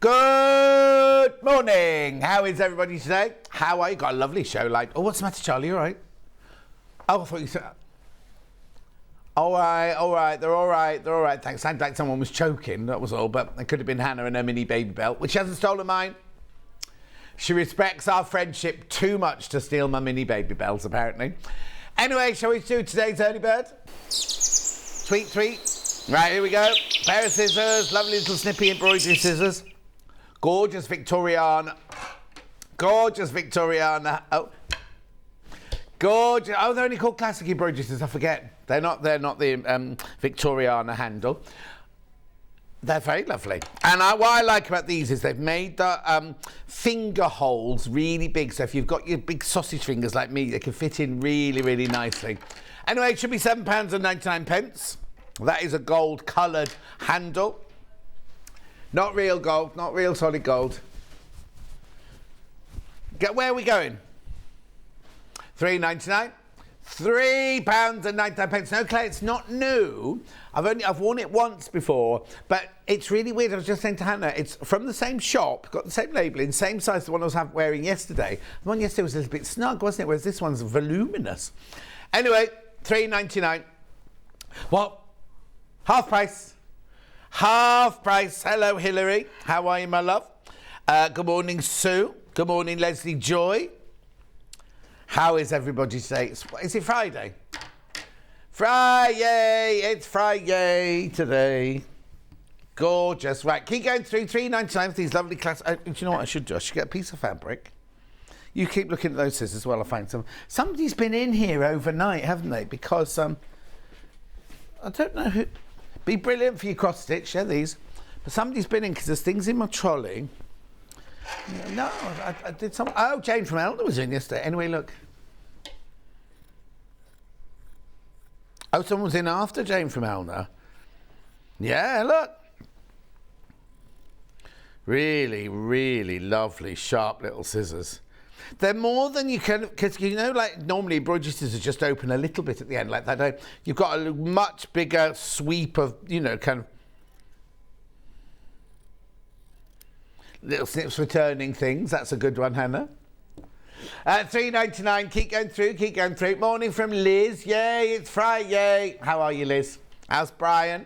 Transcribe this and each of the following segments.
Good morning. How is everybody today? How are you? Got a lovely show. Oh, what's the matter, Charlie? You all right? Oh, I thought you said... All right. They're all right. Thanks. Sounded like someone was choking, that was all. But it could have been Hannah and her mini baby belt, which hasn't stolen mine. She respects our friendship too much to steal my mini baby belts, apparently. Anyway, shall we do today's early bird? Tweet. Right, here we go. Pair of scissors, lovely little snippy embroidery scissors. Gorgeous Victoriana. Oh. Gorgeous. Oh, they're only called classic embroidery scissors, I forget. They're not the Victoriana handle. They're very lovely. And what I like about these is they've made the finger holes really big. So if you've got your big sausage fingers like me, they can fit in really, really nicely. Anyway, it should be £7.99. That is a gold-coloured handle. Not real gold, not real solid gold. Where are we going? £3.99. £3.99. No, Claire, it's not new. I've worn it once before, but it's really weird. I was just saying to Hannah, it's from the same shop, got the same labelling, same size as the one I was wearing yesterday. The one yesterday was a little bit snug, wasn't it? Whereas this one's voluminous. Anyway, £3.99. What? Half price. Hello, Hillary. How are you, my love? Good morning, Sue. Good morning, Leslie Joy. How is everybody today? Is it Friday? It's Friday today. Gorgeous. Right, keep going through. £3.99 for these lovely class. Do you know what I should do? I should get a piece of fabric. You keep looking at those scissors while I find some. Somebody's been in here overnight, haven't they? Because I don't know who. Be brilliant for your cross stitch, yeah, these. But somebody's been in because there's things in my trolley. No, I did some. Oh, Jane from Elder was in yesterday. Anyway, look. Oh, someone was in after Jane from Elder. Yeah, look. Really, really lovely, sharp little scissors. They're more than you can, because you know, like normally embroidery scissors just open a little bit at the end like that. You've got a much bigger sweep of, you know, kind of little snips for turning things. That's a good one, Hannah. £3.99. Keep going through. Morning from Liz. Yay, it's Friday. How are you, Liz? How's Brian?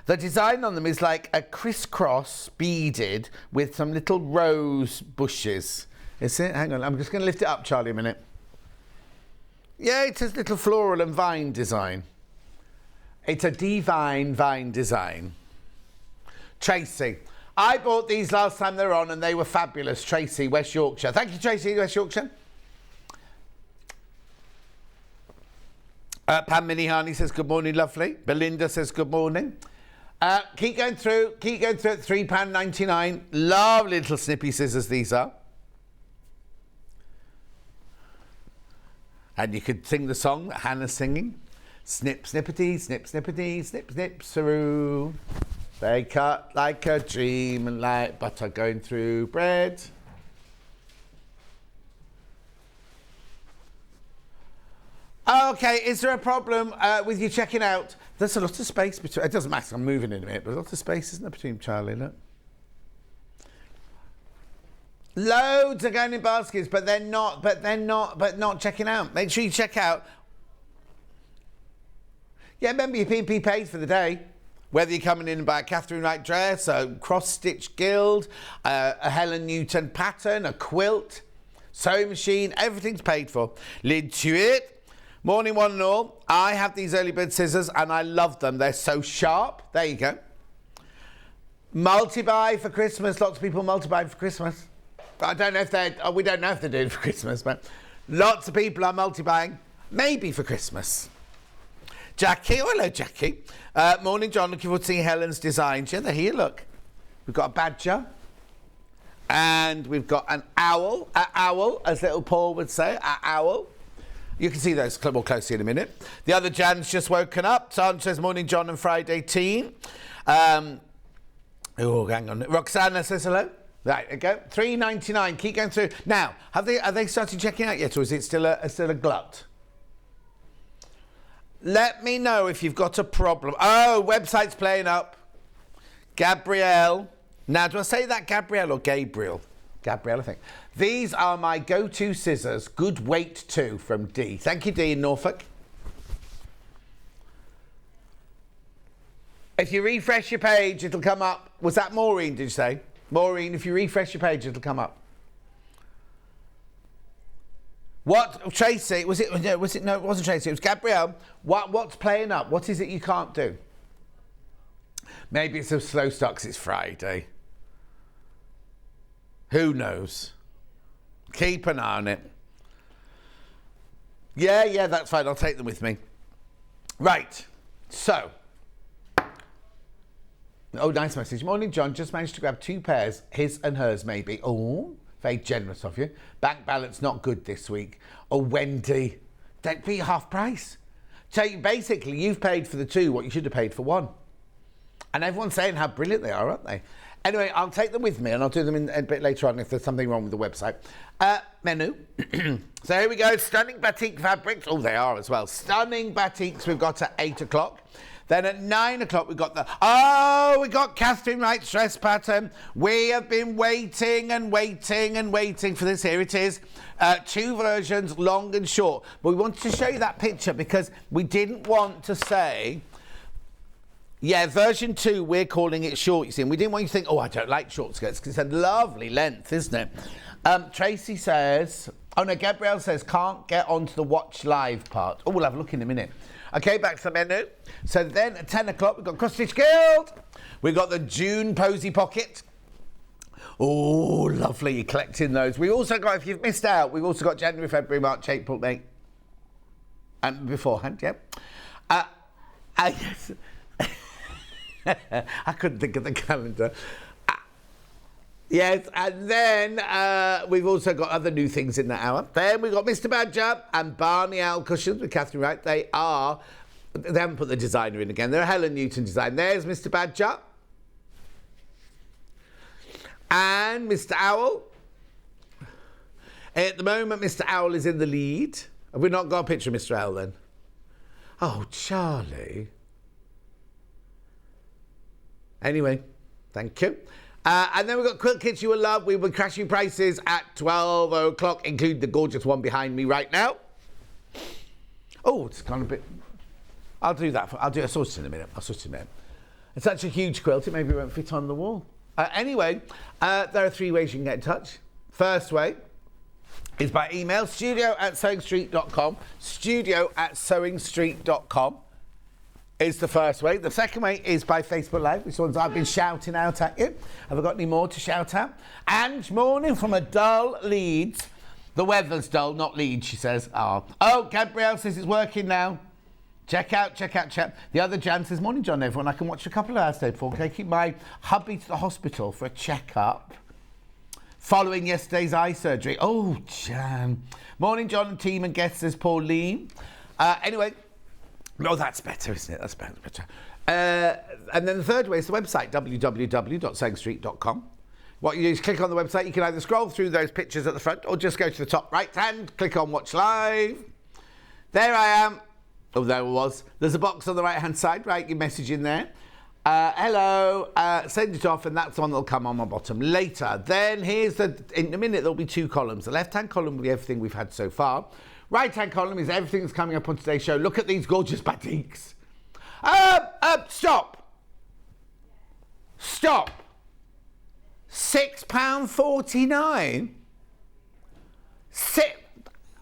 The design on them is like a crisscross beaded with some little rose bushes. Is it? Hang on, I'm just going to lift it up, Charlie, a minute. Yeah, it says little floral and vine design. It's a divine vine design. Tracy. I bought these last time they were on and they were fabulous. Tracy, West Yorkshire. Thank you, Tracy, West Yorkshire. Pam Minihani says, good morning, lovely. Belinda says, good morning. Keep going through at £3.99. Lovely little snippy scissors these are. And you could sing the song that Hannah's singing. Snip, snippety, snip, snippety, snip, snip, saroo. They cut like a dream and like butter going through bread. Okay, is there a problem with you checking out? There's a lot of space between. It doesn't matter, I'm moving in a minute, but there's a lot of space, isn't there, between Charlie, look. Loads are going in baskets, but not checking out. Make sure you check out. Yeah, remember your P&P paid for the day. Whether you're coming in and buy a Katharine Wright dress, a cross-stitch guild, a Helen Newton pattern, a quilt, sewing machine, everything's paid for. Lid to it. Morning, one and all. I have these early bird scissors and I love them. They're so sharp. There you go. Multi-buy for Christmas. Lots of people multi-buy for Christmas. I don't know if we don't know if they're doing it for Christmas, but lots of people are multi-buying. Maybe for Christmas. Jackie. Oh, hello, Jackie. Morning, John. Looking forward to seeing Helen's designs. Yeah, they're here, look. We've got a badger. And we've got an owl. A owl, as little Paul would say. A owl. You can see those more closely in a minute. The other Jan's just woken up. San says, morning, John and Friday team. Oh, hang on. Roxana says hello. Right, there you go. $3.99. Keep going through. Now, are they started checking out yet, or is it still a glut? Let me know if you've got a problem. Oh, website's playing up. Gabrielle. Now, do I say that Gabrielle or Gabriel? Gabrielle, I think. These are my go-to scissors. Good weight too, from D. Thank you, D in Norfolk. If you refresh your page, it'll come up. Was that Maureen, did you say? Maureen, if you refresh your page, it'll come up. What, Tracy, was it, no, it wasn't Tracy, it was Gabrielle. What's playing up? What is it you can't do? Maybe it's a slow start because it's Friday. Who knows? Keep an eye on it. Yeah, that's fine. I'll take them with me. Right. So. Oh, nice message. Morning, John. Just managed to grab 2 pairs. His and hers, maybe. Oh, very generous of you. Bank balance not good this week. Oh, Wendy. Don't be half price. So basically, you've paid for the 2 what you should have paid for 1. And everyone's saying how brilliant they are, aren't they? Anyway, I'll take them with me and I'll do them in a bit later on if there's something wrong with the website. Menu. So here we go. Stunning batik fabrics. Oh, they are as well. Stunning batiks we've got at 8 o'clock. Then at 9 o'clock, we got we got Katharine Wright's dress pattern. We have been waiting and waiting and waiting for this. Here it is. 2 versions, long and short. But we wanted to show you that picture because we didn't want to say, yeah, version 2, we're calling it short, you see. And we didn't want you to think, oh, I don't like short skirts because it's a lovely length, isn't it? Tracy says, oh no, Gabrielle says, can't get onto the watch live part. Oh, we'll have a look in a minute. Okay, back to the menu. So then at 10 o'clock, we've got Cross-Stitch Guild. We've got the June Posey Pocket. Oh, lovely, you're collecting those. We also got, if you've missed out, we've also got January, February, March, April, May. And beforehand, yeah. Yes. I couldn't think of the calendar. Yes, and then we've also got other new things in that hour. Then we've got Mr. Badger and Barney Owl cushions with Katharine Wright. They haven't put the designer in again. They're a Helen Newton design. There's Mr. Badger. And Mr. Owl. At the moment, Mr. Owl is in the lead. Have we not got a picture of Mr. Owl then? Oh, Charlie. Anyway, thank you. And then we've got Quilt Kits You Will Love. We will crash your prices at 12 o'clock, include the gorgeous one behind me right now. Oh, it's gone a bit... I'll do that. I'll sort it in a minute. It's such a huge quilt, it maybe won't fit on the wall. Anyway, there are 3 ways you can get in touch. First way is by email, studio@sewingstreet.com. Studio@sewingstreet.com. is the first way. The second way is by Facebook Live, which ones I've been shouting out at you. Have I got any more to shout out? And morning from a dull Leeds. The weather's dull, not Leeds, she says. Oh, Gabrielle says it's working now. Check out. The other Jan says, morning, John, everyone. I can watch a couple of hours today before I keep my hubby to the hospital for a checkup following yesterday's eye surgery. Oh, Jan. Morning, John and team and guests, says Pauline. Anyway, no, that's better, isn't it? That's better. And then the third way is the website, www.sewingstreet.com. What you do is click on the website. You can either scroll through those pictures at the front or just go to the top right hand, click on Watch Live. There I am. Oh, there it was. There's a box on the right hand side, right? Your message in there. Hello. Send it off, and that's the one that'll come on my bottom later. Then in a minute, there'll be 2 columns. The left hand column will be everything we've had so far. Right-hand column is everything that's coming up on today's show. Look at these gorgeous batiks. Stop. £6.49.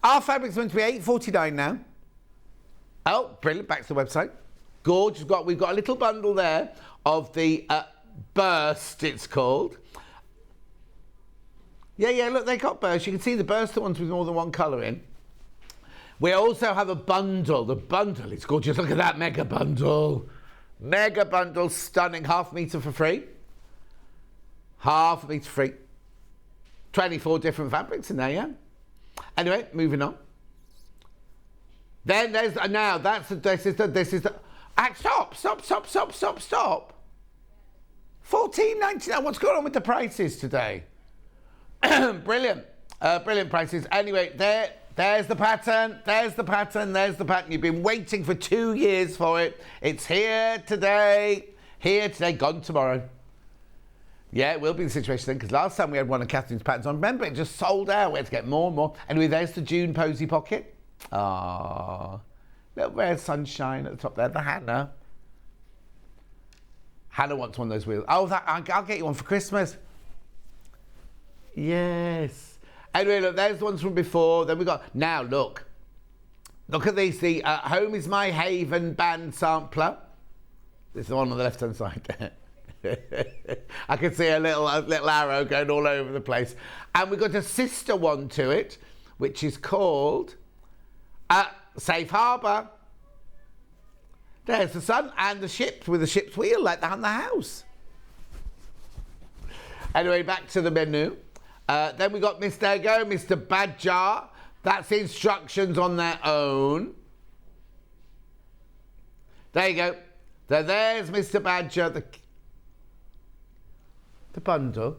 Our fabric's meant to be £8.49 now. Oh, brilliant. Back to the website. Gorgeous. We've got a little bundle there of the burst, it's called. Yeah, look, they got burst. You can see the burst, the ones with more than one colour in. We also have a bundle. The bundle is gorgeous. Look at that mega bundle. Mega bundle, stunning. Half metre for free. Half a metre free. 24 different fabrics in there, yeah? Anyway, moving on. Then there's, now this is the, stop. $14.99. What's going on with the prices today? Brilliant prices. Anyway, there's the pattern. You've been waiting for 2 years for it. It's here today. Gone tomorrow. Yeah, it will be the situation then, because last time we had one of Katharine's patterns on, remember, it just sold out. We had to get more and more. Anyway, there's the June Posey pocket. Ah, little red sunshine at the top there. The Hannah. Hannah wants one of those wheels. Oh, I'll get you one for Christmas. Yes. Anyway, look, there's the ones from before. Then we got, now look at these. The Home is My Haven band sampler. This is the one on the left-hand side there. I can see a little arrow going all over the place. And we've got a sister one to it, which is called Safe Harbour. There's the sun and the ship with the ship's wheel like that on the house. Anyway, back to the menu. Then we got Mr. Badger. That's instructions on their own. There you go. There's Mr. Badger, the bundle.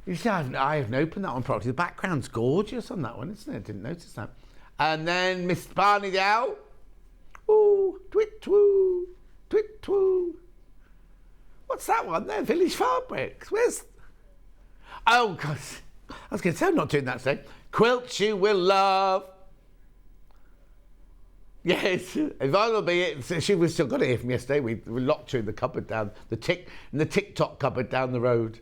You see, I haven't opened that one properly. The background's gorgeous on that one, isn't it? Didn't notice that. And then Mr. Barney the owl. Ooh, twit-twoo, twit-twoo. What's that one there? Village Fabrics. Where's... Oh, God. I was going to say, I'm not doing that today. Quilt you will love. Yes, if I'll be it, we've still got it here from yesterday. We locked her in the cupboard down, in the TikTok cupboard down the road.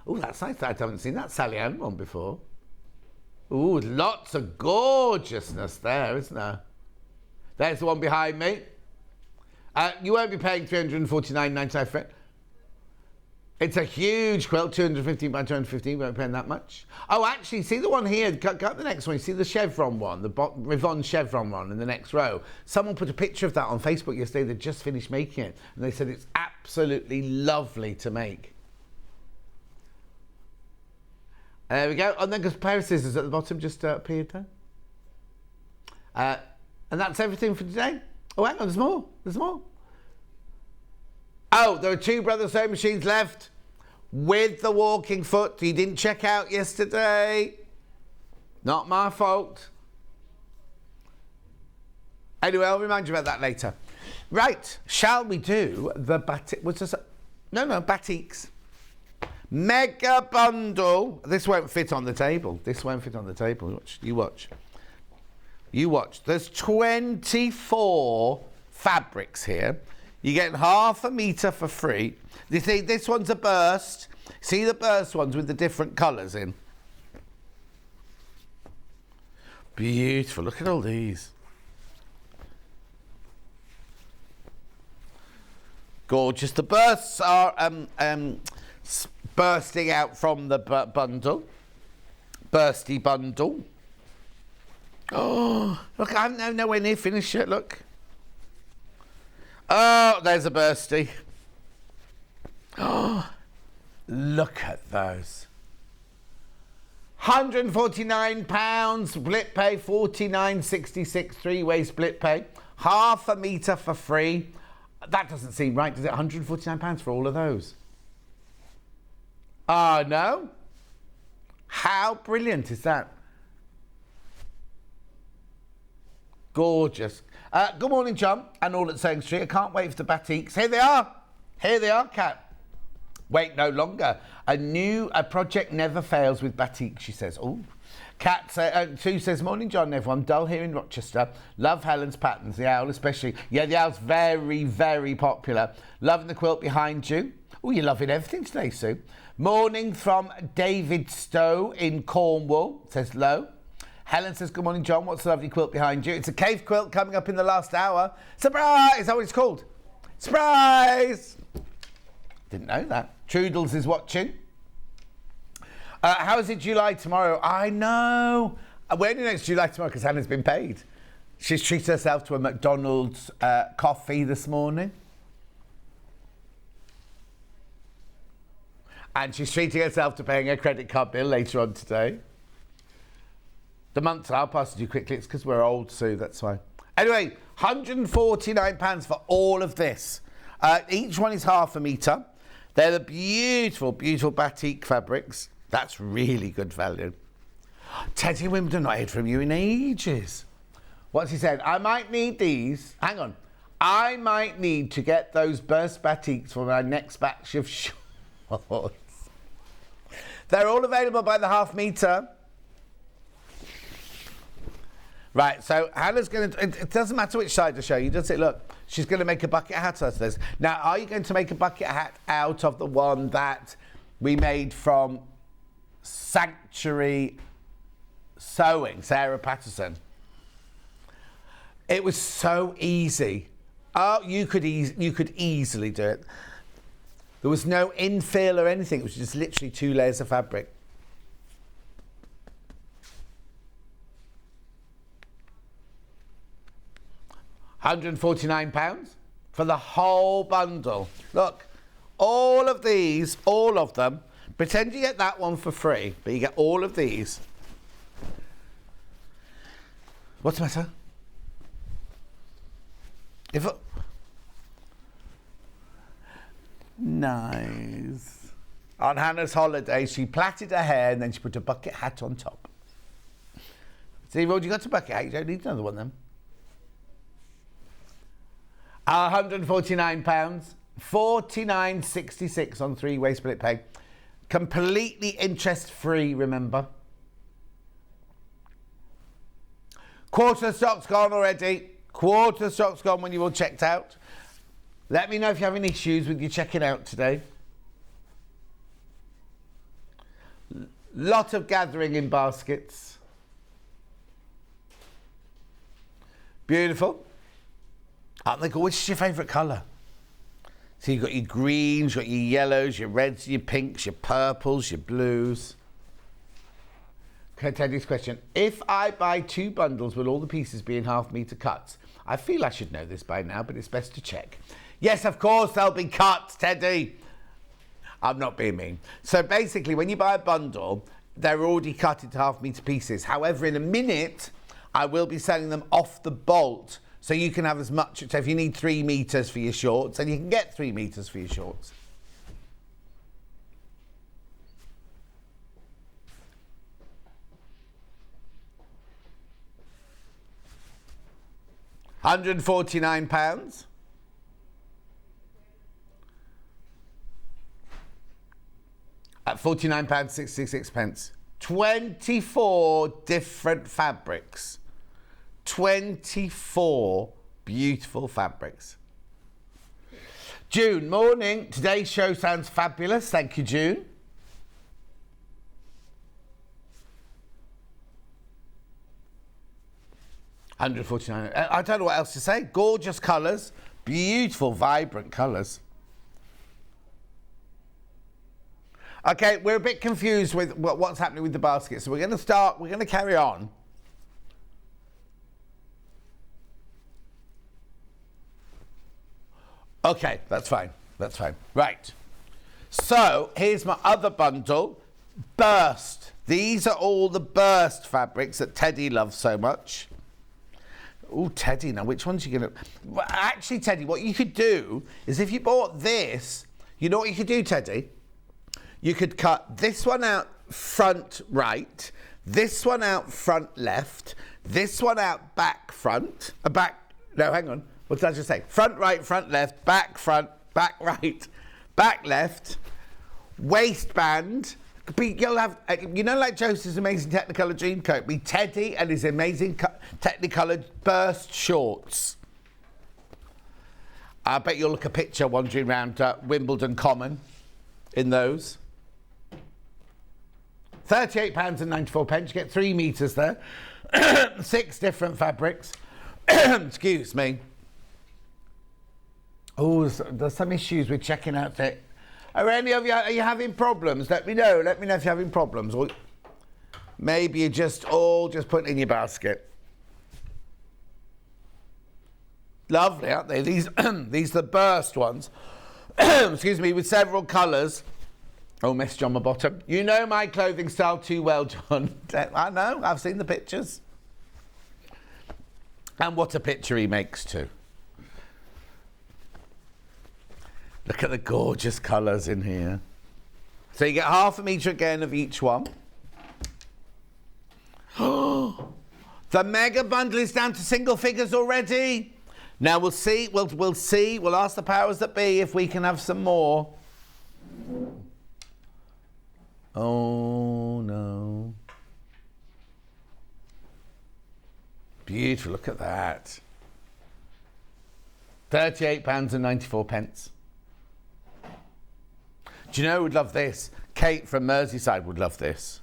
Oh, that's nice. I haven't seen that Sally Ann one before. Ooh, lots of gorgeousness there, isn't there? There's the one behind me. You won't be paying $349.95 for it. It's a huge quilt, 215 by 215. We won't be paying that much. Oh, actually, see the one here? Cut the next one. You see the chevron one, the Rivon chevron one in the next row. Someone put a picture of that on Facebook yesterday. They just finished making it, and they said it's absolutely lovely to make. There we go. And then a pair of scissors at the bottom just appeared there. And that's everything for today. Oh, hang on, there's more. There's more. Oh, there are 2 Brothers Sewing Machines left with the walking foot. You didn't check out yesterday. Not my fault. Anyway, I'll remind you about that later. Right, shall we do the batik? What's this? No, batiks. Mega bundle. This won't fit on the table. This won't fit on the table. Watch. You watch. You watch. There's 24 fabrics here. You're getting half a metre for free. You see, this one's a burst. See the burst ones with the different colours in? Beautiful. Look at all these. Gorgeous. The bursts are bursting out from the bundle. Bursty bundle. Oh, look, I'm nowhere near finished yet, look. Oh, there's a bursty. Oh, look at those. £149 split pay, $49.66 three-way split pay. Half a metre for free. That doesn't seem right, does it? £149 for all of those. Oh, no. How brilliant is that? Gorgeous. Good morning, John, and all at Sewing Street. I can't wait for the batiks. Here they are. Here they are, Kat. Wait no longer. A project never fails with batik, she says. Oh. Kat Sue says, morning, John, everyone. Dull here in Rochester. Love Helen's patterns, the owl especially. Yeah, the owl's very, very popular. Loving the quilt behind you. Oh, you're loving everything today, Sue. Morning from David Stowe in Cornwall, says Low. Helen says, good morning, John. What's the lovely quilt behind you? It's a cave quilt coming up in the last hour. Surprise! Is that what it's called? Surprise! Didn't know that. Trudels is watching. How is it July tomorrow? I know. We only know it's July tomorrow because Hannah's been paid. She's treated herself to a McDonald's coffee this morning. And she's treating herself to paying her credit card bill later on today. The months are passing too quickly. It's because we're old, Sue, that's why. Anyway, £149 for all of this. Each one is half a metre. They're the beautiful, beautiful batik fabrics. That's really good value. Teddy Wimbledon, not heard from you in ages. What's he said? I might need these. Hang on. I might need to get those burst batiks for my next batch of shorts. They're all available by the half metre. Right, so Hannah's going to... It doesn't matter which side to show you, does it? Look, she's going to make a bucket hat out of this. Now, are you going to make a bucket hat out of the one that we made from Sanctuary Sewing, Sarah Patterson? It was so easy. Oh, you could easily do it. There was no infill or anything. It was just literally 2 layers of fabric. £149 for the whole bundle. Look, all of these, all of them. Pretend you get that one for free, but you get all of these. What's the matter? Nice. On Hannah's holiday, she plaited her hair and then she put a bucket hat on top. See, you've already got a bucket hat. You don't need another one then. £149, £49.66 on 3-way split pay. Completely interest-free, remember. Quarter of stock's gone already. Quarter of stock's gone when you all checked out. Let me know if you have any issues with your checking out today. Lot of gathering in baskets. Beautiful. Aren't they good? Which is your favourite colour? So you've got your greens, you've got your yellows, your reds, your pinks, your purples, your blues. Okay, Teddy's question. If I buy 2 bundles, will all the pieces be in half-metre cuts? I feel I should know this by now, but it's best to check. Yes, of course, they'll be cut, Teddy. I'm not being mean. So basically, when you buy a bundle, they're already cut into half-metre pieces. However, in a minute, I will be selling them off the bolt, so you can have as much. So if you need 3 metres for your shorts, then you can get 3 metres for your shorts. £149. At £49.66. 24 different fabrics. 24 beautiful fabrics. June, morning. Today's show sounds fabulous. Thank you, June. £149. I don't know what else to say. Gorgeous colours. Beautiful, vibrant colours. Okay, we're a bit confused with what's happening with the basket, so we're going to carry on. Okay, that's fine. That's fine. Right. So, here's my other bundle. Burst. These are all the burst fabrics that Teddy loves so much. Oh, Teddy, now which ones are you going to... Well, actually, Teddy, what you could do is if you bought this, you know what you could do, Teddy? You could cut this one out front right, this one out front left, this one out back front, no, hang on. What did I just say? Front right, front left, back front, back right, back left, waistband. You'll have, you know, like Joseph's amazing Technicolor dream coat, be Teddy and his amazing Technicolor burst shorts. I bet you'll look a picture wandering around Wimbledon Common in those. £38.94. You get 3 metres there. 6 different fabrics. Excuse me. Oh, there's some issues with checking out there. Are any of you, are you having problems? Let me know. Let me know if you're having problems. Or maybe you're just put it in your basket. Lovely, aren't they? These are the burst ones. Excuse me, with several colours. Oh, message on my bottom. You know my clothing style too well, John. I know, I've seen the pictures. And what a picture he makes too. Look at the gorgeous colours in here. So you get half a metre again of each one. The mega bundle is down to single figures already. Now we'll see. We'll see. We'll ask the powers that be if we can have some more. Oh no! Beautiful. Look at that. £38.94. Do you know who would love this? Kate from Merseyside would love this.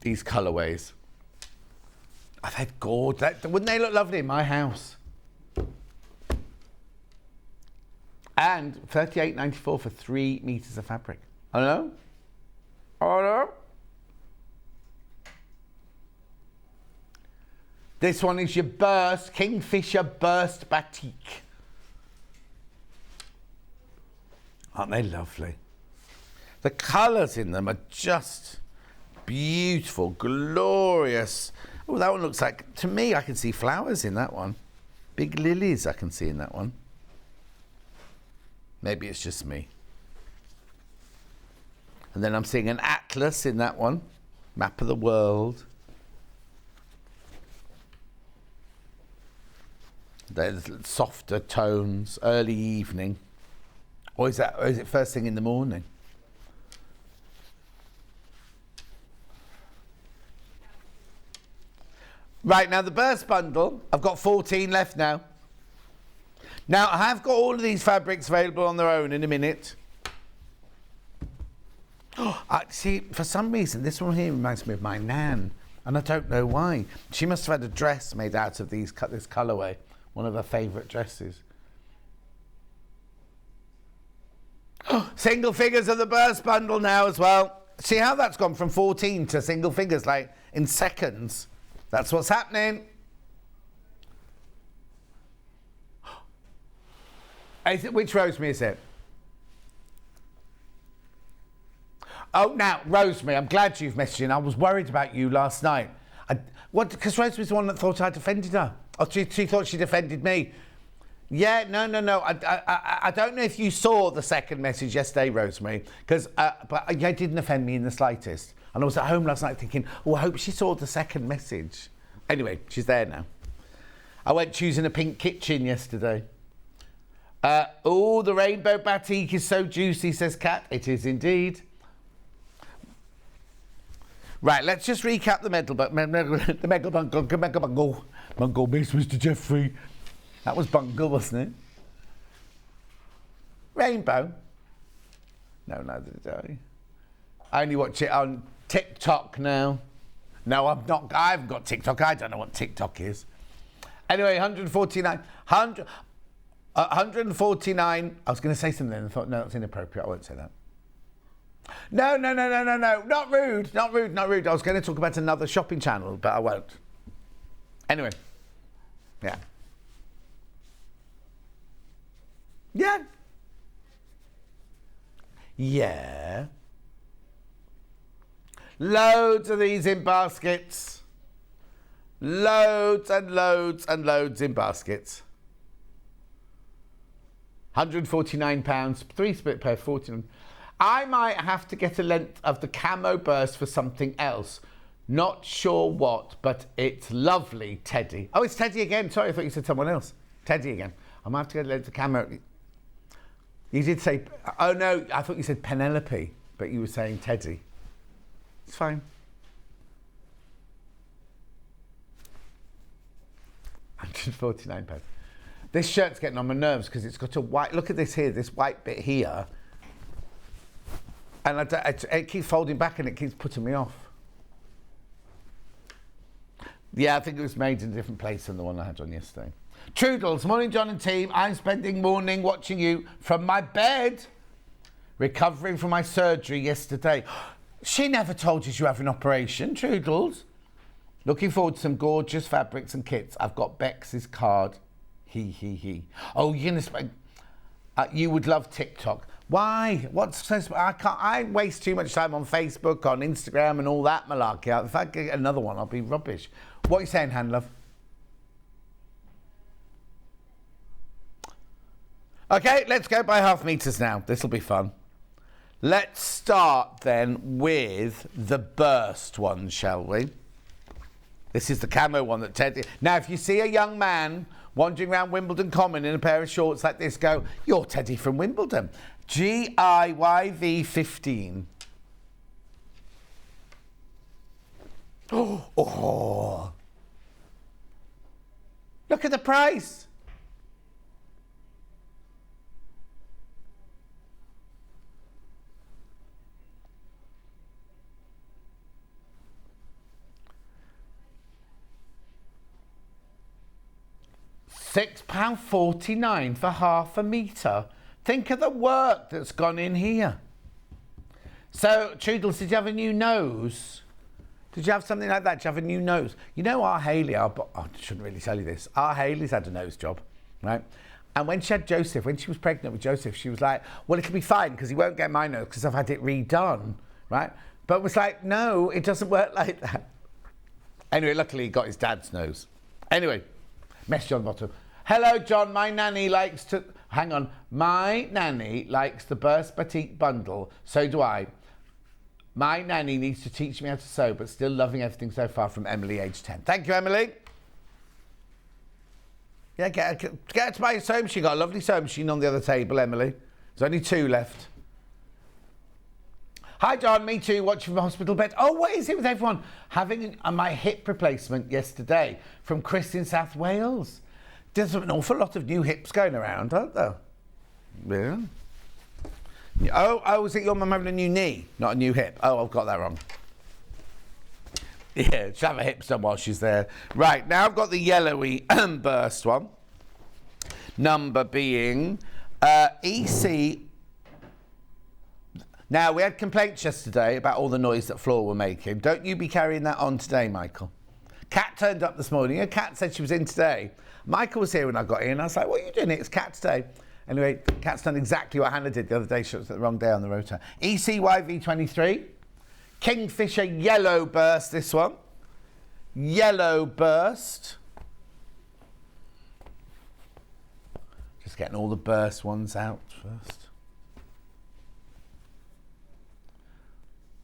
These colourways. Oh, they're gorgeous. Wouldn't they look lovely in my house? And $38.94 for 3 meters of fabric. Hello? Hello? This one is your burst, Kingfisher Burst Batik. Aren't they lovely? The colours in them are just beautiful, glorious. Oh, that one looks like, to me, I can see flowers in that one. Big lilies I can see in that one. Maybe it's just me. And then I'm seeing an atlas in that one. Map of the world. There's softer tones, early evening. Or is it first thing in the morning? Right, now the burst bundle, I've got 14 left now. Now, I have got all of these fabrics available on their own in a minute. Oh, see, for some reason, this one here reminds me of my nan, and I don't know why. She must have had a dress made out of this colourway, one of her favourite dresses. Oh, single figures of the burst bundle now as well. See how that's gone from 14 to single figures, like, in seconds. That's what's happening. Which Rosemary is it? Oh, now, Rosemary, I'm glad you've messaged in. I was worried about you last night. Because Rosemary's the one that thought I'd offended her. Oh, she thought she'd offended me. Yeah, no. I don't know if you saw the second message yesterday, Rosemary, but it didn't offend me in the slightest. And I was at home last night thinking, oh, I hope she saw the second message. Anyway, she's there now. I went choosing a pink kitchen yesterday. Oh, the rainbow batik is so juicy, says Kat. It is indeed. Right, let's just recap the medal bungle, Miss Mr. Jeffrey. That was bungle, wasn't it? Rainbow. No, neither did I. I only watch it on TikTok now. No, I'm not. I haven't got TikTok. I don't know what TikTok is. Anyway, 149. 149. I was going to say something and I thought, no, that's inappropriate. I won't say that. No. Not rude. I was going to talk about another shopping channel, but I won't. Anyway. Yeah. Yeah. Yeah. Loads of these in baskets. Loads and loads and loads in baskets. £149, 3 split pair, 14. I might have to get a length of the camo burst for something else. Not sure what, but it's lovely, Teddy. Oh, it's Teddy again. Sorry, I thought you said someone else. Teddy again. I might have to get a length of camo. You did say, oh no, I thought you said Penelope, but you were saying Teddy. It's fine. £149. This shirt's getting on my nerves because it's got a white, look at this here, this white bit here. And it keeps folding back and it keeps putting me off. Yeah, I think it was made in a different place than the one I had on yesterday. Trudels, morning John and team. I'm spending morning watching you from my bed. Recovering from my surgery yesterday. She never told you you have an operation, Trudels. Looking forward to some gorgeous fabrics and kits. I've got Bex's card. He. Oh, you would love TikTok. Why? What's so? I waste too much time on Facebook, on Instagram, and all that malarkey. If I get another one, I'll be rubbish. What are you saying, Handlove? Okay, let's go by half meters now. This will be fun. Let's start then with the burst one, shall we? This is the camo one that Ted... Now, if you see a young man Wandering around Wimbledon Common in a pair of shorts like this, go, you're Teddy from Wimbledon. GIYV15. Oh. Look at the price. £6.49 for half a metre. Think of the work that's gone in here. So, Toodles, did you have a new nose? Did you have something like that? Did you have a new nose? You know, our Hayley, I shouldn't really tell you this. Our Hayley's had a nose job, right? And when she had Joseph, when she was pregnant with Joseph, she was like, well, it'll be fine because he won't get my nose because I've had it redone, right? But it was like, no, it doesn't work like that. Anyway, luckily he got his dad's nose. Anyway, message on the bottom. Hello, John. My nanny likes to... Hang on. My nanny likes the Burst Batik bundle. So do I. My nanny needs to teach me how to sew, but still loving everything so far, from Emily, age 10. Thank you, Emily. Yeah, get her to buy a sewing machine. Got a lovely sewing machine on the other table, Emily. There's only 2 left. Hi, John. Me too. Watching from the hospital bed. Oh, what is it with everyone? Having my hip replacement yesterday from Chris in South Wales. There's an awful lot of new hips going around, aren't there? Yeah. Oh, is it your mum having a new knee, not a new hip? Oh, I've got that wrong. Yeah, she'll have a hip done while she's there. Right, now I've got the yellowy burst one. Number being EC. Now, we had complaints yesterday about all the noise that Floor were making. Don't you be carrying that on today, Michael. Kat turned up this morning. And Kat said she was in today. Michael was here when I got in. I was like, what are you doing? It's Kat today. Anyway, Kat's done exactly what Hannah did the other day. She was at the wrong day on the rotor. ECYV23. Kingfisher yellow burst, this one. Yellow burst. Just getting all the burst ones out first.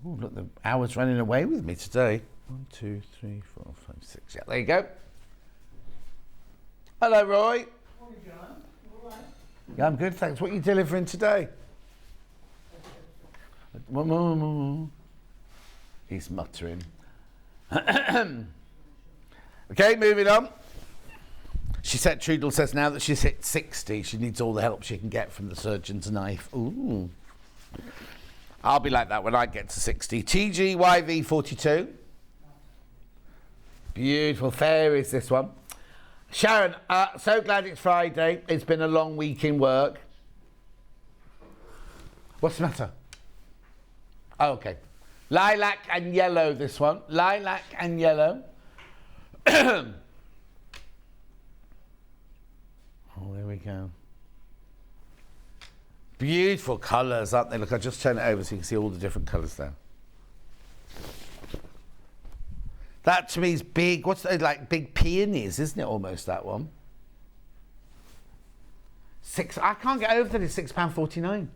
Ooh, look, the hour's running away with me today. 1, 2, 3, 4, 5, 6. Yeah, there you go. Hello, Roy. Morning, John. All right. Yeah, I'm good, thanks. What are you delivering today? He's muttering. Okay, moving on. She said, Trudel says now that she's hit 60, she needs all the help she can get from the surgeon's knife. Ooh. I'll be like that when I get to 60. TGYV42. Beautiful fairies, this one. Sharon, so glad it's Friday. It's been a long week in work. What's the matter? Oh, okay. Lilac and yellow, this one. Lilac and yellow. Oh, there we go. Beautiful colours, aren't they? Look, I'll just turn it over so you can see all the different colours there. That to me is big. What's that, like big peonies, isn't it? Almost that one. I can't get over that. It's £6.49.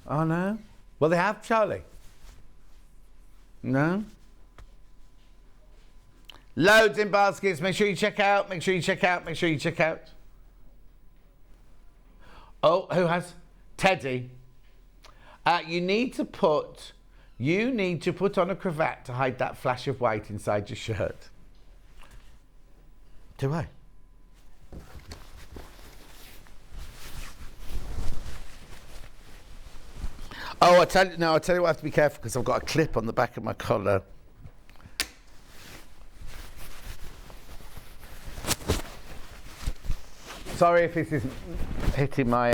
Oh no. Well, they have, Charlie. No. Loads in baskets. Make sure you check out. Make sure you check out. Make sure you check out. Oh, who has? Teddy. You need to put on a cravat to hide that flash of white inside your shirt. Do I? Oh, I'll tell you what, I have to be careful because I've got a clip on the back of my collar. Sorry if this isn't hitting my...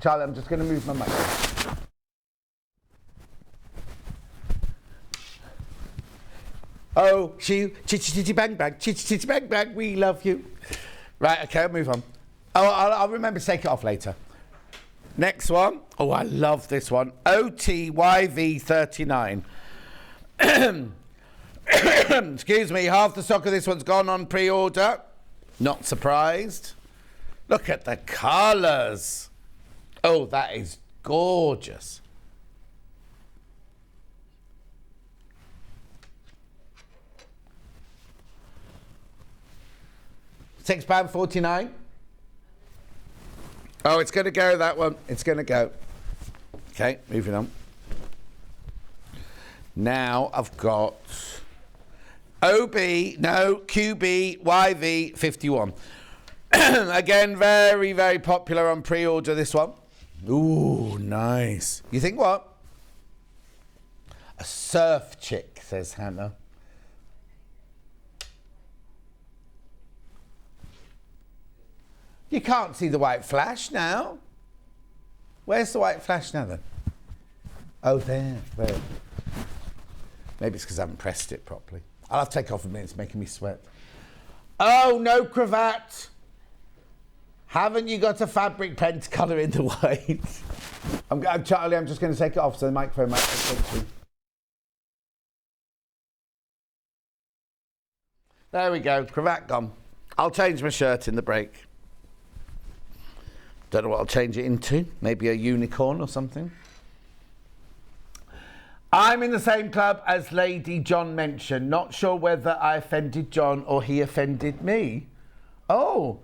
Charlie, I'm just going to move my mic. Oh, chitty bang bang, chitty bang bang, we love you. Right, okay, I'll move on. Oh, I'll remember to take it off later. Next one. Oh, I love this one. OTYV39. Excuse me, half the stock of this one's gone on pre-order. Not surprised. Look at the colours. Oh, that is gorgeous. £6.49. Oh, it's going to go, that one. It's going to go. Okay, moving on. Now I've got QB, YV 51. Again, very, very popular on pre-order, this one. Ooh, nice. You think what? A surf chick, says Hannah. You can't see the white flash now. Where's the white flash now then? Oh, there. Maybe it's because I haven't pressed it properly. I'll have to take off a minute, it's making me sweat. Oh, no cravat. Haven't you got a fabric pen to colour in the white? Charlie, I'm just going to take it off so the microphone might take through. There we go, cravat gone. I'll change my shirt in the break. Don't know what I'll change it into. Maybe a unicorn or something. I'm in the same club as Lady John mentioned. Not sure whether I offended John or he offended me. Oh.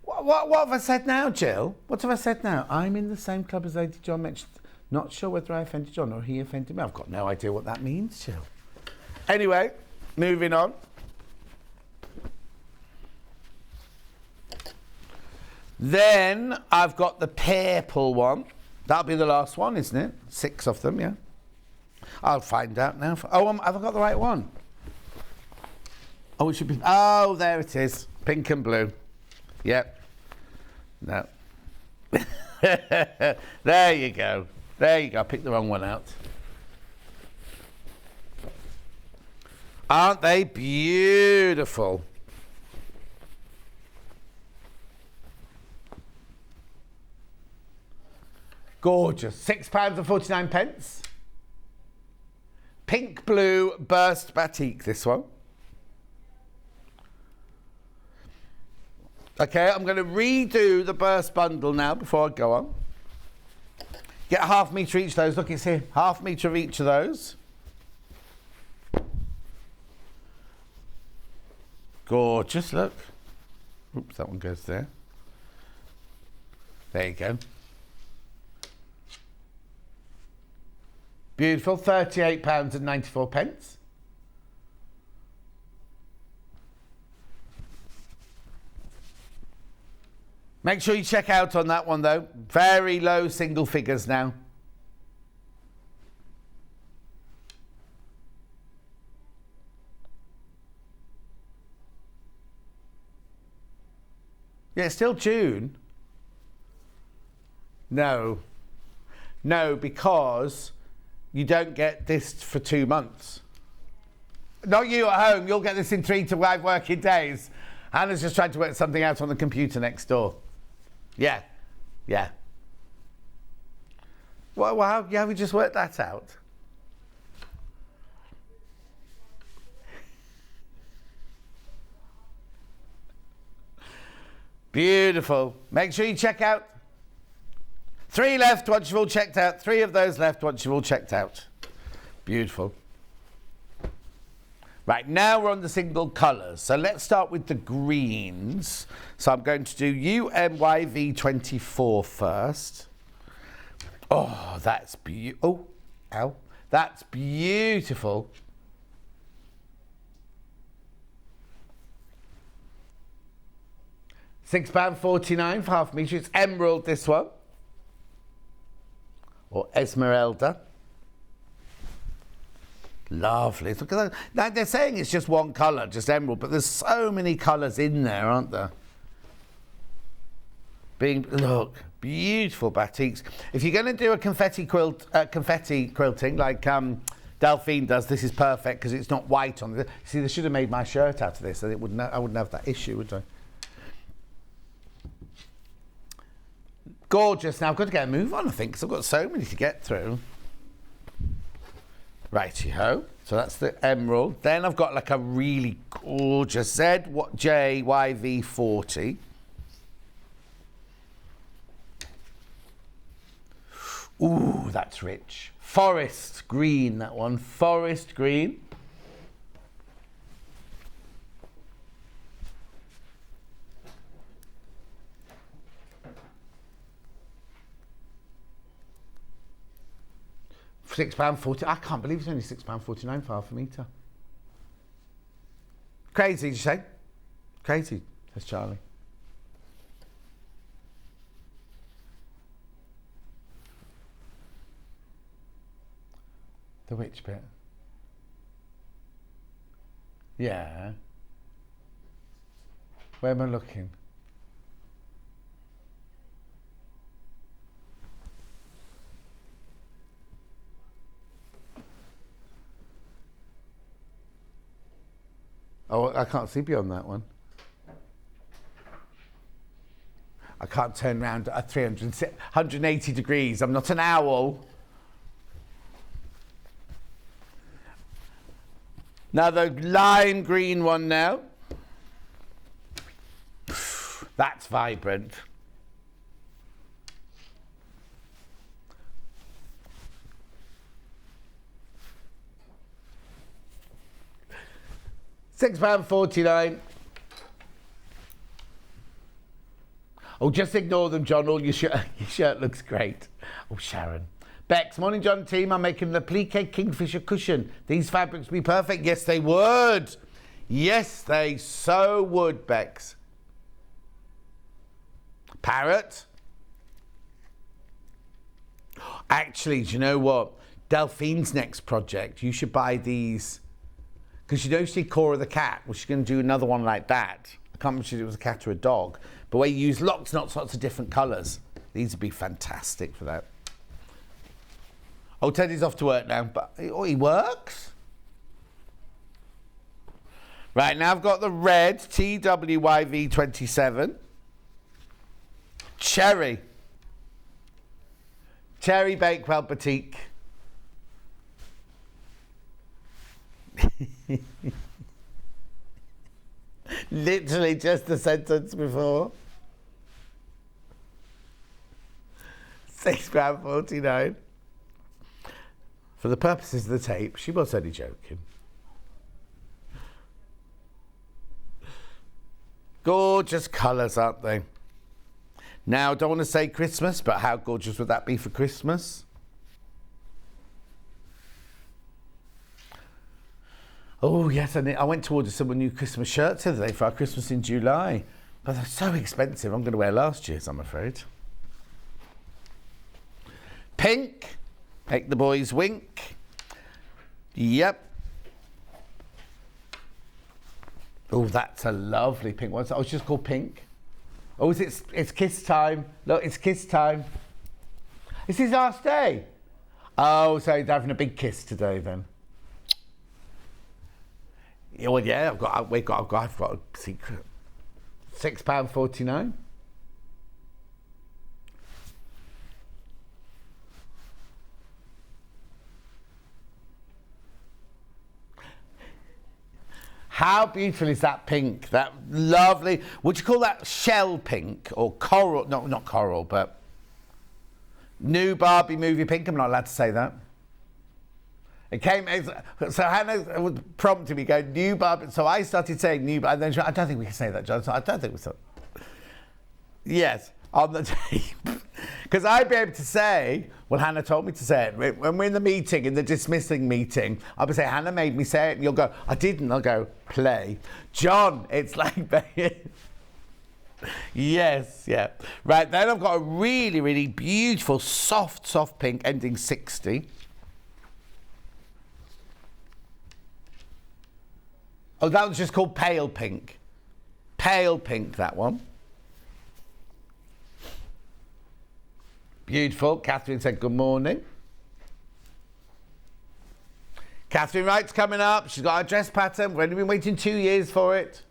What have I said now, Jill? What have I said now? I'm in the same club as Lady John mentioned. Not sure whether I offended John or he offended me. I've got no idea what that means, Jill. Anyway, moving on. Then I've got the purple one. That'll be the last one, isn't it? 6 of them, yeah. I'll find out now. Oh, have I got the right one? Oh, it should be... Oh, there it is. Pink and blue. Yep. No. There you go. There you go. I picked the wrong one out. Aren't they beautiful? Gorgeous. £6.49. Pink blue burst batik, this one. Okay, I'm going to redo the burst bundle now before I go on. Get a ½ metre each of those. Look, it's here. ½ metre of each of those. Gorgeous, look. Oops, that one goes there. There you go. Beautiful, £38.94. Make sure you check out on that one though. Very low single figures now. Yeah, it's still June. No, because you don't get this for 2 months. Not you at home, you'll get this in 3 to 5 working days. Hannah's just tried to work something out on the computer next door. Yeah. Well, how have you just worked that out? Beautiful. Make sure you check out. 3 left once you've all checked out. 3 of those left once you've all checked out. Beautiful. Right, now we're on the single colours. So let's start with the greens. So I'm going to do UMYV24 first. Oh, that's beautiful. Oh, ow. That's beautiful. £6.49 for ½ metre. It's emerald, this one. Or Esmeralda. Lovely. Look at that. Now they're saying it's just one colour, just emerald, but there's so many colours in there, aren't there? Look, beautiful batiks. If you're going to do a confetti quilting like Delphine does, this is perfect because it's not white on it. See, they should have made my shirt out of this, and I wouldn't have that issue, would I? Gorgeous. Now I've got to get a move on, I think, because I've got so many to get through. Righty-ho. So that's the emerald. Then I've got like a really gorgeous JYV40. Ooh, that's rich. Forest green, that one. Forest green. £6.40. I can't believe it's only £6.49 for half a metre. Crazy, did you say? Crazy, says Charlie. The which bit? Yeah. Where am I looking? Oh, I can't see beyond that one. I can't turn around at 180 degrees. I'm not an owl. Now the lime green one now. That's vibrant. £6.49. Oh, just ignore them, John. All your shirt looks great. Oh, Sharon. Bex, morning, John team. I'm making the plique kingfisher cushion. These fabrics would be perfect. Yes, they would. Yes, they so would, Bex. Parrot. Actually, do you know what? Delphine's next project, you should buy these. Because you know, she did Cora the cat. Well, she's going to do another one like that. I can't remember if it was a cat or a dog. But where you use lots and lots of different colours. These would be fantastic for that. Oh, Teddy's off to work now. But oh, he works? Right, now I've got the red TWYV27. Cherry. Cherry Bakewell Batik. Literally just the sentence before. £6.49. For the purposes of the tape, she was only joking. Gorgeous colours, aren't they? Now, I don't want to say Christmas, but how gorgeous would that be for Christmas? Oh, yes, I went to order some new Christmas shirts the other day for our Christmas in July. But they're so expensive. I'm going to wear last year's, I'm afraid. Pink. Make the boys wink. Yep. Oh, that's a lovely pink one. Oh, it's just called Pink. Oh, it's kiss time. Look, it's kiss time. It's his last day. Oh, so he's having a big kiss today then. Yeah, well, yeah, I've got a secret. £6.49. How beautiful is that pink? That lovely, would you call that shell pink or coral? No, not coral, but new Barbie movie pink. I'm not allowed to say that. It came, so Hannah prompted me, go, new Barbie. So I started saying new Barbie, and then she went, I don't think we can say that, John. So I don't think we so. Yes, on the tape. Because I'd be able to say, well, Hannah told me to say it. When we're in the meeting, in the dismissing meeting, I'll be saying, Hannah made me say it, and you'll go, I didn't. I'll go, play. John, it's like, yes, yeah. Right, then I've got a really, really beautiful, soft pink, ending 60. Oh, that was just called pale pink. Pale pink, that one. Beautiful. Katharine said good morning. Katharine Wright's coming up. She's got our dress pattern. We've only been waiting 2 years for it.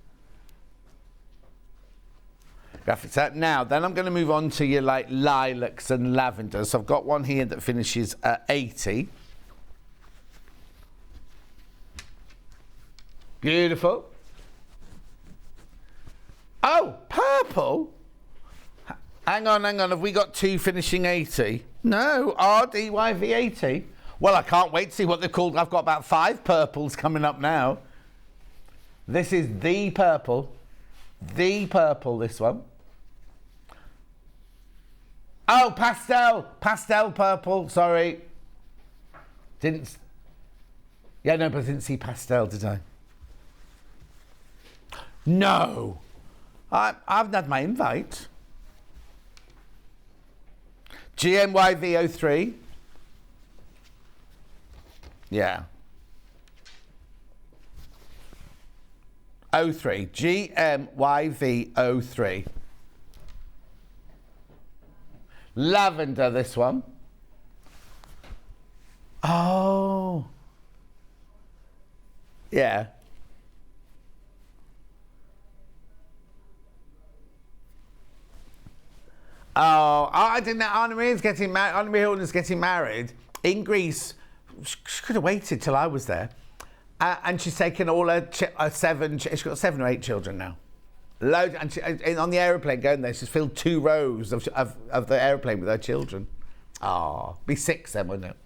Graphics out now. Then I'm going to move on to your like lilacs and lavenders. So I've got one here that finishes at 80. Beautiful. Oh, purple. Hang on. Have we got two finishing 80? No, RDYV 80. Well, I can't wait to see what they're called. I've got about 5 purples coming up now. This is the purple. The purple, this one. Oh, pastel. Pastel purple, sorry. Didn't. Yeah, no, but I didn't see pastel, did I? No. I haven't had my invite. GMYV03. Yeah. 03. GMYV03. Lavender, this one. Oh. Yeah. Oh, I didn't know. Anna Maria's getting married. Anna Maria Horton's getting married in Greece. She could have waited till I was there. And she's taken all her seven. She's got 7 or 8 children now. Loads. And on the aeroplane going there, she's filled 2 rows of the aeroplane with her children. Oh, be 6 then, wouldn't it?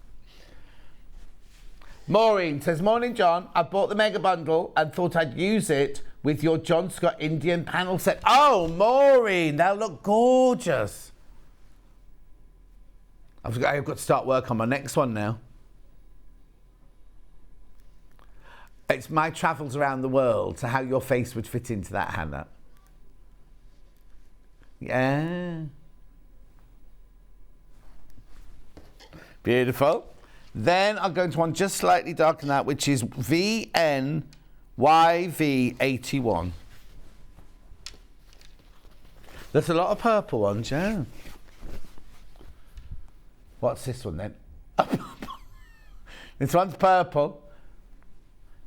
Maureen says, morning, John. I bought the mega bundle and thought I'd use it with your John Scott Indian panel set. Oh, Maureen, that'll look gorgeous. I've got to start work on my next one now. It's my travels around the world, so how your face would fit into that, Hannah. Yeah. Beautiful. Then I'll go into one just slightly darker than that, which is VNYV81. There's a lot of purple ones, yeah. What's this one then? This one's purple.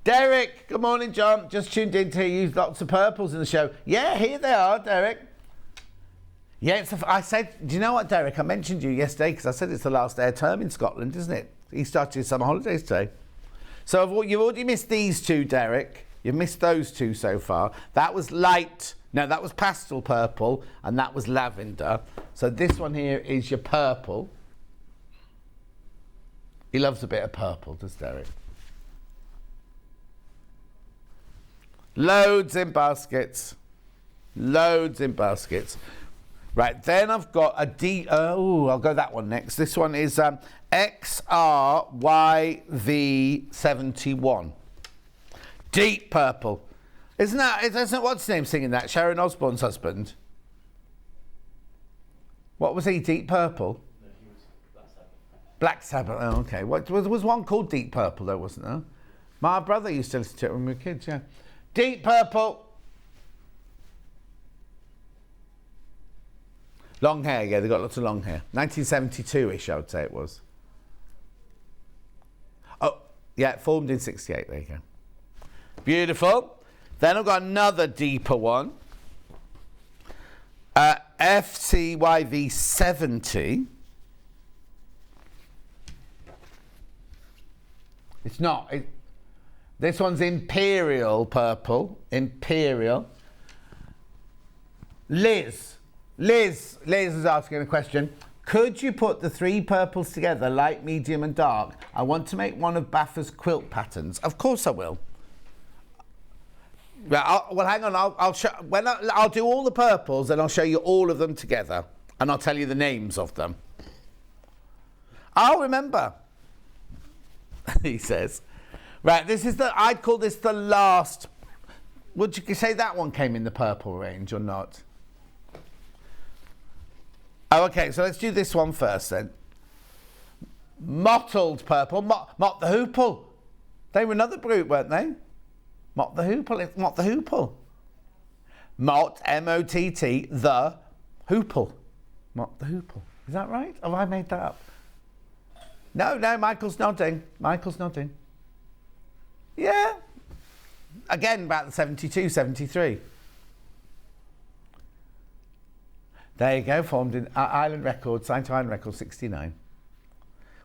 Derek, good morning, John. Just tuned in to use lots of purples in the show. Yeah, here they are, Derek. Yeah, I said, do you know what, Derek? I mentioned you yesterday because I said it's the last day of term in Scotland, isn't it? He started his summer holidays today. So you've already missed these 2, Derek. You've missed those 2 so far. That was light. No, that was pastel purple, and that was lavender. So this one here is your purple. He loves a bit of purple, does Derek? Loads in baskets. Loads in baskets. Right, then I've got a I'll go that one next. This one is XRYV71. Deep purple. Isn't what's his name singing that? Sharon Osbourne's husband. What was he? Deep purple? No, he was Black Black Sabbath. Sabbath. Oh, okay. There was one called Deep Purple, though, wasn't there? My brother used to listen to it when we were kids, yeah. Deep purple. Long hair, yeah, they got lots of long hair. 1972-ish, I would say it was. Oh, yeah, formed in 68, there you go. Beautiful. Then I've got another deeper one. FCYV70. It's not. This one's Imperial purple. Imperial. Liz is asking a question. Could you put the 3 purples together, light, medium and dark? I want to make one of Baffa's quilt patterns. Of course I will. Well, hang on. I'll do all the purples and I'll show you all of them together. And I'll tell you the names of them. I'll remember. He says. Right, I'd call this the last. Would you say that one came in the purple range or not? Oh, okay, so let's do this one first then. Mottled purple. Mott the Hoople. They were another group, weren't they? Mott the Hoople. Mott the Hoople. Mott, M-O-T-T, the Hoople. Mott the Hoople. Is that right? Have I made that up? No, Michael's nodding. Yeah. Again, about the 72, 73. There you go, formed in Island Records, signed to Island Records, 69.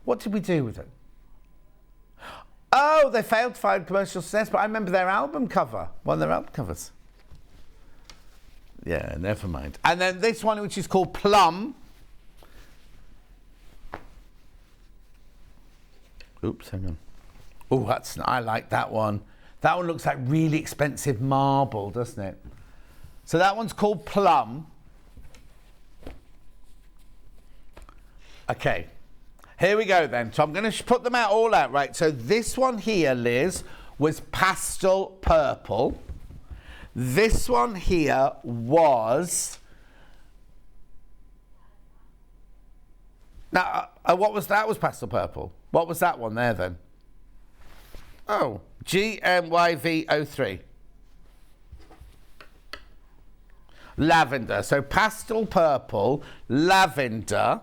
What did we do with it? Oh, they failed to find commercial success, but I remember their album cover, one of their album covers. Yeah, never mind. And then this one, which is called Plum. Oops, hang on. Oh, I like that one. That one looks like really expensive marble, doesn't it? So that one's called Plum. Okay. Here we go then. So I'm going to put them out all out, right? So this one here, Liz, was pastel purple. This one here was... Now, what was that? Was pastel purple. What was that one there then? Oh, GMYV03. Lavender. So pastel purple, lavender.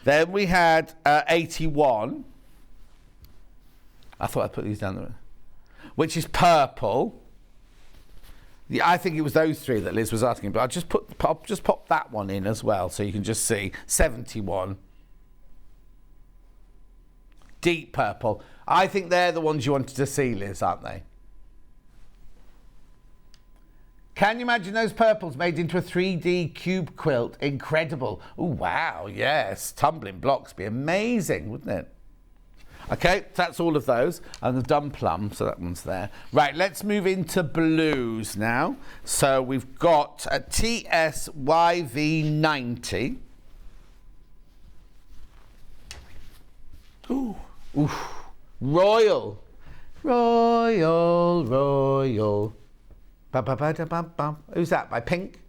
Then we had 81. I thought I'd put these down there. Which is purple. Yeah, I think it was those three that Liz was asking, but I'll just pop that one in as well, so you can just see 71. Deep purple. I think they're the ones you wanted to see, Liz, aren't they? Can you imagine those purples made into a 3D cube quilt? Incredible. Oh, wow, yes. Tumbling blocks be amazing, wouldn't it? Okay, that's all of those. And the done plum, so that one's there. Right, let's move into blues now. So we've got a TSYV90. Ooh, ooh. Royal. Royal, royal. Ba-ba-ba-da-bum-bum. Who's that? By Pink?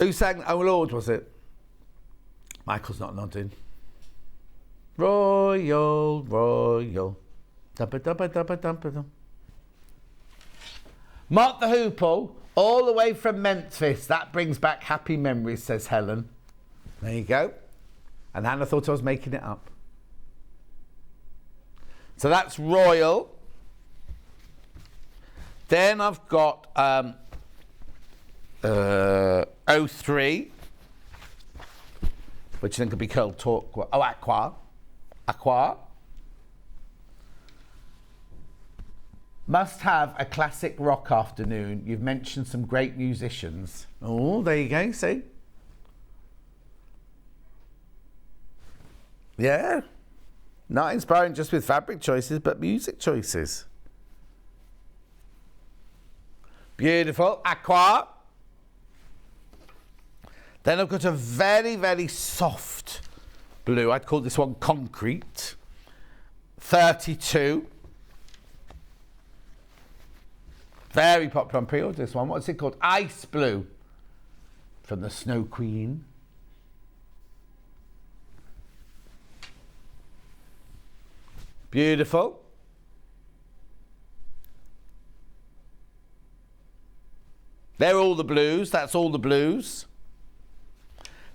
Who sang Oh Lord, was it? Michael's not nodding. Royal, royal. Da-ba-da-ba-da-ba-da-ba-da. Mark the Hoople, all the way from Memphis. That brings back happy memories, says Helen. There you go. And Hannah thought I was making it up. So that's royal. Then I've got 03, which then could be called aqua. Aqua. Must have a classic rock afternoon. You've mentioned some great musicians. Oh, there you go, see? Yeah. Not inspiring just with fabric choices, but music choices. Beautiful. Aqua. Then I've got a very, very soft blue. I'd call this one concrete. 32. Very popular on pre-order, this one. What's it called? Ice blue. From the Snow Queen. Beautiful. They're all the blues. That's all the blues.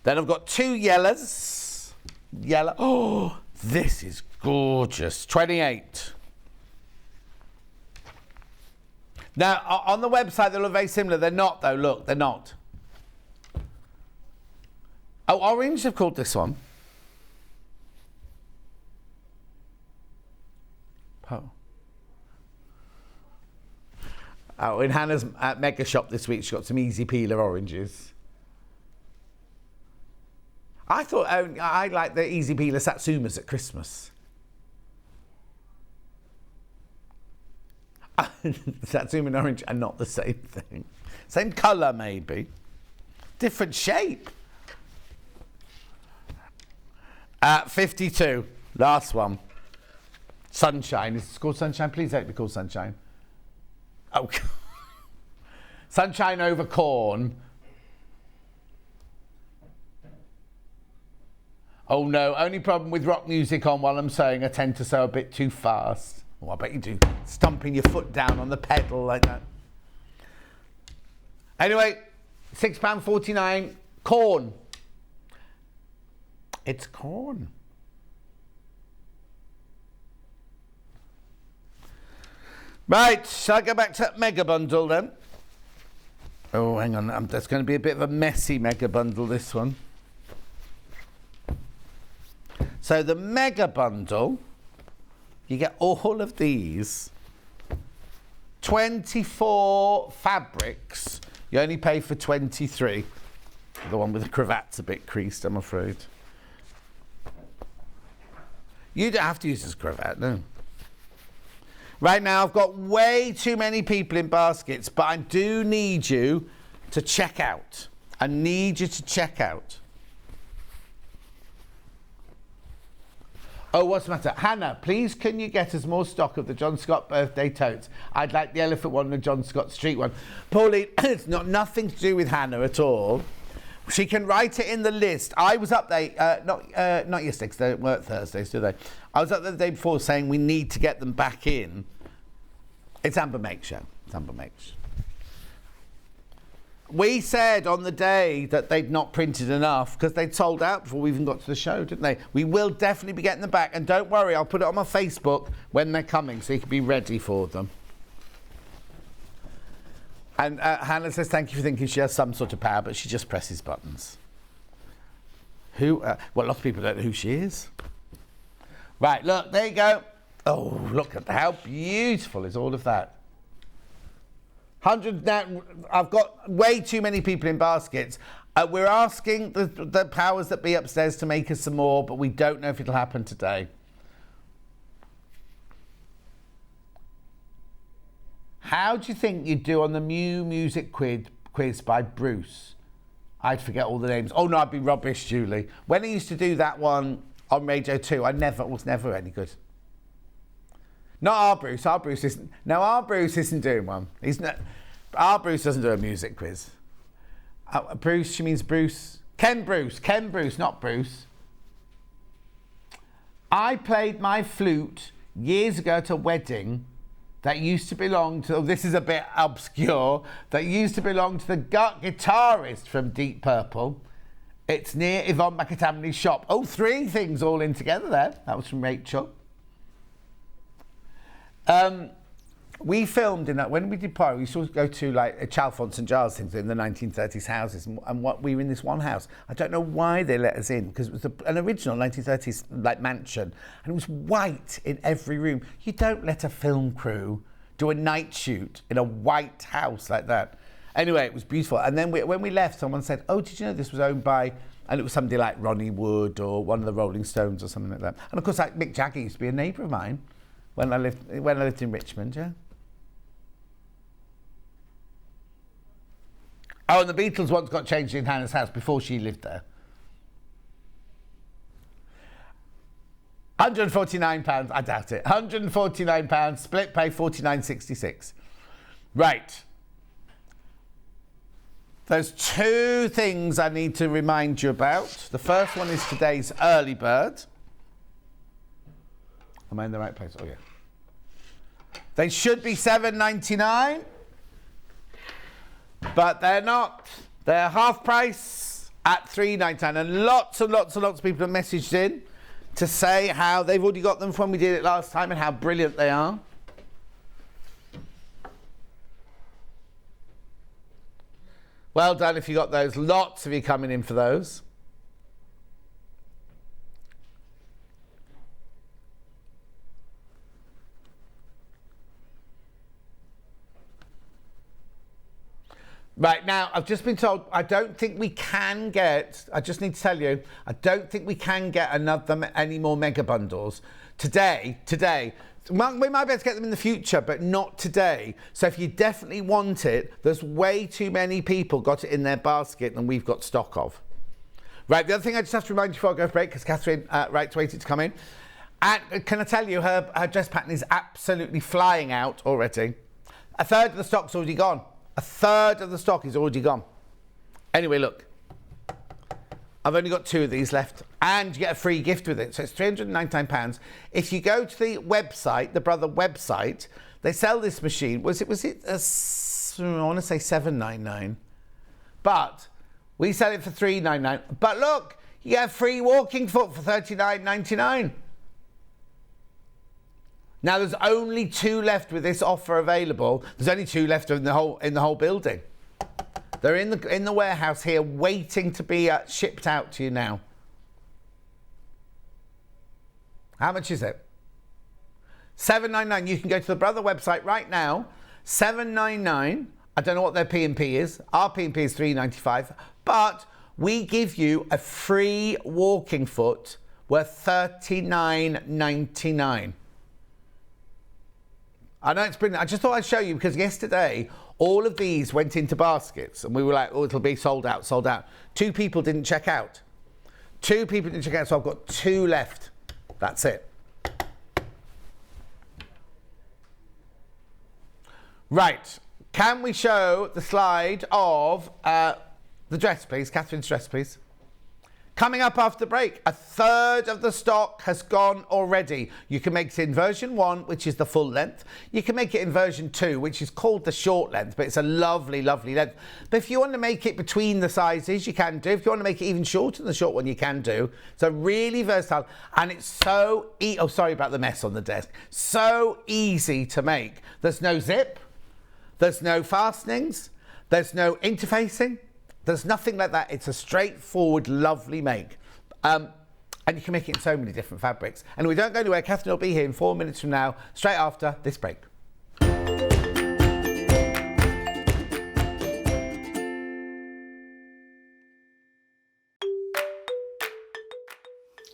Then I've got two yellows. Yellow. Oh, this is gorgeous. 28. Now, on the website, they look very similar. They're not, though. Look, they're not. Oh, orange, they've called this one. Oh. Oh, in Hannah's mega shop this week, she's got some easy peeler oranges. I thought I like the easy peeler satsumas at Christmas. Satsuma and orange are not the same thing. Same colour, maybe. Different shape. 52. Last one. Sunshine. Is it called Sunshine? Please don't be called Sunshine. Oh. Sunshine over corn. Oh no, only problem with rock music on while I'm sewing, I tend to sew a bit too fast. Oh, I bet you do. Stomping your foot down on the pedal like that. Anyway, £6.49. Corn. It's corn. Right, shall I go back to that mega bundle then? Oh, hang on. That's going to be a bit of a messy mega bundle, this one. So the mega bundle, you get all of these. 24 fabrics. You only pay for 23. The one with the cravat's a bit creased, I'm afraid. You don't have to use this cravat, no. Right now, I've got way too many people in baskets, but I do need you to check out. I need you to check out. Oh, what's the matter? Hannah, please can you get us more stock of the John Scott birthday totes? I'd like the elephant one and the John Scott street one. Pauline, it's nothing to do with Hannah at all. She can write it in the list. I was up there, not yesterday, because they don't work Thursdays, do they? I was up there the day before saying we need to get them back in. It's Amber Make Show. It's Amber Makes. We said on the day that they'd not printed enough because they'd sold out before we even got to the show, didn't they? We will definitely be getting them back. And don't worry, I'll put it on my Facebook when they're coming so you can be ready for them. And Hannah says, thank you for thinking she has some sort of power, but she just presses buttons. Who? Well, lots of people don't know who she is. Right, look, there you go. Oh, look at how beautiful is all of that. 100 now. I've got way too many people in baskets. We're asking the powers that be upstairs to make us some more, but we don't know if it'll happen today. How do you think you'd do on the music quiz by Bruce? I'd forget all the names. Oh no, I'd be rubbish, Julie. When I used to do that one on Radio 2, I was never any good. Not our Bruce. Our Bruce isn't. No, our Bruce isn't doing one. He's not. Our Bruce doesn't do a music quiz. Bruce, she means Bruce. Ken Bruce, not Bruce. I played my flute years ago at a wedding that used to belong to, this is a bit obscure, that used to belong to the guitarist from Deep Purple. It's near Yvonne McAtamney's shop. Oh, 3 things all in together there. That was from Rachel. We filmed in that, when we did Pirate, we used to go to like Chalfonts and Jars things in the 1930s houses, and what we were in this one house. I don't know why they let us in, because it was an original 1930s like mansion, and it was white in every room. You don't let a film crew do a night shoot in a white house like that. Anyway, it was beautiful. And then when we left, someone said, oh, did you know this was owned by, and it was somebody like Ronnie Wood or one of the Rolling Stones or something like that. And of course, like Mick Jagger used to be a neighbour of mine when I lived in Richmond, yeah. Oh, and the Beatles once got changed in Hannah's house before she lived there. £149, I doubt it. £149, split pay $49.66. Right. There's 2 things I need to remind you about. The first one is today's early bird. Am I in the right place? Oh, yeah. They should be $7.99. But they're not. They're half price at $3.99. And lots of people have messaged in to say how they've already got them from when we did it last time and how brilliant they are. Well done if you got those. Lots of you coming in for those. Right, now, I've just been told, I don't think we can get, I just need to tell you, I don't think we can get any more mega bundles. Today, we might be able to get them in the future, but not today. So if you definitely want it, there's way too many people got it in their basket than we've got stock of. Right, the other thing I just have to remind you before I go for break, because Katharine Wright's waited to come in. And can I tell you, her dress pattern is absolutely flying out already. 1/3 of the stock's already gone. 1/3 of the stock is already gone. Anyway, look. I've only got 2 of these left. And you get a free gift with it. So it's £399. If you go to the website, the Brother website, they sell this machine. Was it I want to say $7.99. But we sell it for $3.99. But look, you get a free walking foot for $39.99. Now there's only 2 left with this offer available. There's only 2 left in the whole building. They're in the warehouse here, waiting to be shipped out to you now. How much is it? $7.99. You can go to the Brother website right now. $7.99. I don't know what their P&P is. Our P&P is $3.95. But we give you a free walking foot worth $39.99. I know it's brilliant. I just thought I'd show you because yesterday All of these went into baskets and we were like, oh, it'll be sold out, sold out. 2 people didn't check out. 2 people didn't check out, so I've got 2 left. That's it. Right, can we show the slide of the dress, please? Katharine's dress, please. Coming up after the break, 1/3 of the stock has gone already. You can make it in version 1, which is the full length. You can make it in version 2, which is called the short length, but it's a lovely, lovely length. But if you want to make it between the sizes, you can do. If you want to make it even shorter than the short one, you can do. So really versatile, and it's so oh, sorry about the mess on the desk. So easy to make. There's no zip. There's no fastenings. There's no interfacing. There's nothing like that. It's a straightforward, lovely make. And you can make it in so many different fabrics. And we don't go anywhere. Katharine will be here in 4 minutes from now, straight after this break.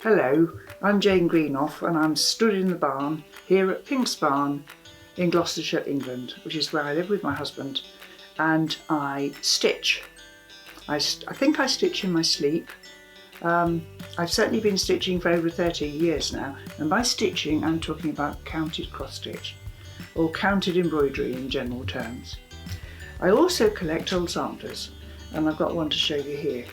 Hello, I'm Jane Greenoff and I'm stood in the barn here at Pink's Barn in Gloucestershire, England, which is where I live with my husband, and I stitch. I think I stitch in my sleep. I've certainly been stitching for over 30 years now, and by stitching I'm talking about counted cross stitch or counted embroidery in general terms. I also collect old samplers, and I've got one to show you here.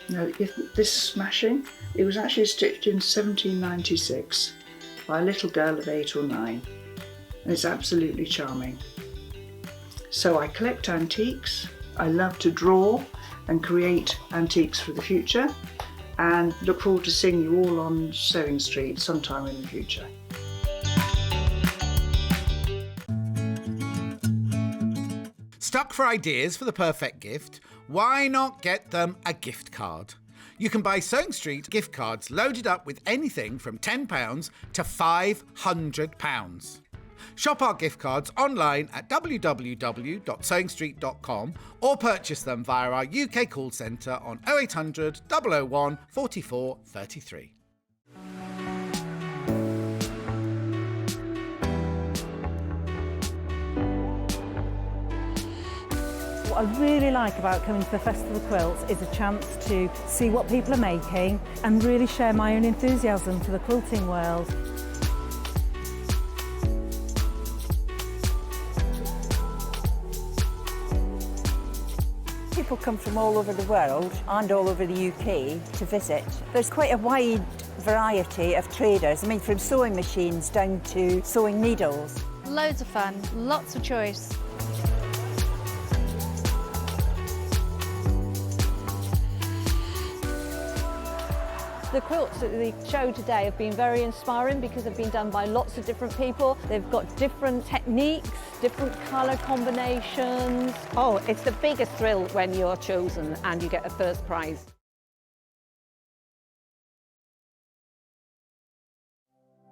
Now, this smashing, it was actually stitched in 1796 by a little girl of 8 or 9, and it's absolutely charming. So I collect antiques. I love to draw and create antiques for the future, and look forward to seeing you all on Sewing Street sometime in the future. Stuck for ideas for the perfect gift? Why not get them a gift card? You can buy Sewing Street gift cards loaded up with anything from £10 to £500. Shop our gift cards online at www.sewingstreet.com or purchase them via our UK call centre on 0800 001 44 33. What I really like about coming to the Festival of Quilts is a chance to see what people are making and really share my own enthusiasm for the quilting world. People come from all over the world and all over the UK to visit. There's quite a wide variety of traders, I mean from sewing machines down to sewing needles. Loads of fun, lots of choice. The quilts at the show today have been very inspiring because they've been done by lots of different people. They've got different techniques, different colour combinations. Oh, it's the biggest thrill when you're chosen and you get a first prize.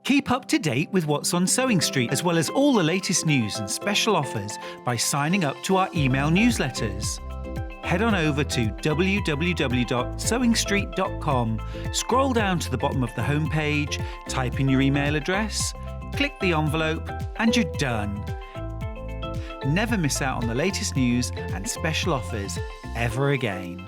Keep up to date with what's on Sewing Street, as well as all the latest news and special offers by signing up to our email newsletters. Head on over to www.sewingstreet.com, scroll down to the bottom of the homepage, type in your email address, click the envelope, and you're done. Never miss out on the latest news and special offers ever again.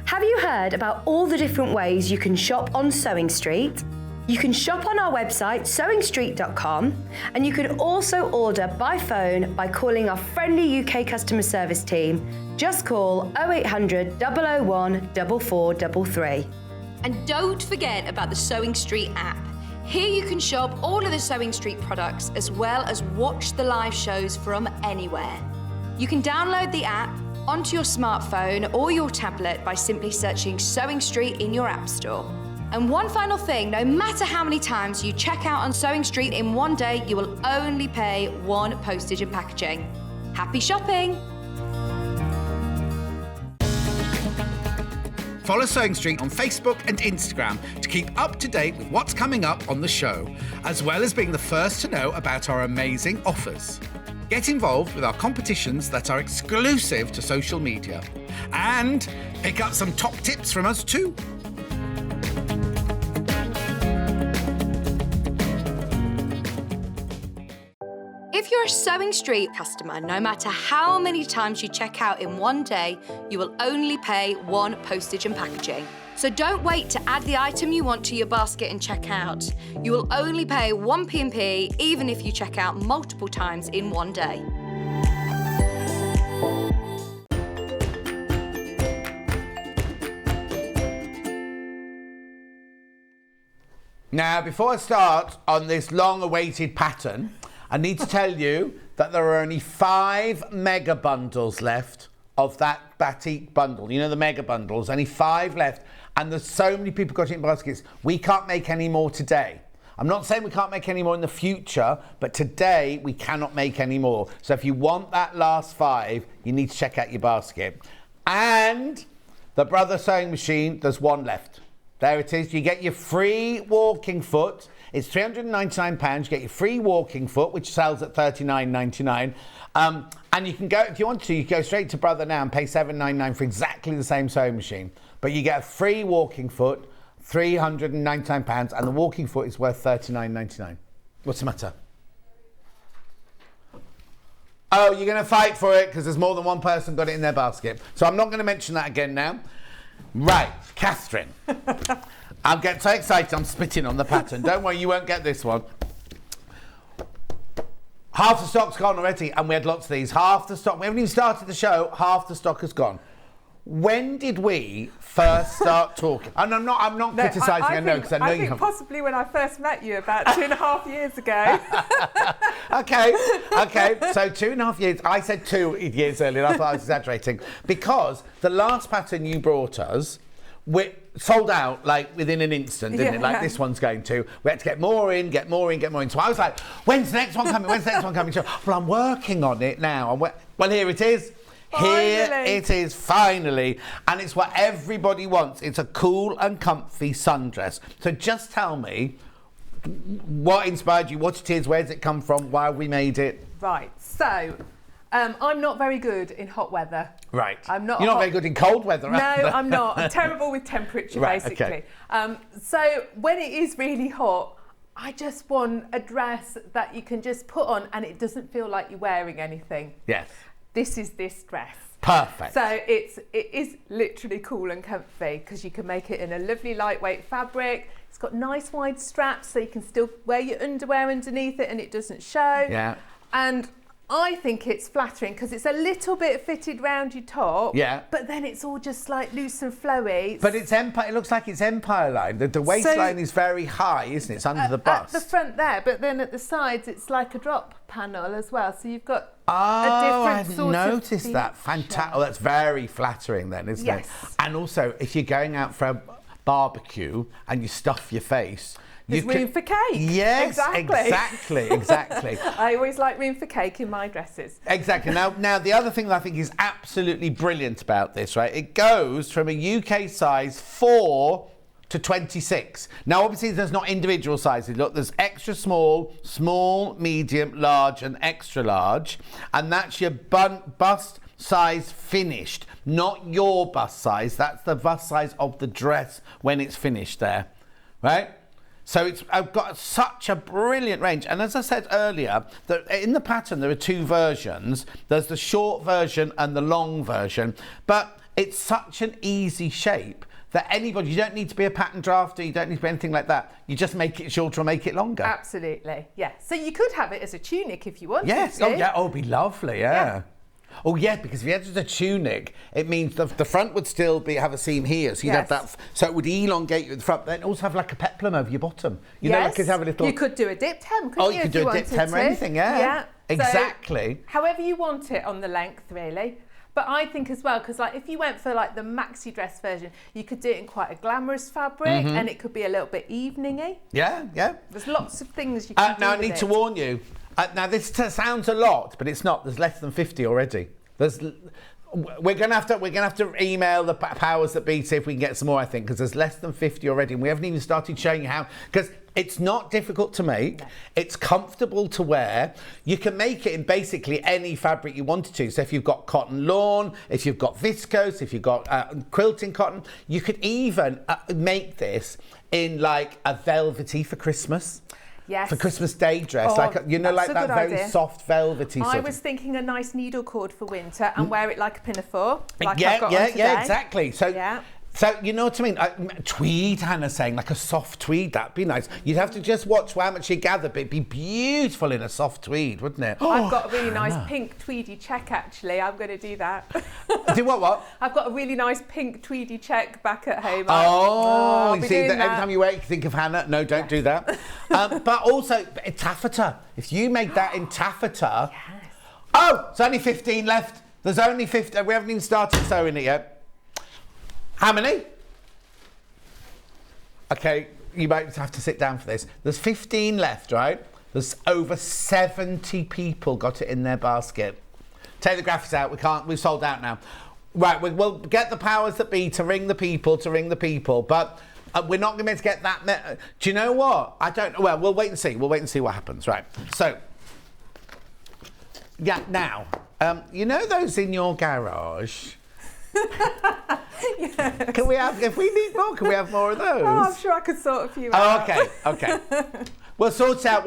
Have you heard about all the different ways you can shop on Sewing Street? You can shop on our website, sewingstreet.com, and you can also order by phone by calling our friendly UK customer service team. Just call 0800 001 4433. And don't forget about the Sewing Street app. Here you can shop all of the Sewing Street products as well as watch the live shows from anywhere. You can download the app onto your smartphone or your tablet by simply searching Sewing Street in your app store. And one final thing, no matter how many times you check out on Sewing Street in one day, you will only pay 1 postage and packaging. Happy shopping! Follow Sewing Street on Facebook and Instagram to keep up to date with what's coming up on the show, as well as being the first to know about our amazing offers. Get involved with our competitions that are exclusive to social media. And pick up some top tips from us too. a Sewing Street customer, no matter how many times you check out in one day, you will only pay one postage and packaging. So don't wait to add the item you want to your basket and check out. You will only pay one P&P even if you check out multiple times in one day. Now, before I start on this long-awaited pattern, I need to tell you that there are only 5 mega bundles left of that Batik bundle. You know, the mega bundles, only 5 left. And there's so many people got it in baskets. We can't make any more today. I'm not saying we can't make any more in the future, but today we cannot make any more. So if you want that last 5, you need to check out your basket. And the Brother Sewing Machine, there's 1 left. There it is. You get your free walking foot. It's £399. You get your free walking foot, which sells at $39.99. And you can go, if you want to, you can go straight to Brother now and pay $7.99 for exactly the same sewing machine. But you get a free walking foot, £399, and the walking foot is worth $39.99. What's the matter? Oh, you're going to fight for it because there's more than one person got it in their basket. So I'm not going to mention that again now. Right, Katharine. I'll get so excited I'm spitting on the pattern. Don't worry, you won't get this one. Half the stock's gone already, and we had lots of these. Half the stock, we haven't even started the show, half the stock has gone. When did we first start talking? And I'm not criticising, I know, because I know you haven't. Possibly when I first met you about 2.5 years ago. Okay. So 2.5 years. I said 2 years earlier. I thought I was exaggerating. Because the last pattern you brought us, we sold out like within an instant, didn't it? Like this one's going to. We had to get more in. So I was like, when's the next one coming? So, well, I'm working on it now. Well, here it is. Here it is, finally, and it's what everybody wants. It's a cool and comfy sundress. So just tell me what inspired you, what it is, where does it come from, why we made it? Right, so I'm not very good in hot weather. Right. You're not very good in cold weather, No, I'm not. I'm terrible with temperature, basically. Okay. So when it is really hot, I just want a dress that you can just put on and it doesn't feel like you're wearing anything. Yes. This is this dress. Perfect. So it is literally cool and comfy because you can make it in a lovely lightweight fabric. It's got nice wide straps so you can still wear your underwear underneath it and it doesn't show. Yeah. And I think it's flattering because it's a little bit fitted round your top. Yeah. But then it's all just like loose and flowy. But it's Empire. It looks like it's Empire line. The waistline is very high, isn't it? It's under the bust. At the front there, but then at the sides it's like a drop panel as well. So you've got a different sort of I hadn't noticed that. Fantastic. Oh, that's very flattering then, isn't it? And also, if you're going out for a barbecue and you stuff your face, there's room for cake. Yes, exactly. I always like room for cake in my dresses. Exactly. Now, the other thing that I think is absolutely brilliant about this, right? It goes from a UK size 4 to 26. Now, obviously, there's not individual sizes. Look, there's extra small, small, medium, large, and extra large, and that's your bust size finished, not your bust size. That's the bust size of the dress when it's finished there, right? So I've got such a brilliant range. And as I said earlier, in the pattern, there are 2 versions. There's the short version and the long version. But it's such an easy shape that anybody, you don't need to be a pattern drafter, you don't need to be anything like that. You just make it shorter or make it longer. Absolutely, yeah. So you could have it as a tunic if you wanted Yes, to. it'd be lovely, yeah. Oh yeah, because if you had just a tunic, it means the front would still have a seam here, so you'd have that, so it would elongate you at the front, then also have like a peplum over your bottom. You know, like have a little. You could do a dipped hem, couldn't you? You could do a dipped hem or anything, yeah. Exactly. So, however you want it on the length, really. But I think as well, because like if you went for like the maxi dress version, you could do it in quite a glamorous fabric, and it could be a little bit evening-y. Yeah. There's lots of things you can do. Now I need to warn you. Now this sounds a lot, but it's not. There's less than 50 already. We're gonna have to email the powers that be, see if we can get some more. I think because there's less than 50 already, and we haven't even started showing you how. Because it's not difficult to make. No. It's comfortable to wear. You can make it in basically any fabric you wanted to. So if you've got cotton lawn, if you've got viscose, if you've got quilting cotton, you could even make this in like a velvety for Christmas. Yes. For Christmas Day dress, Oh, like like that very idea. soft velvety sort I of. was thinking a nice needle cord for winter and wear it like a pinafore, like yeah, I've got yeah, on today. yeah, exactly. So, Yeah. so you know what I mean? Tweed, Hannah's saying, like a soft tweed, that'd be nice. You'd have to just watch how much you gather, but it'd be beautiful in a soft tweed, wouldn't it? I've got a really nice pink tweedy check, actually. I'm going to do that. Do what? I've got a really nice pink tweedy check back at home. Oh, I'll you be see, doing every that. time you wear it, you think of Hannah. No, don't do that. But also, taffeta. If you make that in taffeta. Yes. Oh, there's only 15 left. There's only 15. We haven't even started sewing it yet. How many? Okay, you might have to sit down for this. There's 15 left, right? There's over 70 people got it in their basket. Take the graphics out. We've sold out now. Right, we'll get the powers that be to ring the people, but we're not going to get that. Do you know what? I don't know. Well, we'll wait and see. We'll wait and see what happens. Right. So, yeah, now, you know those in your garage? Yes. Can we have, if we need more, can we have more of those? Oh, I'm sure I could sort a few Oh, out. okay. We'll sort it out.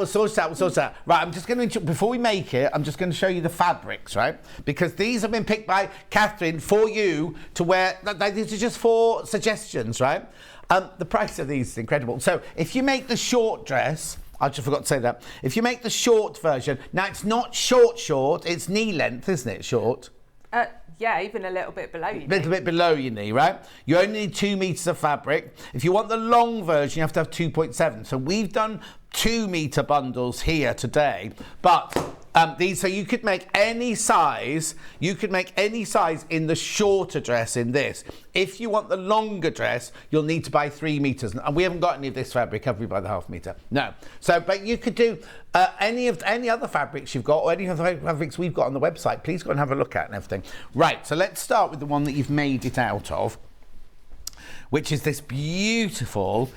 Right, I'm just going to, before we make it, I'm just going to show you the fabrics, right? Because these have been picked by Katharine for you to wear. These are just 4 suggestions, right? The price of these is incredible. So if you make the short dress, I just forgot to say that. If you make the short version, now it's not short, it's knee length, isn't it, short? Yeah, even a little bit below you. A little bit below your knee, right? You only need 2 meters of fabric. If you want the long version, you have to have 2.7. So we've done 2 meter bundles here today, but these, so you could make any size. You could make any size in the shorter dress in this. If you want the longer dress, you'll need to buy 3 meters, and we haven't got any of this fabric, have we? By the half meter, no. So, but you could do any other fabrics you've got, or any other fabrics we've got on the website. Please go and have a look at and everything. Right. So let's start with the one that you've made it out of, which is this beautiful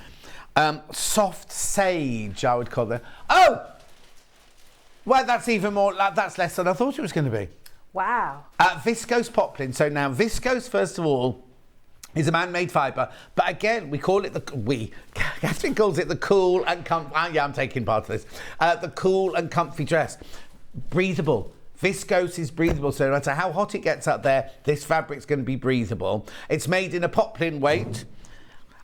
soft sage, I would call it. Oh. Well, that's even more, that's less than I thought it was going to be. Wow. Viscose poplin. So now viscose, first of all, is a man-made fibre. But again, we call it Katharine calls it the cool and comfy, yeah, I'm taking part of this. The cool and comfy dress. Breathable. Viscose is breathable, so no matter how hot it gets out there, this fabric's going to be breathable. It's made in a poplin weight.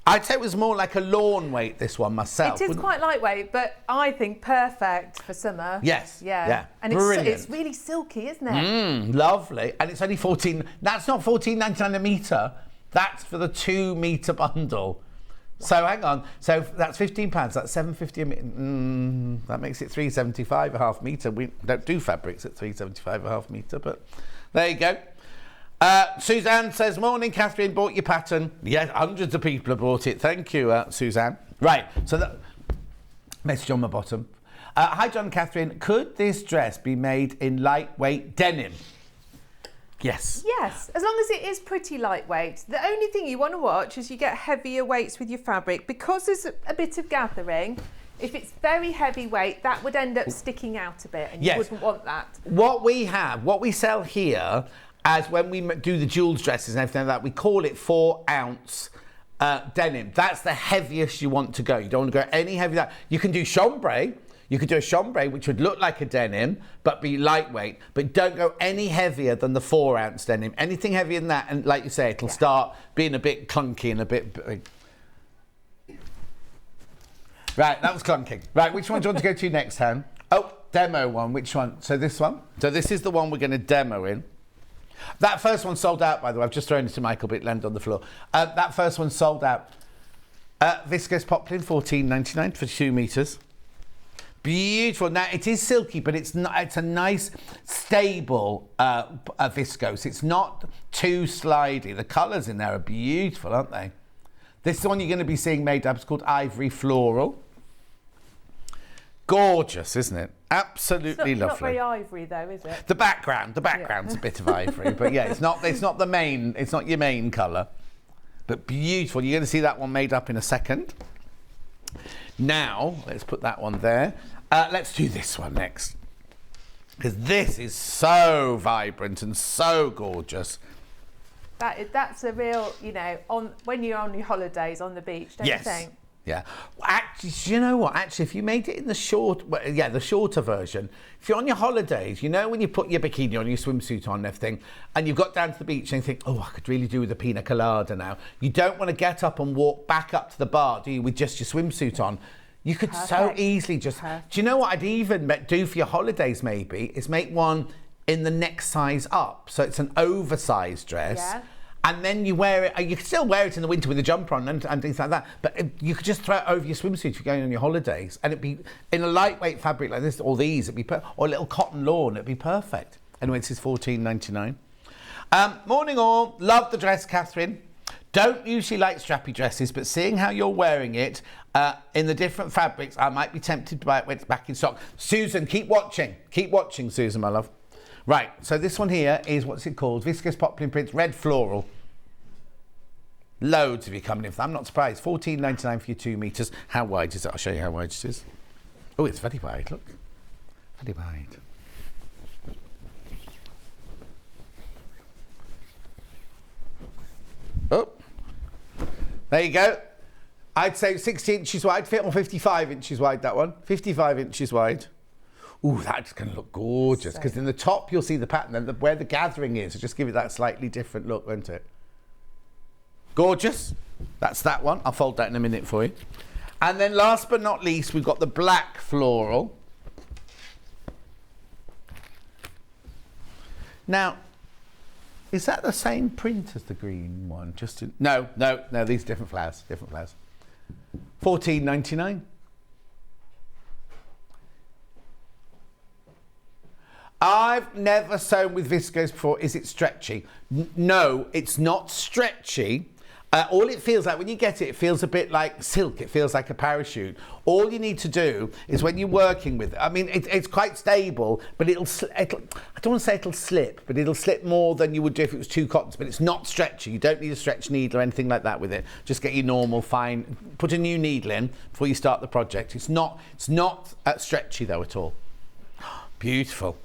I'd say it was more like a lawn weight, this one, myself. It is quite lightweight, but I think perfect for summer. Yes. Yeah. And it's really silky, isn't it? Lovely. And it's only that's not $14.99 a metre. That's for the 2 metre bundle. So hang on. So that's £15. That's $7.50 a metre. That makes it $3.75 a half metre. We don't do fabrics at $3.75 a half metre, but there you go. Suzanne says, morning, Katharine, bought your pattern. Yeah, hundreds of people have bought it. Thank you, Suzanne. Right, so that message on the bottom. Hi, John and Katharine. Could this dress be made in lightweight denim? Yes. Yes, as long as it is pretty lightweight. The only thing you want to watch is you get heavier weights with your fabric. Because there's a bit of gathering, if it's very heavyweight, that would end up sticking out a bit, and you wouldn't want that. What we sell here, as when we do the jewels dresses and everything like that, we call it 4 ounce denim. That's the heaviest you want to go. You don't want to go any heavier. You can do chambray. You could do a chambray, which would look like a denim, but be lightweight. But don't go any heavier than the 4 ounce denim. Anything heavier than that, and like you say, it'll start being a bit clunky and a bit... Right, that was clunky. Right, which one do you want to go to next, Han? Oh, demo one. Which one? So this one? So this is the one we're going to demo in. That first one sold out, by the way. I've just thrown it to Michael, but it landed on the floor. That first one sold out. Viscose poplin, $14.99 for 2 metres. Beautiful. Now, it is silky, but it's a nice, stable viscose. It's not too slidey. The colours in there are beautiful, aren't they? This is the one you're going to be seeing made up. It's called Ivory Floral. Gorgeous, isn't it? Absolutely lovely. Not very ivory though, is it? The background's a bit of ivory, but yeah, it's not your main colour. But beautiful. You're going to see that one made up in a second. Now, let's put that one there. Let's do this one next. Because this is so vibrant and so gorgeous. That's a real, when you're on your holidays on the beach, don't you think? Yeah. Well, actually, do you know what? Actually, if you made it in the the shorter version, if you're on your holidays, you know when you put your bikini on, your swimsuit on and everything, and you've got down to the beach and you think, oh, I could really do with a pina colada now. You don't want to get up and walk back up to the bar, do you, with just your swimsuit on? You could so easily just... Do you know what I'd even do for your holidays maybe, is make one in the next size up. So it's an oversized dress. Yeah. And then you wear it, you can still wear it in the winter with a jumper on and things like that, but you could just throw it over your swimsuit if you're going on your holidays, and it'd be in a lightweight fabric like this, or these, it'd be or a little cotton lawn, it'd be perfect. Anyway, this is $14.99. Morning all, love the dress, Catherine. Don't usually like strappy dresses, but seeing how you're wearing it in the different fabrics, I might be tempted to buy it when it's back in stock. Susan, keep watching, Susan, my love. Right, so this one here is, what's it called? Viscose Poplin Prints, red floral. Loads of you coming in for that. I'm not surprised. $14.99 for your 2 metres. How wide is it? I'll show you how wide it is. Oh, it's very wide, look. Very wide. Oh, there you go. I'd say 60 inches wide, fit on 55 inches wide, that one. 55 inches wide. Ooh, that's going to look gorgeous, because in the top you'll see the pattern, and where the gathering is, so just give it that slightly different look, won't it? Gorgeous. That's that one. I'll fold that in a minute for you. And then last but not least, we've got the black floral. Now, is that the same print as the green one? No, these are different flowers, $14.99. I've never sewn with viscose before. Is it stretchy? No, it's not stretchy. All it feels like, when you get it, it feels a bit like silk. It feels like a parachute. All you need to do is, when you're working with it, I mean, it's quite stable, but I don't want to say it'll slip, but it'll slip more than you would do if it was two cottons, but it's not stretchy. You don't need a stretch needle or anything like that with it. Just get your normal fine, put a new needle in before you start the project. It's not stretchy though at all. Beautiful.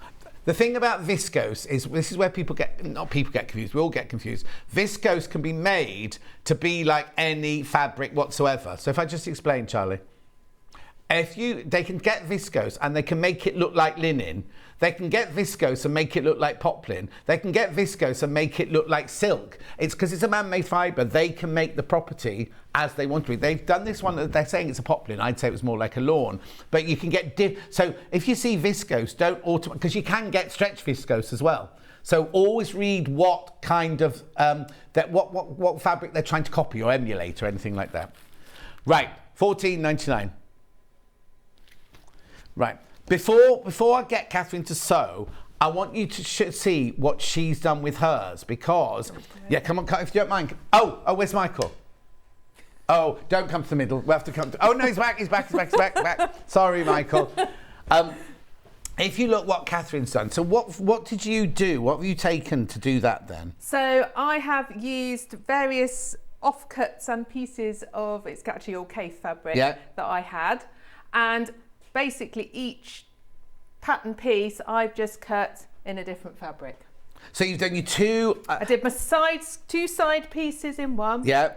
The thing about viscose is, this is where we all get confused. Viscose can be made to be like any fabric whatsoever. So if I just explain, Charlie, they can get viscose and they can make it look like linen. They can get viscose and make it look like poplin. They can get viscose and make it look like silk. It's because it's a man-made fibre. They can make the property as they want to be. They've done this one, they're saying it's a poplin. I'd say it was more like a lawn. But you can get... So if you see viscose, don't automatically... Because you can get stretch viscose as well. So always read what kind of... what fabric they're trying to copy or emulate or anything like that. Right, $14.99. Right. Before I get Catherine to sew, I want you to see what she's done with hers, because... Yeah, come on, if you don't mind. Oh, where's Michael? Oh, don't come to the middle. We'll have to come to... Oh, no, he's back. Sorry, Michael. If you look what Catherine's done, so what did you do? What have you taken to do that then? So I have used various offcuts and pieces of... It's actually all Kaffe fabric that I had. And... basically each pattern piece I've just cut in a different fabric. So you've done your two... I did my two side pieces in one. Yeah.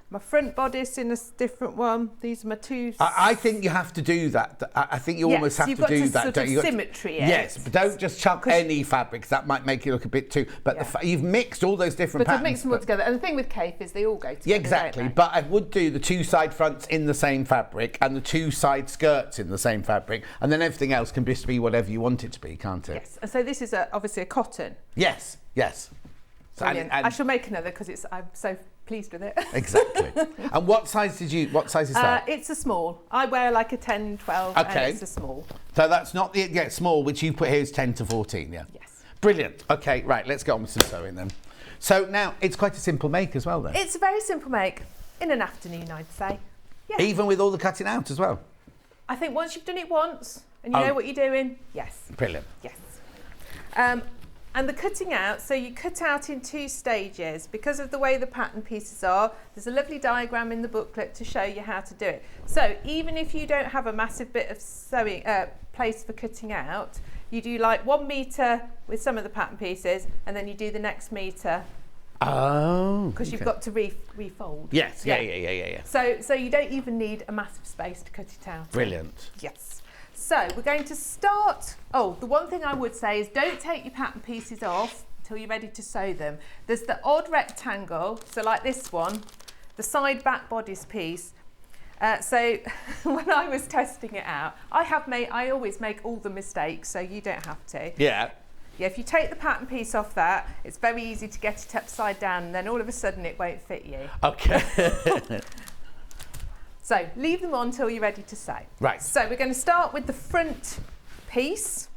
My front bodice in a different one. These are my two... I think you have to do that. I think you almost have to do that. You've got to sort of symmetry it. Yes, but don't just chuck any fabric, because that might make it look a bit too... But you've mixed all those different patterns. But I've mixed them all together. And the thing with Kaffe is they all go together. Yeah, exactly. But I would do the two side fronts in the same fabric and the two side skirts in the same fabric, and then everything else can just be whatever you want it to be, can't it? Yes. And so this is obviously a cotton. Yes. So, and I shall make another, because I'm so pleased with it. Exactly. And what size is that? It's a small. I wear like a 10, 12, and it's a small. So that's not the small, which you put here is 10 to 14, yeah? Yes. Brilliant. Okay, right, let's get on with some sewing then. So now, it's quite a simple make as well then? It's a very simple make, in an afternoon, I'd say. Yeah. Even with all the cutting out as well? I think once you've done it once, and you know what you're doing, yes. Brilliant. Yes. And the cutting out, so you cut out in 2 stages because of the way the pattern pieces are. There's a lovely diagram in the booklet to show you how to do it. So even if you don't have a massive bit of sewing place for cutting out, you do like 1 metre with some of the pattern pieces, and then you do the next metre Oh. Because you've got to refold. Yes, yeah. So you don't even need a massive space to cut it out. Brilliant. Yes. So we're going to start. Oh, the one thing I would say is don't take your pattern pieces off until you're ready to sew them. There's the odd rectangle, so like this one, the side back bodice piece. So when I was testing it out, I always make all the mistakes, so you don't have to. Yeah. Yeah, if you take the pattern piece off that, it's very easy to get it upside down, and then all of a sudden it won't fit you. Okay. So leave them on until you're ready to sew. Right. So we're going to start with the front piece.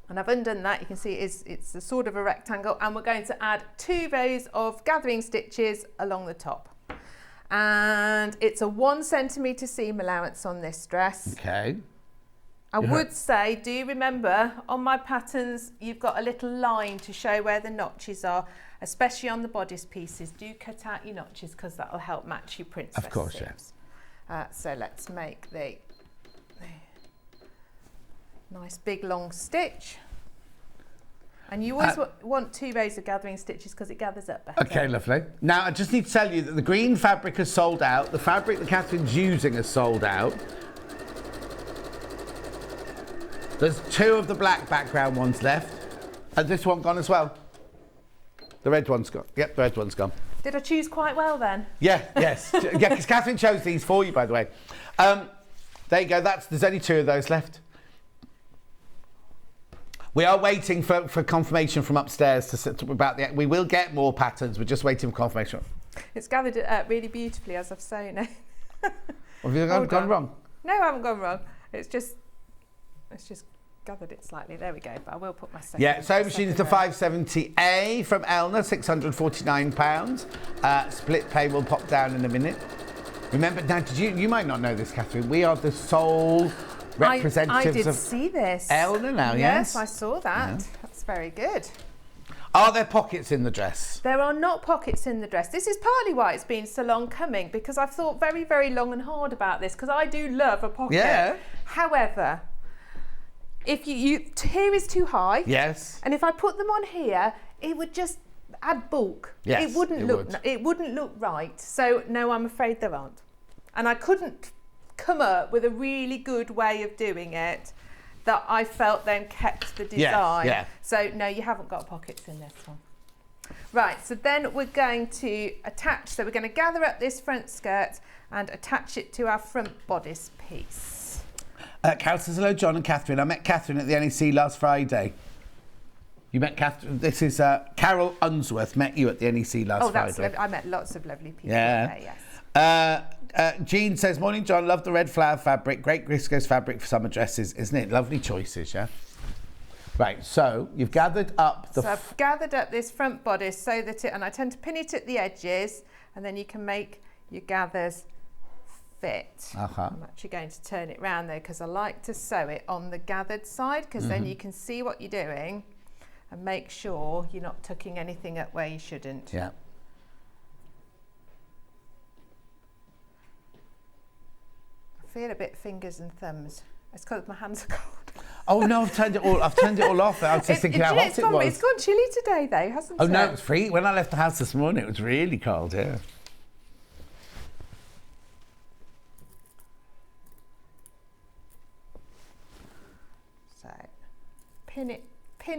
And I've undone that. You can see it's a sort of a rectangle, and we're going to add 2 rows of gathering stitches along the top. And it's a 1 centimetre seam allowance on this dress. Okay. I would say, do remember, on my patterns, you've got a little line to show where the notches are, especially on the bodice pieces. Do cut out your notches because that'll help match your princess. Of course, seams. So let's make the nice big long stitch. And you always want 2 rows of gathering stitches because it gathers up better. Okay, lovely. Now, I just need to tell you that the green fabric has sold out. The fabric that Katharine's using has sold out. There's 2 of the black background ones left. Has this one gone as well? The red one's gone. Yep, the red one's gone. Did I choose quite well then? Yeah, yes. Yeah, because Katharine chose these for you, by the way. There you go. There's only 2 of those left. We are waiting for confirmation from upstairs about the. We will get more patterns. We're just waiting for confirmation. It's gathered really beautifully as I've sewn it. Have you gone wrong? No, I haven't gone wrong. It's just gathered it slightly. There we go. But I will put my second. Yeah, sewing machine is the 570A from Elna, £649. Split pay will pop down in a minute. Remember, now, you might not know this, Katharine. We are the sole representatives of see this. Elna now, yes? Yes, I saw that. Yeah. That's very good. Are there pockets in the dress? There are not pockets in the dress. This is partly why it's been so long coming, because I've thought very, very long and hard about this, because I do love a pocket. Yeah. However, if you here is too high. Yes. And if I put them on here, it would just add bulk. Yes, it wouldn't look right. So no, I'm afraid there aren't. And I couldn't come up with a really good way of doing it that I felt then kept the design. Yeah. So no, you haven't got pockets in this one. Right, so then we're going to attach, so we're going to gather up this front skirt and attach it to our front bodice piece. Carol says, hello, John and Katharine. I met Katharine at the NEC last Friday. You met Katharine. This is Carol Unsworth met you at the NEC last Friday. I met lots of lovely people there, yes. Jean says, morning, John. Love the red flower fabric. Great viscose fabric for summer dresses, isn't it? Lovely choices, yeah? Right, so you've gathered up So I've gathered up this front bodice so that and I tend to pin it at the edges, and then you can make your gathers fit. I'm actually going to turn it round though, because I like to sew it on the gathered side, because then you can see what you're doing and make sure you're not tucking anything up where you shouldn't. Yeah. I feel a bit fingers and thumbs. It's because my hands are cold. Oh no, I've turned it all off. I was just thinking how hot it was. It's gone chilly today though, hasn't it? Oh no, it's free. When I left the house this morning, it was really cold, yeah. So pin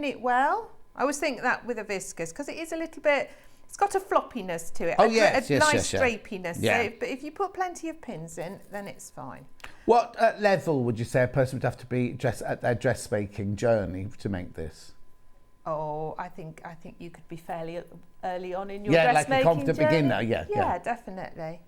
it well. I always think that with a viscose, because it is a little bit, it's got a floppiness to it. Oh, nice drapiness. Yeah. So, but if you put plenty of pins in, then it's fine. What level would you say a person would have to be at their dressmaking journey to make this? Oh, I think you could be fairly early on in your dressmaking. dressmaking Yeah, like a confident journey. beginner. Yeah, Yeah, definitely.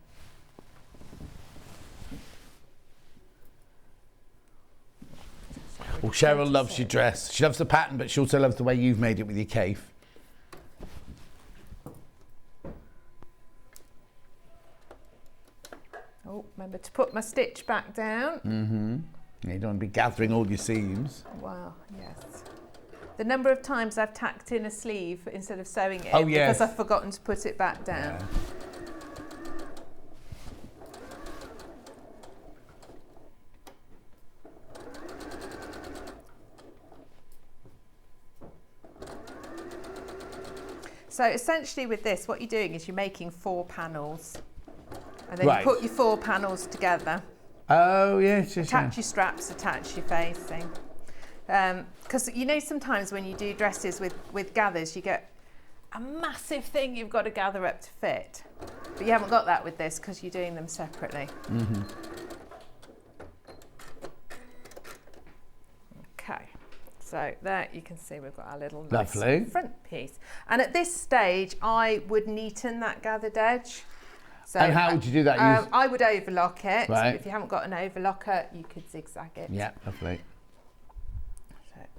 Well, Cheryl loves your dress. She loves the pattern, but she also loves the way you've made it with your cave. Oh, remember to put my stitch back down. You don't want to be gathering all your seams. Wow, yes. The number of times I've tacked in a sleeve instead of sewing it yes. because I've forgotten to put it back down. Yeah. So essentially with this, what you're doing is you're making 4 panels. And then Right. you put your 4 panels together. Oh, yes, yes, Attach yes. your straps, attach your facing. Because you know sometimes when you do dresses with gathers, you get a massive thing you've got to gather up to fit. But you haven't got that with this because you're doing them separately. Mm-hmm. Okay, so there you can see we've got our little Lovely. nice front piece. And at this stage, I would neaten that gathered edge. So, And how would you do that? I would overlock it. Right. If you haven't got an overlocker, you could zigzag it. Yeah, lovely.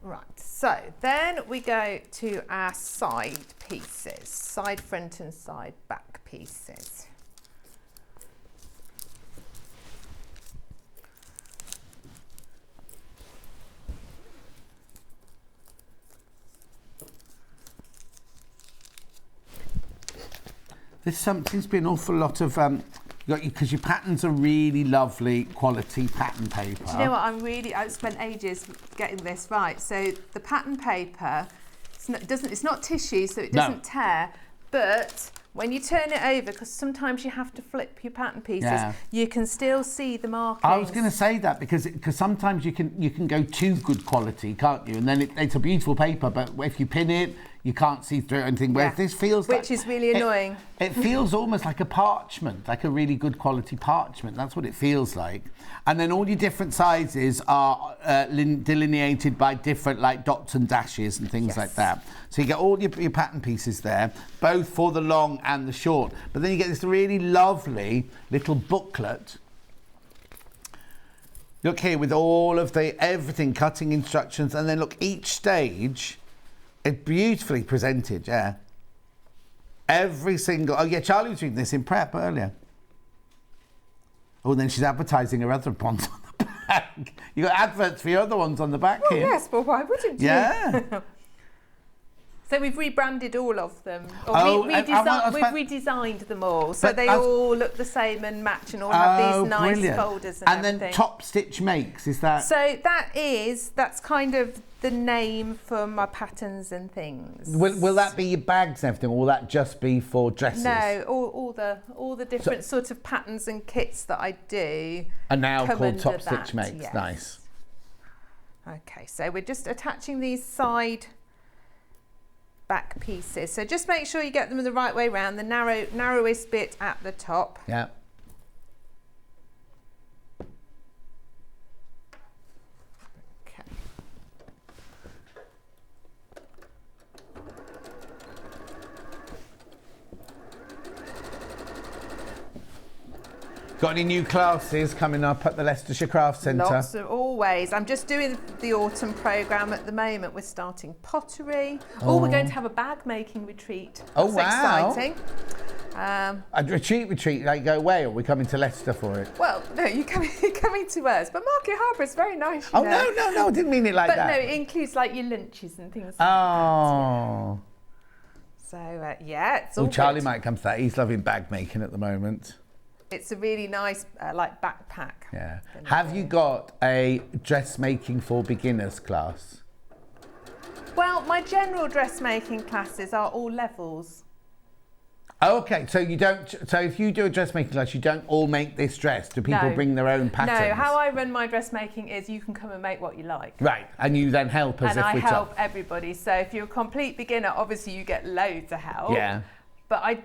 Right, so then we go to our side pieces, side front and side back pieces. There seems to be an awful lot of, because your patterns are really lovely quality pattern paper. Do you know what, I've spent ages getting this right. So the pattern paper, it's not tissue, so it doesn't tear, but when you turn it over, because sometimes you have to flip your pattern pieces, you can still see the markings. I was going to say that because sometimes you can go too good quality, can't you? And then it's a beautiful paper, but if you pin it, you can't see through anything. Whereas this feels which is really annoying. It feels almost like a parchment, like a really good quality parchment. That's what it feels like. And then all your different sizes are delineated by different like dots and dashes and things like that. So you get all your pattern pieces there, both for the long and the short. But then you get this really lovely little booklet. Look here with all of everything, cutting instructions, and then look, each stage is beautifully presented, yeah. Every single, oh yeah, Charlie was reading this in prep earlier. Oh, and then she's advertising her other ones on the back. You got adverts for your other ones on the back here. Yes, well, why wouldn't you? Yeah. So we've rebranded all of them. We've redesigned them all, so they all look the same and match, and all have these nice folders and everything. Then Top Stitch Makes, is that? So that's kind of the name for my patterns and things. Will that be your bags and everything, or will that just be for dresses? No, all the different sort of patterns and kits that I do are now come called under Top Stitch that, Makes. yes. Nice. Okay, so we're just attaching these side back pieces. So just make sure you get them the right way round, the narrowest bit at the top. Yeah. Okay. Got any new classes coming up at the Leicestershire Craft Centre? Lots of, always. I'm just doing the autumn programme at the moment. We're starting pottery. Oh, we're going to have a bag making retreat. That's exciting. A retreat, like go away, or we're coming to Leicester for it? Well, no, you're coming to us. But Market Harbour is very nice. No, I didn't mean it like that. But no, it includes like your lunches and things like that. Oh. So, yeah, it's all Charlie good. might come to that. He's loving bag making at the moment. It's a really nice, like, backpack. Yeah. Have you got a dressmaking for beginners class? Well, my general dressmaking classes are all levels. Oh, okay, so you don't. So if you do a dressmaking class, you don't all make this dress. Do people bring their own patterns? No, how I run my dressmaking is you can come and make what you like. Right, and you then help us and if I we're help top. everybody. So if you're a complete beginner, obviously you get loads of help. Yeah. But I,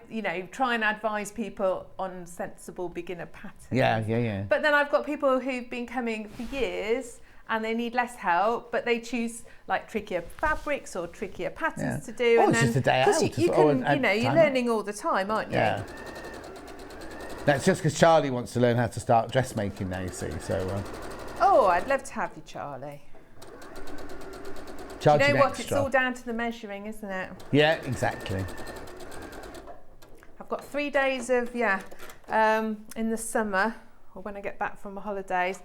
try and advise people on sensible beginner patterns. Yeah. But then I've got people who've been coming for years and they need less help, but they choose like trickier fabrics or trickier patterns to do. It's just a day out. Because you're learning all the time, aren't you? Yeah. That's just because Charlie wants to learn how to start dressmaking now, you see. So. Oh, I'd love to have you, Charlie. Charge you know what? extra. It's all down to the measuring, isn't it? Yeah, exactly. I've got 3 days of in the summer, or when I get back from my holidays.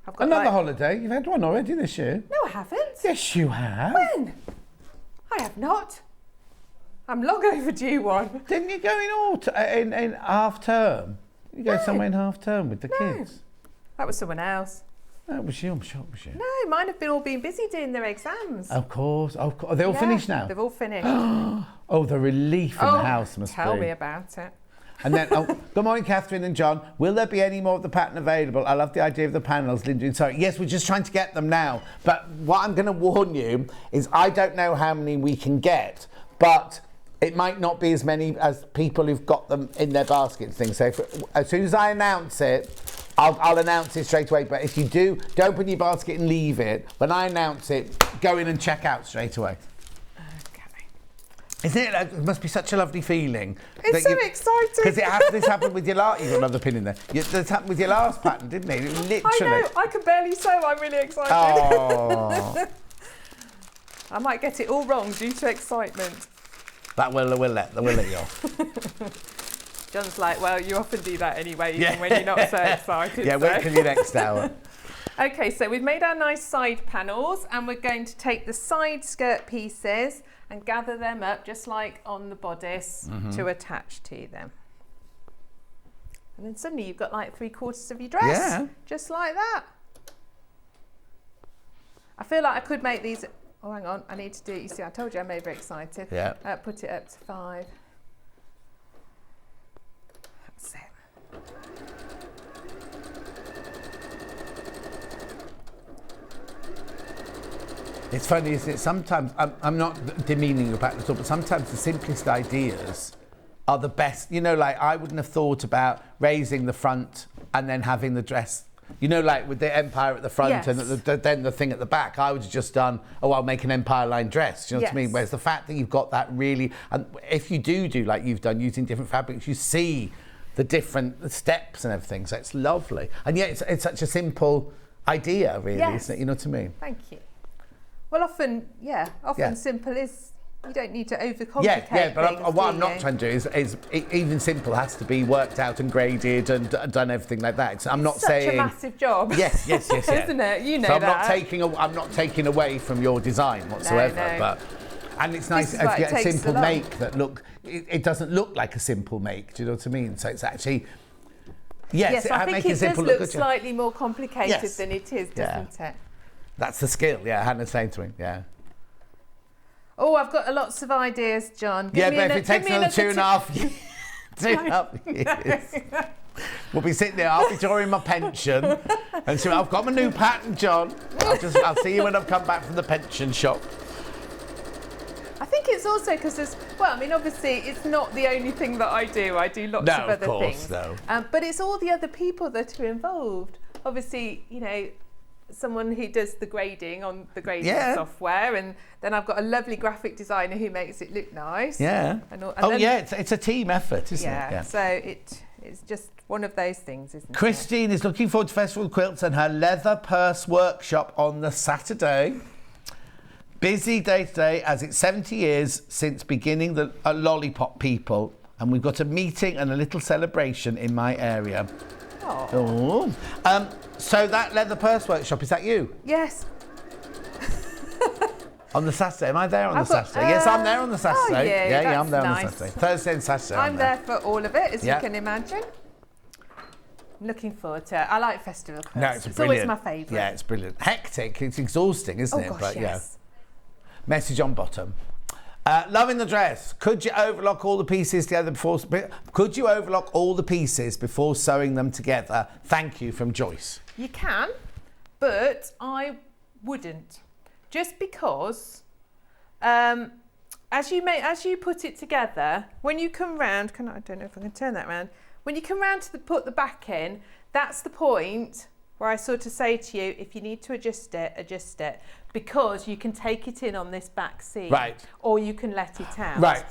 I've got another holiday. You've had one already this year. No, I haven't. Yes, you have. When? I have not. I'm long overdue one. Didn't you go in half term? You go somewhere in half term with the kids. That was someone else. Oh, was you? I'm sure it was you. No, mine have all been busy doing their exams. Of course. Are they all finished now? They've all finished. Oh, the relief in the house must be. Tell me about it. And then, good morning, Katharine and John. Will there be any more of the pattern available? I love the idea of the panels, Linda. Sorry, yes, we're just trying to get them now. But what I'm going to warn you is I don't know how many we can get, but it might not be as many as people who've got them in their baskets. Things. So as soon as I announce it, I'll announce it straight away. But if you do, don't put in your basket and leave it. When I announce it, go in and check out straight away. Okay. Isn't it? It must be such a lovely feeling. It's so exciting. Because this happened with your last. You've got another pin in there. This happened with your last pattern, didn't it? Literally. I know. I can barely sew. I'm really excited. Oh. I might get it all wrong due to excitement. That we'll let you off. John's like, well, you often do that anyway, even when you're not so excited. Yeah, wait till your next hour. Okay, so we've made our nice side panels and we're going to take the side skirt pieces and gather them up just like on the bodice to attach to them. And then suddenly you've got like 3/4 of your dress. Yeah. Just like that. I feel like I could make these. Oh, hang on, I need to do it. You see, I told you I'm overexcited. Yeah. Put it up to 5. That's it. It's funny, isn't it? Sometimes, I'm not demeaning your pattern at all, but sometimes the simplest ideas are the best. You know, like I wouldn't have thought about raising the front and then having the dress. You know, like with the empire at the front and then the thing at the back, I would have just done, I'll make an empire line dress. Do you know what I mean? Whereas the fact that you've got that really, and if you do like you've done using different fabrics, you see the different steps and everything. So it's lovely. And yet it's such a simple idea, really, isn't it? You know what I mean? Thank you. Well, often simple is, you don't need to overcomplicate things. But what I'm not you? trying to do is even simple has to be worked out and graded and done everything like that. I'm not saying such a massive job. Yes. Isn't it? You know so that. I'm not taking away from your design whatsoever. No. And it's nice if you get a simple make that it doesn't look like a simple make. Do you know what I mean? So it's actually I think it does look slightly more complicated than it is, doesn't it? That's the skill. Yeah, Hannah's saying to me. Yeah. Oh, I've got lots of ideas, John. But if it takes another 2.5 years, we'll be sitting there. I'll be drawing my pension, and so I've got my new pattern, John. I'll see you when I've come back from the pension shop. I think it's also because obviously it's not the only thing that I do. I do lots of other things. No. But it's all the other people that are involved. Obviously, you know, someone who does the grading on the grading software, and then I've got a lovely graphic designer who makes it look nice. Yeah. It's a team effort, isn't it? Yeah. So it's just one of those things, isn't it? Christine is looking forward to Festival Quilts and her leather purse workshop on the Saturday. Busy day today, as it's 70 years since beginning the Lollipop People, and we've got a meeting and a little celebration in my area. Oh. So that leather purse workshop, is that you? Yes. On the Saturday, am I there on the Saturday? Yes, I'm there on the Saturday. Yeah, I'm there on the Saturday. Thursday and Saturday. I'm there for all of it, as you can imagine. I'm looking forward to it. I like festival quilts. No, it's always my favourite. Yeah, it's brilliant. Hectic, it's exhausting, isn't it? Gosh, yes. Message on bottom. Loving the dress. Could you overlock all the pieces together before? Could you overlock all the pieces before sewing them together? Thank you, from Joyce. You can, but I wouldn't, just because as you put it together, when you come round, I don't know if I can turn that round. When you come round to put the back in, that's the point where I sort of say to you, if you need to adjust it, because you can take it in on this back seam, right? Or you can let it out, right?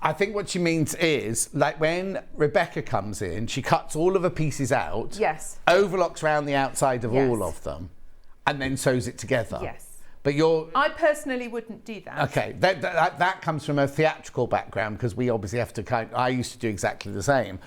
I think what she means is, like when Rebecca comes in, she cuts all of her pieces out, overlocks around the outside of all of them, and then sews it together. Yes. But I personally wouldn't do that. Okay, that comes from a theatrical background, because we obviously have to I used to do exactly the same.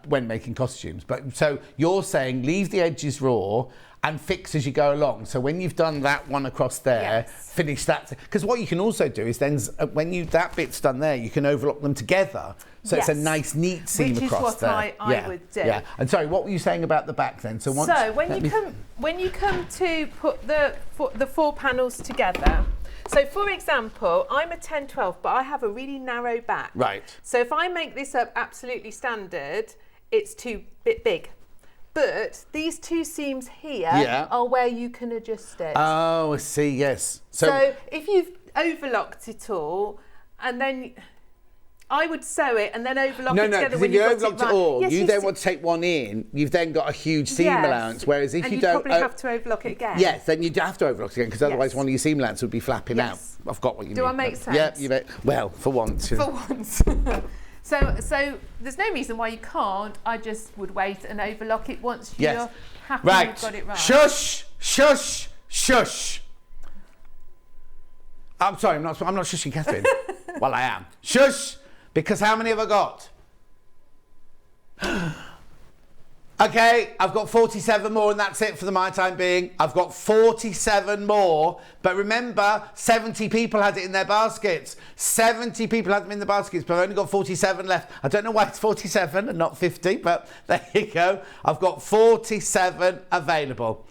when making costumes. But so you're saying leave the edges raw and fix as you go along. So when you've done that one across there, finish that. Because what you can also do is then, when that bit's done there, you can overlock them together. So it's a nice, neat seam across there. Which is what I would do. Yeah. And sorry, what were you saying about the back then? So when you come to put the 4 panels together. So for example, I'm a 10-12, but I have a really narrow back. Right. So if I make this up absolutely standard, it's too big. But these 2 seams here are where you can adjust it. Oh, I see, yes. So if you've overlocked it all, and then I would sew it and then overlock it together when if you you've overlocked got it all, Yes, you then want to take one in, you've then got a huge seam allowance, whereas if you don't... probably have to overlock it again. Yes, then you'd have to overlock it again, because otherwise one of your seam allowances would be flapping out. I've got what you mean. Do I make sense? Yeah, you make... Well, for once. For once. So there's no reason why you can't. I just would wait and overlock it once you're happy you've got it right. Shush, shush, shush. I'm sorry, I'm not shushing Katharine. Well, I am. Shush, because how many have I got? Okay, I've got 47 more and that's it for my time being. I've got 47 more, but remember, 70 people had it in their baskets. 70 people had them in the baskets, but I've only got 47 left. I don't know why it's 47 and not 50, but there you go. I've got 47 available.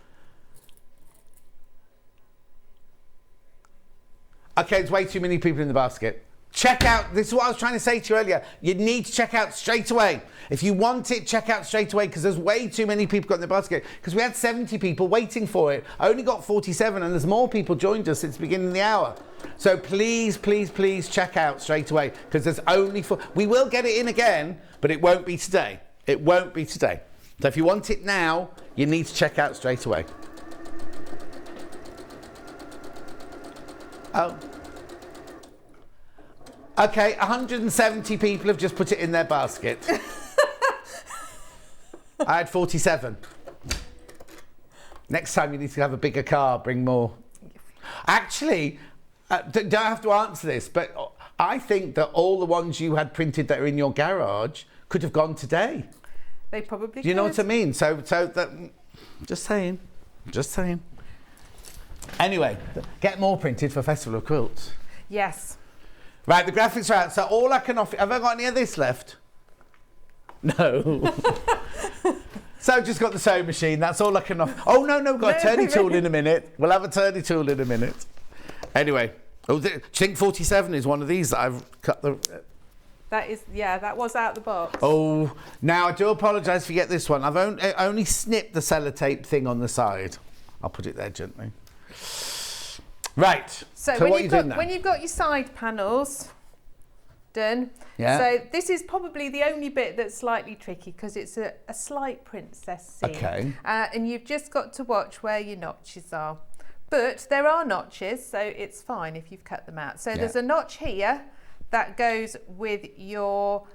Okay, there's way too many people in the basket. Check out, this is what I was trying to say to you earlier. You need to check out straight away. If you want it, check out straight away, because there's way too many people got in the basket. Because we had 70 people waiting for it. I only got 47, and there's more people joined us since the beginning of the hour. So please, please, please check out straight away, because there's only 4. We will get it in again, but it won't be today. It won't be today. So if you want it now, you need to check out straight away. Oh. Okay, 170 people have just put it in their basket. I had 47. Next time you need to have a bigger car, bring more. Actually, don't have to answer this, but I think that all the ones you had printed that are in your garage could have gone today. They probably could. Do you know what I mean? So that, just saying. Anyway, get more printed for Festival of Quilts. Yes. Right, the graphics are out. So all I can offer... Have I got any of this left? No. So I've just got the sewing machine. That's all I can offer. Oh, no, we've got a turning tool in a minute. We'll have a turning tool in a minute. Anyway. Oh, do you think 47 is one of these that I've cut the... That was out the box. Oh, now I do apologise if you get this one. I've only snipped the sellotape thing on the side. I'll put it there gently. Right. So when you've got your side panels done, so this is probably the only bit that's slightly tricky, because it's a slight princess seam. Okay. And you've just got to watch where your notches are. But there are notches, so it's fine if you've cut them out. So there's a notch here that goes with your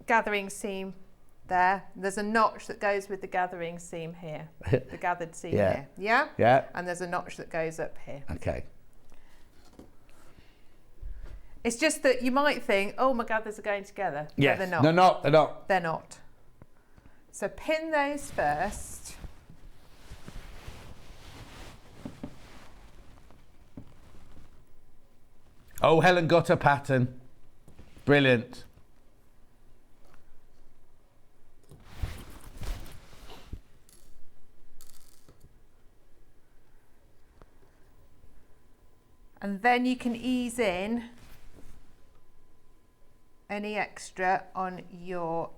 gathering seam there. There's a notch that goes with the gathering seam here, the gathered seam here. Yeah? Yeah. And there's a notch that goes up here. Okay. It's just that you might think, oh, my gathers are going together. Yes. But they're not. They're not. They're not. They're not. So pin those first. Oh, Helen got a pattern. Brilliant. And then you can ease in any extra on your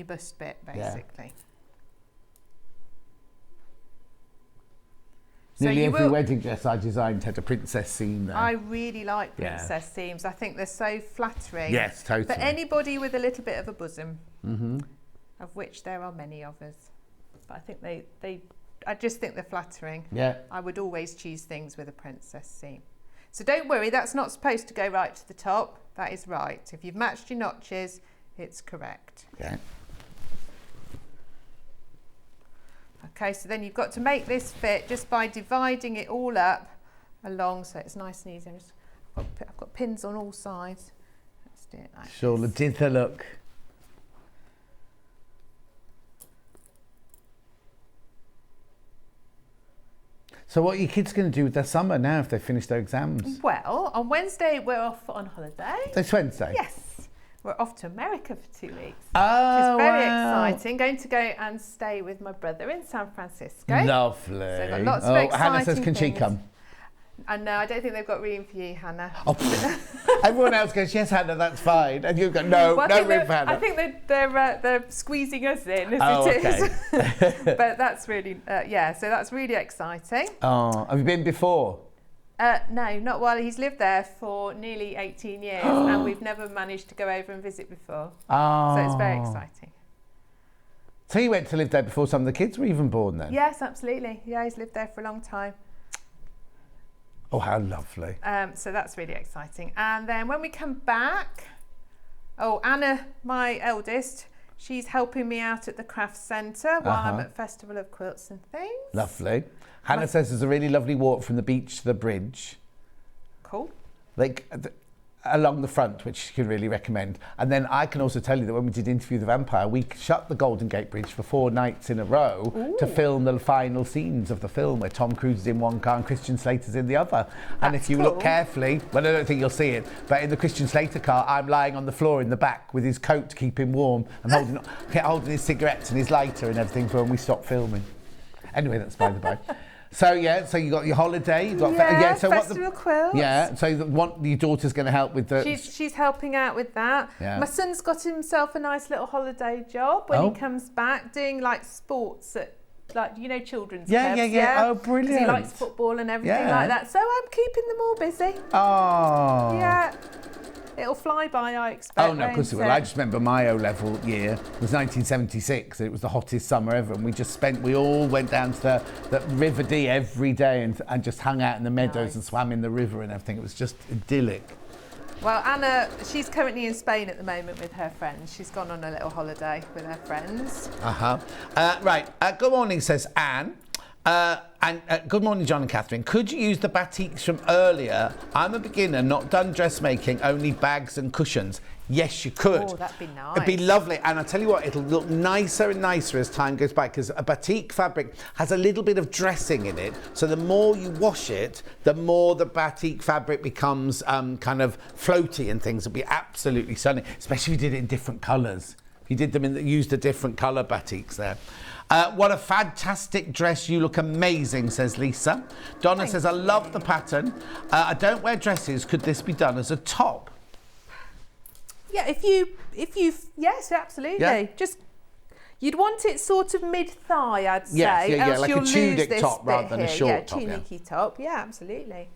bust bit, basically. So nearly every wedding dress I designed had a princess seam there. I really like princess seams. I think they're so flattering. Yes, totally. For anybody with a little bit of a bosom, of which there are many of us. But I think I just think they're flattering. Yeah. I would always choose things with a princess seam. So don't worry, that's not supposed to go right to the top. That is right. If you've matched your notches, it's correct. Yeah. Okay, so then you've got to make this fit just by dividing it all up along, so it's nice and easy. I've got pins on all sides. do it like Sure, did the look. So what are your kids going to do with their summer now if they finish their exams? Well, on Wednesday we're off on holiday. This Wednesday? Yes. We're off to America for 2 weeks. Oh, which is very wow. exciting. Going to go and stay with my brother in San Francisco. Lovely. So we've got lots of exciting Hannah says, can she things. come? And no, I don't think they've got room for you, Hannah. Oh, everyone else goes, yes, Hannah, that's fine. And you go, no, Well, no room for Hannah. I think they're squeezing us in as Oh, it is. okay. But that's really, yeah, so that's really exciting. Oh, have you been before? No, not while he's lived there for nearly 18 years and we've never managed to go over and visit before. Oh. So it's very exciting. So you went to live there before some of the kids were even born then? Yes, absolutely. Yeah, he's lived there for a long time. Oh, how lovely. So that's really exciting. And then when we come back, Anna, my eldest, she's helping me out at the Crafts Centre while I'm at Festival of Quilts and Things. Lovely. Hannah says there's a really lovely walk from the beach to the bridge. Cool. Along the front, which she could really recommend. And then I can also tell you that when we did Interview the Vampire, we shut the Golden Gate Bridge for 4 nights in a row to film the final scenes of the film where Tom Cruise is in one car and Christian Slater's in the other. And if you look carefully, well, I don't think you'll see it, but in the Christian Slater car, I'm lying on the floor in the back with his coat to keep him warm and holding his cigarettes and his lighter and everything for when we stop filming. Anyway, that's by the by. So you got your holiday. You got so Festival Quilts. Yeah, so your daughter's going to help with the. She's helping out with that. Yeah. My son's got himself a nice little holiday job when he comes back, doing like sports at children's clubs. Yeah. Oh, brilliant. He likes football and everything like that. So I'm keeping them all busy. Oh. Yeah. It'll fly by, I expect. Oh, no, of course it will. I just remember my O-level year was 1976. It was the hottest summer ever. And we all went down to the River Dee every day and just hung out in the meadows and swam in the river and everything. It was just idyllic. Well, Anna, she's currently in Spain at the moment with her friends. She's gone on a little holiday with her friends. Right. Good morning, says Anne. Good morning, John and Katharine. Could you use the batiks from earlier? I'm a beginner, not done dressmaking, only bags and cushions. Yes, you could. Oh, that'd be nice. It'd be lovely. And I'll tell you what, it'll look nicer and nicer as time goes by because a batik fabric has a little bit of dressing in it. So the more you wash it, the more the batik fabric becomes kind of floaty and things. It'll be absolutely stunning, especially if you did it in different colours. If you did them used a different colour batiks there. What a fantastic dress. You look amazing, says Lisa. Donna says, I love the pattern. I don't wear dresses. Could this be done as a top? Yeah, if you, yes, absolutely. Yeah. Just, you'd want it sort of mid-thigh, I'd say. Yes, like you'll a tunic lose top this rather than a bit short here. top. Tunic-y top, yeah, absolutely.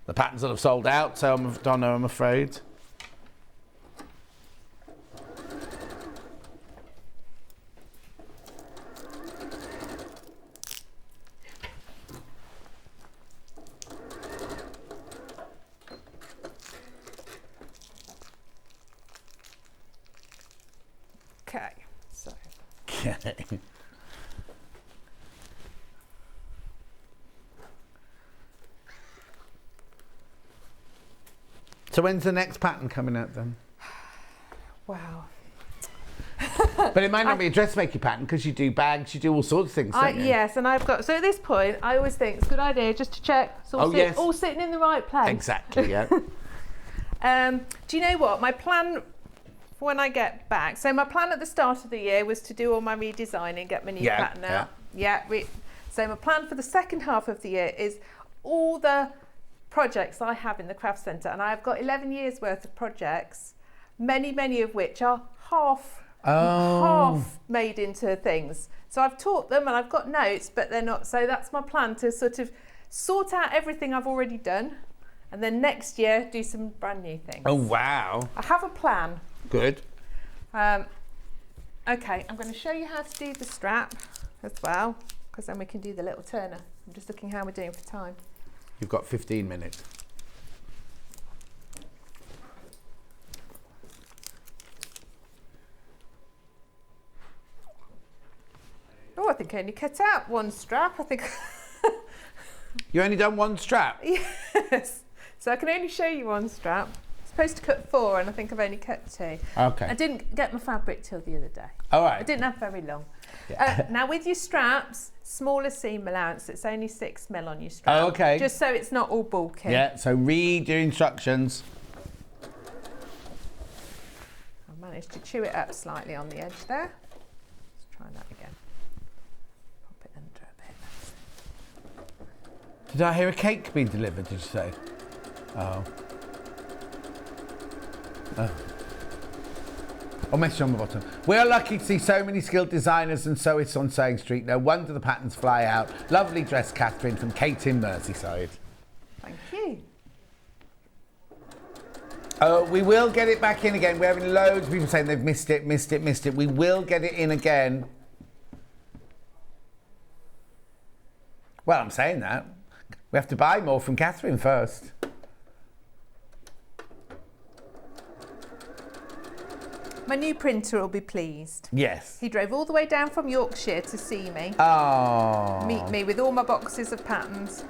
The patterns will have sold out, so Donna, I'm afraid. Okay, so. Okay. So when's the next pattern coming out then? Wow. But it might not be a dressmaking pattern because you do bags, you do all sorts of things, don't you? Yes, and I've got, so at this point, I always think it's a good idea just to check it's all sitting in the right place. Exactly, yeah. Do you know what? My plan for when I get back, so my plan at the start of the year was to do all my redesigning, get my new pattern out. So my plan for the second half of the year is all the projects I have in the Crafts Centre, and I've got 11 years worth of projects, many of which are half made into things. So I've taught them and I've got notes, but they're not. So that's my plan, to sort of sort out everything I've already done, and then next year do some brand new things. Oh, wow. I have a plan. Good. Okay, I'm going to show you how to do the strap as well, because then we can do the little turner. I'm just looking how we're doing for time. You've got 15 minutes. Oh, I think I only cut out one strap. I think. You only done one strap? Yes. So I can only show you one strap. supposed to cut 4 and I think I've only cut 2. Okay. I didn't get my fabric till the other day. All right. I didn't have very long. Yeah. Now with your straps, smaller seam allowance, it's only 6mm on your strap. Oh, okay. Just so it's not all bulky. Yeah, so read your instructions. I managed to chew it up slightly on the edge there. Let's try that again. Pop it under a bit. Did I hear a cake being delivered, did you say? Oh. Oh, message on the bottom. We are lucky to see so many skilled designers and sewists on Sewing Street. No wonder the patterns fly out. Lovely dress, Katharine, from Kate in Merseyside. Thank you. We will get it back in again. We're having loads of people saying they've missed it. We will get it in again. Well, I'm saying that. We have to buy more from Katharine first. My new printer will be pleased. Yes. He drove all the way down from Yorkshire to see me. Oh. Meet me with all my boxes of patterns.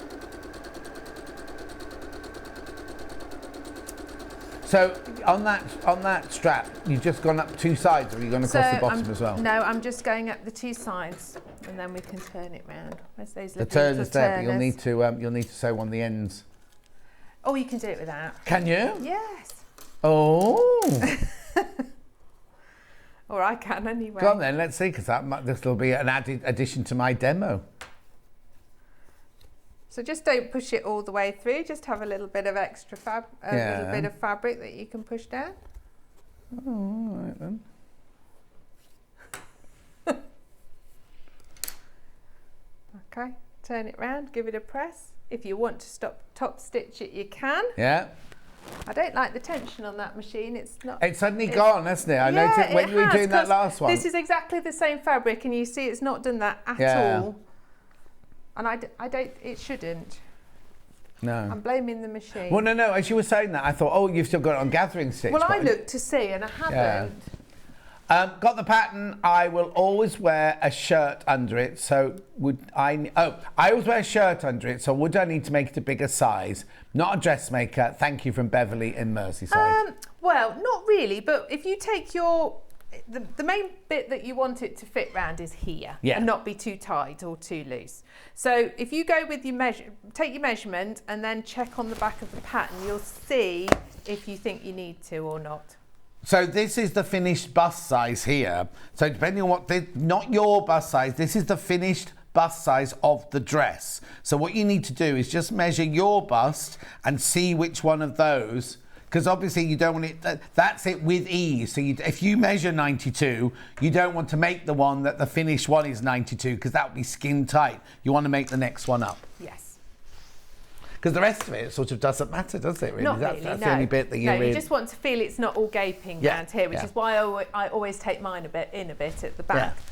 So on that strap, you've just gone up 2 sides, or are you going across the bottom as well? No, I'm just going up the 2 sides, and then we can turn it round. Where's those The little turn is there, but turners? you'll need to sew on the ends. Oh, you can do it without. Can you? Yes. Oh. Or I can anyway. Go on then, let's see, because this will be an added addition to my demo. So just don't push it all the way through. Just have a little bit of extra little bit of fabric that you can push down. Oh, all right then. Okay, turn it round, give it a press. If you want to top stitch it, you can. Yeah. I don't like the tension on that machine. It's suddenly gone, hasn't it? I noticed when you were doing that last one. This is exactly the same fabric, and you see it's not done that at all. And I don't. It shouldn't. No. I'm blaming the machine. Well, no. As you were saying that, I thought, oh, you've still got it on gathering stitch. Well, I looked to see, and I haven't. Got the pattern. I will always wear a shirt under it. So I always wear a shirt under it. So would I need to make it a bigger size? Not a dressmaker. Thank you from Beverly in Merseyside. Well, not really. But if you take the main bit that you want it to fit round is here, and not be too tight or too loose. So if you go with your take your measurement and then check on the back of the pattern, you'll see if you think you need to or not. So this is the finished bust size here. So depending on not your bust size, this is the finished bust size of the dress. So what you need to do is just measure your bust and see which one of those, because obviously you don't want it, that's it with ease. So if you measure 92, you don't want to make the one that the finished one is 92, because that would be skin tight. You want to make the next one up. Yes. Because the rest of it sort of doesn't matter, does it? Really? Not That's really, the only bit that you're in. You just want to feel it's not all gaping around here, which is why I always take mine a bit at the back. Yeah.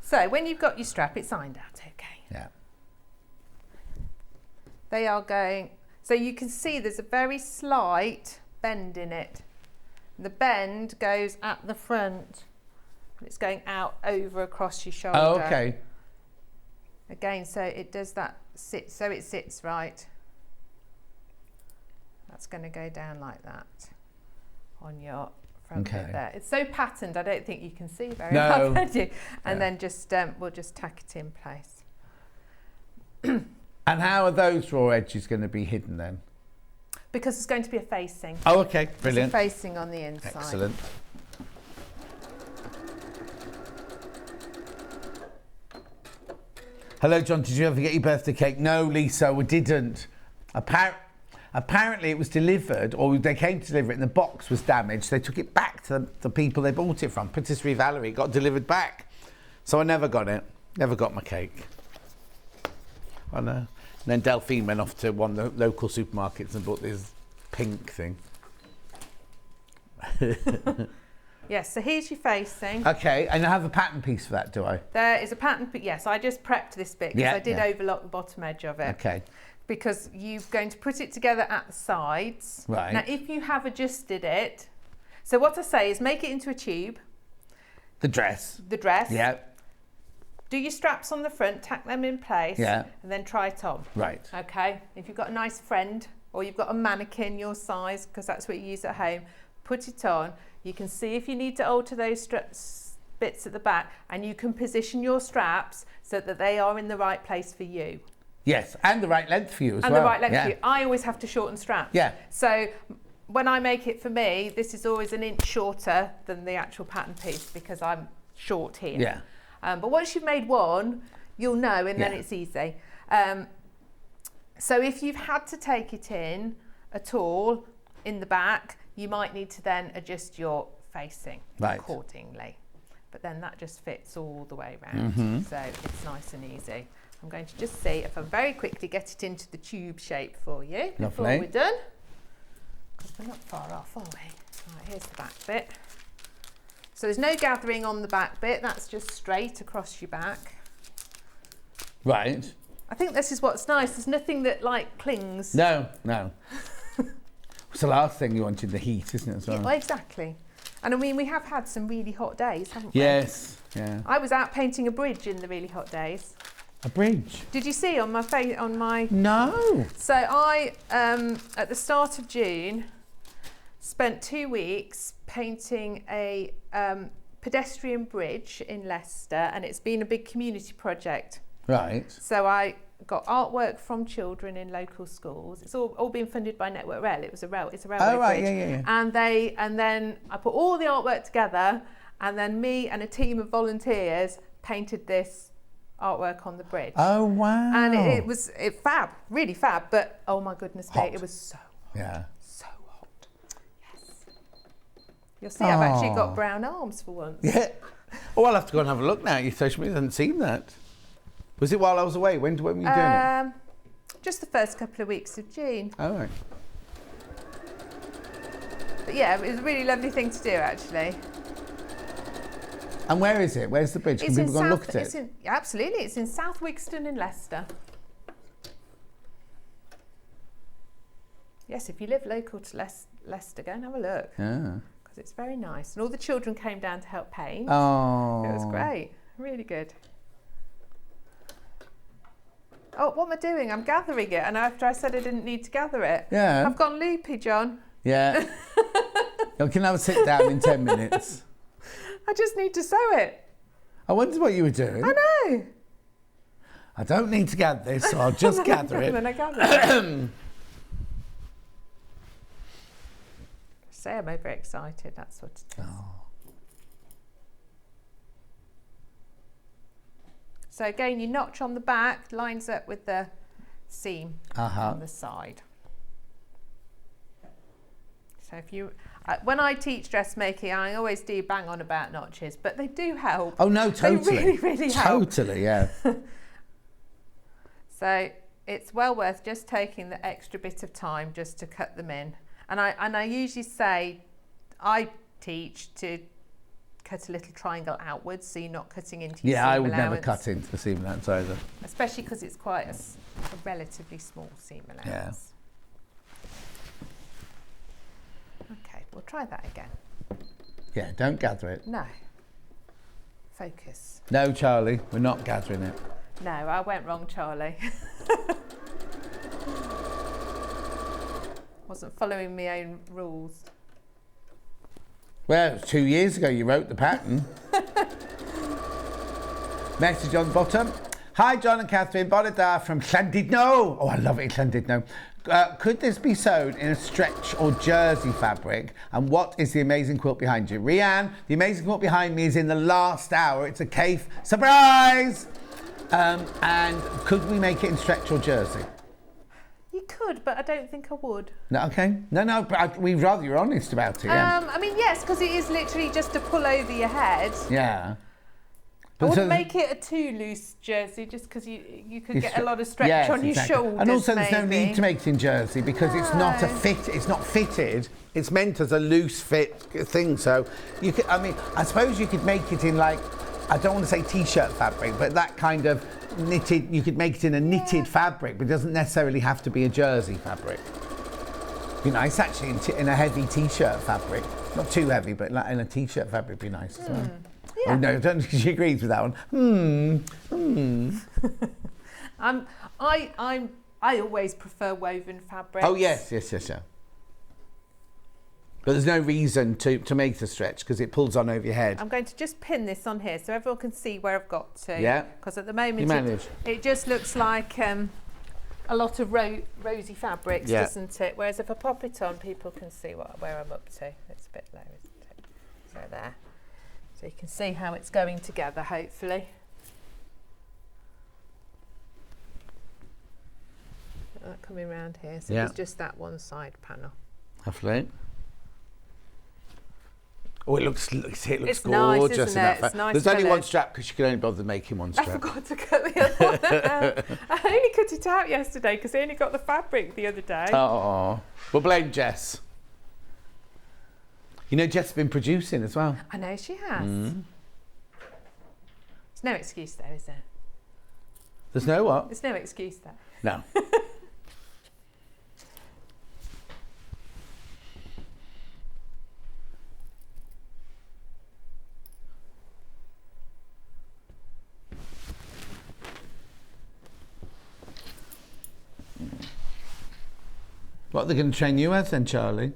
So when you've got your strap, it's ironed out, okay. Yeah. They are going, so you can see there's a very slight bend in it. The bend goes at the front. It's going out over across your shoulder. Oh, okay. Again, so it does that sit, so it sits right. That's going to go down like that on your front bit there. It's so patterned, I don't think you can see very well, can you? And then just we'll just tack it in place. And how are those raw edges going to be hidden then? Because it's going to be a facing. Oh, okay, brilliant. It's a facing on the inside. Excellent. Hello, John. Did you ever get your birthday cake? No, Lisa, we didn't. Apparently, it was delivered, or they came to deliver it, and the box was damaged. They took it back to the people they bought it from. Patisserie Valerie got delivered back, so I never got it. Never got my cake. I know. And then Delphine went off to one of the local supermarkets and bought this pink thing. Yes, so here's your facing. Okay, and I have a pattern piece for that, do I? There is a pattern, yes, I just prepped this bit because I did overlock the bottom edge of it. Okay. Because you're going to put it together at the sides. Right. Now, if you have adjusted it, so what I say is make it into a tube. The dress. The dress. Yeah. Do your straps on the front, tack them in place. Yeah. And then try it on. Right. Okay. If you've got a nice friend or you've got a mannequin your size, because that's what you use at home, put it on. You can see if you need to alter those bits at the back, and you can position your straps so that they are in the right place for you. Yes, and the right length for you as well. And the right length for you. I always have to shorten straps. Yeah. So when I make it for me, this is always an inch shorter than the actual pattern piece because I'm short here. Yeah. But once you've made one, you'll know, and then it's easy. So if you've had to take it in at all in the back, you might need to then adjust your facing accordingly. But then that just fits all the way around. So it's nice and easy. I'm going to just see if I very quickly get it into the tube shape for you before we're done. Because we're not far off, are we? Right, here's the back bit. So there's no gathering on the back bit, that's just straight across your back. Right. I think this is what's nice, there's nothing that like clings. No. It's the last thing you want in the heat, isn't it? As well? Yeah, well, exactly. And I mean, we have had some really hot days, haven't we? Yes, yeah. I was out painting a bridge in the really hot days. A bridge? Did you see on my No. So I, at the start of June, spent 2 weeks painting a pedestrian bridge in Leicester, and it's been a big community project. Right. So I got artwork from children in local schools. It's all been funded by Network Rail. It's a railway bridge. Yeah. And then I put all the artwork together, and then me and a team of volunteers painted this artwork on the bridge. Oh wow. And it was fab, really fab, but oh my goodness me, it was so hot. So hot. Yes. You'll see I've actually got brown arms for once. Yeah. Oh, I'll have to go and have a look now. Your social media hasn't seen that. Was it while I was away? When were you doing it? Just the first couple of weeks of June. Oh, right. But yeah, it was a really lovely thing to do, actually. And where is it? Where's the bridge? Can people go and look at it? Absolutely, it's in South Wigston in Leicester. Yes, if you live local to Leicester, go and have a look. Yeah. Because it's very nice. And all the children came down to help paint. Oh. It was great, really good. Oh, what am I doing? I'm gathering it, and after I said I didn't need to gather it. Yeah. I've gone loopy, John. Yeah. You can have a sit down in 10 minutes. I just need to sew it. I wondered what you were doing. I know. I don't need to gather this, so I'll just gather it. Then I gather it. Say I'm overexcited, that's what it is. Oh. So again, you notch on the back, lines up with the seam on the side. So if you, when I teach dressmaking, I always do bang on about notches, but they do help. Oh no, totally. They really, really help. Totally, yeah. So it's well worth just taking the extra bit of time just to cut them in. And I usually say, I teach to cut a little triangle outwards, so you're not cutting into your seam I would allowance. never cut into the seam allowance either. Especially because it's quite a relatively small seam allowance. Yeah. Okay, we'll try that again. Yeah, don't gather it. No. Focus. No, Charlie, we're not gathering it. No, I went wrong, Charlie. Wasn't following my own rules. Well, it was 2 years ago you wrote the pattern. Message on the bottom. Hi, John and Katharine. Bonada from Llandudno. Oh, I love it, Llandudno. Could this be sewed in a stretch or jersey fabric? And what is the amazing quilt behind you? Rianne, the amazing quilt behind me is in the last hour. It's a Cafe surprise. And could we make it in stretch or jersey? You could, but I don't think I would. No, okay. No, but we'd rather you're honest about it. Yeah. I mean, yes, because it is literally just to pull over your head. Yeah. I wouldn't make it a too loose jersey, just because you could get a lot of stretch on your shoulders. And also, there's no need to make it in jersey because it's not a fit. It's not fitted. It's meant as a loose fit thing. So you could. I mean, I suppose you could make it in like, I don't want to say t-shirt fabric, but that kind of knitted. You could make it in a knitted fabric, but it doesn't necessarily have to be a jersey fabric. Be nice actually in a heavy t-shirt fabric. Not too heavy, but like in a t-shirt fabric would be nice as well. Yeah. Oh, no, I don't think she agrees with that one. I'm I always prefer woven fabrics. Oh, yes. But there's no reason to make the stretch because it pulls on over your head. I'm going to just pin this on here so everyone can see where I've got to. Yeah. Because at the moment it just looks like a lot of rosy fabrics, doesn't it? Whereas if I pop it on, people can see where I'm up to. It's a bit low, isn't it? So there. So you can see how it's going together, hopefully. That coming around here. So it's just that one side panel. Lovely. Oh, it looks gorgeous. Nice, isn't it? It's nice. There's only one strap because you can only bother making one strap. I forgot to cut the other one out. I only cut it out yesterday because I only got the fabric the other day. Oh, we'll blame Jess. You know, Jess has been producing as well. I know she has. There's no excuse though, is there? There's no what? There's no excuse there. No. What are they going to train you as then, Charlie?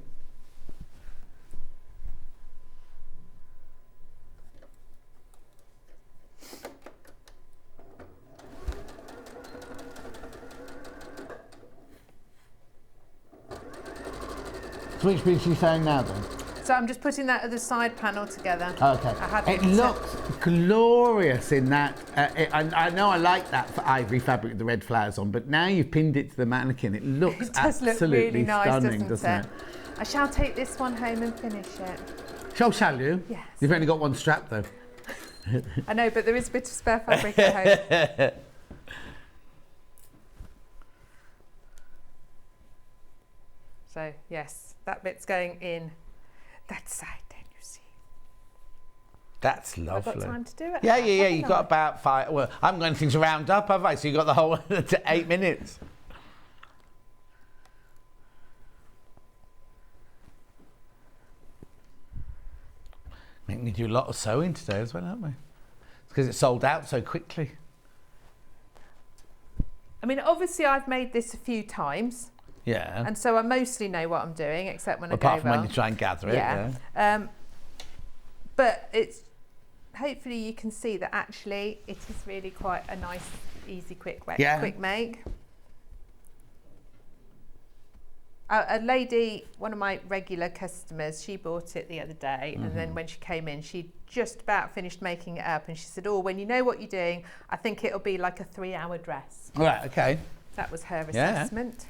So which bit are you saying now then? So I'm just putting that other side panel together. Okay. It looks glorious in that. I know I like that for ivory fabric with the red flowers on, but now you've pinned it to the mannequin, it looks It does look absolutely really nice, stunning, doesn't it? I shall take this one home and finish it. Shall you? Yes. You've only got one strap though. I know, but there is a bit of spare fabric at home. So, yes, that bit's going in that side, then you see. That's lovely. I've got time to do it. Yeah. You've got about 5. Well, I haven't got anything to round up, have I? So you've got the whole to 8 minutes. Making you do a lot of sewing today as well, aren't we? It's because it sold out so quickly. I mean, obviously, I've made this a few times. Yeah. And so I mostly know what I'm doing, except when Apart I go from when you try and gather it. Yeah. But it's hopefully you can see that actually it is really quite a nice, easy, quick make. A lady, one of my regular customers, she bought it the other day, and then when she came in, she just about finished making it up, and she said, "Oh, when you know what you're doing, I think it'll be like a 3-hour dress." Right. Okay. That was her assessment.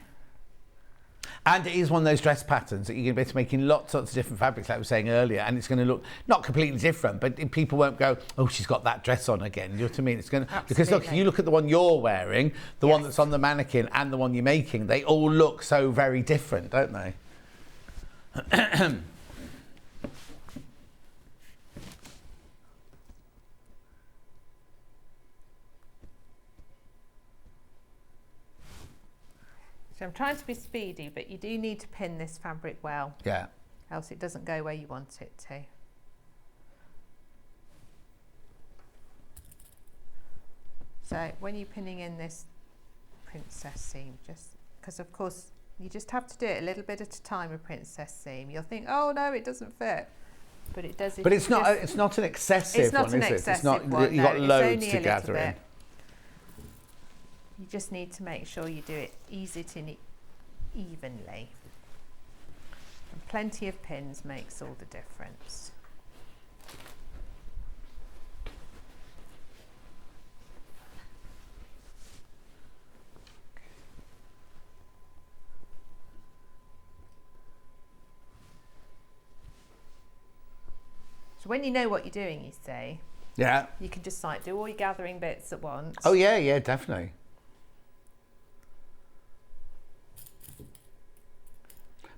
And it is one of those dress patterns that you're going to be able to make in lots of different fabrics, like we were saying earlier, and it's going to look not completely different, but people won't go, "Oh, she's got that dress on again." You know what I mean? It's going to, because look, if you look at the one you're wearing, the one that's on the mannequin, and the one you're making, they all look so very different, don't they? So I'm trying to be speedy, but you do need to pin this fabric well. Yeah. Else it doesn't go where you want it to. So when you're pinning in this princess seam, just because of course you just have to do it a little bit at a time, a princess seam. You'll think, "Oh no, it doesn't fit," but it does. But it's not an excessive one, is it? It's not. You've got loads to gather in. You just need to make sure you do it, ease it in evenly. And plenty of pins makes all the difference. So when you know what you're doing, you see, you can just like do all your gathering bits at once. Oh yeah, definitely.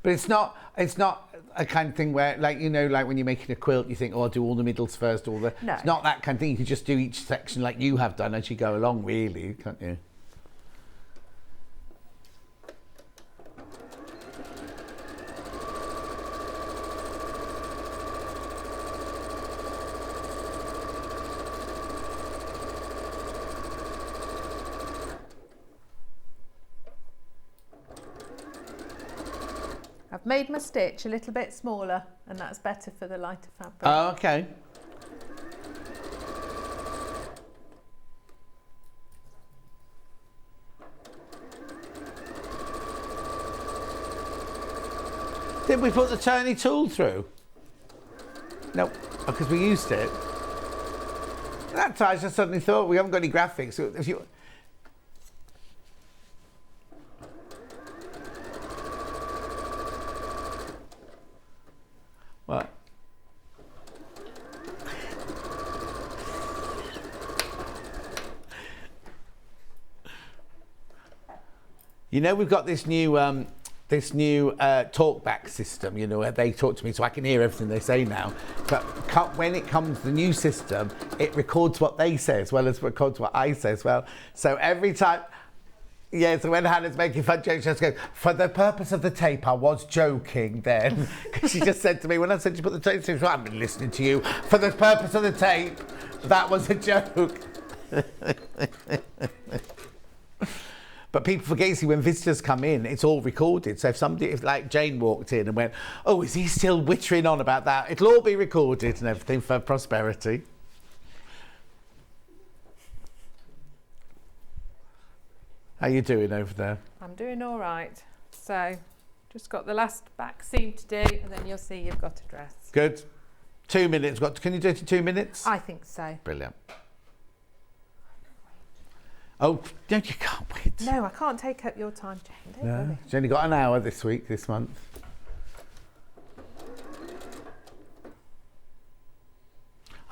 But it's not a kind of thing where, like, you know, like when you're making a quilt, you think, "Oh, I'll do all the middles first, all the..." No. It's not that kind of thing. You can just do each section like you have done as you go along, really, can't you? I've made my stitch a little bit smaller, and that's better for the lighter fabric. Oh, okay. Did we put the turny tool through? No, because we used it. That time I just suddenly thought we haven't got any graphics. So if you... What? You know, we've got this new talkback system, you know, where they talk to me so I can hear everything they say now. But when it comes to the new system, it records what they say as well as records what I say as well. So every time, yeah, so when Hannah's making fun jokes, she just goes, for the purpose of the tape, I was joking then. Because she just said to me, when I said you put the tape through, I've been listening to you. For the purpose of the tape, that was a joke. But people forget, see, when visitors come in, it's all recorded. So if like Jane walked in and went, oh, is he still wittering on about that? It'll all be recorded and everything for prosperity. How you doing over there? I'm doing all right. So just got the last back seam to do, and then you'll see you've got a dress. Good. 2 minutes. Can you do it in 2 minutes? I think so. Brilliant. Oh, no, you can't wait. No, I can't take up your time, Jane. Don't worry. She's only got an hour this month.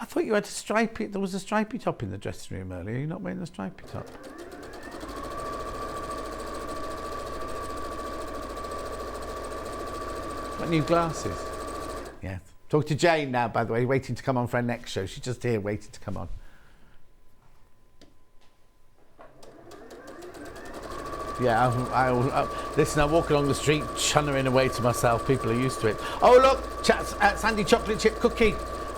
I thought you had a stripy, there was a stripy top in the dressing room earlier. You're not wearing the stripy top? Got new glasses? Yeah. Talk to Jane now, by the way, waiting to come on for her next show. She's just here waiting to come on. Yeah, listen, I walk along the street chunnering away to myself. People are used to it. Oh, look, Sandy Chocolate Chip Cookie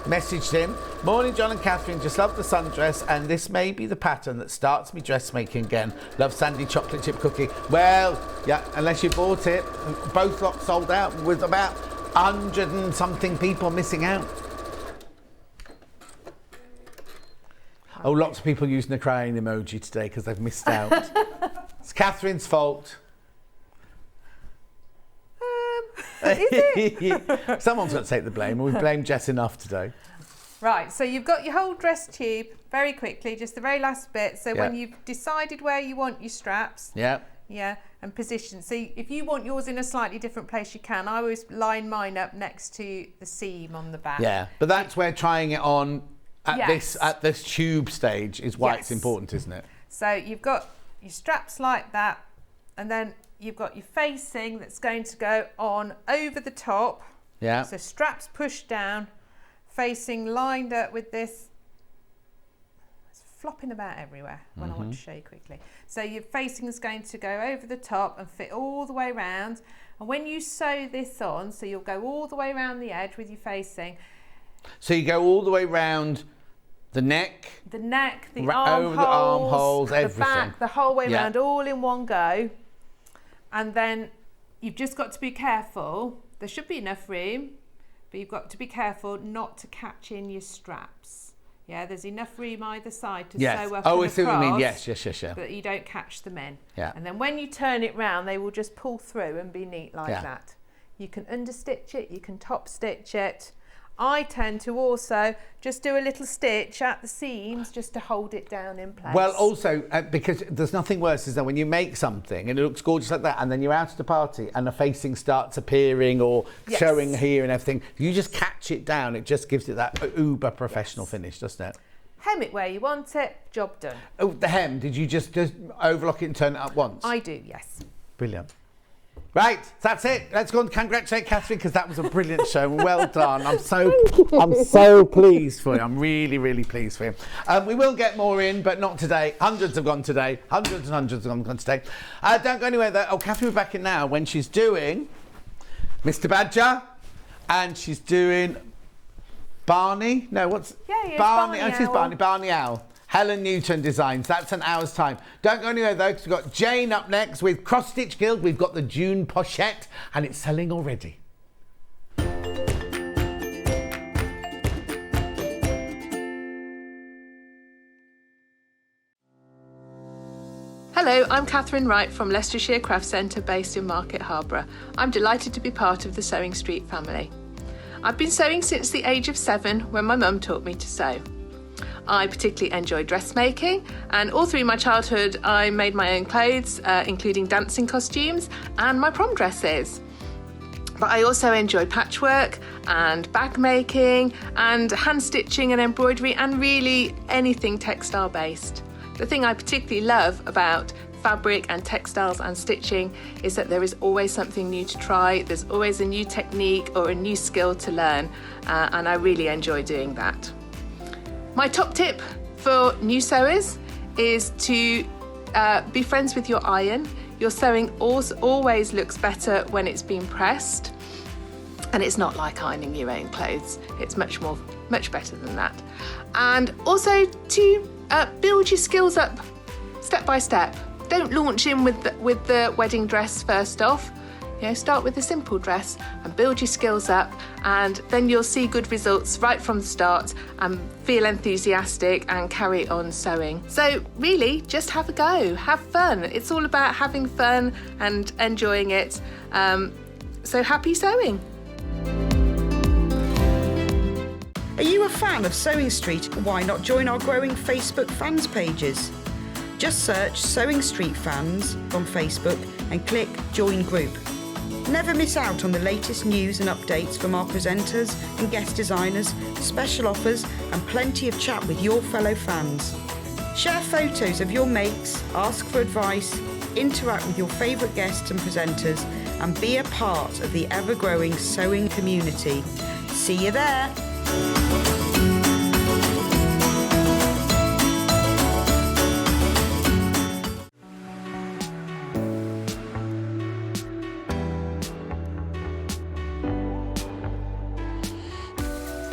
messaged him. Morning, John and Katharine. Just love the sundress, and this may be the pattern that starts me dressmaking again. Love Sandy Chocolate Chip Cookie. Well, yeah, unless you bought it. Both lots sold out with about 100 and something people missing out. Oh, lots of people using the crying emoji today because they've missed out. It's Katharine's fault. Is it? Someone's got to take the blame, and we've blamed Jess enough today. Right, so you've got your whole dress tube very quickly, just the very last bit. So when you've decided where you want your straps, and position. So if you want yours in a slightly different place, you can. I always line mine up next to the seam on the back. Yeah, but that's where trying it on at this tube stage is why it's important, isn't it? So you've got your straps like that, and then you've got your facing that's going to go on over the top. Yeah. So straps pushed down, facing lined up with this. It's flopping about everywhere when I want to show you quickly. So your facing is going to go over the top and fit all the way around. And when you sew this on, so you'll go all the way around the edge with your facing. So you go all the way round the neck, the armholes, over the armholes, everything. The back, the whole way around, all in one go. And then you've just got to be careful. There should be enough room, but you've got to be careful not to catch in your straps. Yeah, there's enough room either side to sew up and across. I see what you mean. Yes. But you don't catch them in. Yeah. And then when you turn it round, they will just pull through and be neat like that. You can understitch it, you can top stitch it. I tend to also just do a little stitch at the seams just to hold it down in place. Well, also, because there's nothing worse is that when you make something and it looks gorgeous like that, and then you're out at the party and the facing starts appearing or showing here and everything, you just catch it down. It just gives it that uber professional finish, doesn't it? Hem it where you want it, job done. Oh, the hem, did you just overlock it and turn it up once? I do, yes. Brilliant. Right, that's it. Let's go and congratulate Katharine because that was a brilliant show. Well done. I'm so pleased for you. I'm really, really pleased for you. We will get more in, but not today. Hundreds have gone today. Hundreds and hundreds have gone today. Don't go anywhere though. Oh, Katharine will be back in now when she's doing Mr. Badger and she's doing Barney. No, what's Barney? Oh, she's Barney. Barney Owl. Helen Newton Designs. That's an hour's time. Don't go anywhere though, because we've got Jane up next with Cross Stitch Guild. We've got the June pochette and it's selling already. Hello, I'm Katharine Wright from Leicestershire Craft Centre based in Market Harborough. I'm delighted to be part of the Sewing Street family. I've been sewing since the age of 7 when my mum taught me to sew. I particularly enjoy dressmaking, and all through my childhood I made my own clothes, including dancing costumes and my prom dresses. But I also enjoy patchwork and bag making and hand stitching and embroidery and really anything textile based. The thing I particularly love about fabric and textiles and stitching is that there is always something new to try, there's always a new technique or a new skill to learn, and I really enjoy doing that. My top tip for new sewers is to be friends with your iron. Your sewing always looks better when it's been pressed, and it's not like ironing your own clothes. It's much better than that. And also to build your skills up step by step. Don't launch in with the wedding dress first off. You know, start with a simple dress and build your skills up, and then you'll see good results right from the start and feel enthusiastic and carry on sewing. So really, just have a go, have fun. It's all about having fun and enjoying it. So happy sewing. Are you a fan of Sewing Street? Why not join our growing Facebook fans pages? Just search Sewing Street Fans on Facebook and click Join Group. Never miss out on the latest news and updates from our presenters and guest designers, special offers and plenty of chat with your fellow fans. Share photos of your makes, ask for advice, interact with your favourite guests and presenters, and be a part of the ever-growing sewing community. See you there!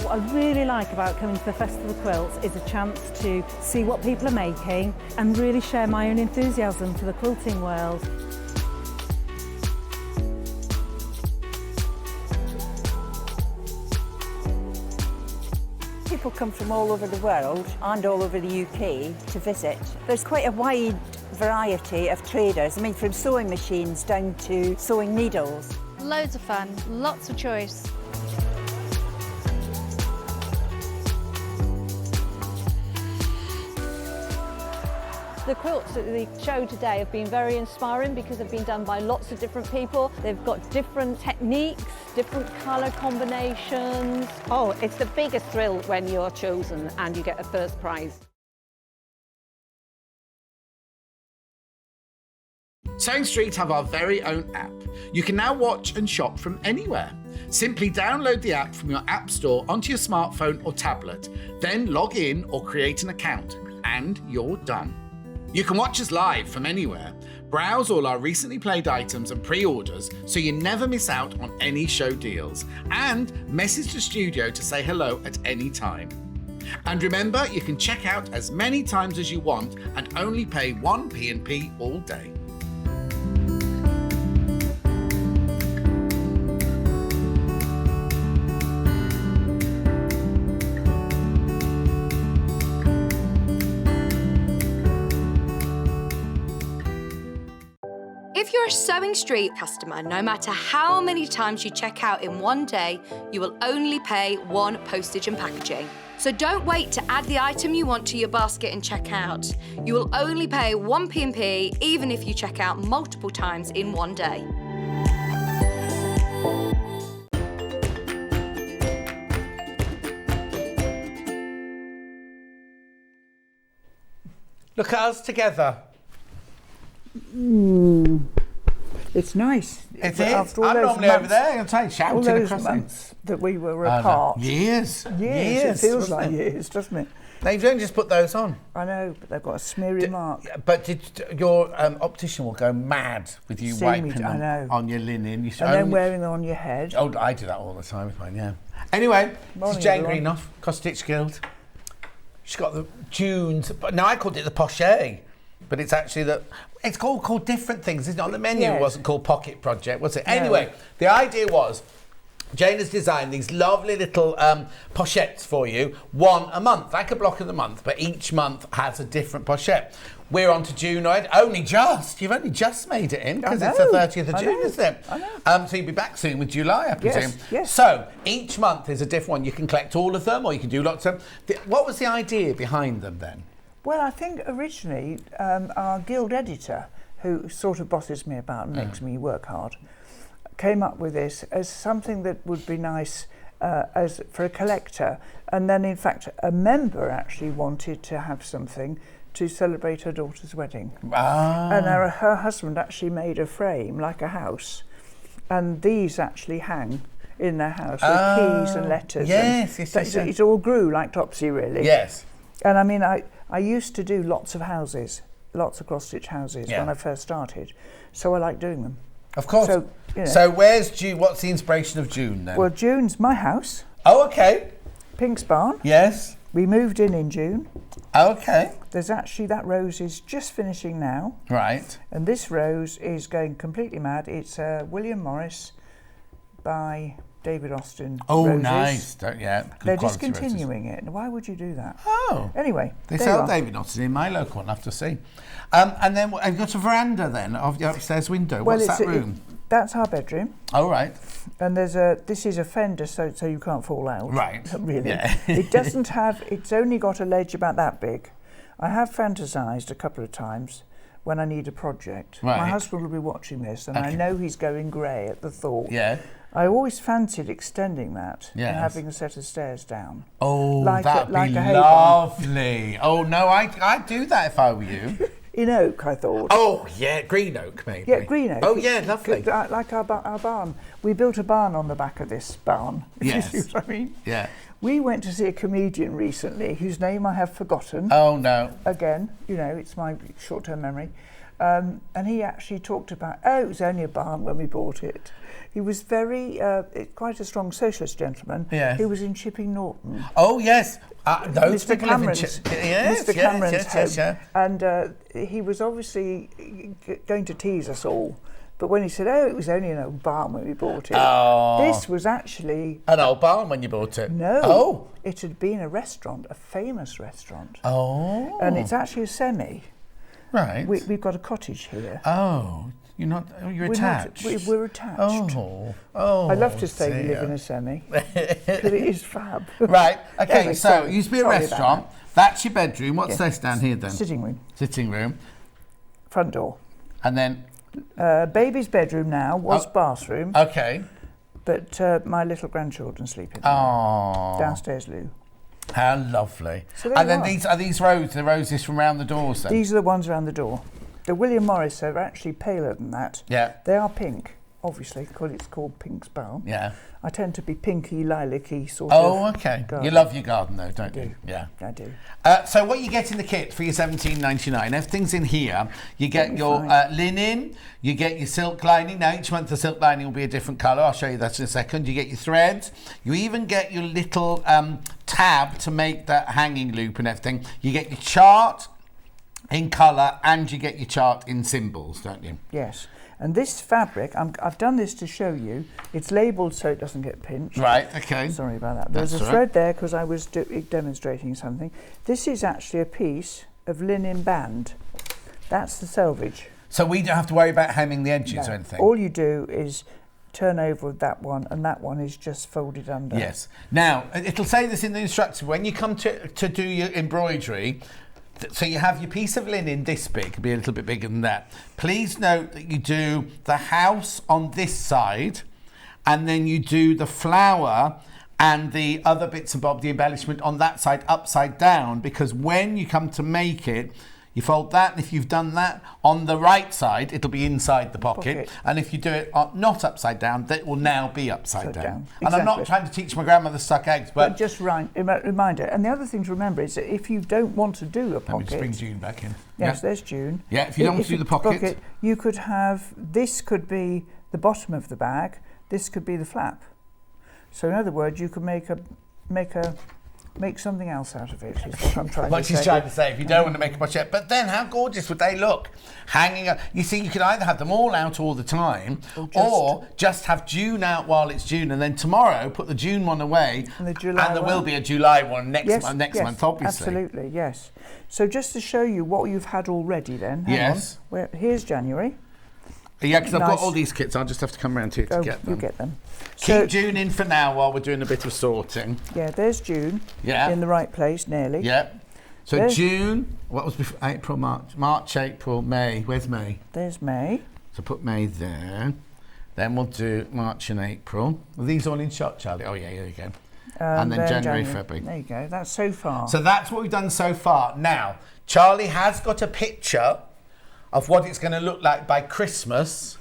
What I really like about coming to the Festival of Quilts is a chance to see what people are making and really share my own enthusiasm for the quilting world. People come from all over the world and all over the UK to visit. There's quite a wide variety of traders, I mean from sewing machines down to sewing needles. Loads of fun, lots of choice. The quilts at the show today have been very inspiring because they've been done by lots of different people. They've got different techniques, different colour combinations. Oh, it's the biggest thrill when you're chosen and you get a first prize. Sewing Street have our very own app. You can now watch and shop from anywhere. Simply download the app from your app store onto your smartphone or tablet, then log in or create an account, and you're done. You can watch us live from anywhere, browse all our recently played items and pre-orders so you never miss out on any show deals, and message the studio to say hello at any time. And remember, you can check out as many times as you want and only pay 1 P&P all day. If you're a Sewing Street customer, no matter how many times you check out in one day, you will only pay 1 postage and packaging. So don't wait to add the item you want to your basket and check out. You will only pay 1 P&P even if you check out multiple times in one day. Look at us together. It's nice. It is. After all I'm those normally months, over there. I'm saying, shouting all those across months that we were apart. Years. It feels like years, doesn't it? Now, you don't just put those on. I know, but they've got a smeary mark. But your optician will go mad with you wiping them on your linen. You then wearing them on your head. Oh, I do that all the time with mine, yeah. Anyway, this is Jane Greenoff, Cross Stitch Guild. She's got the June's, but now I called it the Poche, but it's actually it's called different things. It's not on the menu. It wasn't called Pocket Project, was it? No. Anyway, the idea was Jane has designed these lovely little pochettes for you, one a month, like a block of the month, but each month has a different pochette. We're on to June, right? You've only just made it in, because it's the 30th of June, isn't it? I know. So you'll be back soon with July, I presume. Yes. So each month is a different one. You can collect all of them, or you can do lots of them. What was the idea behind them then? Well, I think originally our guild editor, who sort of bosses me about and makes me work hard, came up with this as something that would be nice as for a collector. And then, in fact, a member actually wanted to have something to celebrate her daughter's wedding. And her husband actually made a frame, like a house. And these actually hang in their house with keys and letters. Yes, It all grew like Topsy, really. Yes. And I mean, I used to do lots of houses, lots of cross-stitch houses when I first started. So I like doing them. Of course. So, so where's June? What's the inspiration of June then? Well, June's my house. Oh, okay. Pink's barn. Yes. We moved in June. Okay. There's actually, that rose is just finishing now. Right. And this rose is going completely mad. It's William Morris by David Austin. Oh, roses. Nice. They're discontinuing it. Why would you do that? Oh. Anyway. They sell David Austin in my local one, I have to see. And then I've got a veranda then of the upstairs window. What's that room? That's our bedroom. Oh, right. And this is a fender so you can't fall out. Right. Really. Yeah. It's only got a ledge about that big. I have fantasised a couple of times when I need a project. Right. My husband will be watching this and I know he's going grey at the thought. Yeah. I always fancied extending that and Yes. having a set of stairs down. Oh, that'd be hay barn. lovely. Oh, no, I'd do that if I were you. In oak, I thought. Oh, yeah, green oak, maybe. Yeah, green oak. Oh, yeah, lovely. Like our barn. We built a barn on the back of this barn. Yes. You see what I mean? Yeah. We went to see a comedian recently whose name I have forgotten. Oh, no. Again, it's my short-term memory. And he actually talked about, it was only a barn when we bought it. He was quite a strong socialist gentleman. Yes. He was in Chipping Norton. Oh, yes. Those Mr. people live in Cameron's, yes, Mr. Cameron's yes. home. And he was obviously going to tease us all. But when he said, it was only an old barn when we bought it. Oh. This was actually... An old barn when you bought it? No. Oh. It had been a restaurant, a famous restaurant. Oh. And it's actually a semi. Right. We've got a cottage here. Oh. You're attached? We're attached. Oh. I'd love to say we live in a semi. Because it is fab. Right. Okay, Anyway, so it used to be a restaurant. That's your bedroom. What's this down here then? Sitting room. Sitting room. Front door. And then? Baby's bedroom now was bathroom. Okay. But my little grandchildren sleep in there. Downstairs loo. How lovely. So and then these roses from around the doors then? These are the ones around the door. The William Morris are actually paler than that. Yeah. They are pink, obviously, because it's called Pink's Barn. Yeah. I tend to be pinky, lilac-y sort of. Oh, okay. Garden. You love your garden though, don't you? Yeah. I do. So what you get in the kit for your $17.99, everything's in here. You get your linen, you get your silk lining. Now each month the silk lining will be a different colour. I'll show you that in a second. You get your threads. You even get your little tab to make that hanging loop and everything. You get your chart in colour and you get your chart in symbols, don't you? Yes. And this fabric, I've done this to show you. It's labelled so it doesn't get pinched. Right, okay. Sorry about that. There's a thread there because I was demonstrating something. This is actually a piece of linen band. That's the selvage. So we don't have to worry about hemming the edges or anything? All you do is turn over that one and that one is just folded under. Yes. Now, it'll say this in the instructions. When you come to do your embroidery, so you have your piece of linen this big, it could be a little bit bigger than that. Please note that you do the house on this side and then you do the flower and the other bits and bobs, the embellishment on that side upside down, because when you come to make it, you fold that, and if you've done that on the right side, it'll be inside the pocket. And if you do it not upside down, that will now be upside down. Exactly. And I'm not trying to teach my grandmother to suck eggs, but just reminder. And the other thing to remember is that if you don't want to do a pocket... Let me just bring June back in. Yes, there's June. Yeah, if you don't want to do the pocket... You could have... This could be the bottom of the bag. This could be the flap. So in other words, you could make a make something else out of it, is what I'm trying What to say. she's trying to say, if you don't want to make a pochette. But then how gorgeous would they look? Hanging up. You see, you could either have them all out all the time or just have June out while it's June, and then tomorrow put the June one away, and there will be a July one next month, obviously. Absolutely, yes. So just to show you what you've had already then, hang on. Here's January. Yeah, because I've got all these kits. I'll just have to come around here to get them. You get them. Keep June in for now while we're doing a bit of sorting. Yeah, there's June. Yeah. In the right place, nearly. Yeah. So there's June, what was before? April, March, April, May. Where's May? There's May. So put May there. Then we'll do March and April. Are these all in shot, Charlie? Oh, yeah, there you go. And then January, February. There you go. That's so far. So that's what we've done so far. Now, Charlie has got a picture of what it's going to look like by Christmas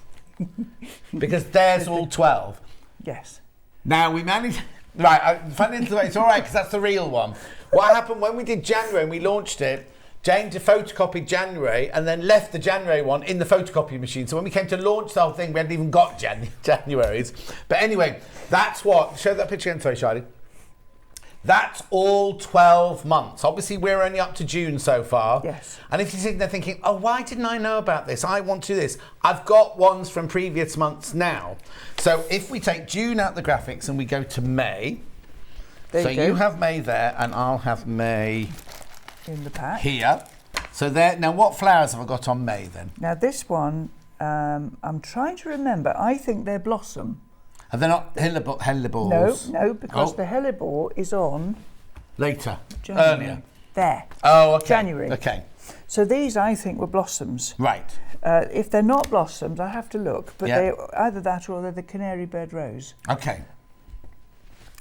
because there's all 12. Yes. Now, we managed... Right, funny enough, it's all right because that's the real one. What happened when we did January and we launched it, Jane photocopied January and then left the January one in the photocopy machine. So when we came to launch the whole thing, we hadn't even got January's. But anyway, that's what... Show that picture again, sorry, Charlie. That's all 12 months. Obviously, we're only up to June so far. Yes. And if you're sitting there thinking, oh, why didn't I know about this? I want to do this. I've got ones from previous months now. So if we take June out the graphics and we go to May. There you have May there and I'll have May in the pack. Here. So there. Now, what flowers have I got on May then? Now, this one, I'm trying to remember. I think they're blossom. Are they not hellebores? No, because the hellebore is on... Later. January. Earlier. There. Oh, okay. January. Okay. So these, I think, were blossoms. Right. If they're not blossoms, I have to look, but they're either that or they're the canary bird rose. Okay.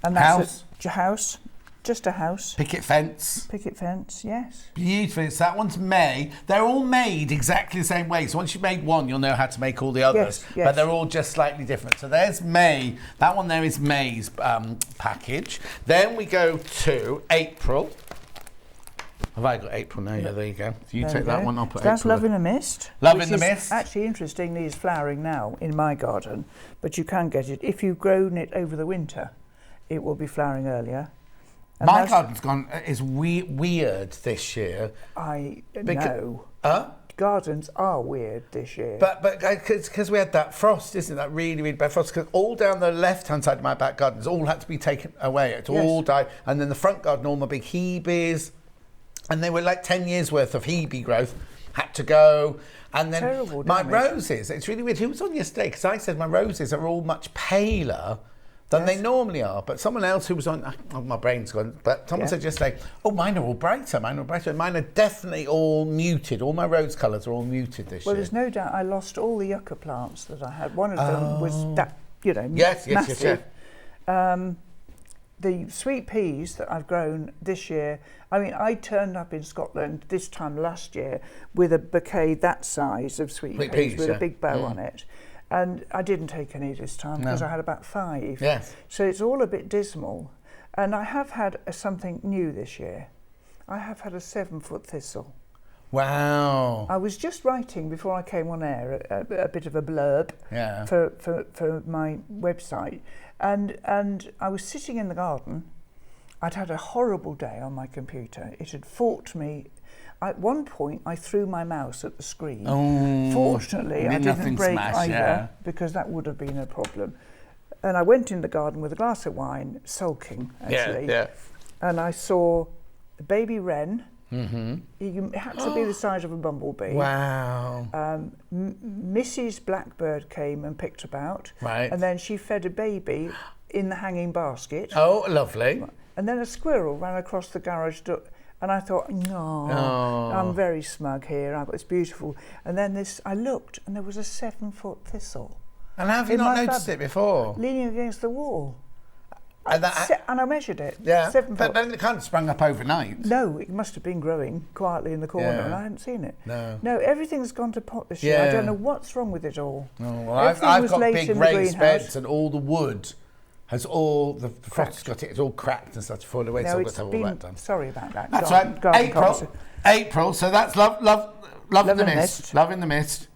And that's a house. Just a house. Picket fence. Picket fence, yes. Beautiful. So that one's May. They're all made exactly the same way. So once you've made one, you'll know how to make all the others. Yes. But they're all just slightly different. So there's May. That one there is May's package. Then we go to April. Have I got April now? Yeah, there you go. So you take that one, I'll put April. That's Love in the Mist. Love in the Mist. Actually, interestingly, is flowering now in my garden. But you can get it. If you've grown it over the winter, it will be flowering earlier. And my garden's is weird this year. I know. Gardens are weird this year. But because we had that frost, isn't it? That really, really bad frost. Because all down the left-hand side of my back gardens all had to be taken away. It all died. And then the front garden, all my big Hebes, and they were like 10 years worth of Hebe growth, had to go. And then my roses, it's really weird. Who was on yesterday? Because I said my roses are all much paler than they normally are. But someone else who was on, my brain's gone, but someone said yesterday, oh, mine are all brighter, mine are definitely all muted. All my rose colours are all muted this year. Well, there's no doubt I lost all the yucca plants that I had. One of them was that, massive. The sweet peas that I've grown this year, I mean, I turned up in Scotland this time last year with a bouquet that size of sweet peas with a big bow on it. And I didn't take any this time because I had about 5. Yes. So it's all a bit dismal. And I have had something new this year. I have had a 7-foot thistle. Wow. I was just writing before I came on air a bit of a blurb for my website. And I was sitting in the garden. I'd had a horrible day on my computer. It had fought me. At one point, I threw my mouse at the screen. Oh, fortunately, I didn't break either because that would have been a problem. And I went in the garden with a glass of wine, sulking, actually. And I saw a baby wren. He had to be the size of a bumblebee. Wow. Mrs. Blackbird came and picked about. Right. And then she fed a baby in the hanging basket. Oh, lovely. And then a squirrel ran across the garage door. And I thought, no, I'm very smug here. It's beautiful. And then I looked, and there was a 7-foot thistle. And have you not noticed it before? Leaning against the wall. And I measured it. Yeah. 7 foot. But then it can't have sprung up overnight. No, it must have been growing quietly in the corner, and I hadn't seen it. No, everything's gone to pot this year. I don't know what's wrong with it all. Oh, well, I've got big raised beds, and all the wood has the frost's got it. It's all cracked and started to fall away. So I've got to have all that done. Sorry about that. That's right. April. So that's love in the mist. Love in the mist.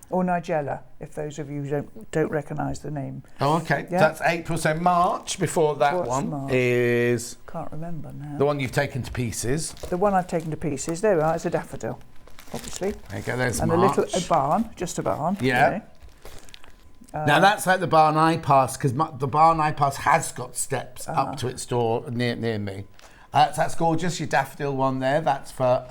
Or Nigella, if those of you don't recognise the name. Oh, okay. Yeah. That's April. So March before that one March? is... Can't remember now. The one you've taken to pieces. The one I've taken to pieces. There we are. It's a daffodil, obviously. There you go. There's and March. a barn, just a barn. Yeah. Now that's like the barn I pass, because the barn I pass has got steps up to its door near me. So that's gorgeous. Your daffodil one there. That's for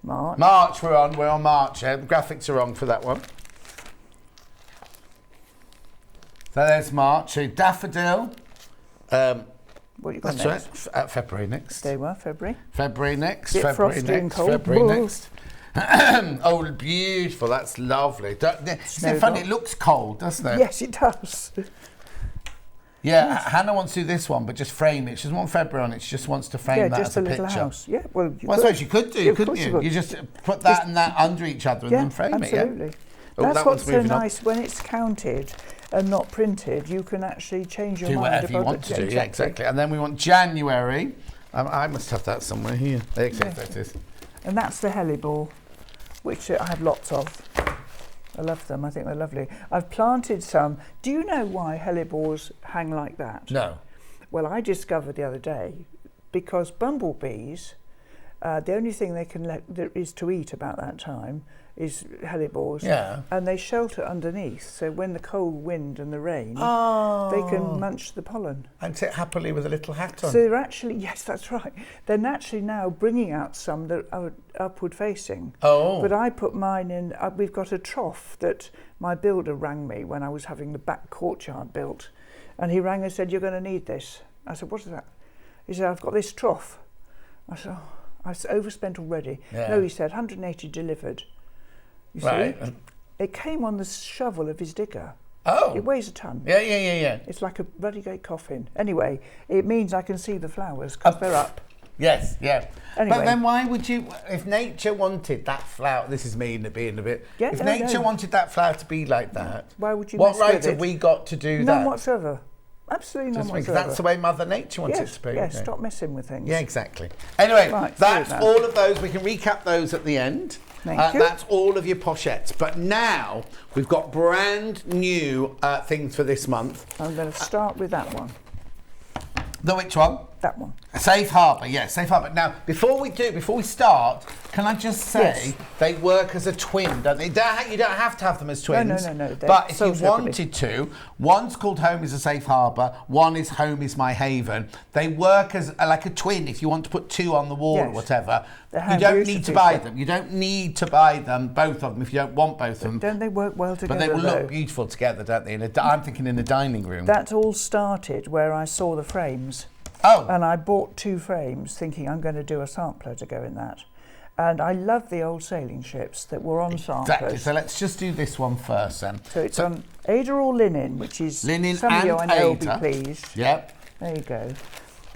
March. March. We're on March. The graphics are wrong for that one. So there's March. So daffodil. What you got next? Right. February next. They were February. February next. Bit February frosty next. and cold. February next. Oh, beautiful. That's lovely. Isn't it funny? It looks cold, doesn't it? Yes, it does. Yeah, Hannah wants to do this one, but just frame it. She doesn't want February on it. She just wants to frame that as a picture. House. Yeah, well, I suppose you could do, couldn't you? You just put that and that under each other and then frame it. Yeah, absolutely. Oh, That's that what's so on. nice when it's counted and not printed. You can actually change your do mind whatever you want to do. Yeah, exactly. And then we want January. I must have that somewhere here. There it is. And that's the hellebore, which I have lots of. I love them. I think they're lovely. I've planted some. Do you know why hellebores hang like that? No. Well, I discovered the other day, because bumblebees, the only thing they can there is to eat about that time is hellebores. Yeah. And they shelter underneath, so when the cold wind and the rain, they can munch the pollen. And sit happily with a little hat on. So they're actually, yes, that's right. They're naturally now bringing out some that are upward facing. Oh. But I put mine in, we've got a trough that my builder rang me when I was having the back courtyard built. And he rang and said, "You're going to need this." I said, "What is that?" He said, "I've got this trough." I said, "Oh, I've overspent already." Yeah. No, he said, 180 delivered. You right. see? It came on the shovel of his digger. Oh. It weighs a ton. Yeah. It's like a bloody great coffin. Anyway, it means I can see the flowers because they're up. Yes, yeah. Anyway. But then why would you, if nature wanted that flower, this is me being a bit, Yeah, if no, nature wanted that flower to be like that, why would you what mess right with have it? we got to do that? None whatsoever. Absolutely none Just because whatsoever. that's the way Mother Nature wants Yes, it to be. yes, okay. stop messing with things. Yeah, exactly. Anyway, Right, that's so all of those. We can recap those at the end. Thank you. That's all of your pochettes. But now we've got brand new things for this month. I'm going to start with that one. The which one? That one. Safe Harbour, yes, Safe Harbour. Now, before we start, can I just say they work as a twin, don't they? You don't have to have them as twins. No. But if you wanted to, one's called Home is a Safe Harbour, one is Home is my haven. They work as like a twin if you want to put two on the wall or whatever. You don't need to buy them. You don't need to buy them, both of them, if you don't want both of them. Don't they work well together? But they will look beautiful together, don't they? I'm thinking in a dining room. That all started where I saw the frames. Oh. And I bought 2 frames thinking I'm going to do a sampler to go in that. And I love the old sailing ships that were on samplers. Exactly. So let's just do this one first then. So it's on Ada or linen, which is linen some of you I and know will Ada. be pleased. Yep. There you go.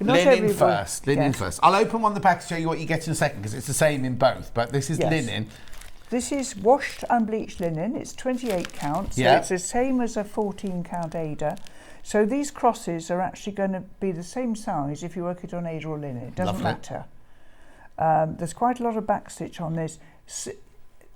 Linen first. I'll open one of the packs to show you what you get in a second because it's the same in both. But this is linen. This is washed unbleached linen. It's 28 count. So it's the same as a 14 count Ada. So these crosses are actually going to be the same size if you work it on Ada or linen. It doesn't matter. There's quite a lot of backstitch on this.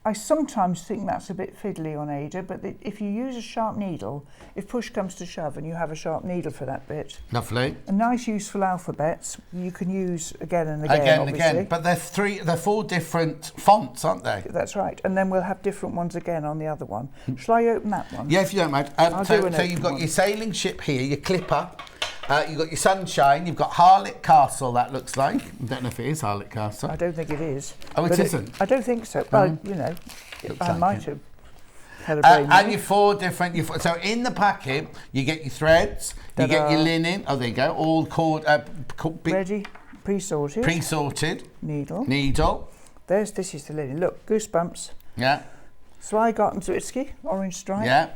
I sometimes think that's a bit fiddly on Ada, but if you use a sharp needle, if push comes to shove and you have a sharp needle for that bit. Lovely. A nice useful alphabets you can use again and again, obviously. But they're 4 different fonts, aren't they? That's right. And then we'll have different ones again on the other one. Shall I open that one? Yeah, if you don't mind. So you've got your sailing ship here, your clipper. You've got your sunshine, you've got Harlech Castle, that looks like. I don't know if it is Harlech Castle. I don't think it is. Oh, it isn't? I don't think so. Well, you know, I might have had a brain. And your 4 different... so in the packet, you get your threads, you get your linen. Oh, there you go. All called... ready, pre-sorted. Pre-sorted. Needle. This is the linen. Look, goosebumps. Yeah. Swai Garten Zwitzky, orange stripe. Yeah.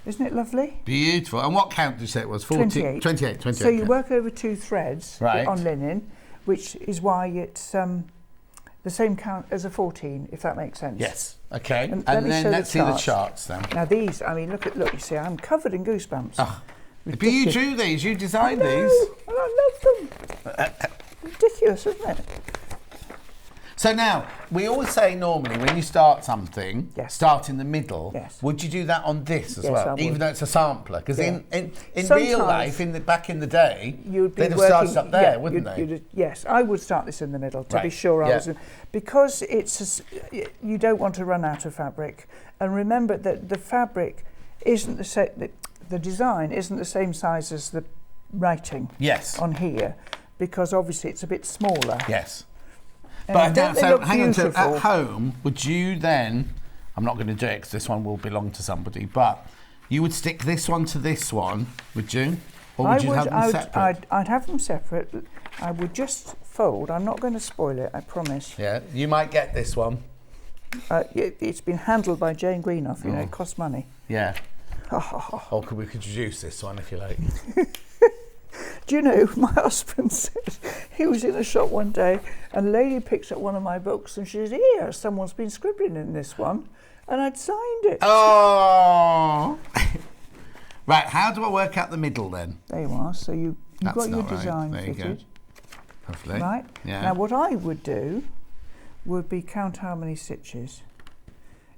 Isn't it lovely? Beautiful. And what count did you say it was? 28. 28. So you work over 2 threads on linen, which is why it's the same count as a 14, if that makes sense. Yes. Okay. And then let's see the charts then. Now these, I mean, look, you see, I'm covered in goosebumps. Oh. But you drew these, you designed these. And I love them. Ridiculous, isn't it? So now, we always say normally when you start something, start in the middle. Yes. Would you do that on this as Yes, well, I would. even though it's a sampler? Because in real Sometimes life, back in the day, you'd be they'd have working, started up there, wouldn't they? Yes, I would start this in the middle to be Right, sure I yeah. was... Because you don't want to run out of fabric. And remember that the fabric isn't the same... The design isn't the same size as the writing on here, because obviously it's a bit smaller. Yes. And But so hang on, so beautiful? at home, would you then, I'm not going to do it because this one will belong to somebody, but you would stick this one to this one, would you? Or would you have them separate? I'd have them separate. I would just fold. I'm not going to spoil it, I promise. Yeah, you might get this one. It's been handled by Jane Greenoff, you know, it costs money. Yeah. Or we could reduce this one if you like. Do you know, my husband said he was in a shop one day and a lady picks up one of my books and she says, here, someone's been scribbling in this one. And I'd signed it. Oh! Right, how do I work out the middle then? There you are. So you've got your design there fitted. You go. Lovely. Right? Yeah. Now what I would do would be count how many stitches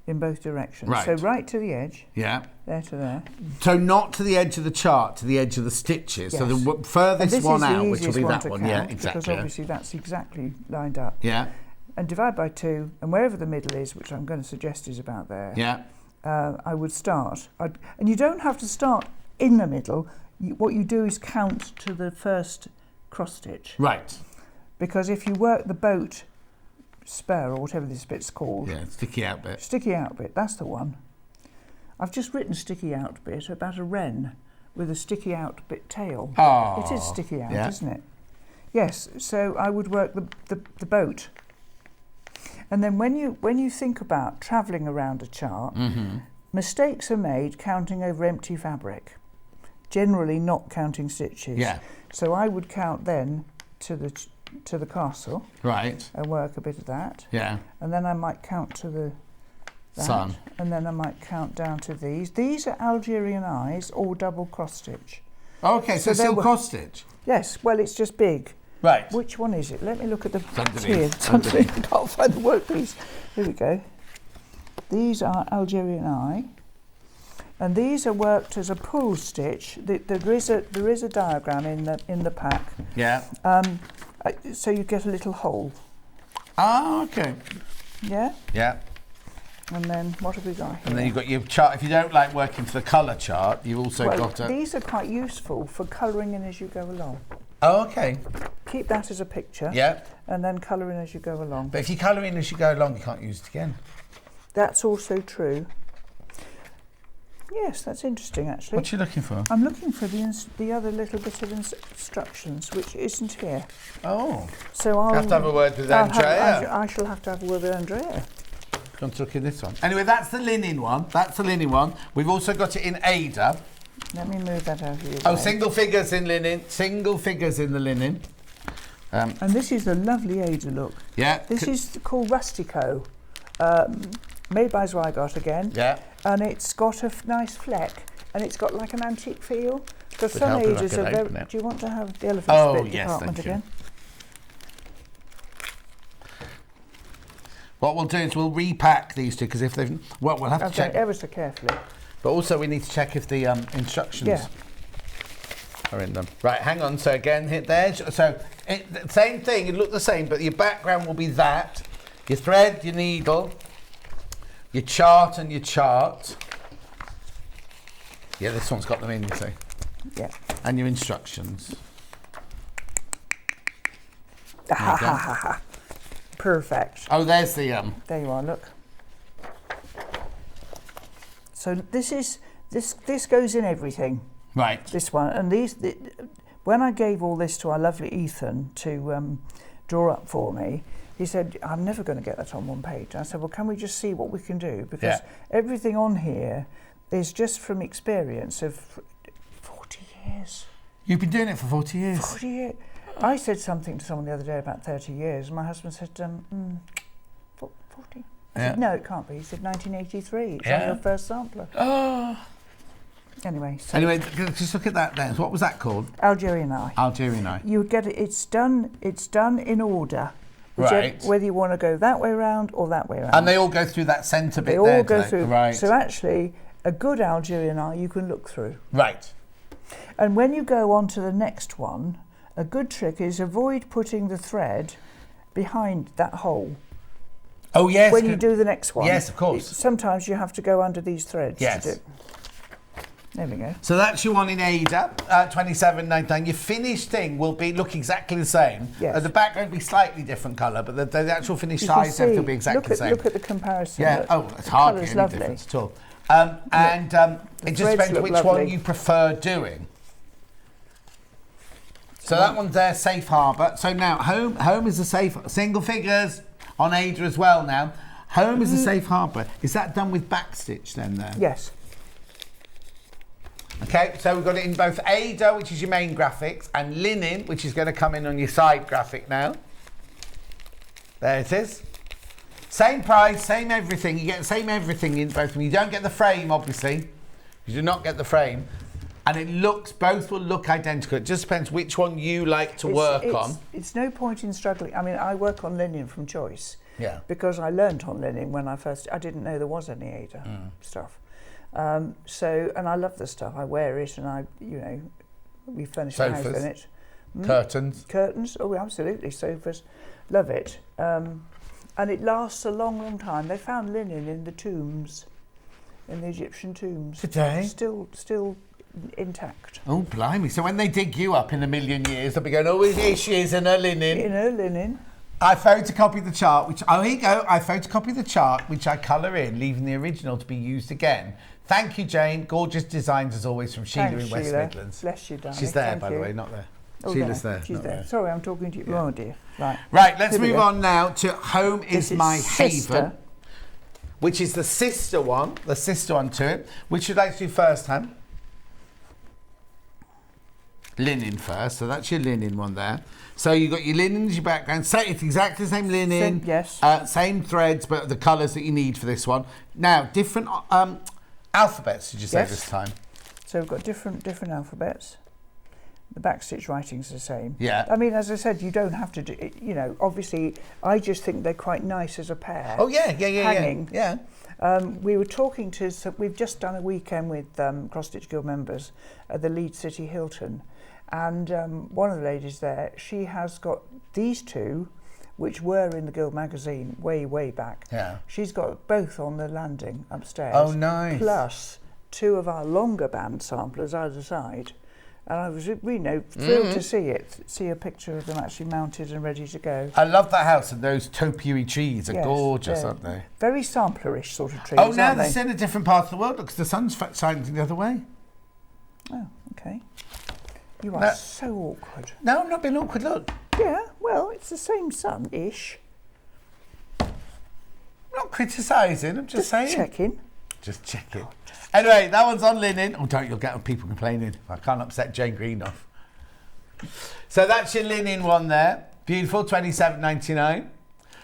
in both directions. Right. So right to the edge. Yeah. There to there. So not to the edge of the chart, to the edge of the stitches. Yes. So the furthest one out, which will be that to one. count, Yeah, exactly. Because obviously that's exactly lined up. Yeah. And divide by 2, and wherever the middle is, which I'm going to suggest is about there. Yeah. I would start. And you don't have to start in the middle. What you do is count to the first cross stitch. Right. Because if you work the boat spur, or whatever this bit's called. Yeah, sticky out bit. Sticky out bit, that's the one. I've just written sticky out bit about a wren with a sticky out bit tail. Oh, it is sticky out, yeah. isn't it? Yes, so I would work the boat. And then when you think about travelling around a chart, mistakes are made counting over empty fabric, generally not counting stitches. Yeah. So I would count then to the castle. Right. And work a bit of that. Yeah. And then I might count to the sun. And then I might count down to these. These are Algerian eyes, all double cross stitch. Okay, so still cross stitch? Yes, well it's just big. Right. Which one is it? Let me look at the... Underneath. It's underneath. I can't find the workpiece. Here we go. These are Algerian eye. And these are worked as a pull stitch. There is a diagram in the pack. Yeah. So you get a little hole. Ah, okay. Yeah? Yeah. And then what have we got here? And then you've got your chart. If you don't like working for the colour chart, you've also got a... These are quite useful for colouring in as you go along. Oh, okay. Keep that as a picture. Yeah. And then colour in as you go along. But if you colour in as you go along, you can't use it again. That's also true. Yes, that's interesting actually. What are you looking for? I'm looking for the other little bit of instructions, which isn't here. Oh. So I'll have to have a word with Andrea. I shall have to have a word with Andrea. Come to look at this one. Anyway, that's the linen one. That's the linen one. We've also got it in Ada. Let me move that over here. Oh, single figures in linen. Single figures in the linen. And this is a lovely Ada look. Yeah. This is called Rustico, made by Zweigot again. Yeah. And it's got a nice fleck, and it's got like an antique feel. Because Would some help if I Adas could are very... open it. Do you want to have the elephant Oh, spit yes, department thank you. again? What we'll do is we'll repack these two, because if they've... Well, we'll have to check. Ever so carefully. But also we need to check if the instructions are in them. Right, hang on. So again, hit there. So same thing. It look the same, but your background will be that. Your thread, your needle, your chart and your chart. Yeah, this one's got them in, you see. Yeah. And your instructions. Ha ha ha ha. Perfect. Oh, there's the There you are. Look. So this goes in everything. Right. This one and when I gave all this to our lovely Ethan to draw up for me, he said, "I'm never going to get that on one page." I said, "Well, can we just see what we can do? Because everything on here is just from experience of 40 years." You've been doing it for 40 years. 40 years. I said something to someone the other day about 30 years, and my husband said, 40? I said, no, it can't be. He said, 1983. It's on your first sampler. Oh. Anyway, just look at that then. What was that called? Algerian eye. Algerian eye. You get it. It's done in order Right. Whether you want to go that way round or that way round. And they all go through that centre bit they there, all go do they? through. Right. So actually, a good Algerian eye you can look through. Right. And when you go on to the next one, a good trick is avoid putting the thread behind that hole. Oh, yes. When you do the next one. Yes, of course. Sometimes you have to go under these threads. Yes. To do. There we go. So that's your one in Ada, 27.99. Your finished thing will look exactly the same. Yes. The back won't be slightly different colour, but the actual finished You can size everything will be see- exactly the same. Look at the comparison. Yeah. Look. Oh, it's The hardly colour's any lovely. difference at all. It just threads depends look which lovely. one you prefer doing. So that one's there, Safe Harbour. So now home is a safe single figures on Ada as well. Now home is a Safe Harbour. Is that done with backstitch then? There. Yes. Okay, so we've got it in both Ada, which is your main graphics, and linen, which is going to come in on your side graphic now. There it is. Same price, same everything. You get the same everything in both of them. You don't get the frame, obviously. You do not get the frame. And both will look identical. It just depends which one you like to work on. It's no point in struggling. I mean, I work on linen from choice. Yeah. Because I learnt on linen when I didn't know there was any Ada stuff. And I love the stuff. I wear it, and we furnish the house in it. Curtains. Curtains. Oh, absolutely. Sofas. Love it. And it lasts a long, long time. They found linen in the tombs, in the Egyptian tombs. Today? Still intact. Oh, blimey. So when they dig you up in a million years, they'll be going, oh, here she is in her linen. In her linen. I photocopied the chart, here you go. I photocopied the chart, which I colour in, leaving the original to be used again. Thank you, Jane. Gorgeous designs, as always, from Sheila in West Midlands. Bless you, darling. She's there, Thank by you. the way, not there. Oh, Sheila's there. She's not there. Sorry, I'm talking to you. Yeah. Oh, dear. Right. Right, let's Here we move go. on now to Home is My sister. Haven, which is the sister one to it. Which you'd like to do first, Han? Linen first, so that's your linen one there. So you've got your linen as your background. It's exactly the same linen. Yes. Same threads, but the colours that you need for this one. Now, different alphabets, did you say this time? So we've got different alphabets. The backstitch writing's the same. Yeah. I mean, as I said, you don't have to do it, obviously, I just think they're quite nice as a pair. Oh, yeah. Hanging. Yeah. We were talking we've just done a weekend with Cross Stitch Guild members at the Leeds City Hilton. And one of the ladies there, she has got these two, which were in the Guild magazine way, way back. Yeah. She's got both on the landing upstairs. Oh, nice. Plus two of our longer band samplers either side. And I was thrilled to see a picture of them actually mounted and ready to go. I love that house, and those topiary trees are Yes, gorgeous, they're aren't they? Very samplerish sort of trees, Oh, now aren't they're they? in a different part of the world because the sun's shining the other way. Oh, okay. You are so awkward. No, I'm not being awkward, look. Yeah, well, it's the same sun-ish. I'm not criticising, I'm just saying. Checking. Just checking. Anyway, that one's on linen. Oh, you'll get people complaining. I can't upset Jane Greenoff. So that's your linen one there. Beautiful, $27.99.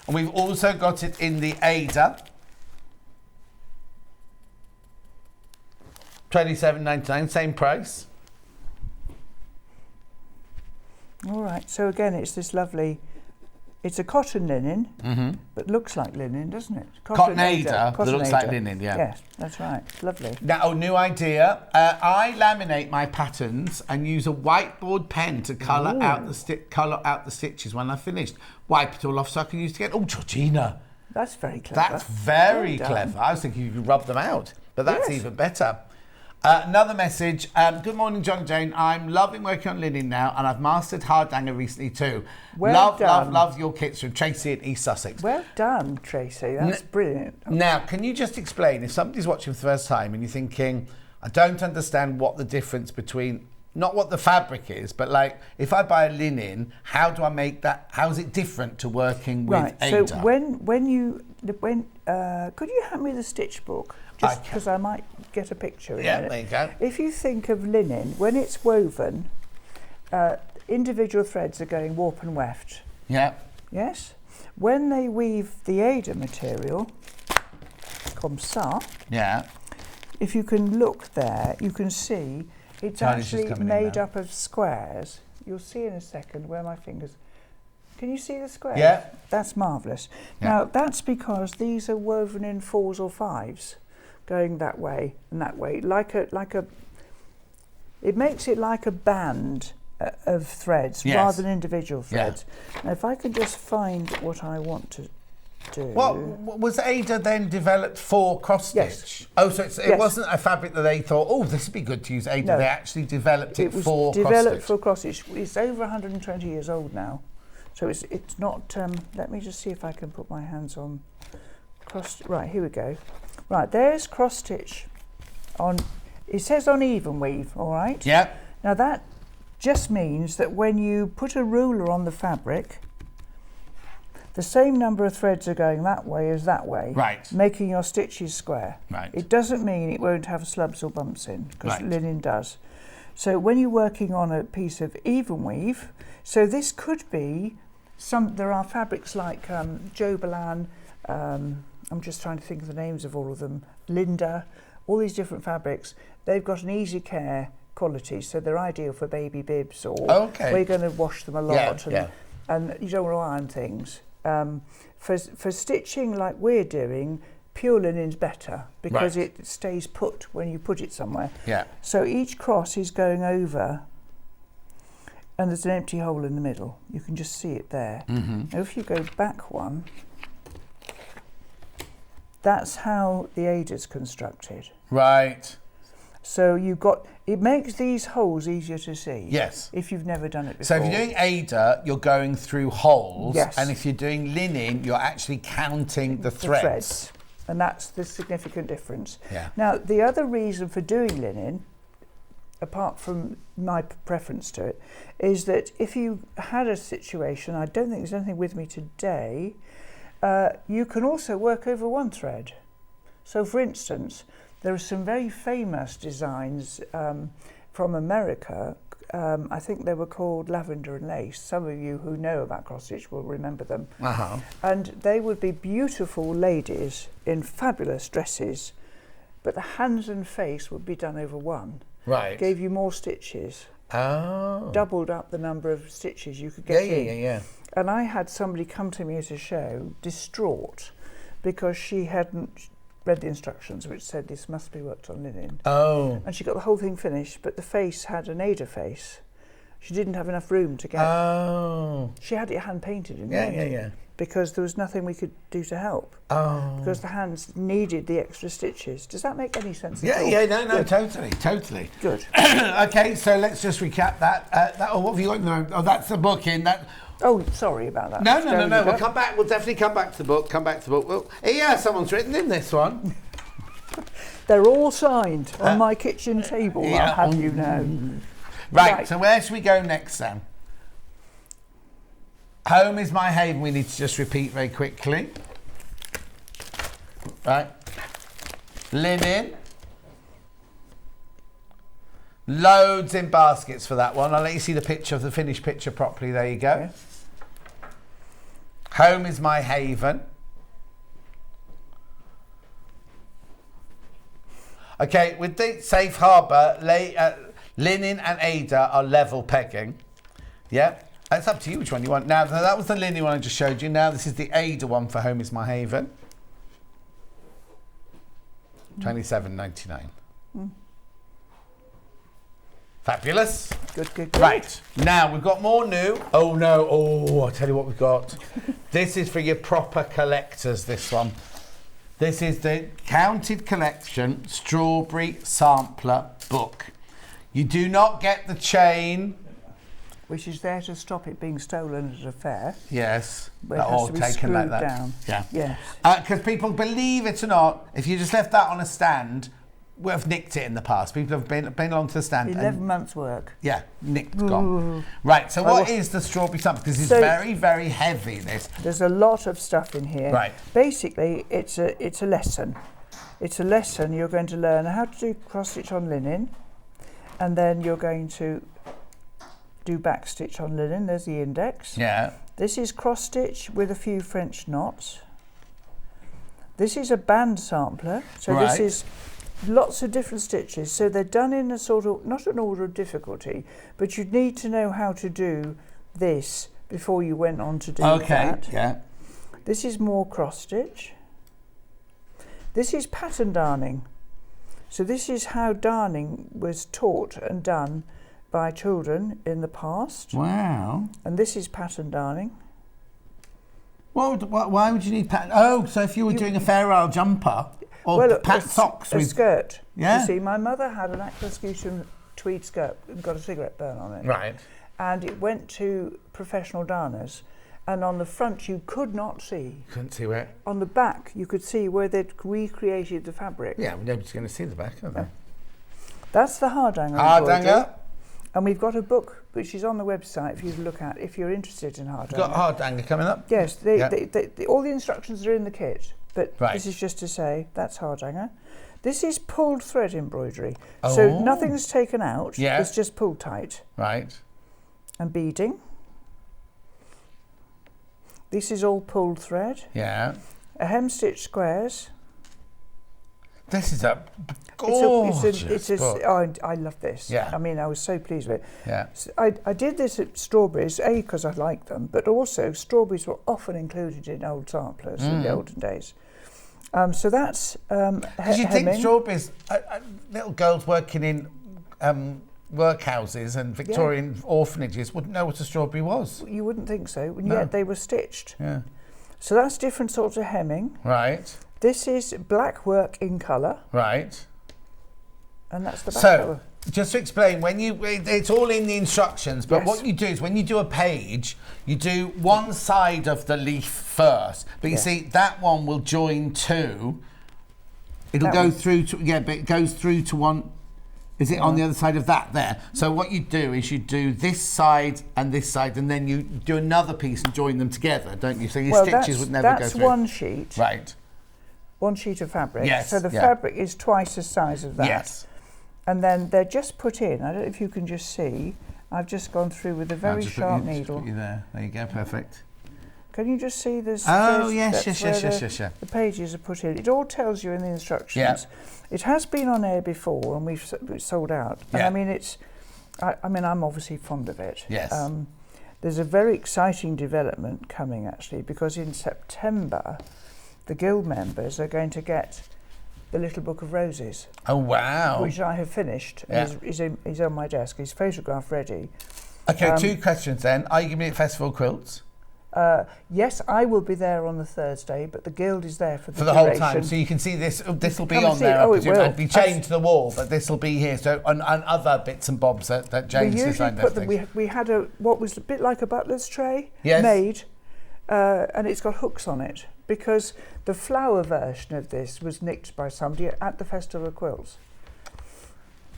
And we've also got it in the Ada. $27.99, same price. All right, so again, it's this lovely, it's a cotton linen, but looks like linen, doesn't it? Cotton Ada that looks like linen, yeah. Yes, that's right, lovely. Now, new idea. I laminate my patterns and use a whiteboard pen to colour out the stitches when I've finished. Wipe it all off so I can use it again. Oh, Georgina. That's very clever. That's very Well clever. done. I was thinking you could rub them out, but that's Yes. even better. Another message. Good morning, John and Jane. I'm loving working on linen now, and I've mastered hardanger recently too. Well done. Love your kits from Tracy in East Sussex. Well done, Tracy, that's brilliant. Now, can you just explain, if somebody's watching for the first time and you're thinking, I don't understand what the difference between, not what the fabric is, but like, if I buy a linen, how do I make that, how is it different to working with Ada? So when you could you hand me the stitch book? Just because I might get a picture in it. There you go. If you think of linen, when it's woven, individual threads are going warp and weft. Yeah. Yes? When they weave the Ada material, comme ça, Yeah. if you can look there, you can see it's Charlie's just actually coming in made now. up of squares. You'll see in a second where my fingers... Can you see the square? Yeah. That's marvellous. Yeah. Now, that's because these are woven in 4s or 5s, going that way and that way, it makes it like a band of threads rather than individual threads. Yeah. Now, if I could just find what I want to do. Well, was Ada then developed for cross stitch? Yes. Oh, so it wasn't a fabric that they thought, oh, this would be good to use Ada. No. They actually developed it for cross stitch. It was developed for cross stitch. It's over 120 years old now. So it's not, let me just see if I can put my hands on right, here we go. Right, there's cross stitch on, it says on even weave, all right? Yeah. Now that just means that when you put a ruler on the fabric, the same number of threads are going that way as that way, right, making your stitches square. Right. It doesn't mean it won't have slubs or bumps in, because linen does. So when you're working on a piece of even weave, so this could be there are fabrics like Jobelan, I'm just trying to think of the names of all of them, Linda, all these different fabrics, they've got an easy care quality, so they're ideal for baby bibs or where you're going to wash them a lot and you don't want to iron things. For stitching like we're doing, pure linen's better because it stays put when you put it somewhere. Yeah. So each cross is going over and there's an empty hole in the middle. You can just see it there. Now if you go back one, that's how the Ada's constructed. Right. So it makes these holes easier to see. Yes. If you've never done it before. So if you're doing Ada, you're going through holes. Yes. And if you're doing linen, you're actually counting the threads. And that's the significant difference. Yeah. Now, the other reason for doing linen, apart from my preference to it, is that if you had a situation, I don't think there's anything with me today, you can also work over one thread. So for instance, there are some very famous designs from America. I think they were called Lavender and Lace. Some of you who know about cross stitch will remember them. And they would be beautiful ladies in fabulous dresses, but the hands and face would be done over one. Right. Gave you more stitches. Oh. Doubled up the number of stitches you could get in. Yeah. And I had somebody come to me at a show, distraught, because she hadn't read the instructions, which said this must be worked on linen. Oh. And she got the whole thing finished, but the face had an Ada face. She didn't have enough room to get. Oh. She had it hand painted in Yeah. because there was nothing we could do to help. Oh. Because the hands needed the extra stitches. Does that make any sense? No, totally. Good. Okay, so let's just recap that. What have you got in there? Oh, that's the book in that. Oh, sorry about that. No. We'll come back. We'll definitely come back to the book. Well, yeah, someone's written in this one. They're all signed on my kitchen table, I'll have you know. Right, so where should we go next, Sam? Home is my haven. We need to just repeat very quickly. Right. Linen. Loads in baskets for that one. I'll let you see the picture of the finished picture properly. There you go. Okay. Home is my haven. Okay, with the safe harbour, linen and Ada are level pegging. Yeah, it's up to you which one you want. Now, that was the linen one I just showed you. Now, this is the Ada one for Home is my haven. $27.99. Fabulous. Good. Right, now we've got more new. Oh no, I'll tell you what we've got. This is for your proper collectors, this one. This is the Counted Collection Strawberry Sampler Book. You do not get the chain. Which is there to stop it being stolen at a fair. Yes, but it has to be taken like that. Down. Yeah. Yes. Because people, believe it or not, if you just left that on a stand, we have nicked it in the past. People have been along to the stand. 11 months' work. Yeah, nicked, gone. Right, so what is the strawberry sampler? Because it's very, very heavy, this. There's a lot of stuff in here. Right. Basically, it's a lesson. It's a lesson. You're going to learn how to do cross-stitch on linen, and then you're going to do back-stitch on linen. There's the index. Yeah. This is cross-stitch with a few French knots. This is a band sampler. So this is lots of different stitches, so they're done in a sort of, not an order of difficulty, but you'd need to know how to do this before you went on to do Okay, that. yeah. This is more cross stitch. This is pattern darning. So this is how darning was taught and done by children in the past. Wow. And this is pattern darning. Why would you need pattern? Oh, so if you were doing a Fair Isle jumper or socks a with... skirt. Yeah. You see, my mother had an Aquascution tweed skirt and got a cigarette burn on it. Right. And it went to professional darners. And on the front, you could not see. Couldn't see where? On the back, you could see where they'd recreated the fabric. Yeah, nobody's going to see the back, are they? That's the hardanger. Hardanger. And we've got a book which is on the website for you to look at if you're interested in hardanger. Got hardanger coming up? Yes, all the instructions are in the kit, but Right. this is just to say that's hardanger. This is pulled thread embroidery, so nothing's taken out. Yeah. It's just pulled tight. Right. And beading. This is all pulled thread. Yeah. A hem stitch squares. This is a gorgeous book. Oh, I love this. Yeah. I mean, I was so pleased with it. Yeah. So I did this at Strawberries, because I like them, but also strawberries were often included in old samplers in the olden days. So that's Because you think strawberries, little girls working in workhouses and Victorian orphanages wouldn't know what a strawberry was. You wouldn't think so, and yet they were stitched. Yeah. So that's different sorts of hemming. Right. This is black work in colour. Right. And that's the back So, cover. just to explain, it's all in the instructions, but what you do is when you do a page, you do one side of the leaf first, but you see that one will join to, it'll go through to, but it goes through to one, is it on the other side of that there? So what you do is you do this side, and then you do another piece and join them together, don't you? So your stitches would never go through. That's one sheet. Right. One sheet of fabric. Yes. So the fabric is twice the size of that. Yes. And then they're just put in. I don't know if you can just see. I've just gone through with a very sharp needle. Put you there. There you go. Perfect. Can you just see this? Oh, yes. The pages are put in. It all tells you in the instructions. Yeah. It has been on air before, and we've sold out. And Yeah. I mean, I'm obviously fond of it. Yes. There's a very exciting development coming, actually, because in September, the Guild members are going to get the Little Book of Roses. Oh, wow. Which I have finished. Yeah. Is on my desk. He's photograph ready. Okay, two questions then. Are you giving it Festival Quilts? Yes, I will be there on the Thursday, but the Guild is there for the whole duration. time. So you can see this. This will be Come on and see there. it. Oh, I it presume. will. It'll be chained to the wall, but this will be here. So and other bits and bobs that James designed. We had what was a bit like a butler's tray made, and it's got hooks on it because the flower version of this was nicked by somebody at the Festival of Quilts.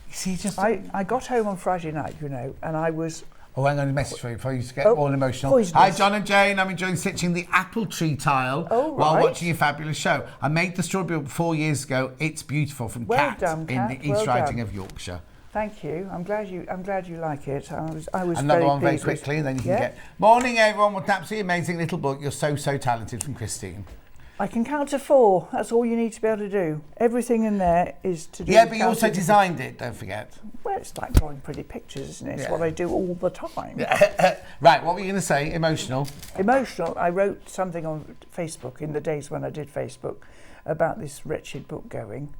You see, I got home on Friday night, and I was. Oh, hang on, a message for you before you get all emotional. Poisonous. Hi, John and Jane. I'm enjoying stitching the apple tree tile while watching your fabulous show. I made the strawberry book 4 years ago. It's beautiful from Kat done, Kat. in the East Riding of Yorkshire. Thank you. I'm glad you like it. I was Another very one very pleased with- quickly, and then you can get. Morning, everyone. What an absolutely amazing little book. You're so talented, from Christine. I can count to 4. That's all you need to be able to do. Everything in there is to do. Yeah, but you also designed it. Don't forget. Well, it's like drawing pretty pictures, isn't it? It's what I do all the time. Right. What were you going to say? Emotional. Emotional. I wrote something on Facebook in the days when I did Facebook about this wretched book going,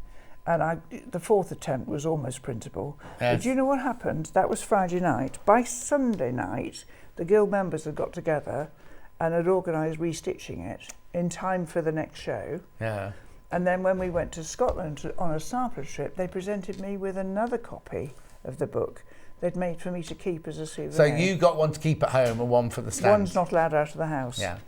and the 4th attempt was almost printable. Yes. But do you know what happened? That was Friday night. By Sunday night, the Guild members had got together and had organised restitching it in time for the next show. Yeah. And then when we went to Scotland on a sampler trip, they presented me with another copy of the book they'd made for me to keep as a souvenir. So you got one to keep at home and one for the stand. One's not allowed out of the house. Yeah.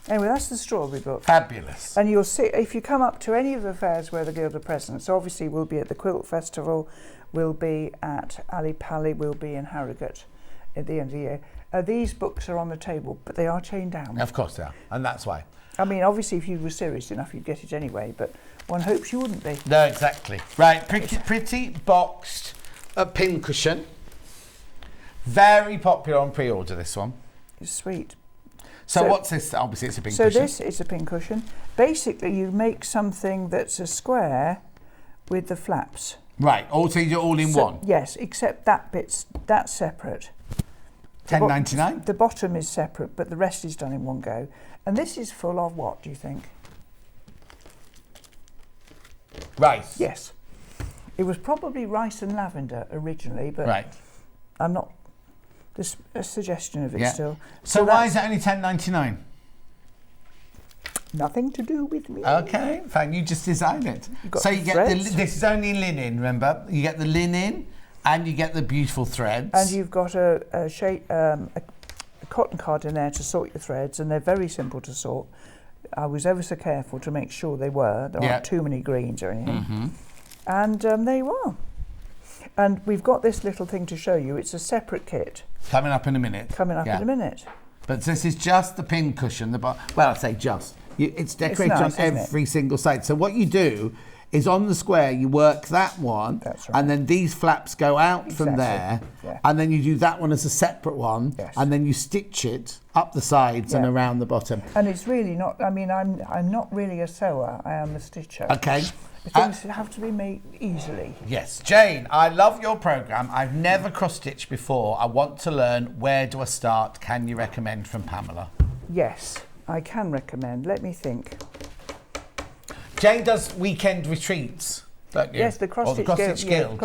Anyway, that's the strawberry book. Fabulous. And you'll see, if you come up to any of the fairs where the Guild are present, so obviously we'll be at the Quilt Festival, we'll be at Ali Pali, we'll be in Harrogate at the end of the year. These books are on the table, but they are chained down. Of course they are, and that's why. I mean, obviously, if you were serious enough, you'd get it anyway, but one hopes you wouldn't be. No, exactly. Right, pretty boxed pincushion. Very popular on pre-order, this one. It's sweet. So what's this? Obviously, it's a pincushion. So this is a pincushion. Basically, you make something that's a square with the flaps. Right, also you're all in one? Yes, except that's separate. 10.99. The bottom is separate, but the rest is done in one go. And this is full of what, do you think? Rice. Yes. It was probably rice and lavender originally, but right. I'm not... There's a suggestion of it still. So why is it only 10.99? Nothing to do with me. Okay, fine. You just design it. So you get this is only linen. Remember, you get the linen, and you get the beautiful threads. And you've got a cotton card in there to sort your threads, and they're very simple to sort. I was ever so careful to make sure they were. There aren't too many greens or anything. And there you are. And we've got this little thing to show you. It's a separate kit. Coming up in a minute. Coming up in a minute. But this is just the pin cushion. Well, I say just. It's decorated on every single side. So what you do is on the square, you work that one, and then these flaps go out from there, and then you do that one as a separate one, and then you stitch it up the sides and around the bottom. And it's really not, I mean, I'm not really a sewer, I am a stitcher. Okay. Things have to be made easily. Yes. Jane, I love your programme. I've never cross-stitched before. I want to learn. Where do I start? Can you recommend from Pamela? Yes, I can recommend. Let me think. Jane does weekend retreats, don't you? Yes, the cross-stitch guild.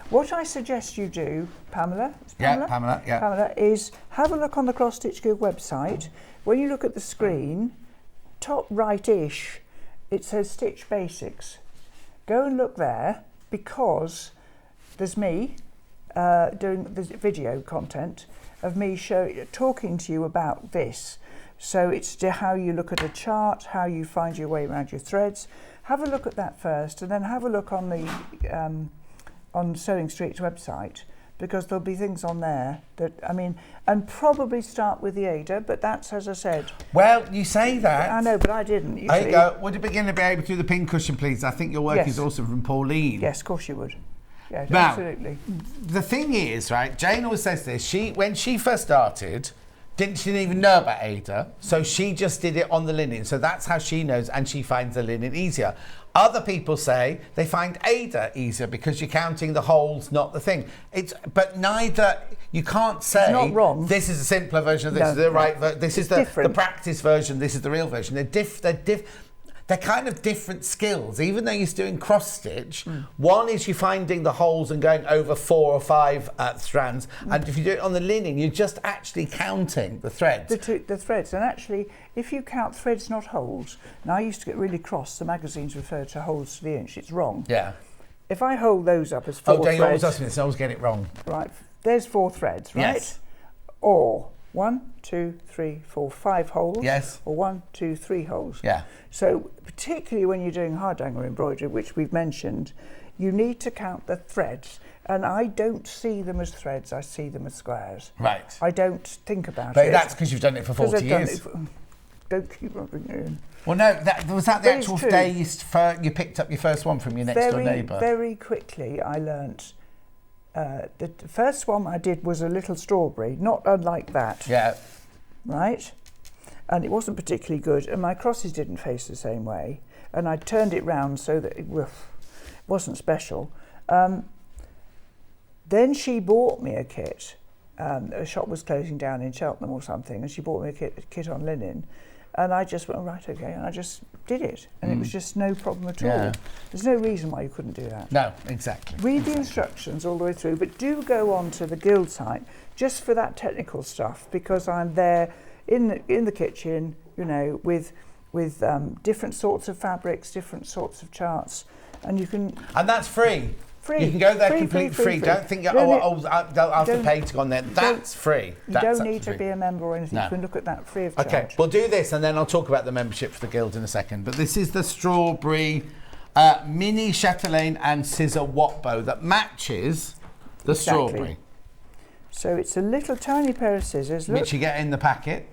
What I suggest you do, Pamela, Pamela, is have a look on the Cross-Stitch Guild website. When you look at the screen, top right-ish, it says Stitch Basics. Go and look there, because there's me doing the video content of me talking to you about this. So it's how you look at a chart, how you find your way around your threads. Have a look at that first, and then have a look on the on Sewing Street's website, because there'll be things on there that, I mean, and probably start with the Ada, but that's, as I said. Well, you say that. I know, but I didn't. There you go. Would you begin to be able to do the pin cushion, please? I think your work is awesome from Pauline. Yes, of course you would. Yeah, now, absolutely. The thing is, right, Jane always says this, when she first started, she didn't even know about Ada, so she just did it on the linen. So that's how she knows, and she finds the linen easier. Other people say they find Ada easier because you're counting the holes, not the thing. But neither, you can't say, it's not wrong. This is a simpler version of this, is the right version, this is the practice version, this is the real version. They're kind of different skills, even though you're doing cross stitch. One is you're finding the holes and going over 4 or 5 strands, and if you do it on the linen, you're just actually counting the threads. The threads, and actually, if you count threads, not holes, and I used to get really cross, the magazines refer to holes to the inch, it's wrong. Yeah. If I hold those up as 4 threads... Oh, Dave always asks me this, I always get it wrong. Right, there's 4 threads, right? Yes. Or 1, 2, 3, 4, 5 holes. Yes. Or 1, 2, 3 holes. Yeah. So particularly when you're doing hardanger embroidery, which we've mentioned, you need to count the threads. And I don't see them as threads, I see them as squares. Right. I don't think about it. But that's because you've done it for 40 years. Don't keep rubbing it in. Well, no, was that the actual day you picked up your first one from your next door neighbour? Very quickly I learnt. The first one I did was a little strawberry, not unlike that. Yeah. Right? And it wasn't particularly good, and my crosses didn't face the same way. And I turned it round so that it wasn't special. Then she bought me a kit. A shop was closing down in Cheltenham or something, and she bought me a kit on linen. And I just went, right, okay, and I just did it. And it was just no problem at all. There's no reason why you couldn't do that. No, exactly. Read the instructions all the way through, but do go on to the Guild site just for that technical stuff, because I'm there in the kitchen, you know, with different sorts of fabrics, different sorts of charts, and you can... And that's free. Free. You can go there completely free. Don't think, I'll have to pay to go on there. That's free. You don't need to be a member or anything. No. You can look at that free of charge. Okay, we'll do this and then I'll talk about the membership for the Guild in a second. But this is the strawberry mini chatelaine and scissor watt bow that matches the strawberry. So it's a little tiny pair of scissors. Look. Which you get in the packet.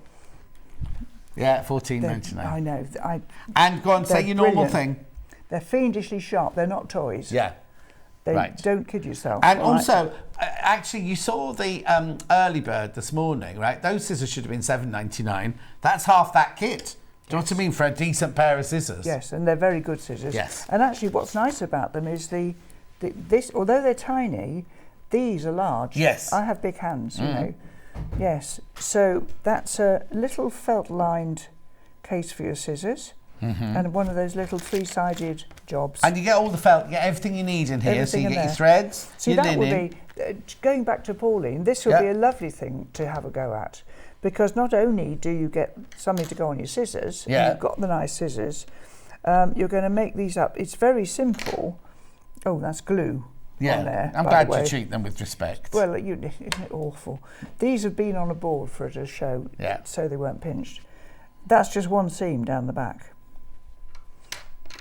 Yeah, $14.99. I know. And go on, say your normal thing. They're fiendishly sharp. They're not toys. Yeah. Don't kid yourself. And also, actually, you saw the early bird this morning, right? Those scissors should have been $7.99. That's half that kit. Do you know what I mean? For a decent pair of scissors. Yes, and they're very good scissors. Yes. And actually, what's nice about them is this. Although they're tiny, these are large. Yes. I have big hands, you know. Yes, so that's a little felt-lined case for your scissors, and one of those little three-sided jobs. And you get all the felt, you get everything you need in here. Everything so you in get your there. threads, See, your that linen. would be, going back to Pauline, this would be a lovely thing to have a go at, because not only do you get something to go on your scissors, and you've got the nice scissors, you're going to make these up. It's very simple. Oh, that's glue. On there, I'm glad you treat them with respect. Well, isn't it awful? These have been on a board for it to show, so they weren't pinched. That's just one seam down the back.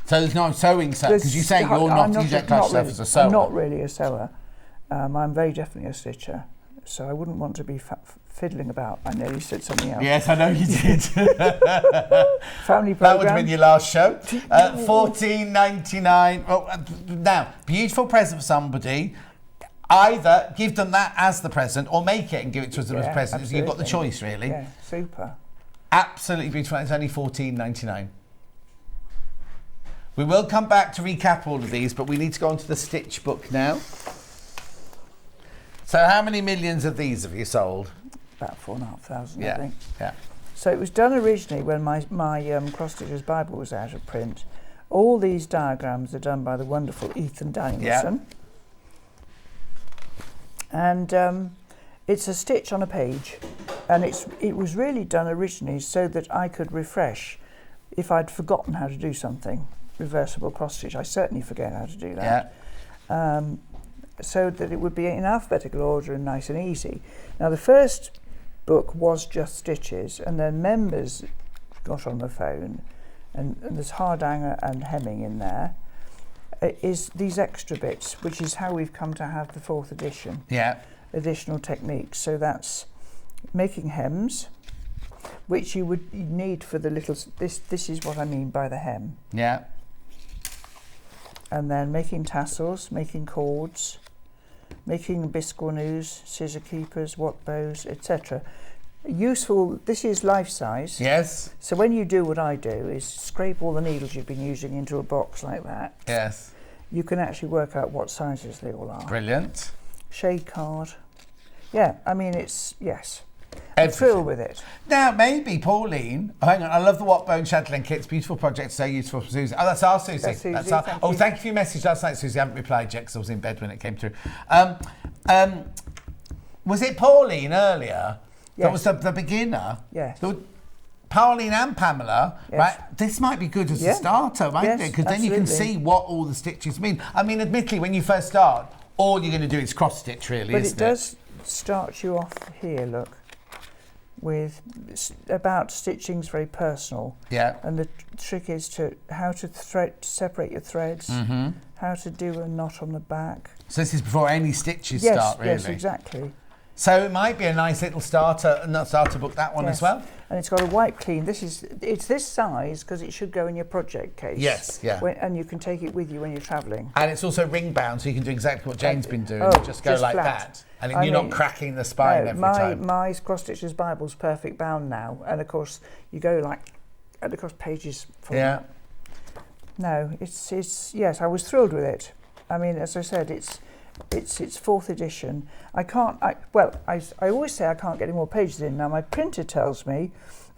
So there's no sewing, because you say you don't class yourself as a sewer. I'm not really a sewer. I'm very definitely a stitcher, so I wouldn't want to be fiddling about. I nearly said something else. Yes, I know you did. Family program. That would have been your last show. $14.99. Oh, now, beautiful present for somebody. Either give them that as the present, or make it and give it to us as a present. Absolutely. You've got the choice, really. Yeah, super. Absolutely beautiful. It's only $14.99. We will come back to recap all of these, but we need to go on to the stitch book now. So how many millions of these have you sold? About 4,500, I think. Yeah. So it was done originally when my Cross Stitcher's Bible was out of print. All these diagrams are done by the wonderful Ethan Danielson. And it's a stitch on a page. And it was really done originally so that I could refresh if I'd forgotten how to do something. Reversible cross stitch, I certainly forget how to do that. So that it would be in alphabetical order and nice and easy. Now the first book was just stitches, and then members got on the phone, and there's hardanger and hemming in there. Is these extra bits, which is how we've come to have the 4th edition. Additional techniques. So that's making hems, which you would need for the little. This is what I mean by the hem. And then making tassels, making cords, making biscornoos, scissor keepers, watt bows, etc. Useful. This is life size. Yes. So when you do what I do is scrape all the needles you've been using into a box like that. Yes. You can actually work out what sizes they all are. Brilliant. Shade card. Yeah, I mean I'm thrilled with it. Now, maybe, Pauline, hang on, I love the Watt Bone Chatelaine kits. Beautiful project, so useful for Susie. Oh, that's our Susie. That's Susie, thank you for your message last night, Susie. I haven't replied yet because I was in bed when it came through. Was it Pauline earlier? Yes. That was the beginner? Yes. Pauline and Pamela, yes. Right? This might be good as a starter, mightn't it? Because then you can see what all the stitches mean. I mean, admittedly, when you first start, all you're going to do is cross stitch, really, but isn't it? But it does start you off here, look, with about stitching's very personal. Yeah. And the trick is how to separate your threads, how to do a knot on the back. So this is before any stitches start, really? Yes, exactly. So it might be a nice little starter book, that one as well. And it's got a wipe clean. It's this size because it should go in your project case. Yes, yeah. And you can take it with you when you're travelling. And it's also ring bound, so you can do exactly what Jane's been doing. Just go like flat. that. And you're not cracking the spine every time. My Cross Stitcher's Bible's perfect bound now. And of course, you go like across pages. No, it's yes, I was thrilled with it. I mean, as I said, it's 4th edition. I always say I can't get any more pages in. Now my printer tells me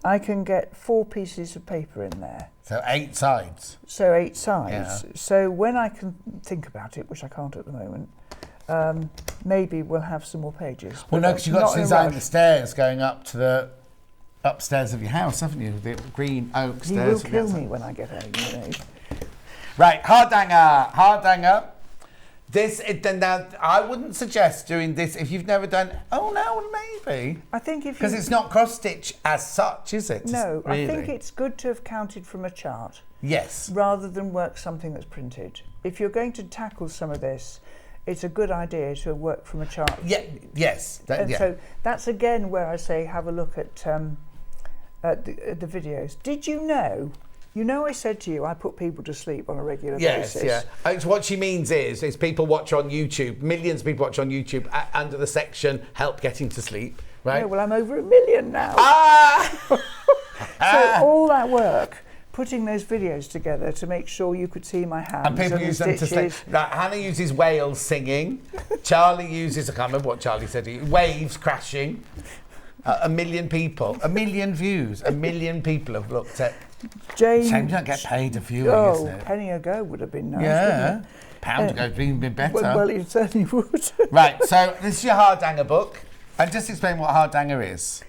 I can get 4 pieces of paper in there. So 8 sides. Yeah. So when I can think about it, which I can't at the moment, maybe we'll have some more pages. Well, no, because you've got to design the stairs going up to the upstairs of your house, haven't you? The green oak stairs. He will kill me when I get home, you know. Right, hardanger. Now, I wouldn't suggest doing this if you've never done. Oh no, maybe. I think because it's not cross stitch as such, is it? No, really? I think it's good to have counted from a chart. Yes. Rather than work something that's printed. If you're going to tackle some of this, it's a good idea to work from a chart. Yeah. Yes. So that's again where I say have a look at the videos. Did you know? You know, I said to you, I put people to sleep on a regular basis. Yes, yeah. What she means is people watch on YouTube, millions of people watch on YouTube under the section, help getting to sleep, right? Yeah, well, I'm over 1 million now. So all that work, putting those videos together to make sure you could see my hands. And people use them to sleep. Like, Hannah uses whales singing. Charlie uses, I can't remember what Charlie said, waves crashing. A million people, a million views, a million people have looked at. Jane. Shame you don't get paid a viewing, Oh, isn't it? penny a go would have been nice. Yeah. Wouldn't it? Pound ago would have been better. Well, it certainly would. Right, so this is your Hardanger book. And just explain what Hardanger is.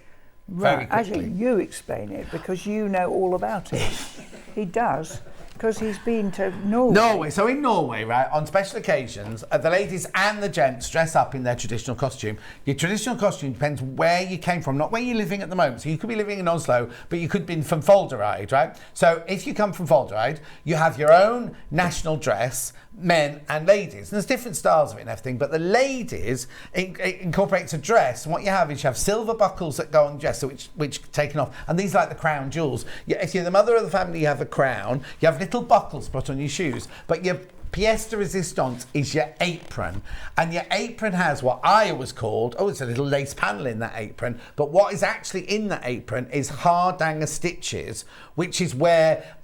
Very Right, quickly. actually, you explain it because you know all about it. He does, because he's been to Norway. So in Norway, right, on special occasions, the ladies and the gents dress up in their traditional costume. Your traditional costume depends where you came from, not where you're living at the moment. So you could be living in Oslo, but you could be from Foldereid, right? So if you come from Foldereid, you have your own national dress, men and ladies. And there's different styles of it and everything, but the ladies, it incorporates a dress. And what you have is you have silver buckles that go on the dress, so which taken off. And these are like the crown jewels. If you're the mother of the family, you have a crown. You have little buckles put on your shoes. But your pièce de résistance is your apron. And your apron has what I always called, it's a little lace panel in that apron. But what is actually in that apron is Hardanger stitches, which is where,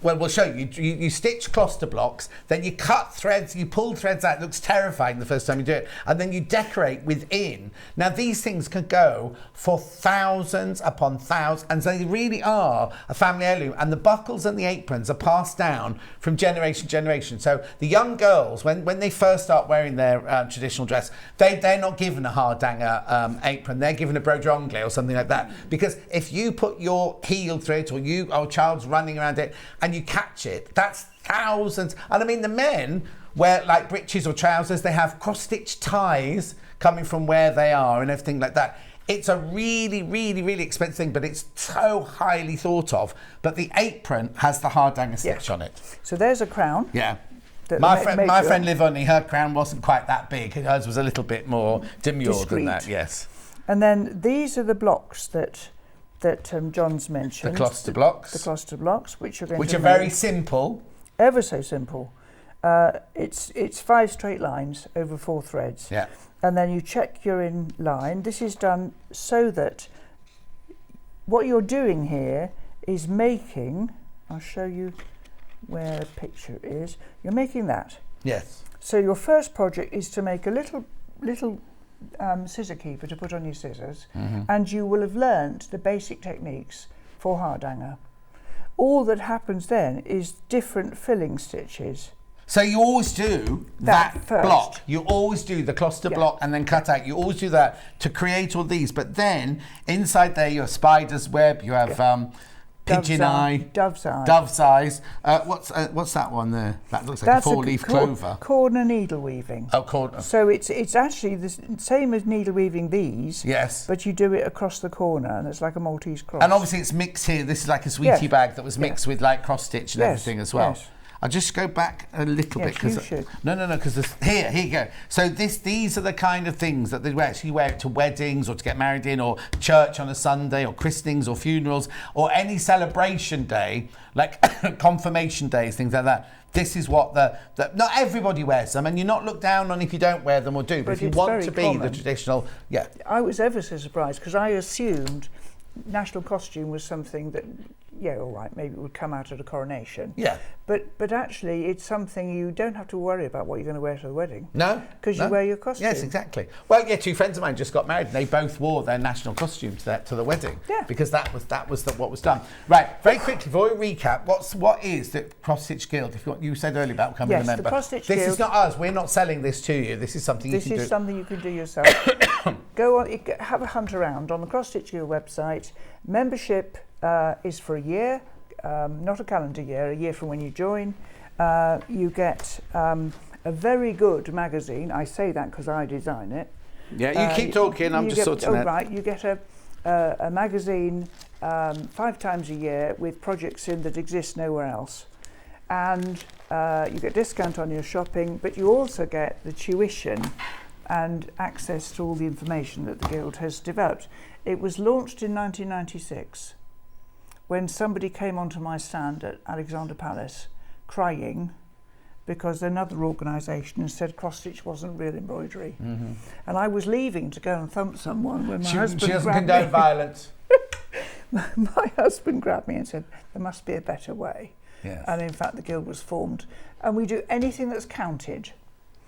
we'll show you. You stitch cluster blocks, then you cut threads, you pull threads out. It looks terrifying the first time you do it. And then you decorate within. Now, these things can go for thousands upon thousands. And they really are a family heirloom. And the buckles and the aprons are passed down from generation to generation. So the young girls, when they first start wearing their traditional dress, they're not given a Hardanger apron. They're given a brodrongle or something like that. Because if you put your heel through it, or a child's running around it, and you catch it, that's thousands. And I mean, the men wear like breeches or trousers. They have cross-stitch ties coming from where they are and everything like that. It's a really, really, really expensive thing, but it's so highly thought of. But the apron has the Hardanger stitch on it. So there's a crown. Yeah. My friend Livoni, her crown wasn't quite that big. Hers was a little bit more demure than that, yes. And then these are the blocks that John's mentioned. The cluster blocks. The cluster blocks, which are going which to are very simple. Ever so simple. It's 5 straight lines over 4 threads. Yeah. And then you check you're in line. This is done so that what you're doing here is making, I'll show you where the picture is. You're making that. Yes. So your first project is to make a little scissor keeper to put on your scissors, and you will have learnt the basic techniques for Hardanger. All that happens then is different filling stitches. So you always do that block. You always do the cluster block and then cut out. You always do that to create all these. But then inside there you have spider's web, you have pigeon eye, dove's eye. Dove's eyes. What's that one there? That looks like a 4-leaf clover. Corner needle weaving. Oh, corner. So it's actually the same as needle weaving these. Yes. But you do it across the corner, and it's like a Maltese cross. And obviously it's mixed here. This is like a sweetie bag that was mixed with like cross stitch and everything as well. Yes. I'll just go back a little bit because because here you go. So these are the kind of things that they wear. So you wear it to weddings or to get married in, or church on a Sunday, or christenings or funerals, or any celebration day like confirmation days, things like that. This is what not everybody wears them, and you're not looked down on if you don't wear them or do. But if you want to be the traditional, I was ever so surprised because I assumed national costume was something that, all right, maybe it would come out at a coronation. Yeah. But actually, it's something you don't have to worry about what you're going to wear to the wedding. No. Because you wear your costume. Yes, exactly. Well, 2 friends of mine just got married and they both wore their national costume to the wedding. Yeah. Because that was what was done. Right, very quickly, before we recap, what is the Cross Stitch Guild? If you said earlier about becoming a member. The Cross Stitch Guild. This is not us. We're not selling this to you. This is something you can do. This is something you can do yourself. Go on, have a hunt around on the Cross Stitch Guild website. Membership is for a year, not a calendar year, a year from when you join. You get a very good magazine. I say that because I design it. Yeah, you keep talking, I'm just sorting it. Right, you get a magazine 5 times a year with projects in that exist nowhere else. And you get discount on your shopping, but you also get the tuition and access to all the information that the Guild has developed. It was launched in 1996 when somebody came onto my stand at Alexandra Palace crying because another organisation said cross-stitch wasn't real embroidery. And I was leaving to go and thump someone when my husband she doesn't grabbed condone me. violence. My husband grabbed me and said, there must be a better way. Yes. And in fact, the Guild was formed. And we do anything that's counted.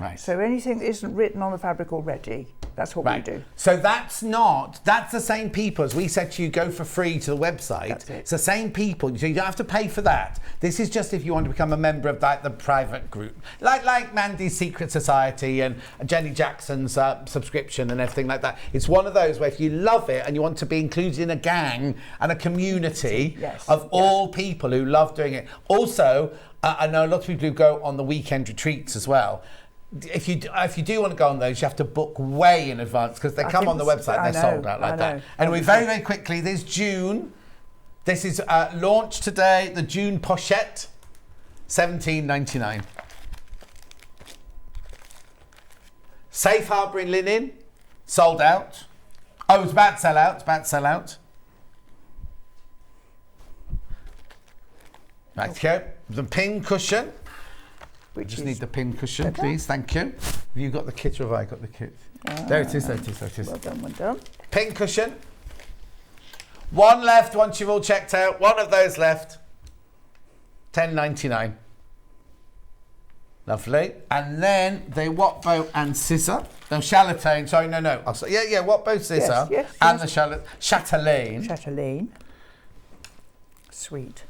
Right. So anything that isn't written on the fabric already, That's what Right. we do. So that's the same people as we said to you, go for free to the website. That's it. It's the same people, so you don't have to pay for that. This is just if you want to become a member of the private group. Like Mandy's Secret Society and Jenny Jackson's subscription and everything like that. It's one of those where if you love it and you want to be included in a gang and a community of all people who love doing it. Also, I know a lot of people who go on the weekend retreats as well. If you do want to go on those, you have to book way in advance because they come on the website and they're sold out like that. Anyway, very, very quickly, there's June. This is launched today, the June pochette, $17.99. Safe Harbouring linen, sold out. Oh, it's about to sell out. Right, okay. The pin cushion. We just need the pin cushion, please. Thank you. Have you got the kit or have I got the kit? There it is. Well done. Pin cushion. One left once you've all checked out. One of those left. $10.99. Lovely. And then the Watbo and scissor. No, Chatelaine. Sorry, no. Watbo scissor. Yes. And the Chatelaine. Chatelaine. Sweet.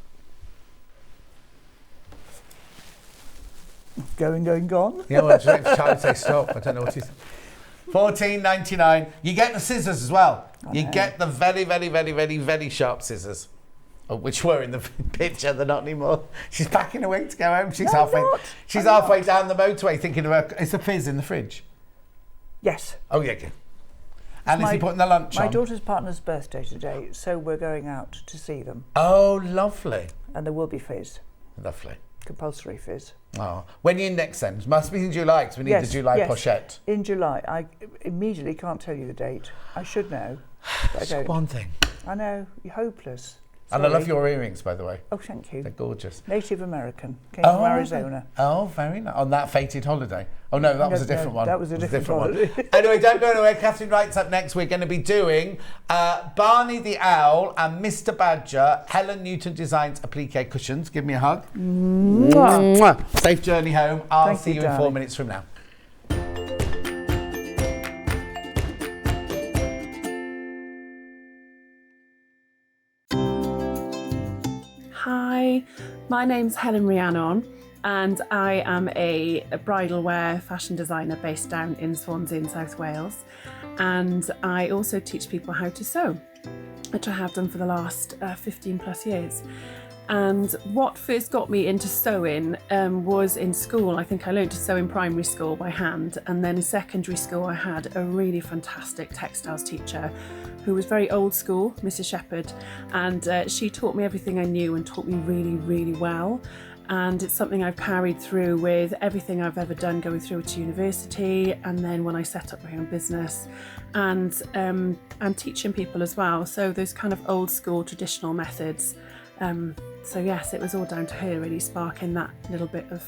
Gone. Yeah, well, just wait for Charlie to say stop. I don't know what he's... $14.99. You get the scissors as well. You get the very, very, very, very, very sharp scissors, which were in the picture. They're not anymore. She's packing away to go home. She's halfway down the motorway thinking about... It's a fizz in the fridge. Yes. Oh, yeah. And is he putting the lunch on? My daughter's partner's birthday today, so we're going out to see them. Oh, lovely. And there will be fizz. Lovely. Compulsory fizz. Oh. When are you next then? Must be in July, because we need the July pochette. In July. I immediately can't tell you the date. I should know. But I don't. One thing. I know. You're hopeless. Sorry. And I love your earrings, by the way. Oh, thank you. They're gorgeous. Native American. Came from Arizona. Oh, very nice. On that fated holiday. Oh, no, that was a different one. That was a different holiday. one. Anyway, don't go anywhere. Katharine Wright's up next. We're going to be doing Barney the Owl and Mr. Badger. Helen Newton designs applique cushions. Give me a hug. Mwah. Safe journey home. I'll see you in 4 minutes from now. Hi, my name's Helen Rhiannon and I am a bridal wear fashion designer based down in Swansea in South Wales, and I also teach people how to sew, which I have done for the last 15 plus years. And what first got me into sewing was in school. I think I learned to sew in primary school by hand, and then in secondary school I had a really fantastic textiles teacher who was very old school, Mrs. Shepherd, and she taught me everything I knew and taught me really, really well. And it's something I've carried through with everything I've ever done going through to university, and then when I set up my own business, and teaching people as well. So those kind of old school traditional methods. So yes, it was all down to her really sparking that little bit of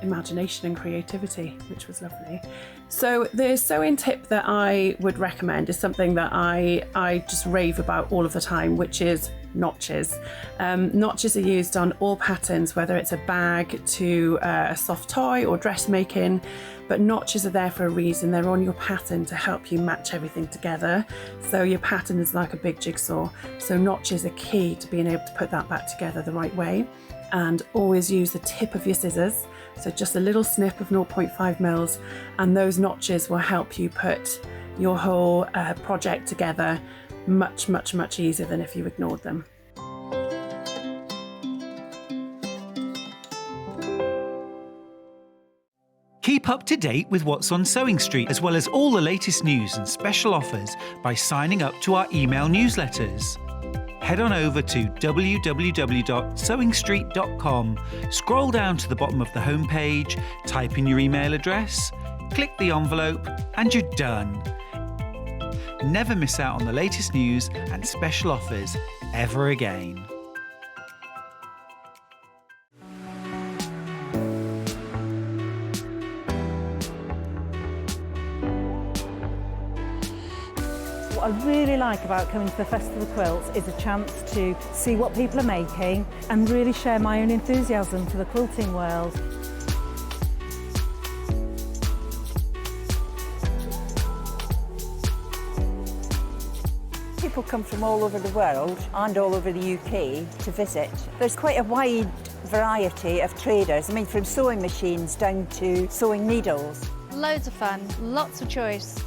imagination and creativity, which was lovely. So the sewing tip that I would recommend is something that I just rave about all of the time, which is notches. Notches are used on all patterns, whether it's a bag to a soft toy or dressmaking, but notches are there for a reason. They're on your pattern to help you match everything together. So your pattern is like a big jigsaw. So notches are key to being able to put that back together the right way. And always use the tip of your scissors. So just a little snip of 0.5 mils, and those notches will help you put your whole project together much, much, much easier than if you ignored them. Keep up to date with what's on Sewing Street, as well as all the latest news and special offers by signing up to our email newsletters. Head on over to www.sewingstreet.com, scroll down to the bottom of the homepage, type in your email address, click the envelope, and you're done. Never miss out on the latest news and special offers ever again. What I really like about coming to the Festival of Quilts is a chance to see what people are making and really share my own enthusiasm for the quilting world. People come from all over the world and all over the UK to visit. There's quite a wide variety of traders. I mean, from sewing machines down to sewing needles. Loads of fun, lots of choice.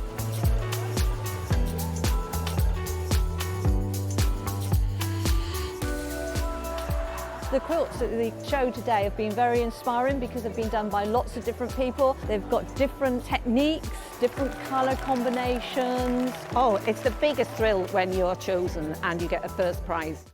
The quilts that they show today have been very inspiring because they've been done by lots of different people. They've got different techniques, different colour combinations. Oh, it's the biggest thrill when you're chosen and you get a first prize.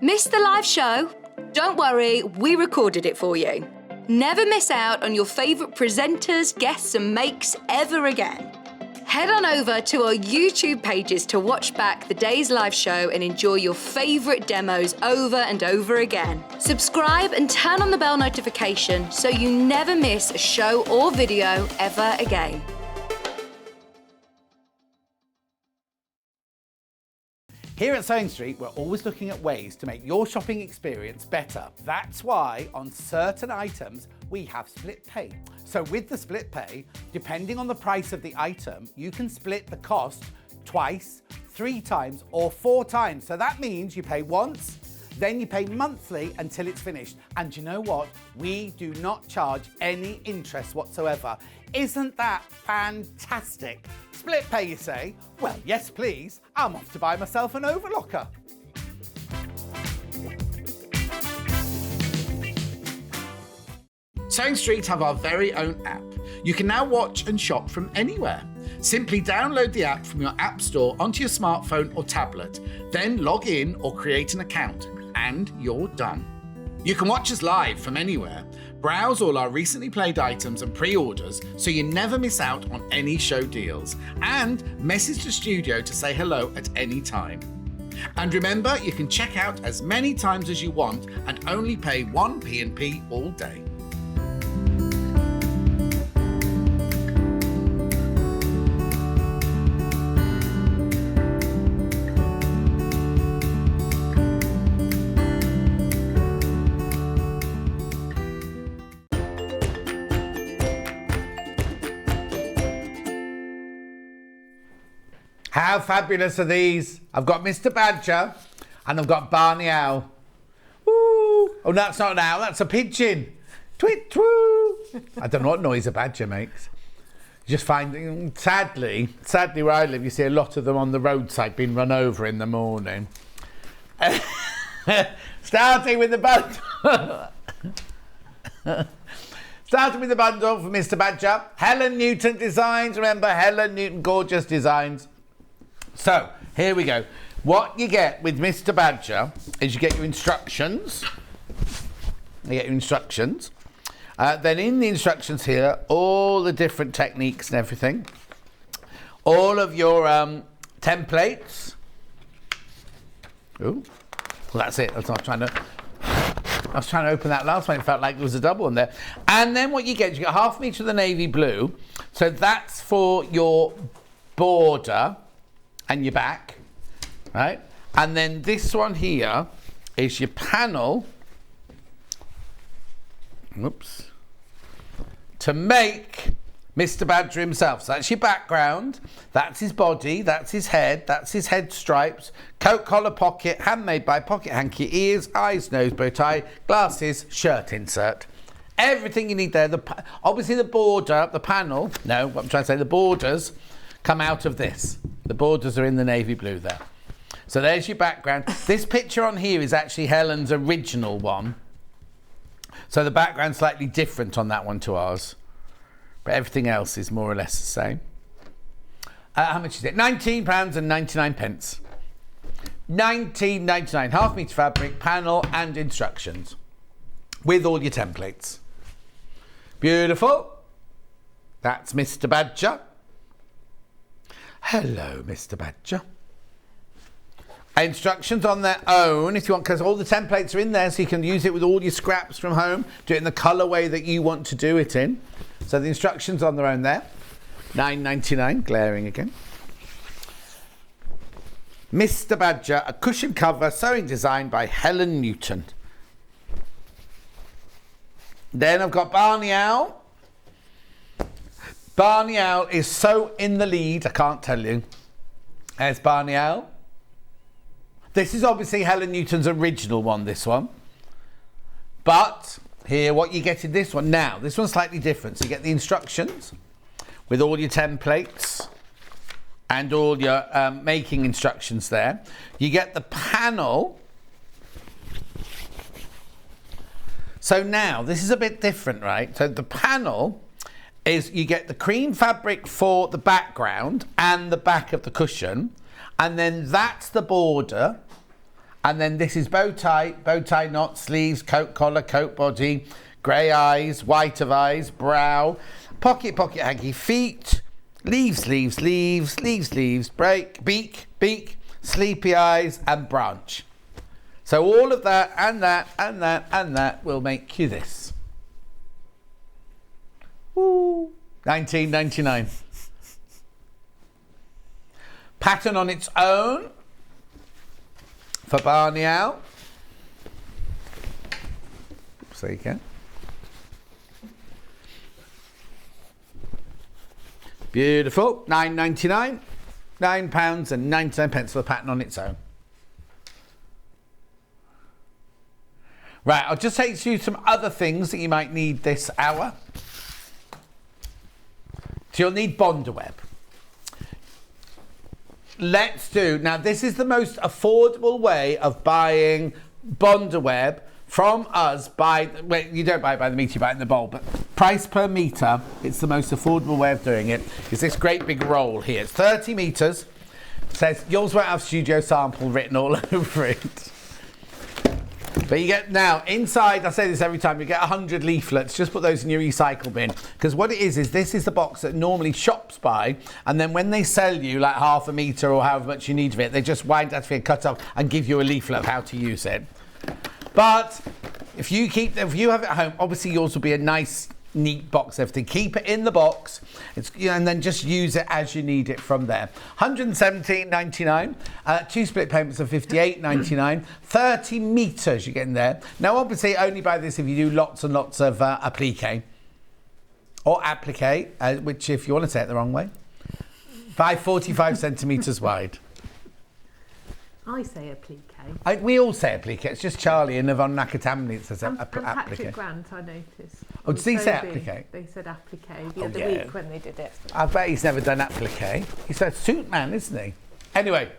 Missed the live show? Don't worry, we recorded it for you. Never miss out on your favourite presenters, guests and makes ever again. Head on over to our YouTube pages to watch back the day's live show and enjoy your favourite demos over and over again. Subscribe and turn on the bell notification so you never miss a show or video ever again. Here at Sewing Street, we're always looking at ways to make your shopping experience better. That's why on certain items, we have split pay. So with the split pay, depending on the price of the item, you can split the cost twice, 3 times, or 4 times. So that means you pay once, then you pay monthly until it's finished. And you know what? We do not charge any interest whatsoever. Isn't that fantastic? Split pay, you say? Well, yes, please. I'm off to buy myself an overlocker. Sewing Street have our very own app. You can now watch and shop from anywhere. Simply download the app from your app store onto your smartphone or tablet, then log in or create an account, and you're done. You can watch us live from anywhere, browse all our recently played items and pre-orders so you never miss out on any show deals, and message the studio to say hello at any time. And remember, you can check out as many times as you want and only pay 1 P&P all day. How fabulous are these? I've got Mr. Badger and I've got Barney Owl. Woo! Oh, that's not an owl, that's a pigeon. Twit, twoo! I don't know what noise a badger makes. You just find, sadly where I live, you see a lot of them on the roadside being run over in the morning. Starting with the bundle. Starting with the bundle for Mr. Badger. Helen Newton Designs. Remember, Helen Newton, gorgeous designs. So, here we go. What you get with Mr. Badger is you get your instructions. Then in the instructions here, all the different techniques and everything. All of your templates. Ooh, well, that's it. I was trying to open that last one. It felt like there was a double in there. And then what you get is you get 1/2 metre of the navy blue. So that's for your border and your back, right? And then this one here is your panel. Whoops. To make Mr. Badger himself. So that's your background, that's his body, that's his head stripes, coat collar pocket, handmade by pocket hanky, ears, eyes, nose, bow tie, glasses, shirt insert. Everything you need there. Obviously the border, the panel, no, what I'm trying to say, the borders come out of this. The borders are in the navy blue there. So there's your background. This picture on here is actually Helen's original one. So the background's slightly different on that one to ours. But everything else is more or less the same. How much is it? £19.99. £19.99. 1/2 metre fabric, panel and instructions. With all your templates. Beautiful. That's Mr. Badger. Hello, Mr. Badger. Instructions on their own if you want, because all the templates are in there, so you can use it with all your scraps from home, do it in the colourway that you want to do it in. So the instructions on their own there. £9.99, glaring again. Mr. Badger, a cushion cover sewing design by Helen Newton. Then I've got Barney Owl. Barney Owl is so in the lead, I can't tell you. There's Barney Owl. This is obviously Helen Newton's original one, this one. But here, what you get in this one. Now, this one's slightly different. So you get the instructions with all your templates and all your making instructions there. You get the panel. So now, this is a bit different, right? So the panel is you get the cream fabric for the background and the back of the cushion, and then that's the border, and then this is bow tie knot, sleeves, coat collar, coat body, grey eyes, white of eyes, brow, pocket hanky, feet, leaves, break, beak, sleepy eyes, and branch. So all of that and that and that and that will make you this. Ooh, $19.99. Pattern on its own for Barney Owl. So you can. Beautiful. £9.99. £9.99 for the pattern on its own. Right, I'll just take you through some other things that you might need this hour. So you'll need Bonderweb. Let's do, now this is the most affordable way of buying Bonderweb from us well, you don't buy it by the metre, you buy it in the bowl, but price per metre, it's the most affordable way of doing it, is this great big roll here. It's 30 metres. It says, yours won't have studio sample written all over it. But you get, now, inside, I say this every time, you get 100 leaflets. Just put those in your recycle bin. Because what it is this is the box that normally shops buy. And then when they sell you like half a metre or however much you need of it, they just wind up being cut off and give you a leaflet of how to use it. But if you have it at home, obviously yours will be a nice, neat box, everything. Keep it in the box, and then just use it as you need it from there. $117.99, 2 split payments of $58.99, 30 metres you get in there. Now obviously only buy this if you do lots and lots of applique, or applique, which if you want to say it the wrong way, by 45 centimetres wide. I say applique. We all say applique. It's just Charlie and Yvonne Nakatamni that says applique. Patrick Grant, I noticed. Oh, did he say applique? They said applique the other week when they did it. I bet he's never done applique. He's a suit man, isn't he? Anyway,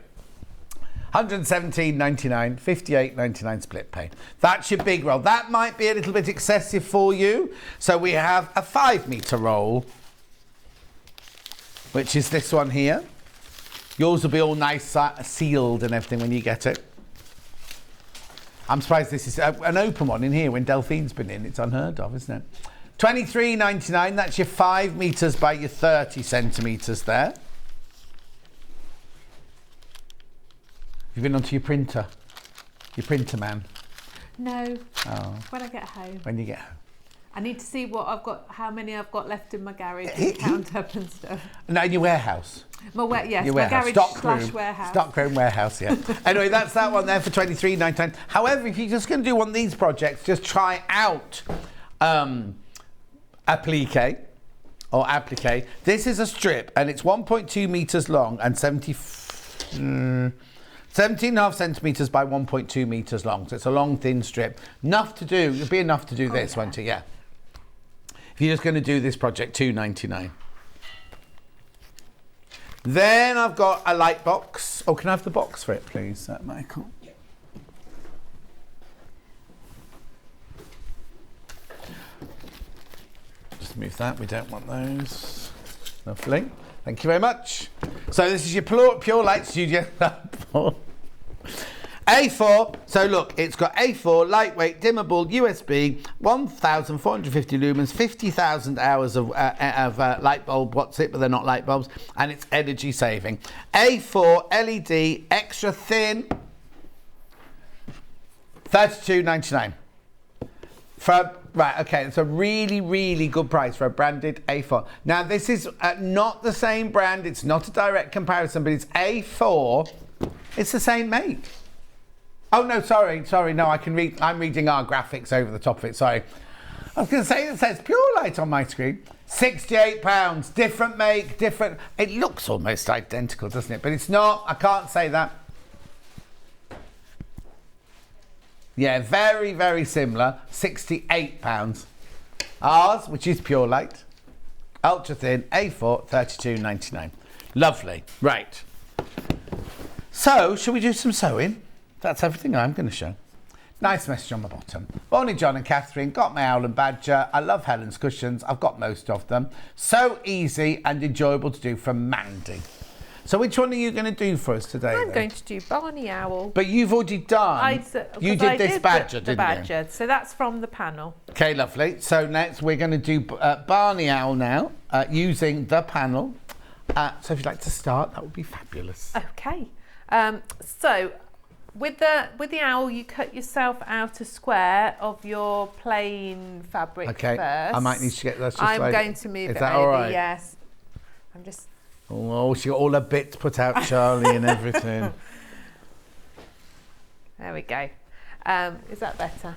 $117.99, $58.99 split pay. That's your big roll. That might be a little bit excessive for you. So we have a 5 metre roll, which is this one here. Yours will be all nice, sealed and everything when you get it. I'm surprised this is an open one in here when Delphine's been in. It's unheard of, isn't it? $23.99, that's your 5 metres by your 30 centimetres there. You've been onto your printer man. No. Oh. When I get home. When you get home. I need to see what I've got, how many I've got left in my garage and count up and stuff. No, in your warehouse. My warehouse. garage Stockroom. warehouse. Stockroom warehouse, yeah. Anyway, that's that one there for $23.99. However, if you're just going to do one of these projects, just try out applique or applique. This is a strip and it's 1.2 metres long and 17.5 centimetres by 1.2 metres long. So it's a long, thin strip. Enough to do. It'll be enough to do this, won't it? Yeah. If you're just going to do this project, $2.99. Then I've got a light box. Oh, can I have the box for it, please, Michael? Just move that. We don't want those. Lovely. Thank you very much. So this is your Pure Light Studio A4. So look, it's got A4, lightweight, dimmable, USB, 1,450 lumens, 50,000 hours of light bulb. What's it? But they're not light bulbs, and it's energy saving. A4 LED, extra thin. $32.99. Right, okay, it's a really, really good price for a branded A4. Now, this is not the same brand. It's not a direct comparison, but it's A4. It's the same make. Oh, no, sorry, no, I can read. I'm reading our graphics over the top of it, sorry. I was going to say, it says Pure Light on my screen. £68. Different make, different... It looks almost identical, doesn't it? But it's not. I can't say that. Yeah, very, very similar. £68. Ours, which is pure light, ultra thin, A4, £32.99. Lovely. Right. So, shall we do some sewing? That's everything I'm going to show. Nice message on the bottom. Morning, John and Katharine. Got my owl and badger. I love Helen's cushions. I've got most of them. So easy and enjoyable to do from Mandy. So which one are you going to do for us today? I'm going to do Barney Owl. But you've already done. You did this badger, didn't you? The badger. So that's from the panel. Okay, lovely. So next we're going to do Barney Owl now, using the panel. So if you'd like to start, that would be fabulous. Okay. So with the owl, you cut yourself out a square of your plain fabric okay. first. I might need to get that. I'm going to move it over. All right? Yes. I'm just. Oh, she got all her bits put out, Charlie, and everything. There we go. Is that better?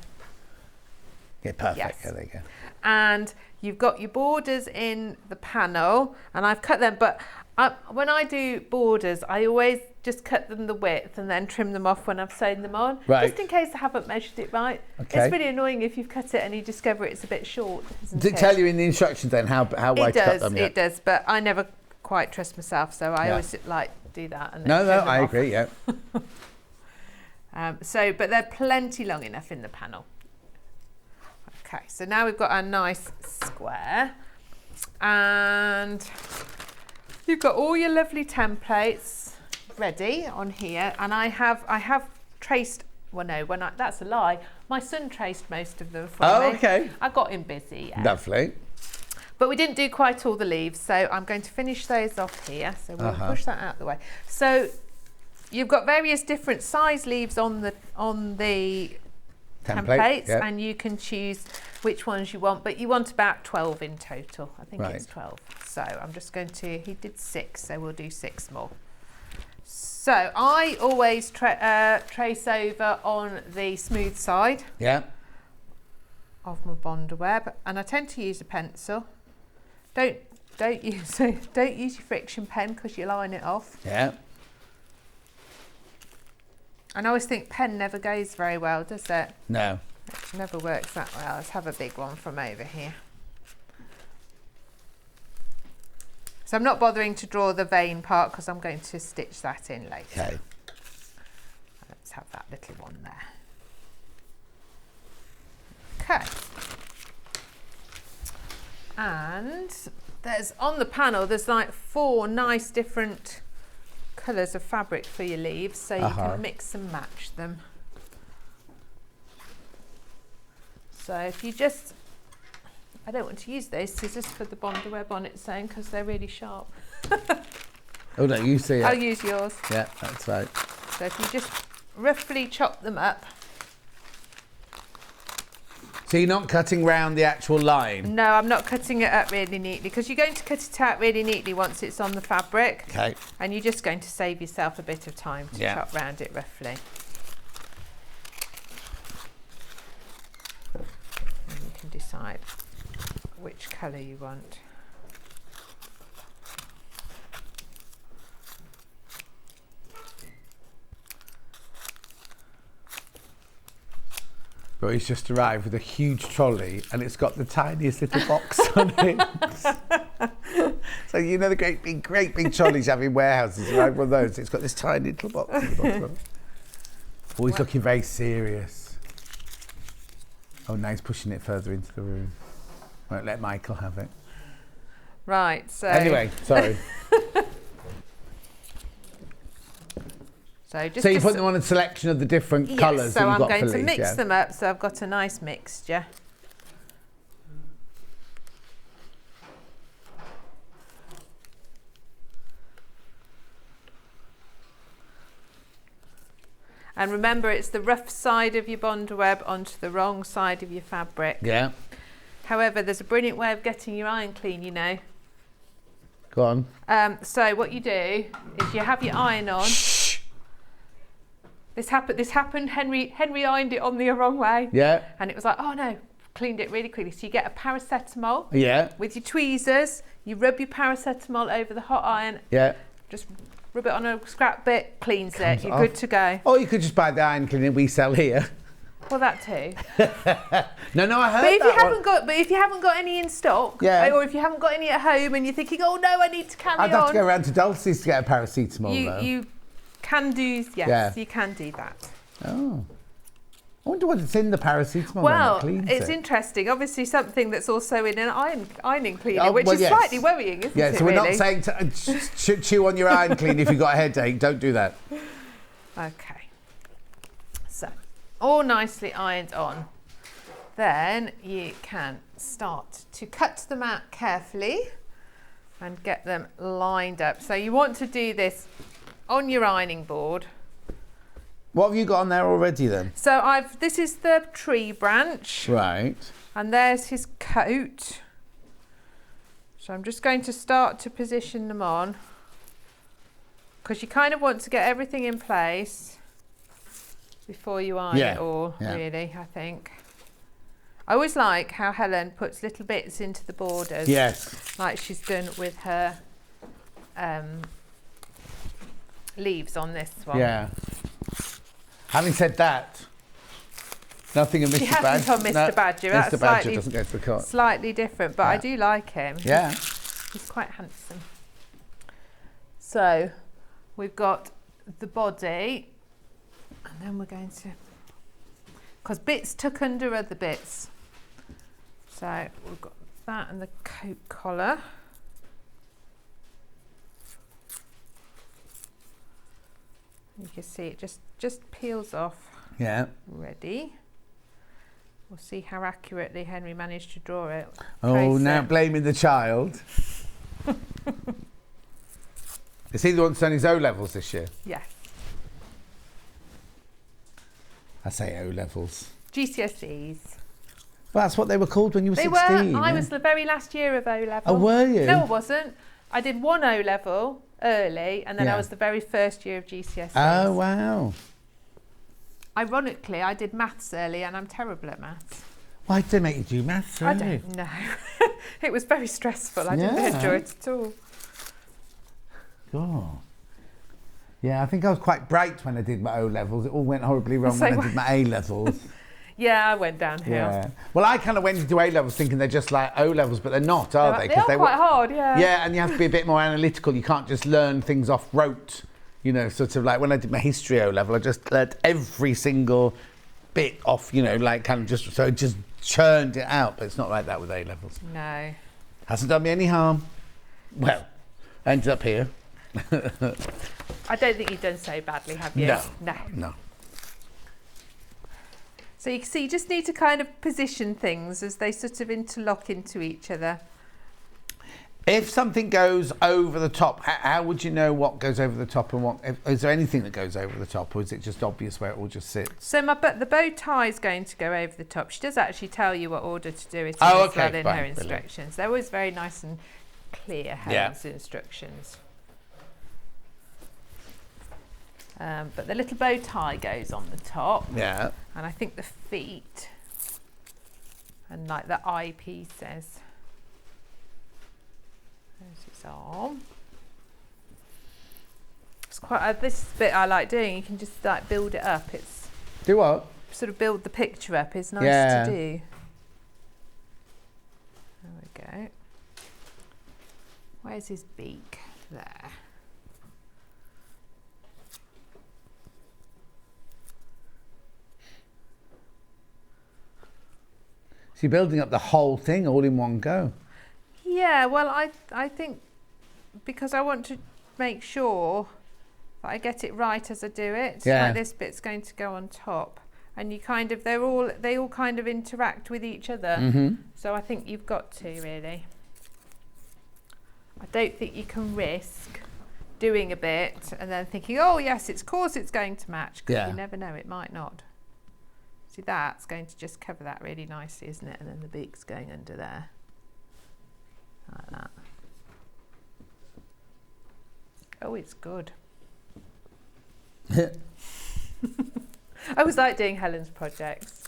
Yeah, perfect. Yes. Yeah, there you go. And you've got your borders in the panel, and I've cut them, but when I do borders, I always just cut them the width and then trim them off when I've sewn them on, just in case I haven't measured it right. Okay. It's really annoying if you've cut it and you discover it's a bit short, isn't Did it tell you in the instructions then how wide to cut them? It does, but I never quite trust myself, so I always like do that. And then no, trim them I off. agree, yeah. But they're plenty long enough in the panel. Okay, so now we've got our nice square, and you've got all your lovely templates ready on here, and I have traced. Well, no, that's a lie. My son traced most of them for me. Oh, okay. I got him busy. Yeah. Lovely. But we didn't do quite all the leaves, so I'm going to finish those off here. So we'll push that out the way. So you've got various different size leaves on the templates, yeah. and you can choose which ones you want, but you want about 12 in total. I think it's 12. So I'm just going to, he did 6, so we'll do 6 more. So I always trace over on the smooth side of my bonder web, and I tend to use a pencil. Don't use your friction pen because you line it off. Yeah. And I always think pen never goes very well, does it? No. It never works that well. Let's have a big one from over here. So I'm not bothering to draw the vein part because I'm going to stitch that in later. Okay. Let's have that little one there. Okay. And there's on the panel, there's like 4 nice different colours of fabric for your leaves, so you can mix and match them. So if you just, I don't want to use those scissors for the bonder web on its own because they're really sharp. Oh no, you see it. I'll use yours. Yeah, that's right. So if you just roughly chop them up. So you're not cutting round the actual line? No, I'm not cutting it up really neatly because you're going to cut it out really neatly once it's on the fabric. Okay. And you're just going to save yourself a bit of time to chop round it roughly. And you can decide which colour you want. But he's just arrived with a huge trolley and it's got the tiniest little box on it. So you know the great big trolleys you have in warehouses, right? One of those. It's got this tiny little box at the bottom of it. Oh, he's looking very serious. Oh, now he's pushing it further into the room. Won't let Michael have it. Right, so... Anyway, sorry. So you put them on a selection of the different colours that you've got for leaves. So I'm going to mix them up so I've got a nice mixture. And remember, it's the rough side of your bonder web onto the wrong side of your fabric. Yeah. However, there's a brilliant way of getting your iron clean, you know. Go on. So what you do is you have your iron on. This happened. Henry ironed it on the wrong way. Yeah. And it was like, oh no, cleaned it really quickly. So you get a paracetamol. Yeah. With your tweezers, you rub your paracetamol over the hot iron. Yeah. Just rub it on a scrap bit, cleans it. You're off. good to go. Or you could just buy the iron cleaner we sell here. Well, that too. No, I heard But if that you haven't got any in stock, Yeah. or if you haven't got any at home and you're thinking, oh no, I need to carry I'd on. have to go around to Dulce's to get a paracetamol, though. You can do, yes, Yeah. you can do that. Oh. I wonder what it's in the paracetamol. Well, then that it's cleans it. interesting. Obviously, something that's also in an ironing cleaner, Oh, which well, is yes. slightly worrying, isn't Yeah, it? so we're really? not saying to chew on your iron cleaner if you've got a headache. Don't do that. Okay. So, all nicely ironed on. Then you can start to cut them out carefully and get them lined up. So you want to do this on your ironing board. What have you got on there already then? So this is the tree branch. Right. And there's his coat. So I'm just going to start to position them on, because you kind of want to get everything in place before you iron it all, really, I think. I always like how Helen puts little bits into the borders. Yes. Like she's done with her leaves on this one. Yeah. Having said that, nothing of Mr. She hasn't Badger. on Mr. Badger. That's Mr. Badger doesn't go to the cot. Slightly different, but I do like him. Yeah. He's quite handsome. So we've got the body, and then we're going to, because bits tuck under other bits. So we've got that and the coat collar. You can see it just peels off. Yeah. Ready. We'll see how accurately Henry managed to draw it. Oh, now blaming the child. Is he the one that's done his O-levels this year? Yes. I say O-levels. GCSEs. Well, that's what they were called when you were They 16. were. I was the very last year of O-level. Oh, were you? No, I wasn't. I did one O-level early, and then I Yeah. was the very first year of GCSEs. Oh, wow. Ironically, I did maths early, and I'm terrible at maths. Why did they make you do maths I early? don't know. It was very stressful. I didn't Yeah. enjoy it at all. God. Yeah, I think I was quite bright when I did my O-levels. It all went horribly wrong when I did my A-levels. Yeah, I went downhill. Yeah. Well, I kind of went into A-levels thinking they're just like O-levels, but they're not, are they? They are quite hard, yeah. Yeah, and you have to be a bit more analytical. You can't just learn things off rote. You know, sort of like when I did my history O-level, I just learned every single bit off, you know, like kind of just, so it just churned it out. But it's not like that with A-levels. No. Hasn't done me any harm. Well, ended up here. I don't think you've done so badly, have you? No. No. So you can see you just need to kind of position things as they sort of interlock into each other. If something goes over the top, how would you know what goes over the top and what? Is there anything that goes over the top, or is it just obvious where it all just sits? So the bow tie is going to go over the top. She does actually tell you what order to do it in Oh, as okay, well in fine, her brilliant. instructions. They're always very nice and clear, Helen's instructions. But the little bow tie goes on the top. Yeah. And I think the feet and like the eyepieces. There's his arm. It's quite this bit I like doing. You can just like build it up. It's do what? Sort of build the picture up. It's nice to do. There we go. Where's his beak? There. So you're building up the whole thing all in one go. Yeah, well, I think because I want to make sure that I get it right as I do it. Yeah. Like this bit's going to go on top, and you kind of they all kind of interact with each other. Mm-hmm. So I think you've got to really. I don't think you can risk doing a bit and then thinking, oh yes, of course it's going to match, because you never know, it might not. See, that's going to just cover that really nicely, isn't it? And then the beak's going under there. Like that. Oh, it's good. I always like doing Helen's projects.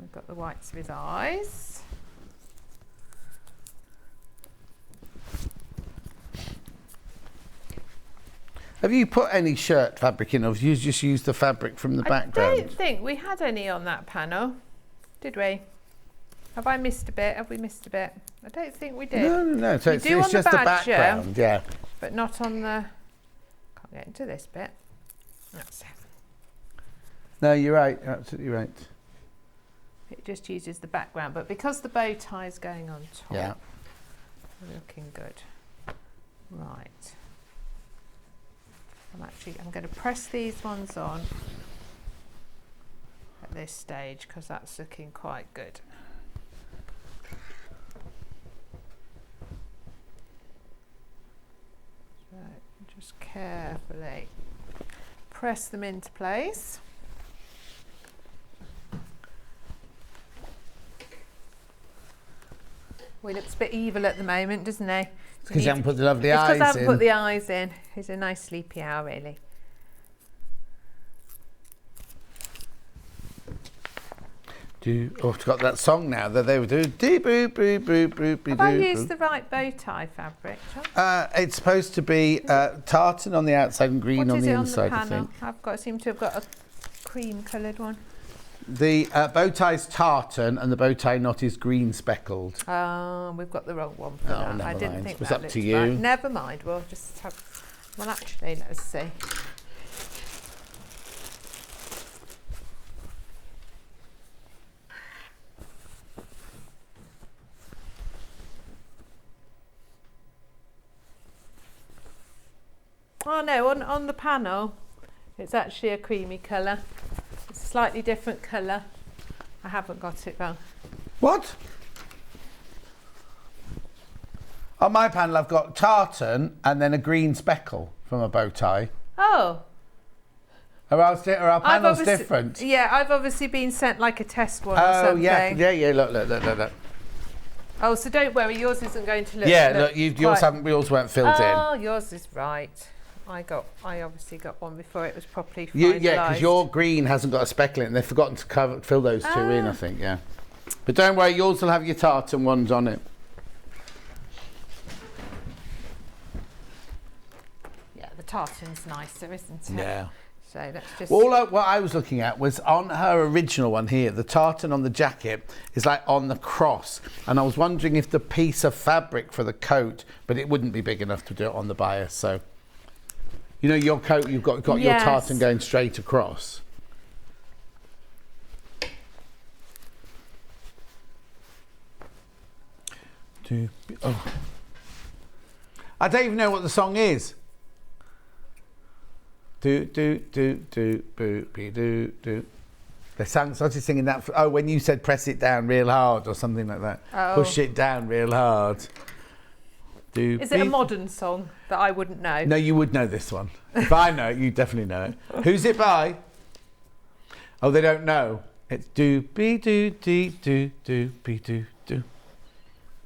We've got the whites of his eyes. Have you put any shirt fabric in, or have you just used the fabric from the background? I don't think we had any on that panel, did we? Have I missed a bit? Have we missed a bit? I don't think we did. No. So it's on just the background, yeah. But not on the... Can't get into this bit. That's it. No, you're right. You're absolutely right. It just uses the background, but because the bow tie is going on top, yeah, looking good. Right. I'm going to press these ones on at this stage because that's looking quite good. So just carefully press them into place. Well, he looks a bit evil at the moment, doesn't he? Because you haven't put the lovely eyes in. Because I haven't put the eyes in. He's a nice sleepy owl, really. I've got that song now that they were doing. Have I used the right bow tie fabric, John? It's supposed to be tartan on the outside and green on the inside, I think. I seem to have got a cream coloured one. The bow tie is tartan and the bow tie knot is green speckled. Oh, we've got the wrong one for that. I didn't think it's that up to you. Right. Never mind. We'll just have. Well, actually, let's see. Oh no, on the panel, it's actually a creamy colour. It's a slightly different colour. I haven't got it wrong. What? On my panel, I've got tartan and then a green speckle from a bow tie. Oh. Are our panels different? Yeah, I've obviously been sent like a test one or something. Yeah. Look. Oh, so don't worry, yours isn't going to look. Yeah, yours weren't filled in. Oh, yours is right. I obviously got one before it was properly finalised. Yeah, because your green hasn't got a speckle in it, and they've forgotten to fill those two in, I think, yeah. But don't worry, yours will have your tartan ones on it. Yeah, the tartan's nicer, isn't it? Yeah. So let's just... What I was looking at was on her original one here, the tartan on the jacket is like on the cross. And I was wondering if the piece of fabric for the coat, but it wouldn't be big enough to do it on the bias, so... You know, your coat, you've got your tartan going straight across. Oh. I don't even know what the song is. Do. They started singing that. When you said press it down real hard or something like that. Oh. Push it down real hard. Is it a modern song that I wouldn't know? No, you would know this one. If I know it, you definitely know it. Who's it by? Oh, they don't know. It's do be do dee do do be do do.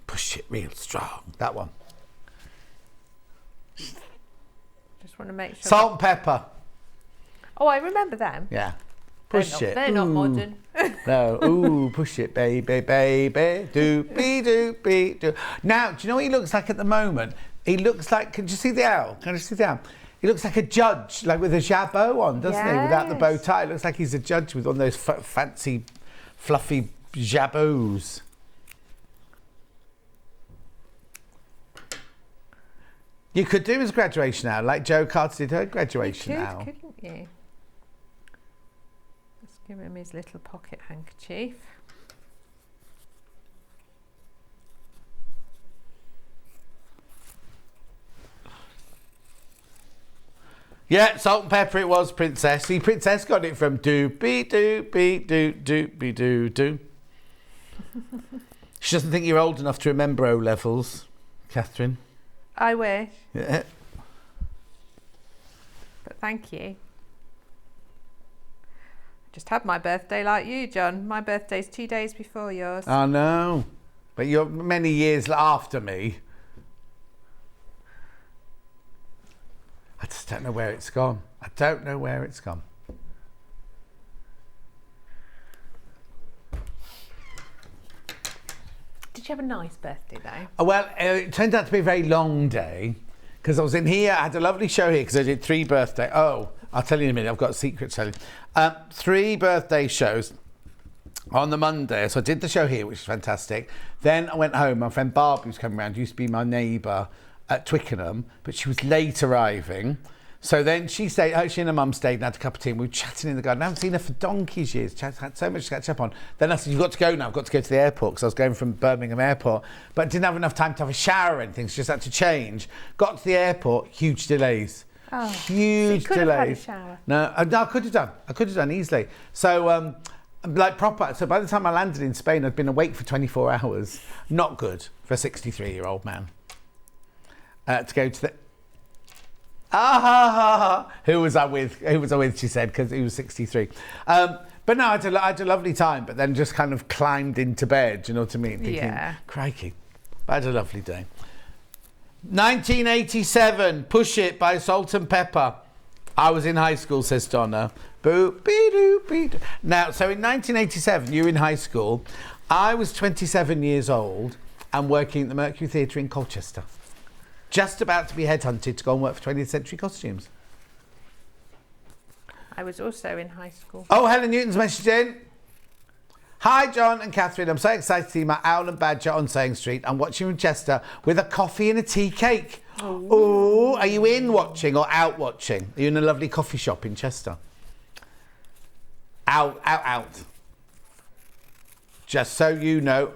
Push it real strong. That one. Just want to make sure. Salt and Pepper. Oh, I remember them. Yeah. Push it. They're not modern. No. Ooh, push it, baby, baby. Do be do. Now, do you know what he looks like at the moment? He looks like. Can you see the owl? Can you see the owl? He looks like a judge, like with a jabot on, doesn't he? Without the bow tie, it looks like he's a judge with one of those fancy, fluffy jabots. You could do his graduation owl, like Jo Carter did her graduation owl. Couldn't you? Let's give him his little pocket handkerchief. Yeah, Salt and Pepper it was, Princess. See, Princess got it from do be do be do do be do do. She doesn't think you're old enough to remember O levels, Katharine. I wish. Yeah. But thank you. I just had my birthday like you, John. My birthday's 2 days before yours. I know. But you're many years after me. I just don't know where it's gone. I don't know where it's gone. you have a nice birthday though? Well, it turned out to be a very long day because I was in here. I had a lovely show here because I did 3 birthday. Oh, I'll tell you in a minute. I've got a secret to tell you. 3 birthday shows on the Monday. So I did the show here, which is fantastic. Then I went home. My friend Barbie was coming around. Used to be my neighbour at Twickenham, but she was late arriving. So then she stayed, she and her mum stayed and had a cup of tea and we were chatting in the garden. I haven't seen her for donkey's years. Had so much to catch up on. Then I said, you've got to go now. I've got to go to the airport because I was going from Birmingham Airport, but didn't have enough time to have a shower or anything, so just had to change. Got to the airport, huge delays. Oh, huge so you could delays. have had a shower. No, I could have done. I could have done easily. So, like proper. So by the time I landed in Spain, I'd been awake for 24 hours. Not good for a 63-year-old man. To go to the... Who was I with? Who was I with, she said, because he was 63. But no, I had a lovely time, but then just kind of climbed into bed, you know what I mean? Thinking, Yeah. Crikey. I had a lovely day. 1987, Push It by Salt and Pepper. I was in high school, says Donna. Boo-bee-doo-bee-doo. Now, so in 1987, you were in high school. I was 27 years old and working at the Mercury Theatre in Colchester. Just about to be headhunted to go and work for 20th Century Costumes. I was also in high school. Oh, Helen Newton's messaged in. Hi, John and Katharine. I'm so excited to see my owl and badger on Sewing Street. I'm watching from Chester with a coffee and a tea cake. Oh, are you in watching or out watching? Are you in a lovely coffee shop in Chester? Out. Just so you know.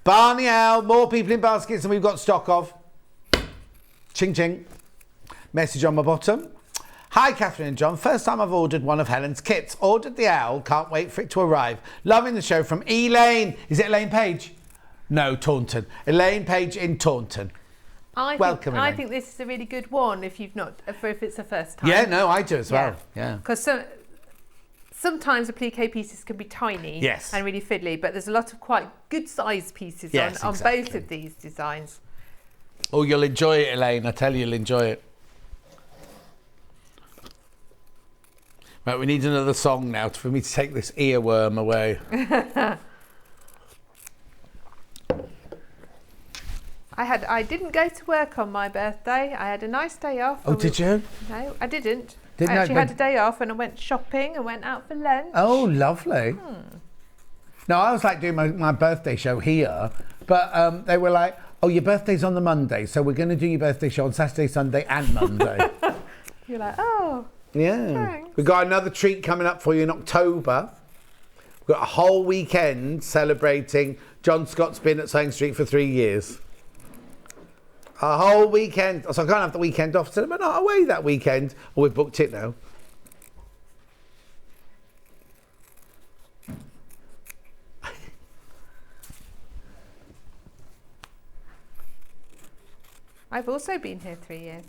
Barney Owl, more people in baskets than we've got stock of. Ching ching. Message on my bottom. Hi, Katharine and John. First time I've ordered one of Helen's kits. Ordered the owl. Can't wait for it to arrive. Loving the show from Elaine. Is it Elaine Page? No, Taunton. Elaine Page in Taunton. Welcome, I Elaine. think this is a really good one if you've not, if it's the first time. Yeah, no, I do as well. Yeah. Because sometimes the plique pieces can be tiny and really fiddly, but there's a lot of quite good sized pieces on both of these designs. Oh, you'll enjoy it, Elaine. I tell you, you'll enjoy it. Right, we need another song now for me to take this earworm away. I didn't go to work on my birthday. I had a nice day off. Oh, did you? No, I didn't. Didn't I actually had a day off and I went shopping and went out for lunch. Oh, lovely. No, I was like doing my birthday show here, but they were like, oh, your birthday's on the Monday, so we're going to do your birthday show on Saturday, Sunday and Monday. You're like, oh. Yeah. Thanks. We've got another treat coming up for you in October. We've got a whole weekend celebrating John Scott's been at Sewing Street for 3 years. A whole weekend. So I can't have the weekend off, so we're not away that weekend. Oh, we've booked it now. I've also been here 3 years.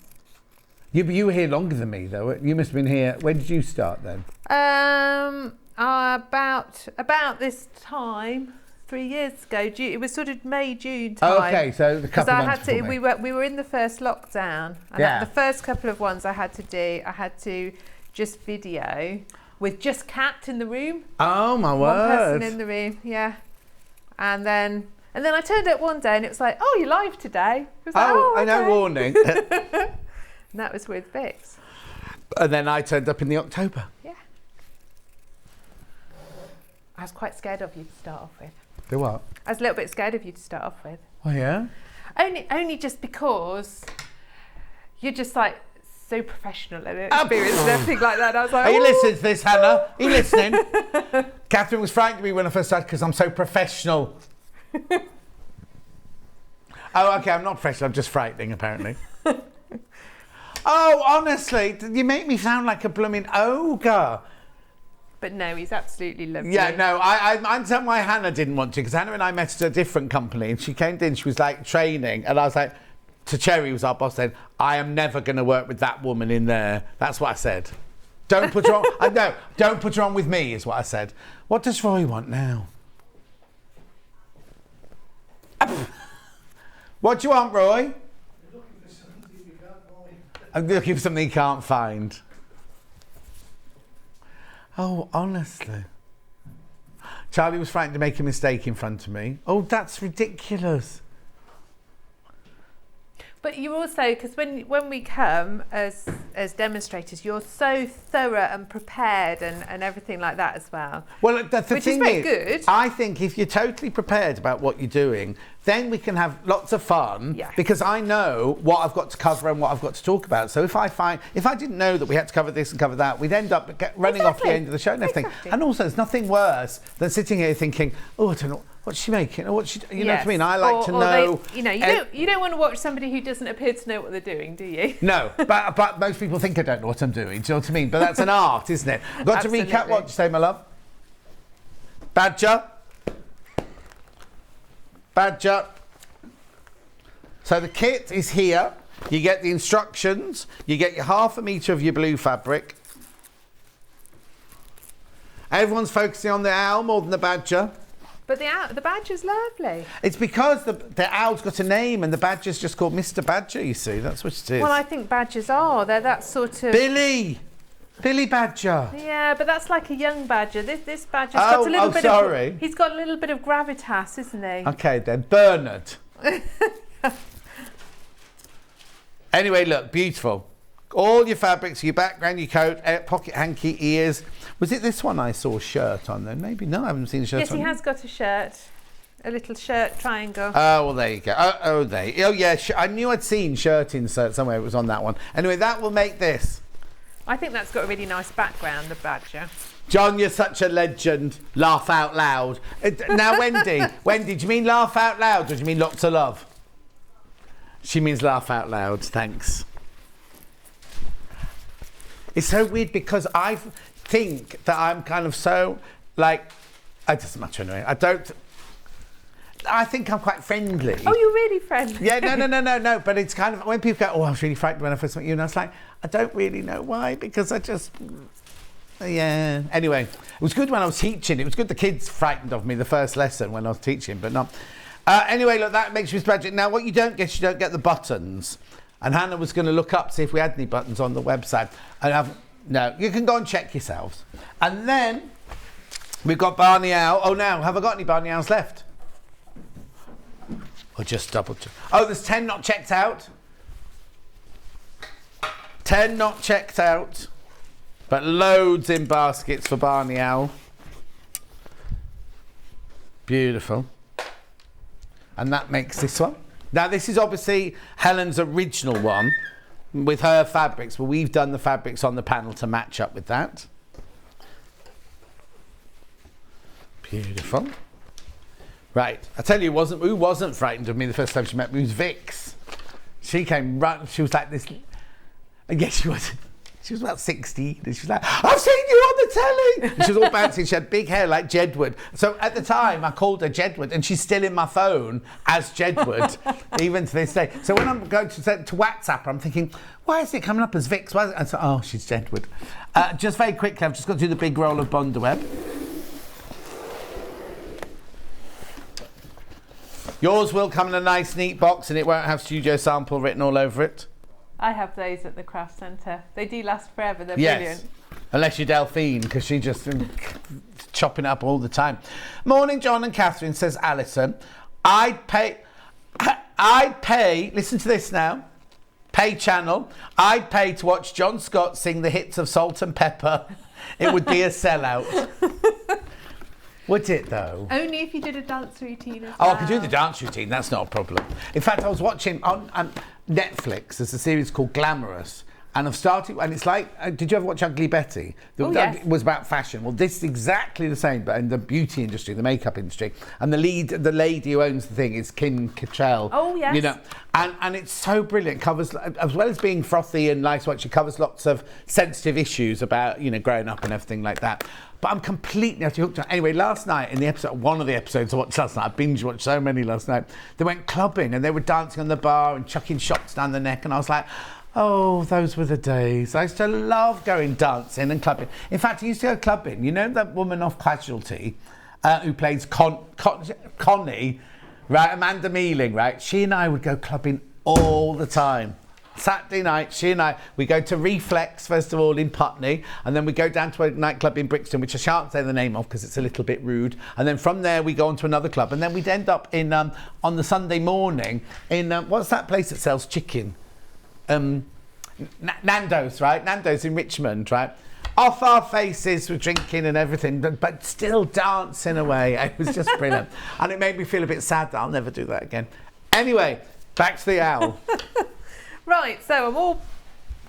You were here longer than me, though. You must have been here. When did you start then? About this time, 3 years ago. It was sort of May, June time. Oh, okay, so a couple of months before me. We were in the first lockdown, and the first couple of ones I had to just video with just Kat in the room. Oh my word! One person in the room, yeah. And then I turned up one day, and it was like, "Oh, you're live today." It was like, I know, warning. And that was with Vix. And then I turned up in the October. Yeah. I was quite scared of you to start off with. Do what? I was a little bit scared of you to start off with. Oh yeah? Only just because you're just like so professional and experienced and everything like that. I was like, are you listening to this, Hannah? Are you listening? Katharine was frightened of me when I first started because I'm so professional. Oh, okay, I'm not professional, I'm just frightening, apparently. Oh, honestly, you make me sound like a blooming ogre. But no, he's absolutely lovely. Yeah, no, I understand why Hannah didn't want to, because Hannah and I met at a different company, and she came in, she was like training, and I was like, to Cherry, who was our boss then, I am never going to work with that woman in there. That's what I said. Don't put her on, no, don't put her on with me, is what I said. What does Roy want now? What do you want, Roy? I'm looking for something you can't find. Oh, honestly. Charlie was frightened to make a mistake in front of me. Oh, that's ridiculous. But you also, because when we come as demonstrators, you're so thorough and prepared and everything like that as well. Well, the which thing is very good. I think if you're totally prepared about what you're doing, then we can have lots of fun. Yeah. Because I know what I've got to cover and what I've got to talk about. So if I didn't know that we had to cover this and cover that, we'd end up running off the end of the show and everything. Exactly. And also, there's nothing worse than sitting here thinking, oh, I don't know. What's she making? Or what she? You know what I mean? I like to know. You don't want to watch somebody who doesn't appear to know what they're doing, do you? No, but most people think I don't know what I'm doing. Do you know what I mean? But that's an art, isn't it? I've got to recap what you say, my love. Badger. So the kit is here. You get the instructions. You get your 1/2 metre of your blue fabric. Everyone's focusing on the owl more than the badger. But the badger's lovely. It's because the owl's got a name and the badger's just called Mr. Badger, you see. That's what it is. Well, I think badgers are. They're that sort of... Billy Badger. Yeah, but that's like a young badger. This badger's got a little bit of... He's got a little bit of gravitas, isn't he? Okay, then. Bernard. Anyway, look, beautiful. All your fabrics, your background, your coat, pocket hanky, ears. Was it this one I saw a shirt on then? Maybe no, I haven't seen a shirt on. Yes, he has got a shirt. A little shirt triangle. Oh, well, there you go. Oh, yeah, I knew I'd seen shirt insert somewhere. It was on that one. Anyway, that will make this. I think that's got a really nice background, the badger. John, you're such a legend. Laugh out loud. Now, Wendy, do you mean laugh out loud or do you mean lots of love? She means laugh out loud, thanks. It's so weird because I think that I'm kind of so, like, it doesn't matter anyway. I think I'm quite friendly. Oh, you're really friendly. Yeah, no. But it's kind of, when people go, oh, I was really frightened when I first met you, and I was like, I don't really know why, because I just, yeah. Anyway, it was good when I was teaching. It was good the kids frightened of me the first lesson when I was teaching, but not. Anyway, look, that makes me tragic. Now, what you don't get the buttons. And Hannah was going to look up, see if we had any buttons on the website. No, you can go and check yourselves. And then we've got Barney Owl. Oh, now, have I got any Barney Owls left? Or just double check. Oh, there's 10 not checked out. 10 not checked out. But loads in baskets for Barney Owl. Beautiful. And that makes this one. Now, this is obviously Helen's original one with her fabrics, but we've done the fabrics on the panel to match up with that. Beautiful. Right, I tell you, who wasn't frightened of me the first time she met me? It was Vix. She came right, she was like this. Yes, she was. She was about 16 and she was like, I've seen you on the telly. And she was all bouncy. She had big hair like Jedward. So at the time I called her Jedward and she's still in my phone as Jedward, even to this day. So when I'm going to WhatsApp her, I'm thinking, why is it coming up as Vix? Why is it? And so, oh, she's Jedward. Just very quickly, I've just got to do the big roll of Bondaweb. Yours will come in a nice neat box and it won't have studio sample written all over it. I have those at the craft centre. They do last forever. They're brilliant. Unless you're Delphine, because she just chopping up all the time. Morning, John and Katharine, says Alison. I'd pay, listen to this now, pay channel, I'd pay to watch John Scott sing the hits of Salt and Pepper. It would be a sellout. Would it, though? Only if you did a dance routine as well. Oh, I could do the dance routine, that's not a problem. In fact, I was watching on Netflix, there's a series called Glamorous, and I've started, and it's like, did you ever watch Ugly Betty? Yes. It was about fashion. Well, this is exactly the same, but in the beauty industry, the makeup industry, and the lady who owns the thing is Kim Cattrall. Oh, yes. You know, and it's so brilliant. It covers, as well as being frothy and nice watch, it covers lots of sensitive issues about, you know, growing up and everything like that. But I'm completely hooked on. Anyway, last night in the episode, one of the episodes I watched last night, I binge watched so many last night. They went clubbing and they were dancing on the bar and chucking shots down the neck, and I was like, oh, those were the days. I used to love going dancing and clubbing. In fact, I used to go clubbing. You know that woman off Casualty who plays Connie, right? Amanda Mealing, right? She and I would go clubbing all the time. Saturday night, she and I, we go to Reflex, first of all, in Putney, and then we go down to a nightclub in Brixton, which I shan't say the name of because it's a little bit rude. And then from there, we go on to another club. And then we'd end up in on the Sunday morning in, what's that place that sells chicken? Nando's, right? Nando's in Richmond, right? Off our faces, we're drinking and everything, but still dancing away. It was just brilliant. And it made me feel a bit sad that I'll never do that again. Anyway, back to the owl. Right, so I'm all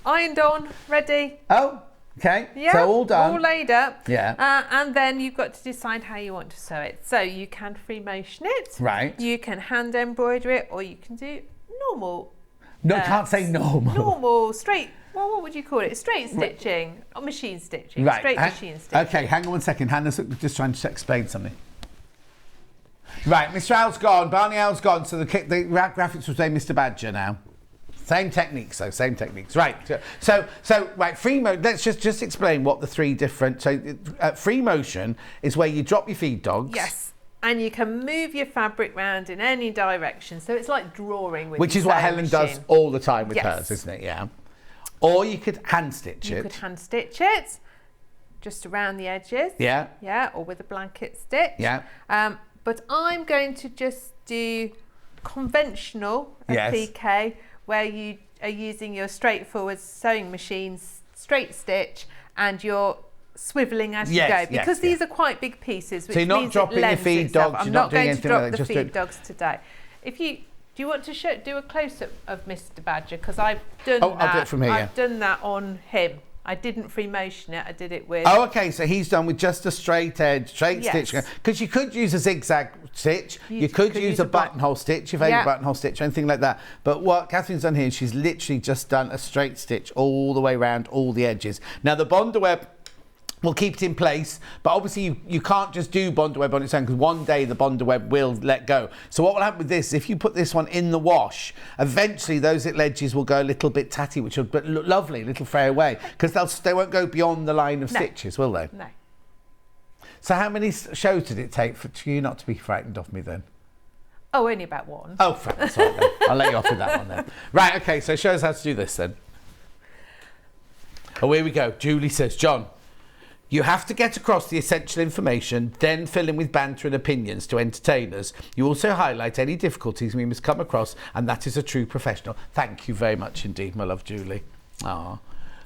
ironed on, ready. Oh, okay. Yeah, so all done. All laid up. Yeah. And then you've got to decide how you want to sew it. So you can free motion it. Right. You can hand embroider it, or you can do normal. No, can't say normal. Normal, straight. Well, what would you call it? Straight stitching or machine stitching? Right. Straight machine stitching. Okay, hang on 1 second. Hannah's just trying to explain something. Right, Mr. Owl's gone. Barney Owl's gone. So the graphics will say Mr. Badger now. Same techniques, though. Same techniques. Right. So right. Free motion. Let's just explain what the three different. So, free motion is where you drop your feed dogs. Yes. And you can move your fabric around in any direction. So it's like drawing with. Which is what Helen does all the time with hers, isn't it? Yeah. Or you could hand stitch it. You could hand stitch it, just around the edges. Yeah. Yeah. Or with a blanket stitch. Yeah. But I'm going to just do conventional applique, where you are using your straightforward sewing machines, straight stitch, and you're swivelling as you go, because these are quite big pieces, which so you're not means dropping your feed dogs. I'm not going to drop the feed dogs today. If you do, you want to do a close-up of Mr. Badger, because I've done that. I'll do it from here. I've done that on him. I didn't free motion it. I did it with. Oh, okay. So he's done with just a straight edge, straight stitch. Because you could use a zigzag stitch. You could use a buttonhole stitch, your favourite buttonhole stitch, or anything like that. But what Catherine's done here, she's literally just done a straight stitch all the way around all the edges. Now the Bondaweb will keep it in place, but obviously you can't just do Bondaweb on its own, because one day the Bondaweb will let go. So what will happen with this, if you put this one in the wash, eventually those little edges will go a little bit tatty, which will look lovely, a little fray away, because they won't go beyond the line of stitches, will they? No. So how many shows did it take for you not to be frightened of me then? Oh, only about one. Oh, that's right then. I'll let you off with that one then. Right, okay, so show us how to do this then. Oh, here we go. Julie says, John, you have to get across the essential information, then fill in with banter and opinions to entertainers. You also highlight any difficulties we must come across, and that is a true professional. Thank you very much indeed, my love, Julie. Ah,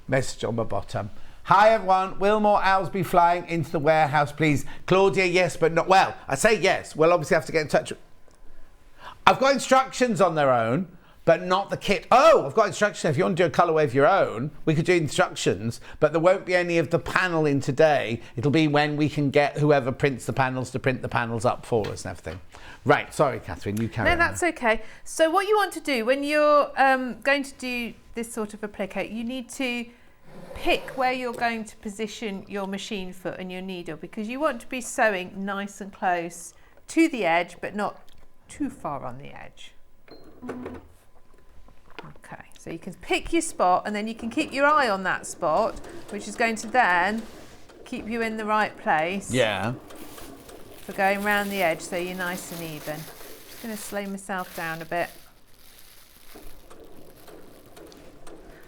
message on my bottom. Hi everyone, will more owls be flying into the warehouse, please? Claudia, yes, but not. Well, I say yes. We'll obviously have to get in touch. I've got instructions on their own, but not the kit. Oh, I've got instructions. If you want to do a colourway of your own, we could do instructions, but there won't be any of the panel in today. It'll be when we can get whoever prints the panels to print the panels up for us and everything. Right, sorry, Catherine, you carry on. No, that's okay. So what you want to do when you're going to do this sort of applique, you need to pick where you're going to position your machine foot and your needle, because you want to be sewing nice and close to the edge, but not too far on the edge. Okay, so you can pick your spot, and then you can keep your eye on that spot, which is going to then keep you in the right place. Yeah. For going round the edge, so you're nice and even. Just going to slow myself down a bit.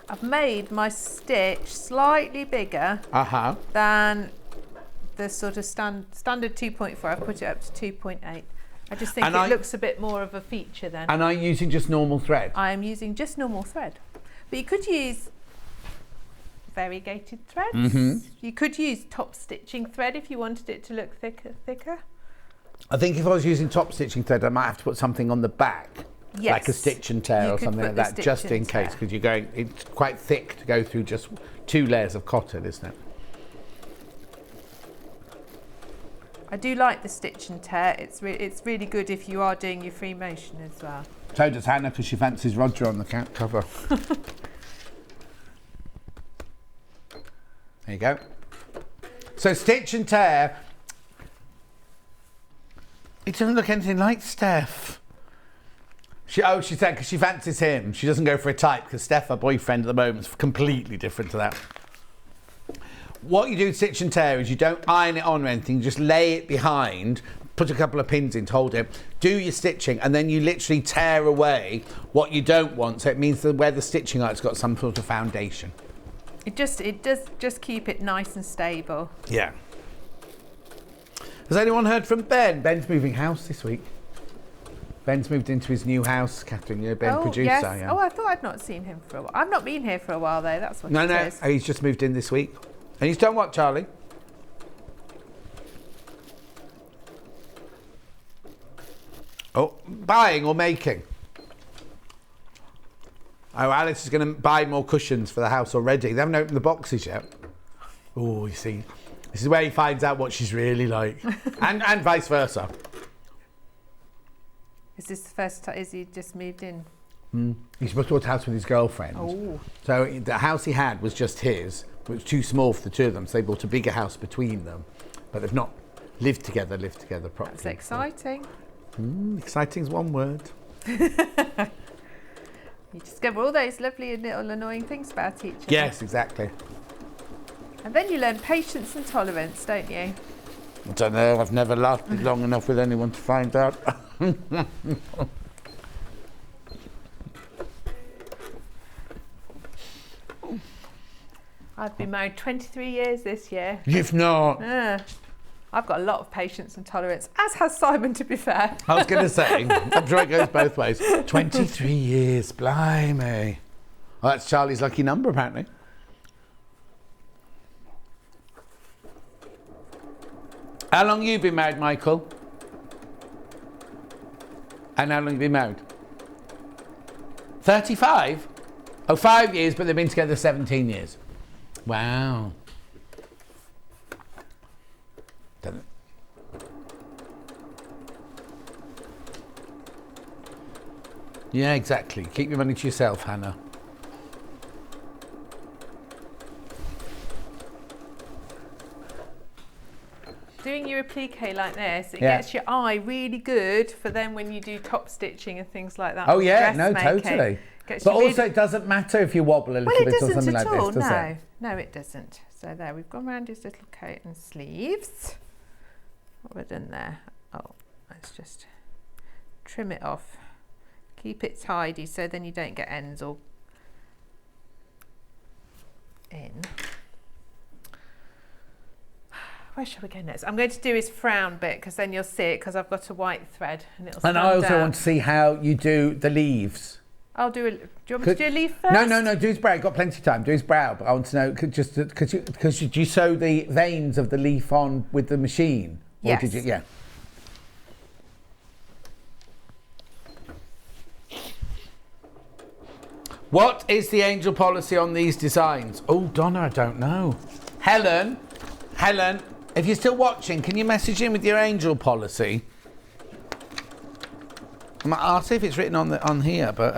I've made my stitch slightly bigger than the sort of standard 2.4. I've put it up to 2.8. I just think it looks a bit more of a feature then. And are you using just normal thread? I am using just normal thread. But you could use variegated threads. You could use top stitching thread if you wanted it to look thicker. I think if I was using top stitching thread, I might have to put something on the back. Yes. Like a stitch and tear or something like that, just in case, because it's quite thick to go through just 2 layers of cotton, isn't it? I do like the stitch and tear. It's really good if you are doing your free motion as well. So does Hannah, because she fancies Roger on the cover. There you go. So stitch and tear. It doesn't look anything like Steph. She said because she fancies him. She doesn't go for a type, because Steph, her boyfriend at the moment, is completely different to that. What you do with stitch and tear is you don't iron it on or anything, you just lay it behind, put a couple of pins in to hold it, do your stitching, and then you literally tear away what you don't want. So it means that where the stitching are, it's got some sort of foundation. It does just keep it nice and stable. Yeah. Has anyone heard from Ben? Ben's moving house this week. Ben's moved into his new house, Katharine. You're Ben producer. Yes. Yeah. Oh, I thought I'd not seen him for a while. I've not been here for a while though. That's what it is. No, he's just moved in this week. And he's done what, Charlie? Oh, buying or making? Oh, Alice is going to buy more cushions for the house already. They haven't opened the boxes yet. Oh, you see. This is where he finds out what she's really like. and vice versa. Is this the first time? Is he just moved in? He's supposed to go to a house with his girlfriend. Oh. So the house he had was just his. It was too small for the two of them, so they bought a bigger house between them. But they've not lived together properly. That's exciting. Exciting's one word. You discover all those lovely little annoying things about each other. Yes, exactly. And then you learn patience and tolerance, don't you? I don't know, I've never lasted long enough with anyone to find out. I've been married 23 years this year. You've not. I've got a lot of patience and tolerance, as has Simon, to be fair. I was going to say, I'm sure it goes both ways. 23 years, blimey. Well, that's Charlie's lucky number, apparently. How long have you been married, Michael? And how long have you been married? 35? Oh, 5 years, but they've been together 17 years. Wow. Yeah, exactly. Keep your money to yourself, Hannah. Doing your applique like this, it gets your eye really good for then when you do top stitching and things like that. Oh yeah, no, totally. Gets but you also it doesn't matter if you wobble a little bit or something like this, does it? No, it doesn't. So there, we've gone around his little coat and sleeves. What have I done there? Oh, let's just trim it off. Keep it tidy so then you don't get ends all in. Where shall we go next? I'm going to do his frown bit because then you'll see it because I've got a white thread and it'll stand And I also out. want to see how you do the leaves. I'll do do you want me to do a leaf first? No, do his brow. You've got plenty of time. Do his brow. But I want to know, because do you sew the veins of the leaf on with the machine? Or Yes. Did you, yeah. What is the angel policy on these designs? Oh, Donna, I don't know. Helen, if you're still watching, can you message in with your angel policy? I'll see if it's written on here, but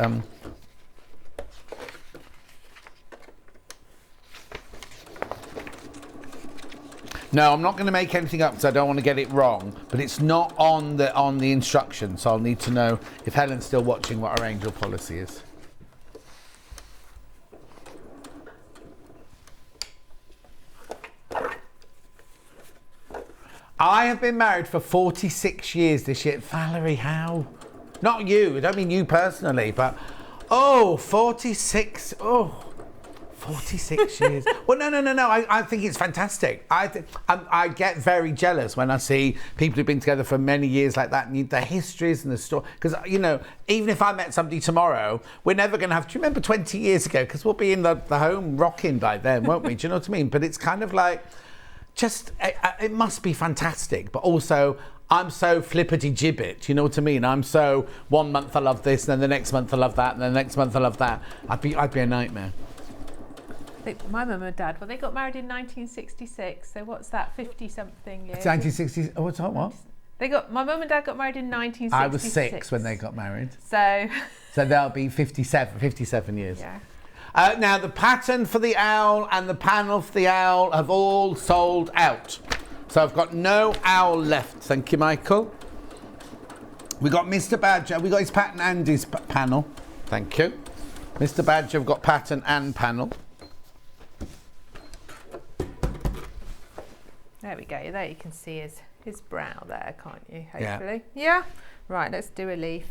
no, I'm not going to make anything up because I don't want to get it wrong. But it's not on the instructions, so I'll need to know if Helen's still watching what our angel policy is. I have been married for 46 years this year. Valerie, how? Not you, I don't mean you personally, but 46 years. Well, no. I think it's fantastic. I get very jealous when I see people who've been together for many years like that, and the histories and the story. Because, you know, even if I met somebody tomorrow, we're never going to have... Do you remember 20 years ago? Because we'll be in the home rocking by then, won't we? Do you know what I mean? But it's kind of like... it must be fantastic, but also I'm so flippity-gibbet, you know what I mean? I'm so, 1 month I love this, and then the next month I love that, and then the next month I love that. I'd be a nightmare. My mum and dad, well, they got married in 1966, so what's that, 50-something years? It's 1960s, what's that, what? My mum and dad got married in 1966. I was 6 when they got married. So that'll be 57 years. Yeah. Now, the pattern for the owl and the panel for the owl have all sold out. So I've got no owl left. Thank you, Michael. We got Mr. Badger. We got his pattern and his panel. Thank you. Mr. Badger, we've got pattern and panel. There we go. There you can see his his brow there, can't you? Hopefully. Yeah. Right, let's do a leaf.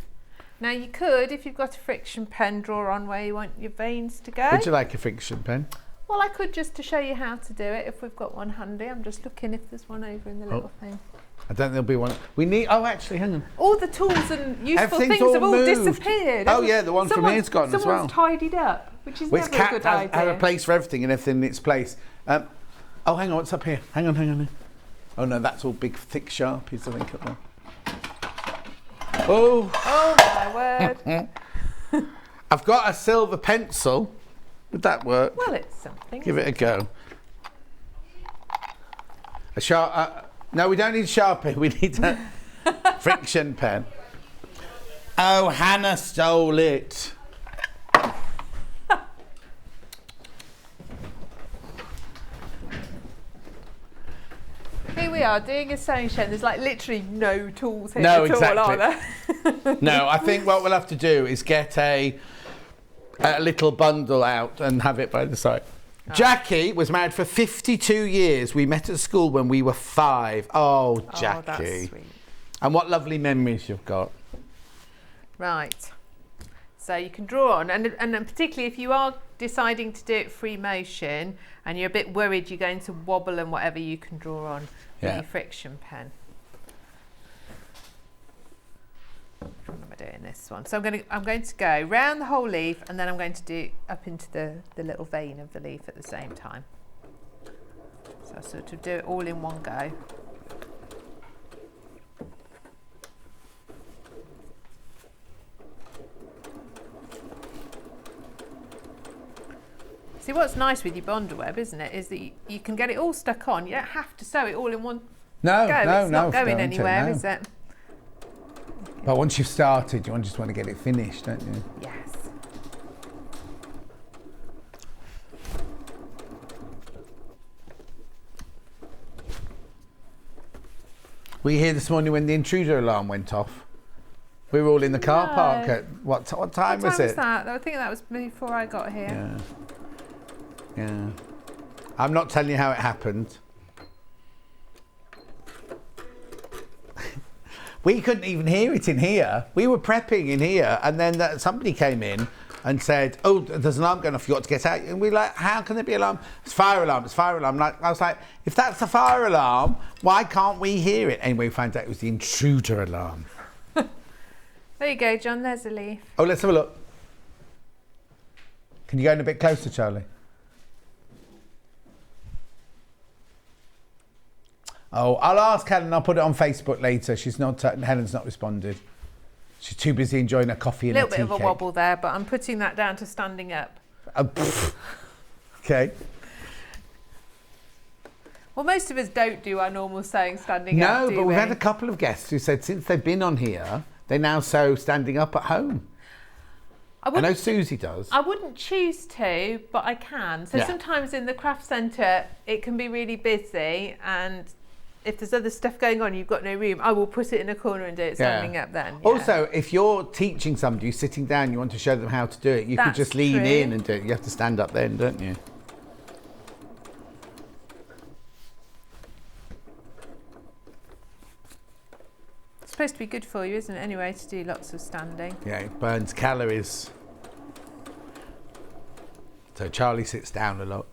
Now you could, if you've got a friction pen, draw on where you want your veins to go. Would you like a friction pen? Well, I could just to show you how to do it if we've got one handy. I'm just looking if there's one over in the little thing. I don't think there'll be one. We need. Oh, actually, hang on. All the tools and useful things all have all moved. disappeared. Oh yeah, the one from here's gone as well. Someone's tidied up, which is never a good idea. Have a place for everything and everything in its place. Oh, hang on, what's up here? Hang on. Oh no, that's all big, thick Sharpies, I think, up there. Oh my word! I've got a silver pencil. Would that work? Well, it's something. Give it a go. A sharp. No, we don't need Sharpie. We need a friction pen. Oh, Hannah stole it. Here we are doing a sewing show. There's like literally no tools here No, at exactly. all, are there? No, I think what we'll have to do is get a little bundle out and have it by the side. Oh. Jackie was married for 52 years. We met at school when we were 5. Oh, Jackie. Oh, that's sweet. And what lovely memories you've got. Right. So you can draw on, and particularly if you are deciding to do it free motion and you're a bit worried you're going to wobble and whatever, you can draw on with your friction pen. How am I doing this one? So I'm going to go round the whole leaf, and then I'm going to do up into the little vein of the leaf at the same time. So I sort of do it all in one go. See, what's nice with your Bonder web, isn't it, is that you can get it all stuck on. You don't have to sew it all in one go. It's not going anywhere, is it? But once you've started, you just want to get it finished, don't you? Yes. Were you here this morning when the intruder alarm went off? We were all in the car park at what time was it? What time was that? I think that was before I got here. Yeah. I'm not telling you how it happened. We couldn't even hear it in here. We were prepping in here, and then somebody came in and said, "Oh, there's an alarm going off. You got to get out." And we're like, "How can there be an alarm? It's fire alarm. It's fire alarm." I was like, "If that's a fire alarm, why can't we hear it?" Anyway, we found out it was the intruder alarm. There you go, John. There's a leaf. Oh, let's have a look. Can you go in a bit closer, Charlie? Oh, I'll ask Helen. I'll put it on Facebook later. Helen's not responded. She's too busy enjoying her coffee and a tea cake. A little bit of a wobble there, but I'm putting that down to standing up. Okay. Well, most of us don't do our normal sewing standing up, No, but we've had a couple of guests who said since they've been on here, they now sew standing up at home. I know Susie does. I wouldn't choose to, but I can. So sometimes in the craft centre, it can be really busy, and if there's other stuff going on, you've got no room, I will put it in a corner and do it standing up then. Yeah. Also, if you're teaching somebody who's sitting down, you want to show them how to do it, you could just lean in and do it. You have to stand up then, don't you? It's supposed to be good for you, isn't it, anyway, to do lots of standing? Yeah, it burns calories. So Charlie sits down a lot.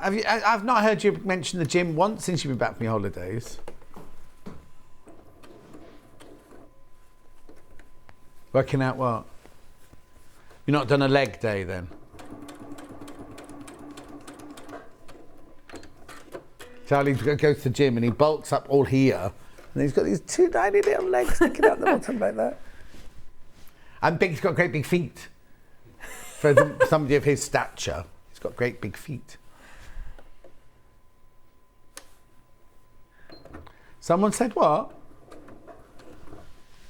I've not heard you mention the gym once since you've been back from your holidays. Working out what? You've not done a leg day then? Charlie goes to the gym and he bulks up all here, and he's got these two tiny little legs sticking out the bottom like that. And he's got great big feet. For somebody of his stature, he's got great big feet. Someone said what?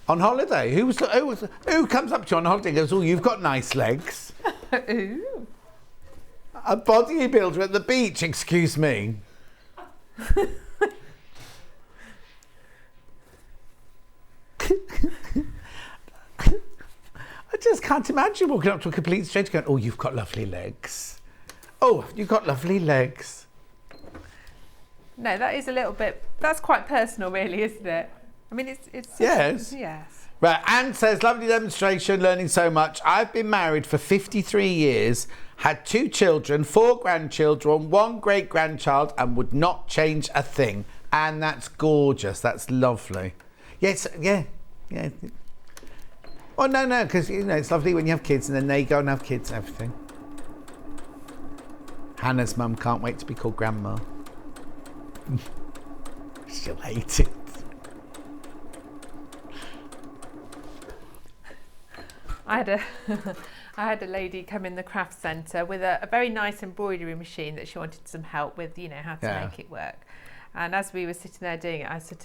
On holiday? Who comes up to you on holiday and goes, "Oh, you've got nice legs"? Ooh. A bodybuilder at the beach, excuse me. I just can't imagine walking up to a complete stranger going, "Oh, you've got lovely legs. Oh, you've got lovely legs." No, that is a little bit. That's quite personal, really, isn't it? I mean, it's. Yes. Yes. Right, Anne says, lovely demonstration, learning so much. I've been married for 53 years, had 2 children, 4 grandchildren, 1 great-grandchild, and would not change a thing. And that's gorgeous. That's lovely. Yes, yeah. Oh, no, because, it's lovely when you have kids and then they go and have kids and everything. Hannah's mum can't wait to be called Grandma. She'll hate it. I had a lady come in the craft centre with a very nice embroidery machine that she wanted some help with, how to make it work. And as we were sitting there doing it, I said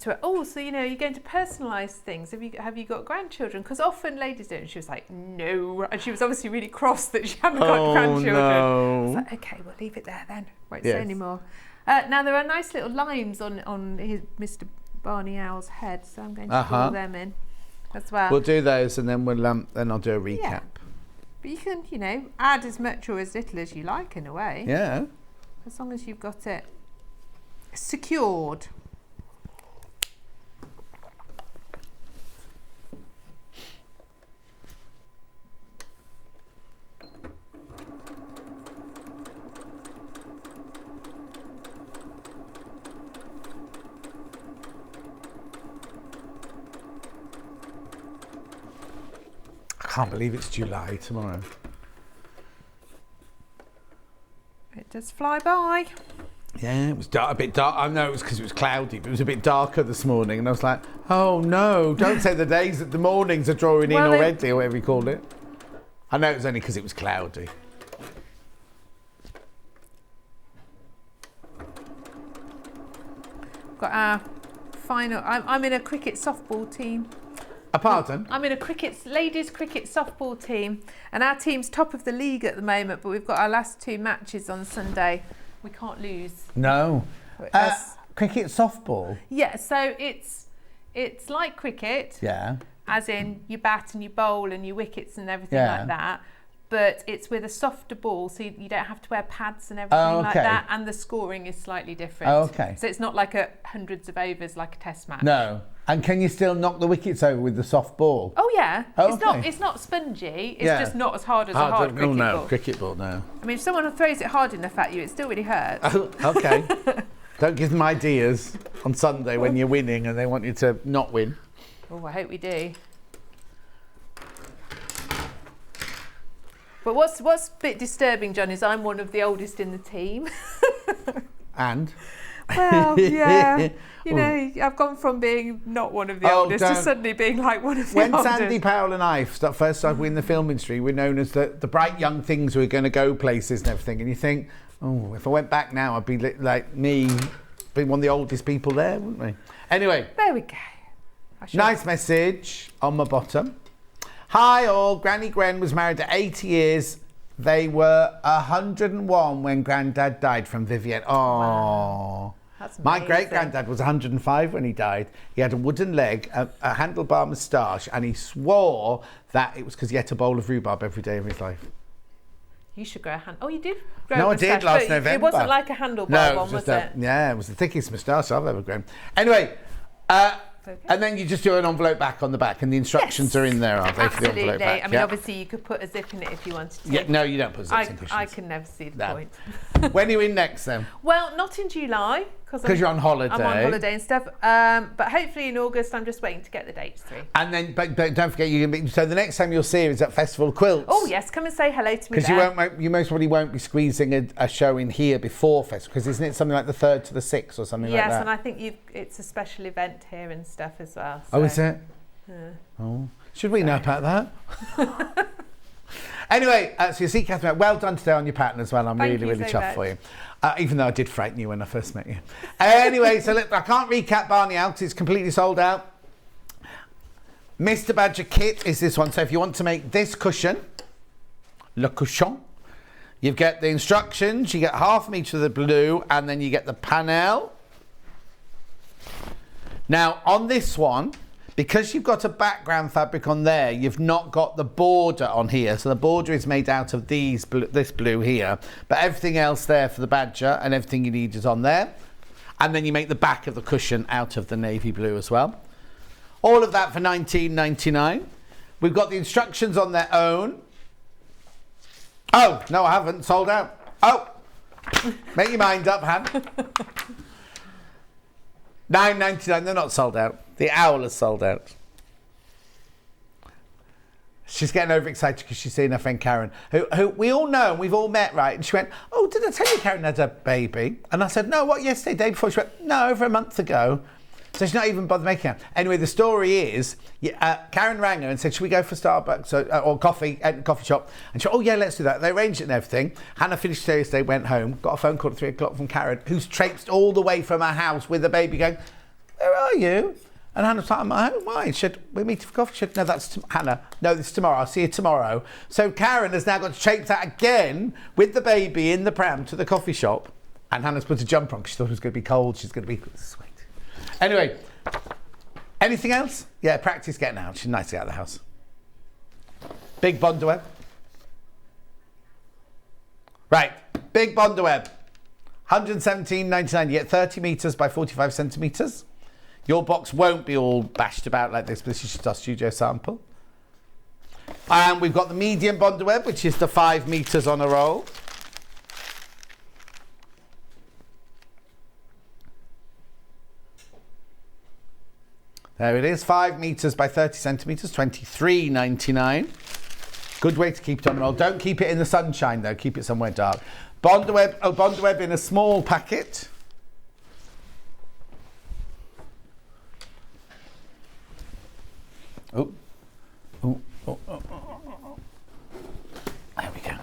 to her, oh, so you're going to personalise things. Have you got grandchildren? Because often ladies do. And she was like, no. And she was obviously really cross that she hadn't got grandchildren. No. I was like, okay, we'll leave it there then. Won't say any more. Now there are nice little lines on Mr. Barney Owl's head, so I'm going to pull them in as well. We'll do those, and then then I'll do a recap. Yeah. But you can, add as much or as little as you like in a way. Yeah. As long as you've got it secured. I can't believe it's July tomorrow. It does fly by. Yeah, it was a bit dark. I know it was because it was cloudy, but it was a bit darker this morning. And I was like, oh no, don't say the days that the mornings are drawing in already, or whatever you called it. I know it was only because it was cloudy. Got our final. I'm in a cricket softball team. Pardon? I'm in a ladies cricket softball team, and our team's top of the league at the moment, but we've got our last 2 matches on Sunday. We can't lose. No. Cricket softball? Yeah, so it's like cricket. Yeah. As in you bat and you bowl and your wickets and everything like that. But it's with a softer ball, so you don't have to wear pads and everything like that, and the scoring is slightly different. Oh, okay. So it's not like hundreds of overs like a test match. No. And can you still knock the wickets over with the soft ball? Oh yeah. Okay. It's not spongy. It's just not as hard as a hard cricket ball. Cricket ball, no. I mean, if someone throws it hard enough at you, it still really hurts. Oh, okay. Don't give them ideas on Sunday when you're winning and they want you to not win. Oh, I hope we do. But what's a bit disturbing, John, is I'm one of the oldest in the team. And? Well, yeah. I've gone from being not one of the oldest to suddenly being like one of the oldest. When Sandy Powell and I first started in the film industry, we're known as the bright young things who are going to go places and everything. And you think, oh, if I went back now, I'd be like me, being one of the oldest people there, wouldn't we? Anyway. There we go. Nice message on my bottom. Hi all, Granny Gren was married at 80 years. They were 101 when Grandad died, from Vivienne. Oh, wow. My great-granddad was 105 when he died. He had a wooden leg, a handlebar moustache, and he swore that it was because he ate a bowl of rhubarb every day of his life. You should grow a hand. Oh, you did grow a moustache. No, I did last November. It wasn't like a handlebar one, was it? Yeah, it was the thickest moustache I've ever grown. Anyway, and then you just do an envelope back on the back, and the instructions are in there, aren't they, for the envelope back? I mean, obviously, you could put a zip in it if you wanted to. Yeah, no, you don't put zips in cushions. I can never see the point. When are you in next, then? Well, not in July. Because you're on holiday. I'm on holiday and stuff. But hopefully in August, I'm just waiting to get the dates through. And then, but don't forget, so the next time you'll see her is at Festival Quilts. Oh, yes, come and say hello to me Because you most probably won't be squeezing a show in here before Festival, because isn't it something like the 3rd to the 6th or something like that? Yes, and I think it's a special event here and stuff as well. So. Oh, is it? Yeah. Oh, should we know about that? Anyway, so you see, Katharine, well done today on your pattern as well. I'm really chuffed for you. Even though I did frighten you when I first met you. Anyway, so look, I can't recap Barney out because it's completely sold out. Mr. Badger kit is this one. So if you want to make this cushion, le cushion, you get the instructions, you get half of each of the blue, and then you get the panel. Now, on this one, because you've got a background fabric on there, you've not got the border on here. So the border is made out of this blue here, but everything else there for the badger and everything you need is on there. And then you make the back of the cushion out of the navy blue as well. All of that for $19.99. We've got the instructions on their own. Oh, no, I haven't. Sold out. Oh, make your mind up, Han. $9.99. They're not sold out. The owl is sold out. She's getting overexcited because she's seeing her friend Karen, who we all know and we've all met, right? And she went, oh, did I tell you Karen had a baby? And I said, no, what, yesterday, day before? She went, no, over a month ago. So she's not even bothered making it. Anyway, the story is, Karen rang her and said, should we go for Starbucks or coffee at the coffee shop? And she went, oh yeah, let's do that. They arranged it and everything. Hannah finished Thursday, went home, got a phone call at 3 o'clock from Karen, who's traipsed all the way from her house with the baby going, where are you? And Hannah's like, I'm at home. Why? She said, we're meeting for coffee. She said, no, that's Hannah. No, this is tomorrow. I'll see you tomorrow. So Karen has now got to traipse out again with the baby in the pram to the coffee shop. And Hannah's put a jumper on because she thought it was going to be cold. She's going to be sweet. Anyway, anything else? Yeah, practice getting out. She's nice to get out of the house. Big Bondaweb. Right, big Bondaweb. $117.99. You get 30 metres by 45 centimetres. Your box won't be all bashed about like this, but this is just our studio sample. And we've got the medium Bondaweb, which is the 5 metres on a roll. There it is, 5 metres by 30 centimetres, $23.99. Good way to keep it on the roll. Don't keep it in the sunshine though, keep it somewhere dark. Bondaweb in a small packet. Oh. There we go.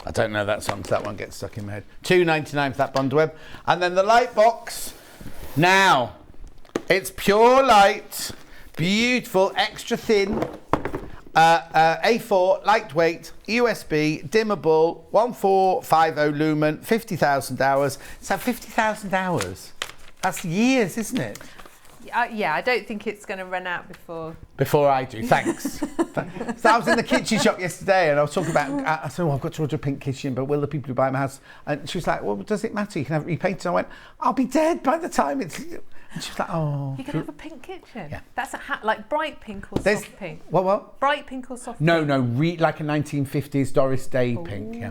I don't know that song, so that one gets stuck in my head. $2.99 for that Bondaweb. And then the light box. Now, it's pure light, beautiful, extra thin, A4, lightweight, USB, dimmable, 1450 lumen, 50,000 hours. So 50,000 hours. That's years, isn't it? Yeah, I don't think it's going to run out before I do. Thanks. So I was in the kitchen shop yesterday and I was talking about, I said, I've got to order a pink kitchen, but will the people who buy my house? And she was like, well, does it matter? You can have it repainted. And I went, I'll be dead by the time it's... And she was like, oh. You can have a pink kitchen? Yeah. That's like bright pink or soft pink? What? Bright pink or soft No, pink? like a 1950s Doris Day pink. Yeah.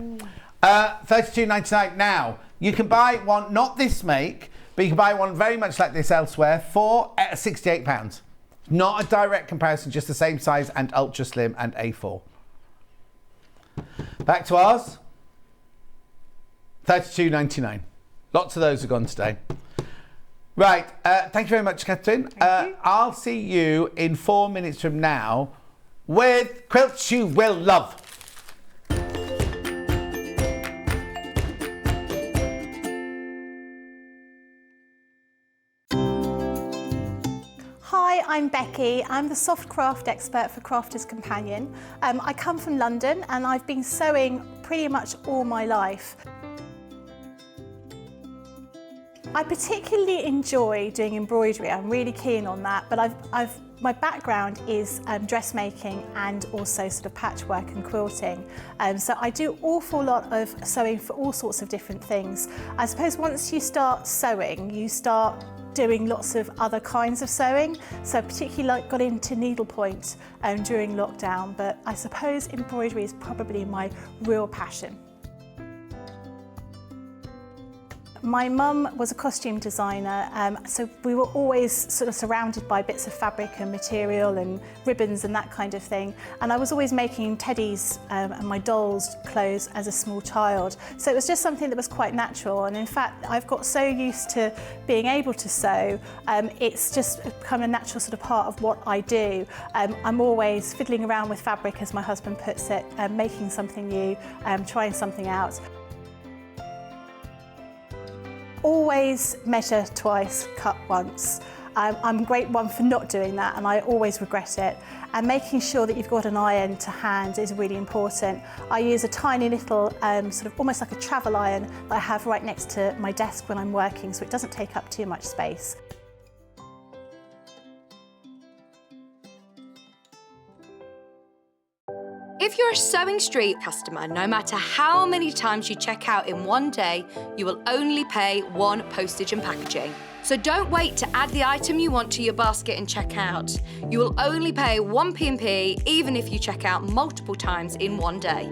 $32.99. Now, you can buy one, not this make, but you can buy one very much like this elsewhere for £68. Not a direct comparison, just the same size and ultra slim and A4. Back to ours. $32.99. Lots of those are gone today. Right, thank you very much, Katharine. I'll see you in 4 minutes from now with quilts you will love. Hi, I'm Becky. I'm the soft craft expert for Crafter's Companion. I come from London and I've been sewing pretty much all my life. I particularly enjoy doing embroidery. I'm really keen on that, but my background is dressmaking and also sort of patchwork and quilting. So I do an awful lot of sewing for all sorts of different things. I suppose once you start sewing, you start doing lots of other kinds of sewing. So particularly got into needlepoint during lockdown, but I suppose embroidery is probably my real passion. My mum was a costume designer, so we were always sort of surrounded by bits of fabric and material and ribbons and that kind of thing. And I was always making teddies and my dolls' clothes as a small child. So it was just something that was quite natural. And in fact, I've got so used to being able to sew, it's just become a natural sort of part of what I do. I'm always fiddling around with fabric, as my husband puts it, making something new, trying something out. Always measure twice, cut once. I'm a great one for not doing that, and I always regret it. And making sure that you've got an iron to hand is really important. I use a tiny little, sort of almost like a travel iron that I have right next to my desk when I'm working, so it doesn't take up too much space. If you're a Sewing Street customer, no matter how many times you check out in one day, you will only pay one postage and packaging. So don't wait to add the item you want to your basket and check out. You will only pay one P&P even if you check out multiple times in one day.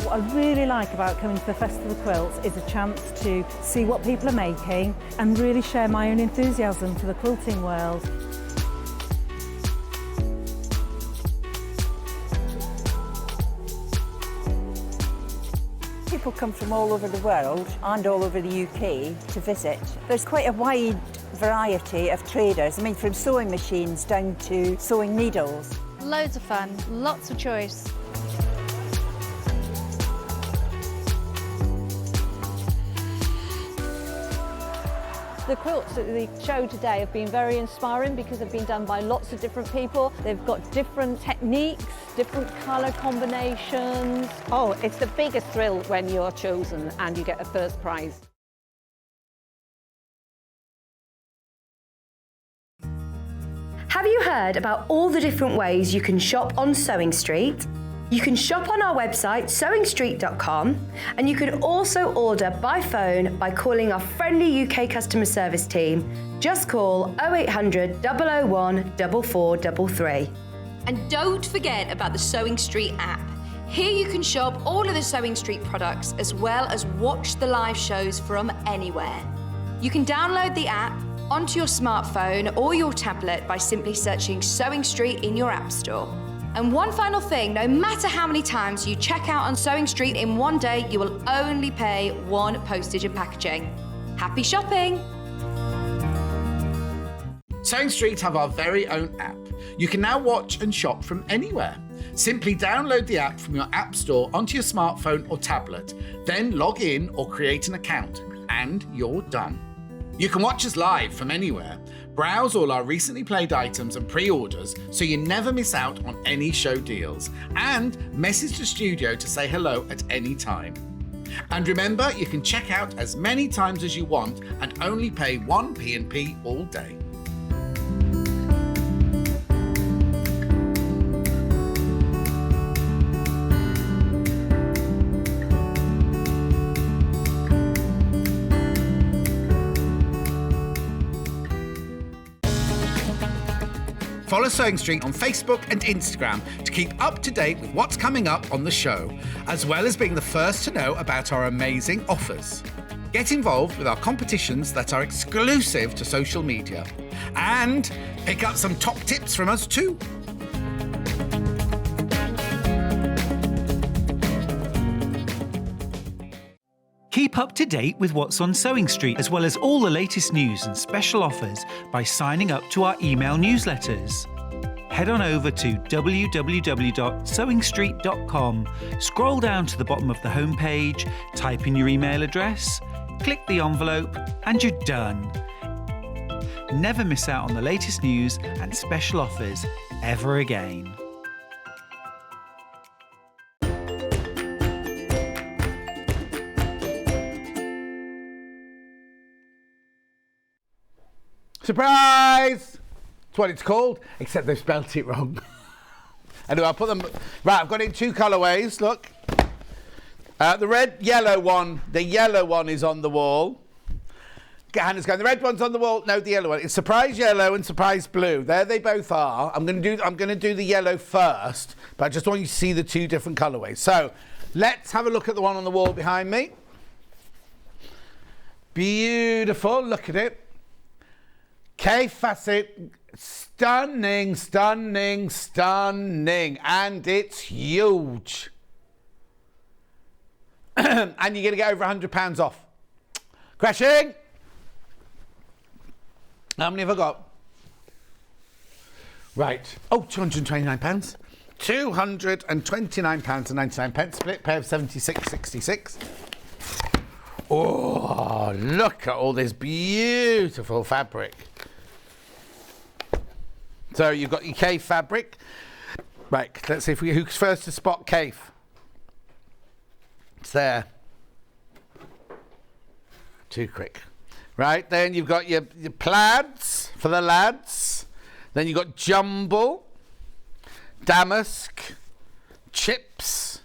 What I really like about coming to the Festival of Quilts is a chance to see what people are making and really share my own enthusiasm for the quilting world. People come from all over the world and all over the UK to visit. There's quite a wide variety of traders, from sewing machines down to sewing needles. Loads of fun, lots of choice. The quilts at the show today have been very inspiring because they've been done by lots of different people. They've got different techniques, different colour combinations. Oh, it's the biggest thrill when you're chosen and you get a first prize. Have you heard about all the different ways you can shop on Sewing Street? You can shop on our website sewingstreet.com, and you can also order by phone by calling our friendly UK customer service team. Just call 0800 001 4433. And don't forget about the Sewing Street app. Here you can shop all of the Sewing Street products as well as watch the live shows from anywhere. You can download the app onto your smartphone or your tablet by simply searching Sewing Street in your app store. And one final thing, no matter how many times you check out on Sewing Street in one day, you will only pay one postage and packaging. Happy shopping! Sewing Street have our very own app. You can now watch and shop from anywhere. Simply download the app from your app store onto your smartphone or tablet, then log in or create an account, and you're done. You can watch us live from anywhere, browse all our recently played items and pre-orders so you never miss out on any show deals, and message the studio to say hello at any time. And remember, you can check out as many times as you want and only pay one P&P all day. Follow Sewing Street on Facebook and Instagram to keep up to date with what's coming up on the show, as well as being the first to know about our amazing offers. Get involved with our competitions that are exclusive to social media, and pick up some top tips from us too. Keep up to date with what's on Sewing Street, as well as all the latest news and special offers by signing up to our email newsletters. Head on over to www.sewingstreet.com, scroll down to the bottom of the homepage, type in your email address, click the envelope, and you're done. Never miss out on the latest news and special offers ever again. Surprise! That's what it's called, except they've spelt it wrong. Anyway, I'll put them... Right, I've got it in two colourways, look. The red, yellow one, the yellow one is on the wall. Hannah's going, the red one's on the wall. No, the yellow one. It's surprise yellow and surprise blue. There they both are. I'm going to do the yellow first, but I just want you to see the two different colourways. So, let's have a look at the one on the wall behind me. Beautiful, look at it. K facet, stunning, stunning, stunning, and it's huge. And you're going to get over £100 off. Crashing. How many have I got? Right. Oh, £229. £229.99, split pay of 76.66. Oh, look at all this beautiful fabric. So you've got your Cave fabric. Right, let's see who's first to spot Cave. It's there. Too quick. Right, then you've got your plaids for the lads. Then you've got jumble, damask, chips,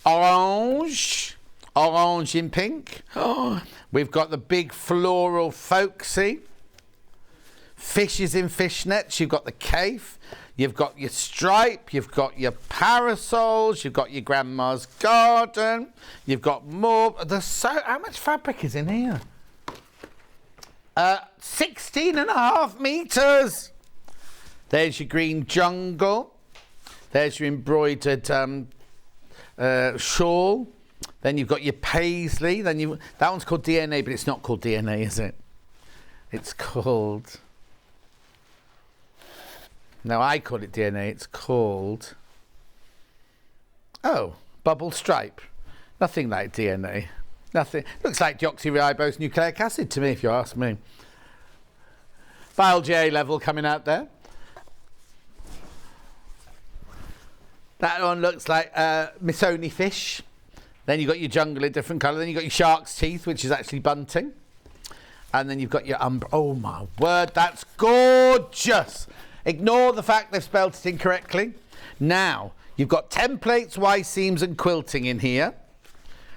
orange in pink. Oh, we've got the big floral folksy. Fishes in fishnets. You've got the Cave. You've got your stripe. You've got your parasols. You've got your grandma's garden. You've got more. How much fabric is in here? 16.5 metres. There's your green jungle. There's your embroidered shawl. Then you've got your paisley. That one's called DNA, but it's not called DNA, is it? It's called... No, I call it DNA. It's called... Oh, bubble stripe. Nothing like DNA. Nothing. Looks like deoxyribose nucleic acid to me, if you ask me. Biology A level coming out there. That one looks like Missoni fish. Then you've got your jungle in different colour. Then you've got your shark's teeth, which is actually bunting. And then you've got your oh my word, that's gorgeous. Ignore the fact they've spelled it incorrectly. Now, you've got templates, Y seams and quilting in here.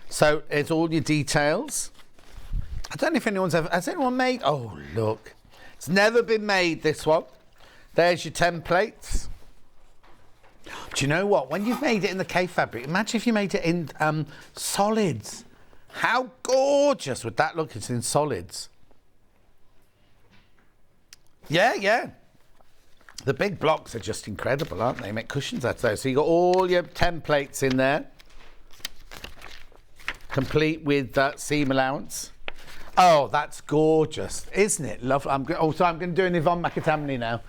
So it's all your details. I don't know if has anyone made, oh look. It's never been made, this one. There's your templates. Do you know what? When you've made it in the Cave fabric, imagine if you made it in solids. How gorgeous would that look? It's in solids. Yeah, yeah. The big blocks are just incredible, aren't they? Make cushions out of those. So you've got all your templates in there. Complete with seam allowance. Oh, that's gorgeous, isn't it? Lovely. I'm going to do an Yvonne McAtamney now.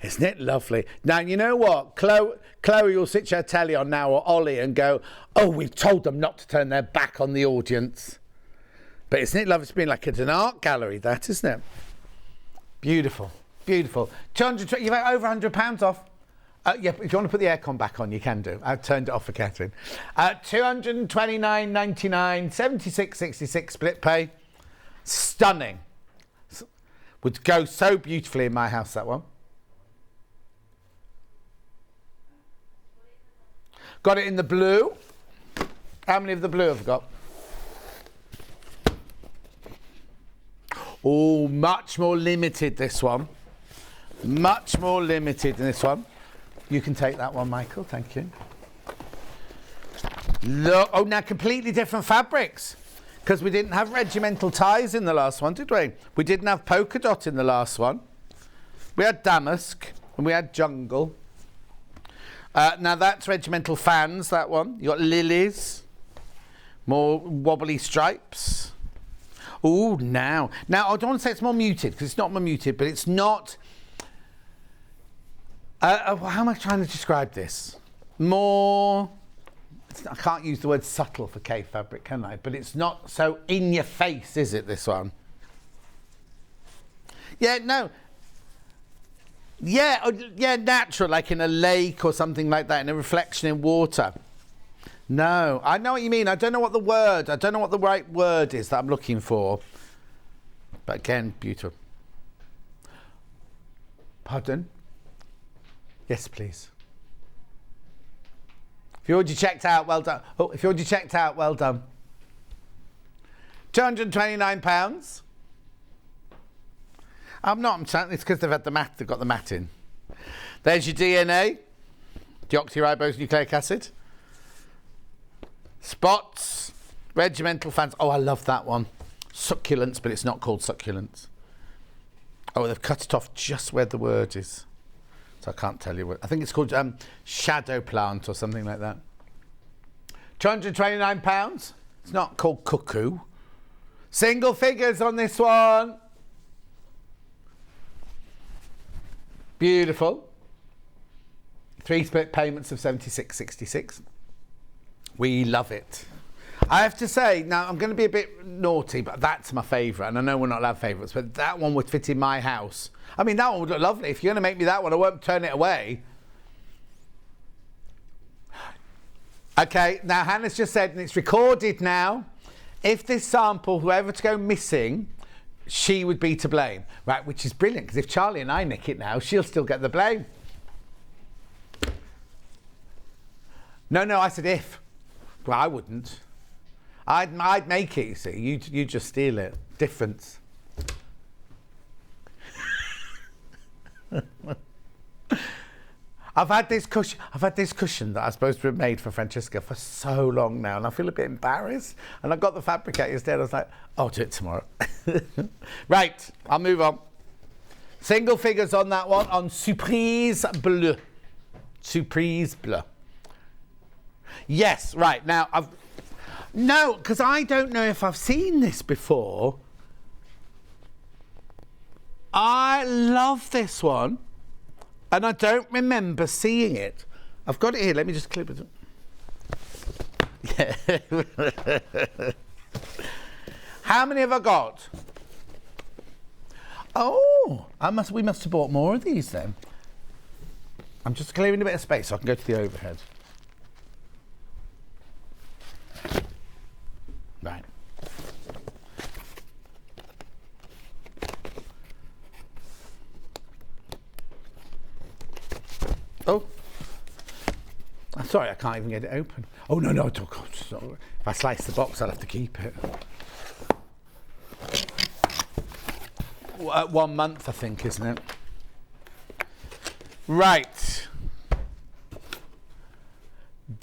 Isn't it lovely? Now, you know what? Chloe will switch her telly on now, or Ollie, and go, oh, we've told them not to turn their back on the audience. But isn't it lovely? It's been like an art gallery, that, isn't it? Beautiful, beautiful. 200, you've had over £100 off. Yeah, if you want to put the aircon back on, you can do. I've turned it off for Katharine. £229.99, 76.66 split pay. Stunning. Would go so beautifully in my house, that one. Got it in the blue. How many of the blue have we got? Oh, much more limited, this one. Much more limited in this one. You can take that one, Michael. Thank you. Look. Oh, now completely different fabrics. Because we didn't have regimental ties in the last one, did we? We didn't have polka dot in the last one. We had damask and we had jungle. Now that's regimental fans, that one. You got lilies. More wobbly stripes. Oh, now I don't want to say it's more muted, because it's not more muted, but it's not... how am I trying to describe this? More... I can't use the word subtle for Cave fabric, can I? But it's not so in your face, is it, this one? Yeah, no. Yeah, natural, like in a lake or something like that, in a reflection in water. No, I know what you mean. I don't know what the right word is that I'm looking for. But again, beautiful. Pardon? Yes, please. If you already checked out, well done. Oh, if you already checked out, well done. £229. I'm saying it's because they've had they've got the mat in. There's your DNA, deoxyribose nucleic acid. Spots, regimental fans. Oh, I love that one. Succulents, but it's not called succulents. Oh, they've cut it off just where the word is. So I can't tell you what. I think it's called shadow plant or something like that. £229. It's not called cuckoo. Single figures on this one. Beautiful. 3 split payments of 76.66. We love it. I have to say, now I'm going to be a bit naughty, but that's my favourite. And I know we're not allowed favourites, but that one would fit in my house. I mean, that one would look lovely. If you're going to make me that one, I won't turn it away. Okay, now Hannah's just said, and it's recorded now, if this sample, whoever to go missing, she would be to blame. Right, which is brilliant, because if Charlie and I nick it now, she'll still get the blame. No, I said if. Well, I wouldn't. I'd make it, you see. You just steal it. Difference. I've had this cushion that I was supposed to have made for Francesca for so long now, and I feel a bit embarrassed. And I got the fabricator instead. I was like, I'll do it tomorrow. Right, I'll move on. Single figures on that one, on Surprise Bleu. Surprise Bleu. Yes, right, now no, because I don't know if I've seen this before. I love this one, and I don't remember seeing it. I've got it here, let me just clip it. Yeah. How many have I got? Oh, we must have bought more of these then. I'm just clearing a bit of space so I can go to the overhead. Right. Oh. I'm sorry, I can't even get it open. Oh, no, God, sorry. If I slice the box, I'll have to keep it. 1 month, I think, isn't it? Right.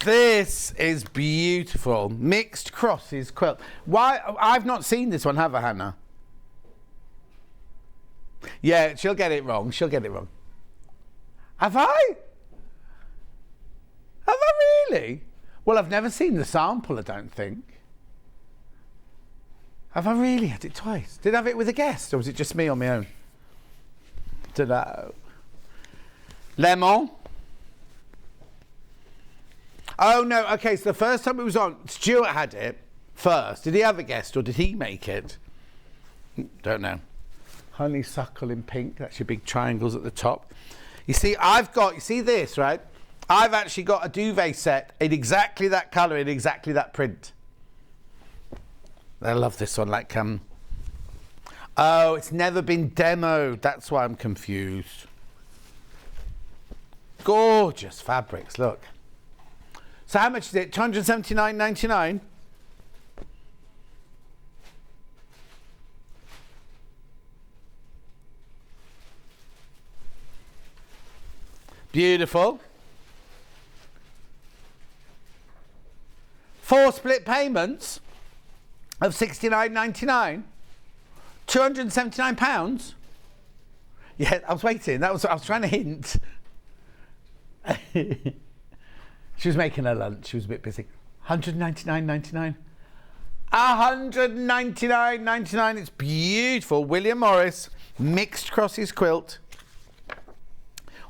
This is beautiful. Mixed crosses quilt. Why? I've not seen this one, have I, Hannah? Yeah, she'll get it wrong. She'll get it wrong. Have I? Have I really? Well, I've never seen the sample, I don't think. Have I really had it twice? Did I have it with a guest, or was it just me on my own? Don't know. Lemon. Oh, no, OK, so the first time it was on, Stuart had it first. Did he have a guest, or did he make it? Don't know. Honeysuckle in pink. That's your big triangles at the top. You see, you see this, right? I've actually got a duvet set in exactly that colour, in exactly that print. I love this one, like, oh, it's never been demoed. That's why I'm confused. Gorgeous fabrics, look. So how much is it? $279.99? Beautiful. 4 split payments of £69.99. £279. Yeah, I was waiting. I was trying to hint. She was making her lunch. She was a bit busy. £199.99. £199.99. It's beautiful. William Morris mixed crosses quilt.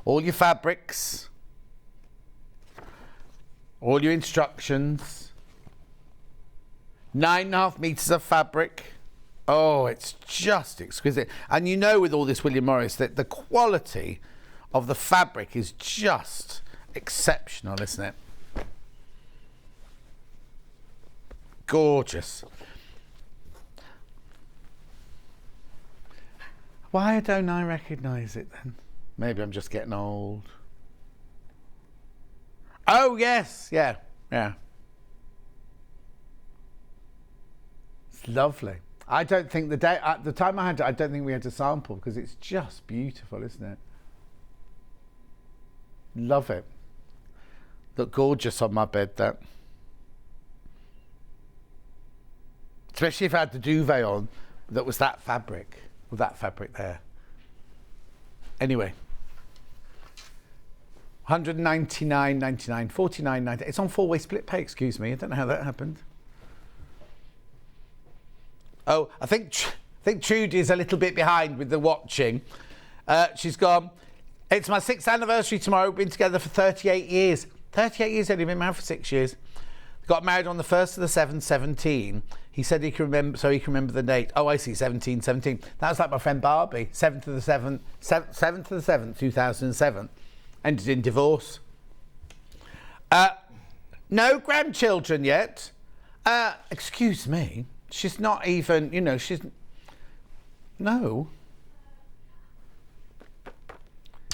All your fabrics. All your instructions. 9.5 metres of fabric. Oh, it's just exquisite. And you know, with all this William Morris, that the quality of the fabric is just exceptional, isn't it? Gorgeous. Why don't I recognise it then? Maybe I'm just getting old. Oh, yes. Yeah. It's lovely. I don't think at the time I had it, I don't think we had a sample, because it's just beautiful, isn't it? Love it. Look gorgeous on my bed, that. Especially if I had the duvet on that was that fabric, with that fabric there. Anyway. $199.99, $49.99. It's on 4-way split pay, excuse me. I don't know how that happened. Oh, I think Trudy's a little bit behind with the watching. She's gone, It's my 6th anniversary tomorrow. We've been together for 38 years. 38 years, only been married for 6 years. Got married on the 1st of the 7th, 17. He said he can remember, so he can remember the date. Oh, I see, 17. That was like my friend Barbie, 7th of the 7th, 2007. Ended in divorce. No grandchildren yet. Excuse me. She's not even, you know, no.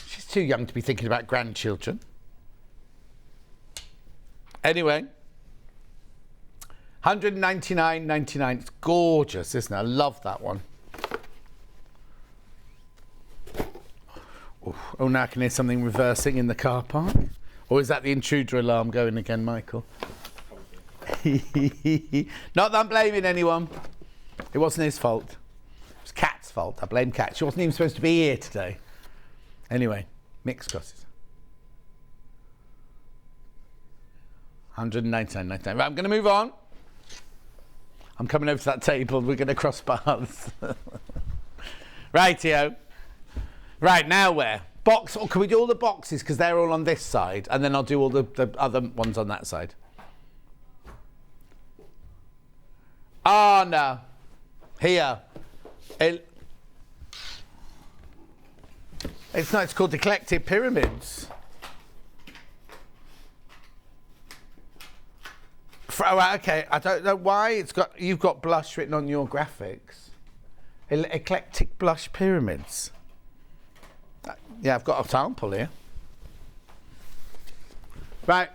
She's too young to be thinking about grandchildren. Anyway. $199.99. It's gorgeous, isn't it? I love that one. Oh, now I can hear something reversing in the car park. Or is that the intruder alarm going again, Michael? Not that I'm blaming anyone. It wasn't his fault. It was Kat's fault. I blame Kat. She wasn't even supposed to be here today. Anyway, mixed crosses. $199.99. Right, I'm going to move on. I'm coming over to that table. We're going to cross paths. Rightio. Right, now where? Box, or can we do all the boxes? Because they're all on this side. And then I'll do all the other ones on that side. Oh, no. Here. It's not, it's called Eclectic Pyramids. Oh, okay, I don't know why you've got blush written on your graphics. Eclectic Blush Pyramids. Yeah, I've got a sample here. Right.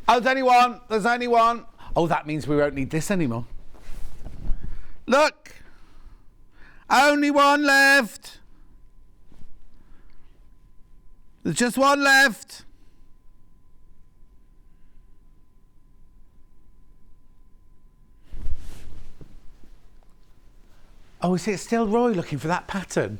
Oh, there's only one. Oh, that means we won't need this anymore. Look. Only one left. There's just one left. Oh, is it still Roy looking for that pattern?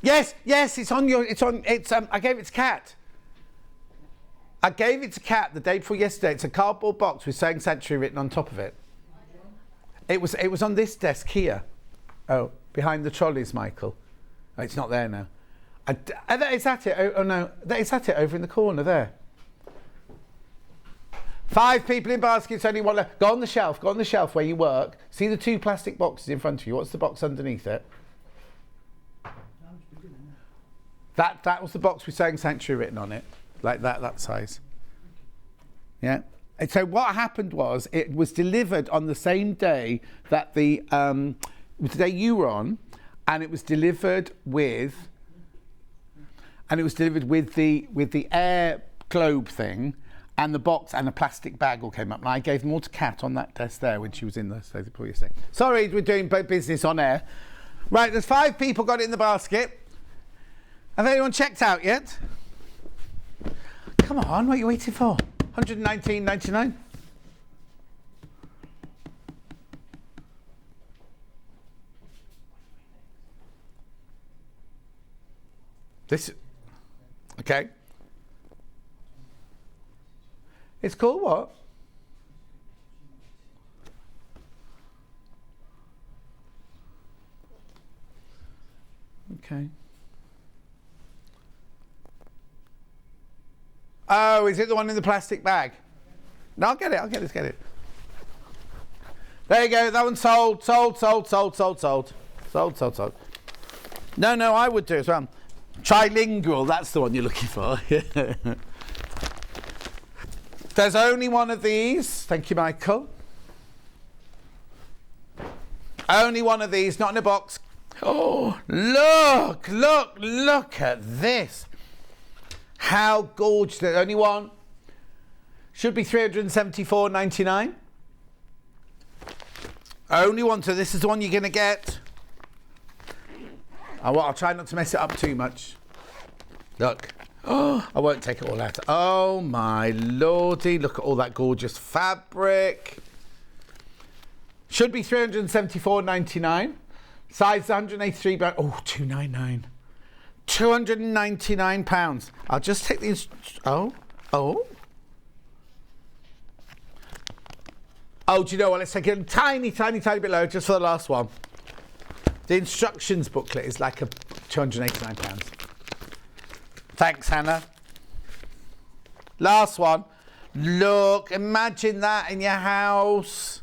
Yes, it's on your, I gave it to Kat. I gave it to Kat the day before yesterday. It's a cardboard box with Sewing Sanctuary written on top of it. It was on this desk here. Oh, behind the trolleys, Michael. Oh, it's not there now. Is that it? Oh no, is that it over in the corner there? 5 people in baskets, only one left. Go on the shelf where you work. See the 2 plastic boxes in front of you. What's the box underneath it? That was the box with Sewing Sanctuary written on it. Like that size. Yeah. And so what happened was it was delivered on the same day that the day you were on, and it was delivered with the air globe thing, and the box and a plastic bag all came up. And I gave them all to Kat on that desk there when she was in the before yesterday. Sorry, we're doing business on air. Right, there's 5 people got it in the basket. Have anyone checked out yet? Come on, what are you waiting for? $119.99. This, okay. It's called what? Okay. Oh, is it the one in the plastic bag? No, I'll get it. There you go, that one's sold. Sold. No, I would do as well. Trilingual, that's the one you're looking for. There's only one of these. Thank you, Michael. Only one of these, not in a box. Oh, look at this. How gorgeous. There's only one. Should be $374.99. Only one, so this is the one you're going to get. I'll try not to mess it up too much. Look. Oh, I won't take it all out. Oh, my lordy. Look at all that gorgeous fabric. Should be $374.99. Size 183. Oh, $299. £299. I'll just take these. Oh. Oh, do you know what? Let's take it a tiny, tiny, tiny bit lower just for the last one. The instructions booklet is like £289. Thanks, Hannah. Last one. Look, imagine that in your house.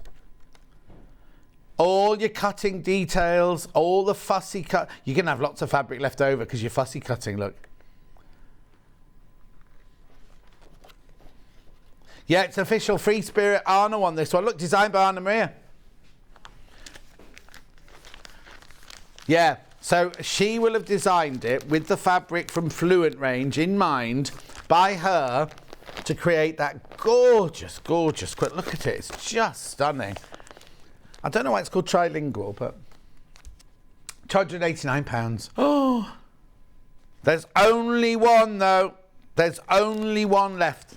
All your cutting details, all the fussy cut. You're going to have lots of fabric left over because you're fussy cutting, look. Yeah, it's official Free Spirit Anna one, this one. Look, designed by Anna Maria. Yeah, so she will have designed it with the fabric from Fluent range in mind by her to create that gorgeous, gorgeous quilt. Look at it, it's just stunning. I don't know why it's called trilingual, but £289. Oh, there's only one though. There's only one left.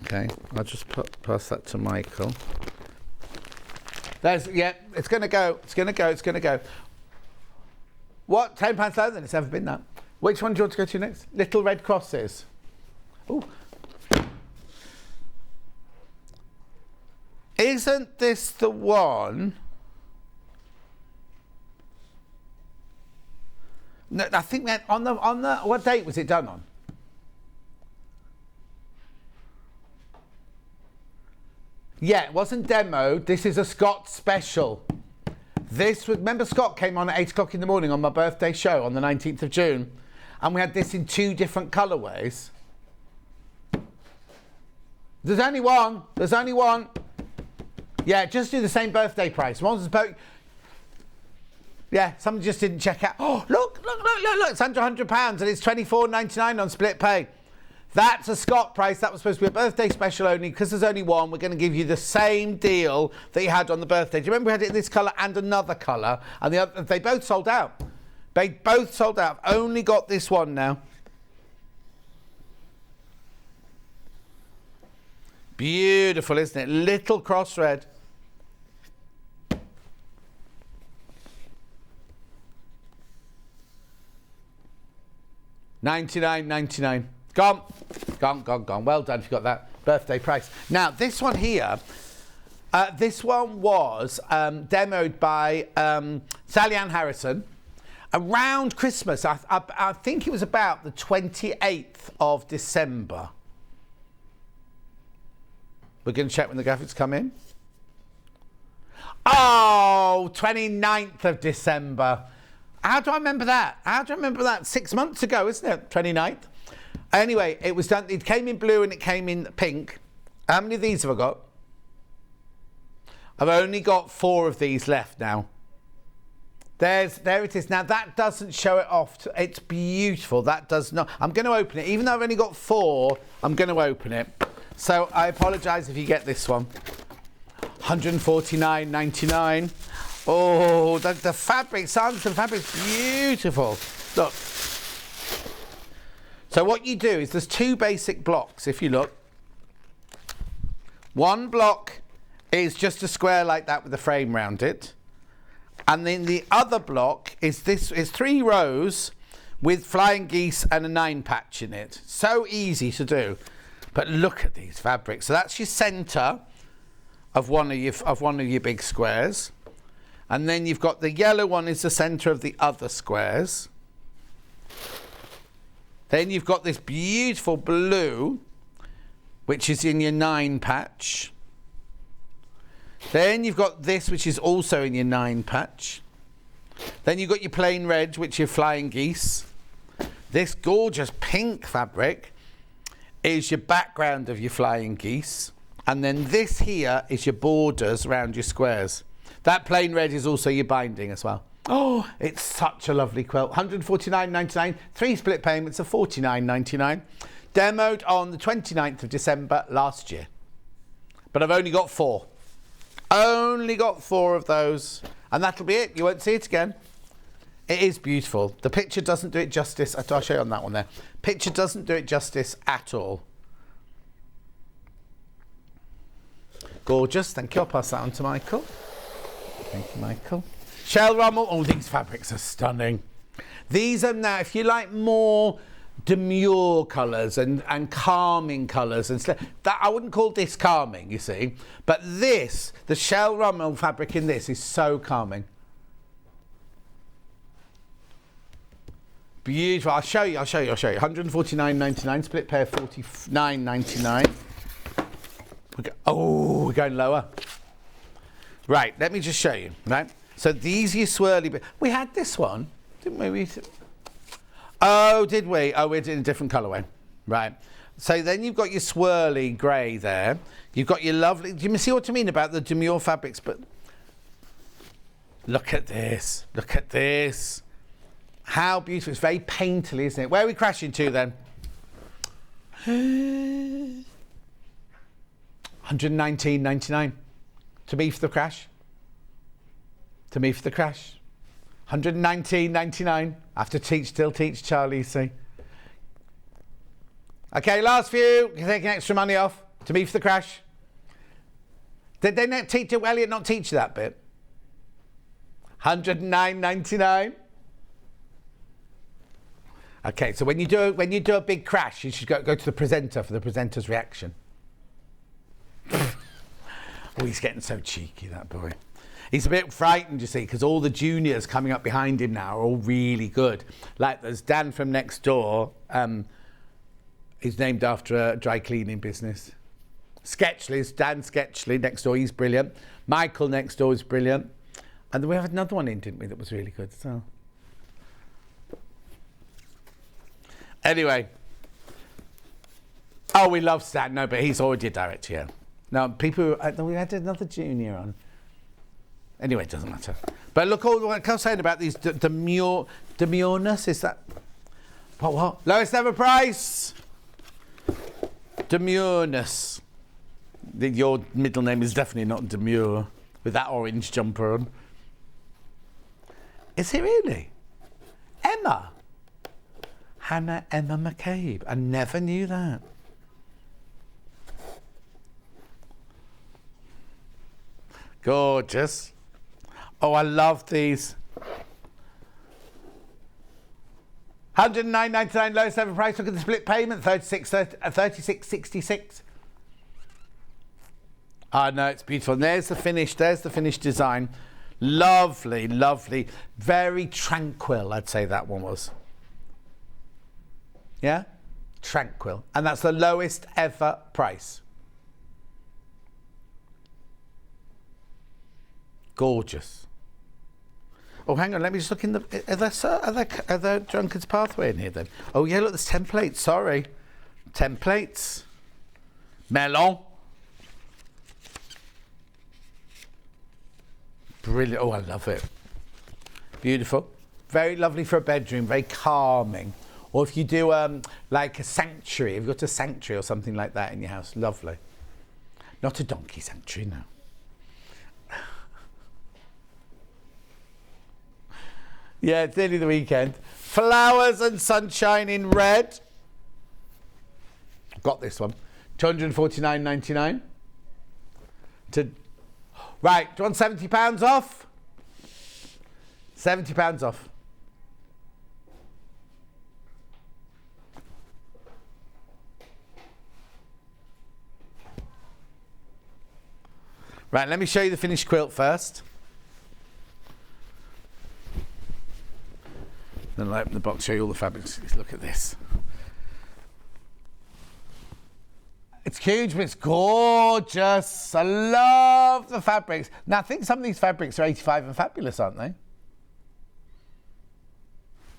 Okay, I'll just pass that to Michael. Yeah, it's going to go. It's going to go. It's going to go. What? £10 lower than it's ever been that. Which one do you want to go to next? Little Red Crosses. Ooh. Isn't this the one? No, I think that on the what date was it done on? Yeah, it wasn't demoed. This is a Scott special. This was, remember Scott came on at 8 o'clock in the morning on my birthday show on the 19th of June, and we had this in 2 different colourways. There's only one. There's only one. Yeah, just do the same birthday price. One's about. Yeah, somebody just didn't check out. Oh, look! It's under £100 and it's £24.99 on split pay. That's a Scott price. That was supposed to be a birthday special only. Because there's only one, we're going to give you the same deal that you had on the birthday. Do you remember we had it in this colour and another colour? And they both sold out. They both sold out. I've only got this one now. Beautiful, isn't it? Little cross red. $99.99. Gone. Well done if you got that birthday price. Now, this one here, this one was demoed by Sally Ann Harrison around Christmas. I think it was about the 28th of December. We're going to check when the graphics come in. Oh, 29th of December. How do I remember that? 6 months ago, isn't it? 29th. Anyway, it was done. It came in blue and it came in pink. How many of these have I got? I've only got 4 of these left now. There it is. Now that doesn't show it off. It's beautiful. That does not. I'm going to open it. Even though I've only got 4, I'm going to open it. So I apologise if you get this one. £149.99. Oh, the fabric, Sanderson fabric's beautiful. Look. So what you do is there's 2 basic blocks, if you look. One block is just a square like that with a frame round it. And then the other block is 3 rows with flying geese and a 9 patch in it. So easy to do. But look at these fabrics. So that's your centre of one of your big squares. And then you've got the yellow one is the centre of the other squares. Then you've got this beautiful blue, which is in your 9 patch. Then you've got this, which is also in your 9 patch. Then you've got your plain red, which are flying geese. This gorgeous pink fabric is your background of your flying geese. And then this here is your borders around your squares. That plain red is also your binding as well. Oh, it's such a lovely quilt. £149.99, 3 split payments of £49.99. Demoed on the 29th of December last year. But I've only got 4. Only got 4 of those. And that'll be it. You won't see it again. It is beautiful. The picture doesn't do it justice. I'll show you on that one there. Picture doesn't do it justice at all. Gorgeous. Thank you. I'll pass that on to Michael. Thank you, Michael. Shell Rummel. Oh, these fabrics are stunning. These are now, if you like more demure colours and calming colours and stuff. That I wouldn't call this calming, you see. But this, the shell Rommel fabric in this is so calming. Beautiful. I'll show you. 149.99, split pair 49.99. We're going lower. Right, let me just show you. Right, so these are your swirly bit. We had this one, didn't we? Oh, did we? Oh, we're in a different colourway. Right. So then you've got your swirly grey there. You've got your lovely. Do you see what I mean about the demure fabrics? But look at this. Look at this. How beautiful. It's very painterly, isn't it? Where are we crashing to then? 119.99. To me for the crash. To me for the crash. 119.99. I have to still teach Charlie, you see. Okay, last few. You're taking extra money off. To me for the crash. Did they not teach you? Elliot not teach you that bit? 109.99. Okay, so when you do a big crash, you should go to the presenter for the presenter's reaction. Oh, he's getting so cheeky, that boy. He's a bit frightened, you see, because all the juniors coming up behind him now are all really good. Like there's Dan from next door. He's named after a dry cleaning business. Sketchley's Dan Sketchley next door. He's brilliant. Michael next door is brilliant. And then we have another one in, didn't we, that was really good. So anyway. Oh, we love Stan. No, but he's already a director here. Now, we had another junior on. Anyway, it doesn't matter. But look, all what I was saying about these demureness, is that... What? Lowest ever price! Demureness. Your middle name is definitely not Demure, with that orange jumper on. Is it really? Emma? Hannah Emma McCabe. I never knew that. Gorgeous. Oh, I love these. 109.99 lowest ever price. Look at the split payment. 36.66. Oh no, it's beautiful. And there's the finish. There's the finished design. Lovely, lovely. Very tranquil, I'd say that one was. Yeah? Tranquil. And that's the lowest ever price. Gorgeous. Oh, hang on, let me just look in the... Are there Drunkard's Pathway in here then? Oh, yeah, look, there's templates, sorry. Templates. Melon. Brilliant. Oh, I love it. Beautiful. Very lovely for a bedroom, very calming. Or if you do like a sanctuary, if you've got a sanctuary or something like that in your house, lovely. Not a donkey sanctuary, no. Yeah, it's nearly the weekend. Flowers and sunshine in red. Got this one. £249.99. Right, do you want £70 off? £70 off. Right, let me show you the finished quilt first. Then I'll open the box, show you all the fabrics. Look at this. It's huge, but it's gorgeous. I love the fabrics. Now, I think some of these fabrics are 85 and fabulous, aren't they?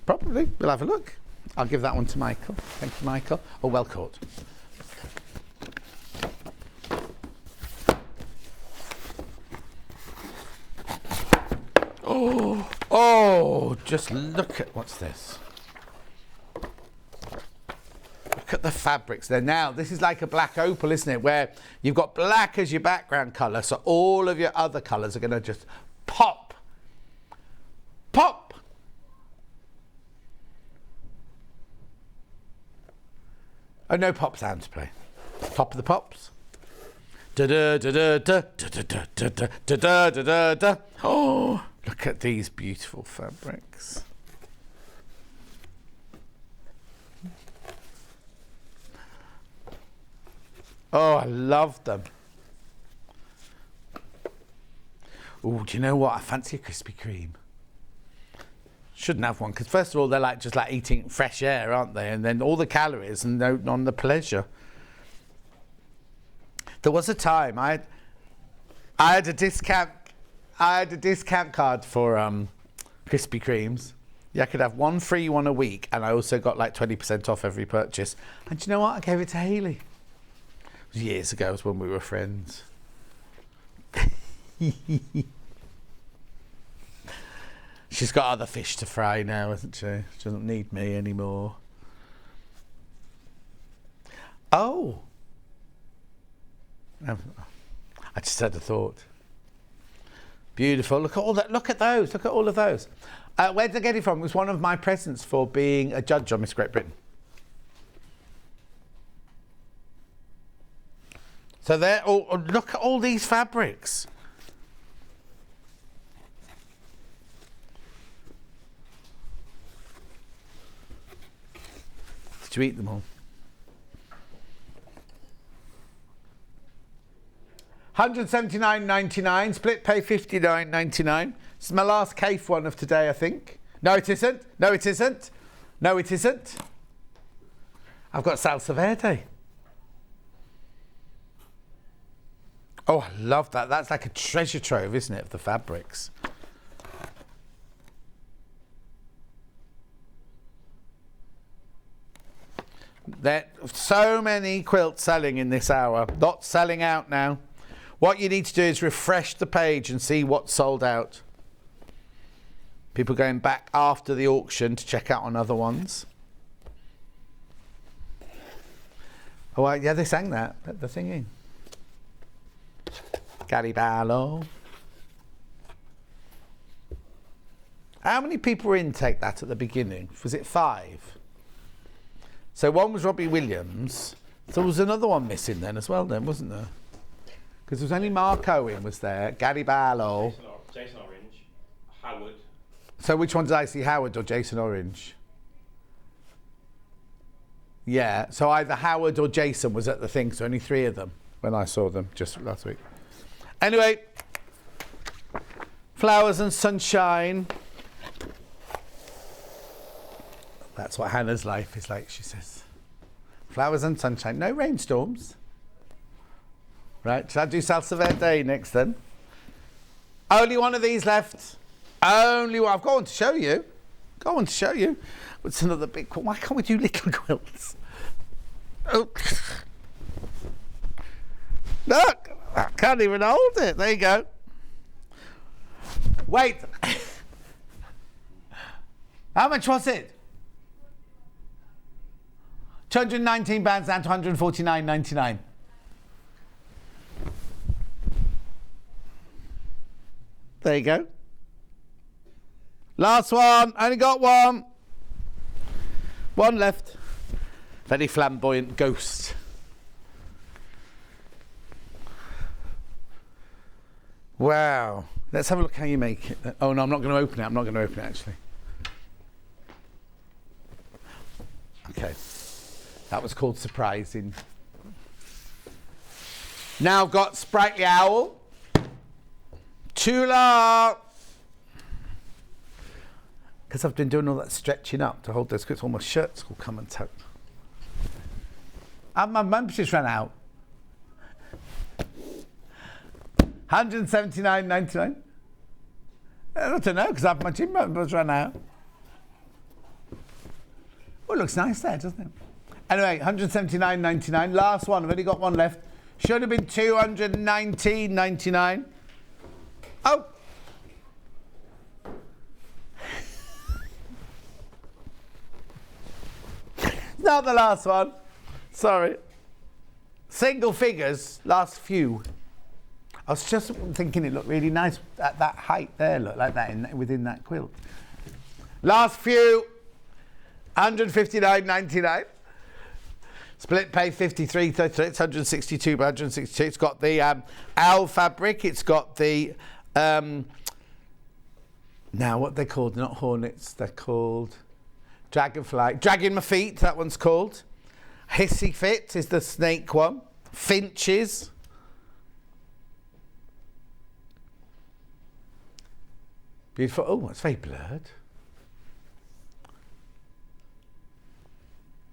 Probably. We'll have a look. I'll give that one to Michael. Thank you, Michael. Oh, well caught. Oh, just look at, what's this? Look at the fabrics there. Now, this is like a black opal, isn't it? Where you've got black as your background colour, so all of your other colours are going to just pop. Pop! Oh, no pop sound to play. Top of the pops. Da da da da da da da da da da da da da. Oh, look at these beautiful fabrics. Oh, I love them. Oh, do you know what? I fancy a Krispy Kreme. Shouldn't have one, because first of all, they're like just like eating fresh air, aren't they? And then all the calories and no on the pleasure. There was a time I had a discount card for Krispy Kremes. Yeah, I could have one free one a week, and I also got like 20% off every purchase. And do you know what? I gave it to Hayley. It was years ago. It was when we were friends. She's got other fish to fry now, hasn't she? She doesn't need me anymore. Oh. I just had a thought. Beautiful. Look at all that. Look at those. Look at all of those. Where did I get it from? It was one of my presents for being a judge on Miss Great Britain. So they're all. Look at all these fabrics. Did you eat them all? £179.99, split pay £59.99. This is my last Cafe one of today, I think. No, it isn't. No, it isn't. No, it isn't. I've got salsa verde. Oh, I love that. That's like a treasure trove, isn't it, of the fabrics. There are so many quilts selling in this hour. Not selling out now. What you need to do is refresh the page and see what's sold out. People going back after the auction to check out on other ones. Oh, yeah, they sang that. The thingy. Gariballo. How many people were in Take That at the beginning? Was it 5? So one was Robbie Williams. So there was another one missing then as well then, wasn't there? Because there was only Mark Owen was there, Gary Barlow. Jason Orange, Howard. So which one did I see, Howard or Jason Orange? Yeah, so either Howard or Jason was at the thing, so only 3 of them when I saw them just last week. Anyway, Flowers and Sunshine. That's what Hannah's life is like, she says. Flowers and sunshine, no rainstorms. Right, shall I do salsa verde next then? Only one of these left. Only one. I've got one to show you. Got one to show you. What's another big quilt? Why can't we do little quilts? Oh. Look, I can't even hold it. There you go. Wait. How much was it? £219 down to £149.99. There you go. Last one. Only got one. One left. Very flamboyant ghost. Wow. Let's have a look how you make it. Oh, no, I'm not going to open it. I'm not going to open it, actually. Okay. That was called surprising. Now I've got Sprightly Owl. Tula. Because I've been doing all that stretching up to hold those quilts, all my shirts will come and tuck. And my membership's ran out. £179.99. I don't know, because my gym members ran out. Oh, it looks nice there, doesn't it? Anyway, £179.99. Last one. I've only got one left. Should have been £219.99. Oh. Not the last one. Sorry. Single figures, last few. I was just thinking it looked really nice at that height there, look like that within that quilt. Last few, £159.99. Split pay 53, 33, it's 162 by 162. It's got the owl fabric. It's got the now what they're called, not hornets, they're called dragonfly. Dragging my feet, that one's called. Hissy Fit is the snake one. Finches. Beautiful. Oh, it's very blurred.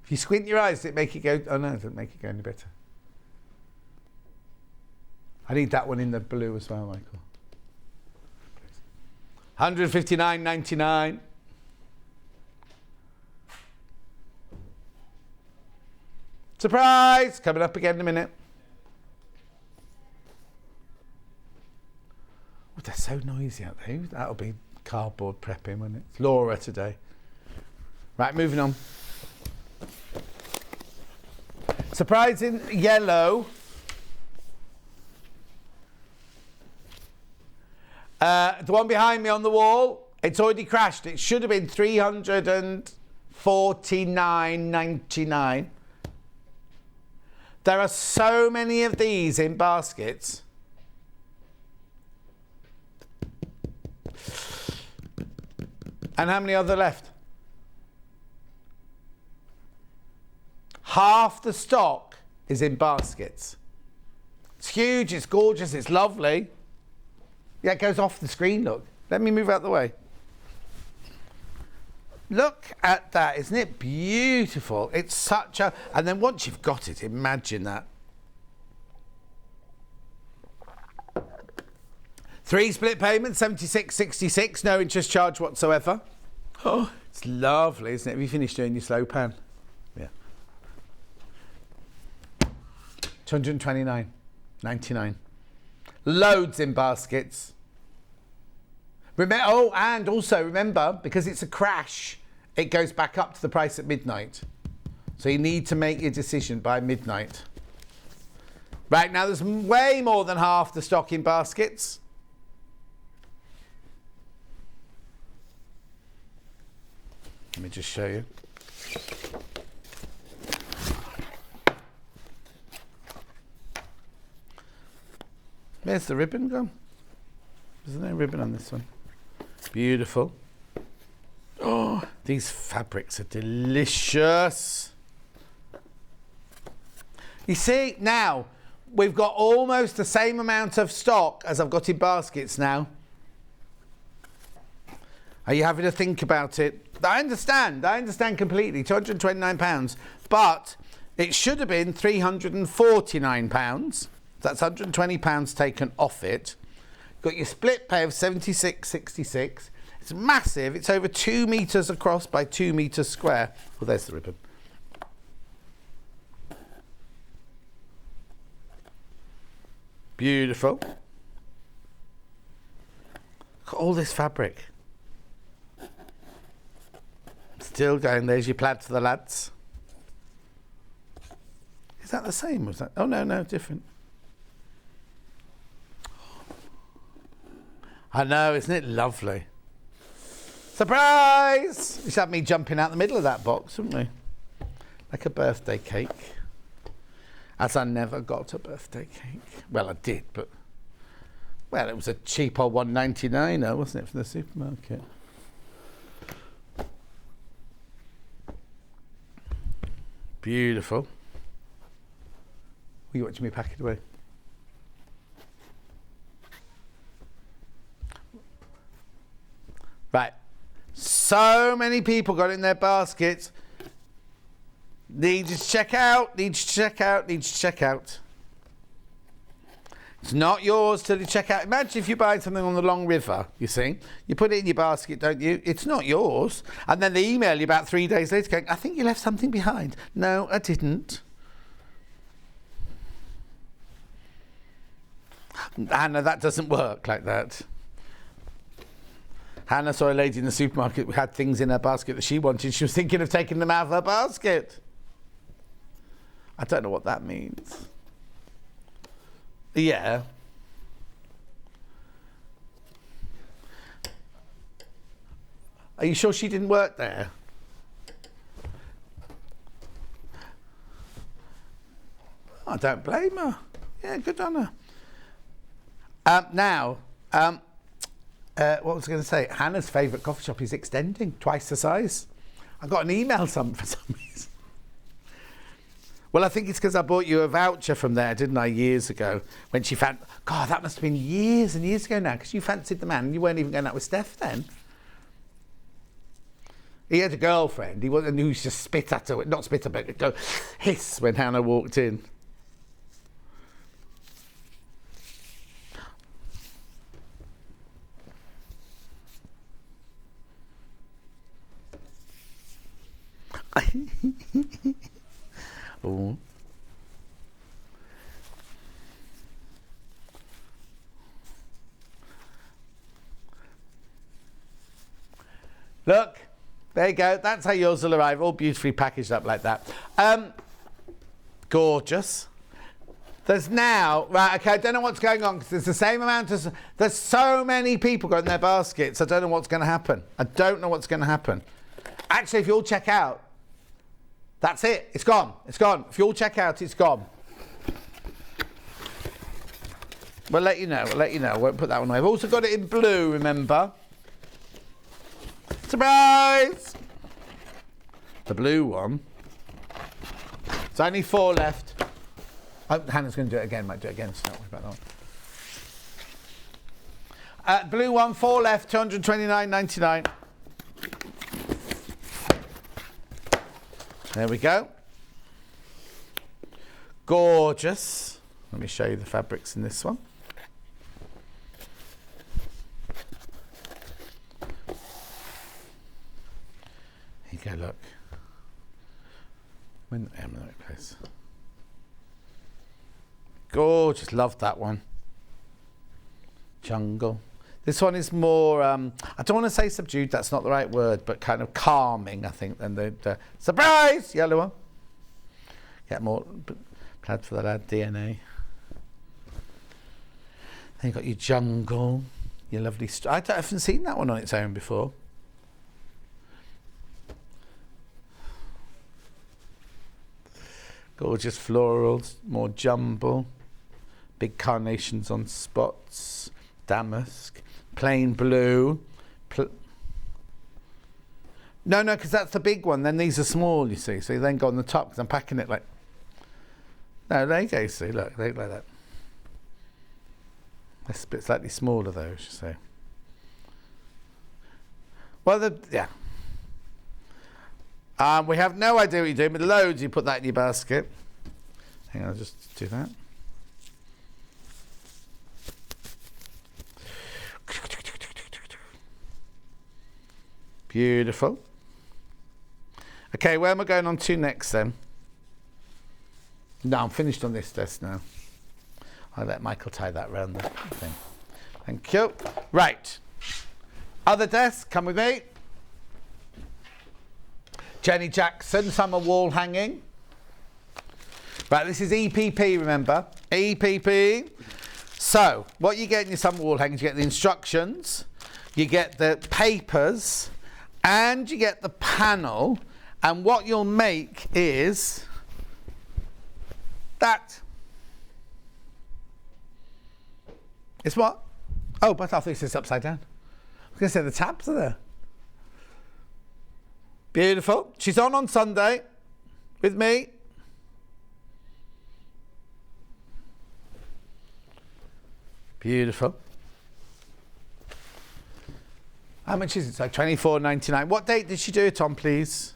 If you squint your eyes, does it make it go... Oh, no, it doesn't make it go any better. I need that one in the blue as well, Michael. 159.99. Surprise! Coming up again in a minute. Oh, they're so noisy out there. That'll be cardboard prepping, won't it? It's Laura today. Right, moving on. Surprising yellow. The one behind me on the wall, it's already crashed. It should have been $349.99. There are so many of these in baskets. And how many are there left? Half the stock is in baskets. It's huge, it's gorgeous, it's lovely. Yeah, it goes off the screen, look. Let me move out the way. Look at that, isn't it beautiful? It's such a... And then once you've got it, imagine that. 3 split payments, $76.66, no interest charge whatsoever. Oh, it's lovely, isn't it? Have you finished doing your slow pan? Yeah. $229.99. Loads in baskets. Oh, and also remember, because it's a crash, it goes back up to the price at midnight. So you need to make your decision by midnight. Right, now there's way more than half the stock in baskets. Let me just show you. Where's the ribbon gone? There's no ribbon on this one. Beautiful. Oh, these fabrics are delicious. You see, now, we've got almost the same amount of stock as I've got in baskets now. Are you having to think about it? I understand completely, £229, but it should have been £349. That's £120 taken off it. Got your split pay of $76.66. It's massive. It's over 2 metres across by 2 metres square. Well, there's the ribbon. Beautiful. Look at all this fabric. Still going. There's your plaid for the lads. Is that the same? Was that? Oh, no, different. I know, isn't it lovely? Surprise! You should have me jumping out the middle of that box, wouldn't we? Like a birthday cake. As I never got a birthday cake. Well, I did, but... Well, it was a cheap old $1.99, wasn't it, from the supermarket? Beautiful. Will you watch me pack it away? Right. So many people got in their baskets. Need to check out. It's not yours till you check out. Imagine if you buy something on the Long River, you see. You put it in your basket, don't you? It's not yours. And then they email you about 3 days later going, I think you left something behind. No, I didn't. Hannah, that doesn't work like that. Hannah saw a lady in the supermarket who had things in her basket that she wanted. She was thinking of taking them out of her basket. I don't know what that means. Yeah. Are you sure she didn't work there? I don't blame her. Yeah, good on her. What was I going to say? Hannah's favourite coffee shop is extending twice the size. I got an email for some reason. Well, I think it's because I bought you a voucher from there, didn't I, years ago, when she found... God, that must have been years and years ago now, because you fancied the man and you weren't even going out with Steph then. He had a girlfriend. He wasn't who used to spit at her, not spit at her, but go hiss when Hannah walked in. Oh. Look, there you go. That's how yours will arrive, all beautifully packaged up like that. Gorgeous. There's now, right, okay, I don't know what's going on because there's the same amount as, there's so many people got in their baskets, I don't know what's going to happen. I don't know what's going to happen. Actually, if you all check out, that's it. It's gone. It's gone. If you all check out, it's gone. We'll let you know. We'll let you know. Won't put that one away. I've also got it in blue, remember? Surprise! The blue one. There's only 4 left. Oh, Hannah's going to do it again. Might do it again, so don't worry about that one. Blue one, 4 left, £229.99. There we go. Gorgeous. Let me show you the fabrics in this one. Here you go, look. I'm in the right place. Gorgeous, love that one. Jungle. This one is more, I don't want to say subdued, that's not the right word, but kind of calming, I think, than the surprise yellow one. Get more plaid for the lad, DNA. Then you've got your jungle, your lovely, I haven't seen that one on its own before. Gorgeous florals, more jumble, big carnations on spots, damask. Plain blue. No, because that's the big one. Then these are small, you see. So you then go on the top because I'm packing it like... No, there you go, see. Look, they look like that. That's a bit slightly smaller, though, you see. Well, yeah. We have no idea what you're doing, but loads, you put that in your basket. Hang on, I'll just do that. Beautiful. Okay, where am I going on to next then? No, I'm finished on this desk now. I'll let Michael tie that round the thing. Thank you. Right. Other desk, come with me. Jenny Jackson, summer wall hanging. Right, this is EPP, remember? EPP. So, what you get in your summer wall hangings, you get the instructions, you get the papers, and you get the panel, and what you'll make is that. It's what? Oh, but I thought this is upside down. I was going to say the tabs are there. Beautiful. She's on Sunday with me. Beautiful. How much is it? So £24.99. What date did she do it on, please?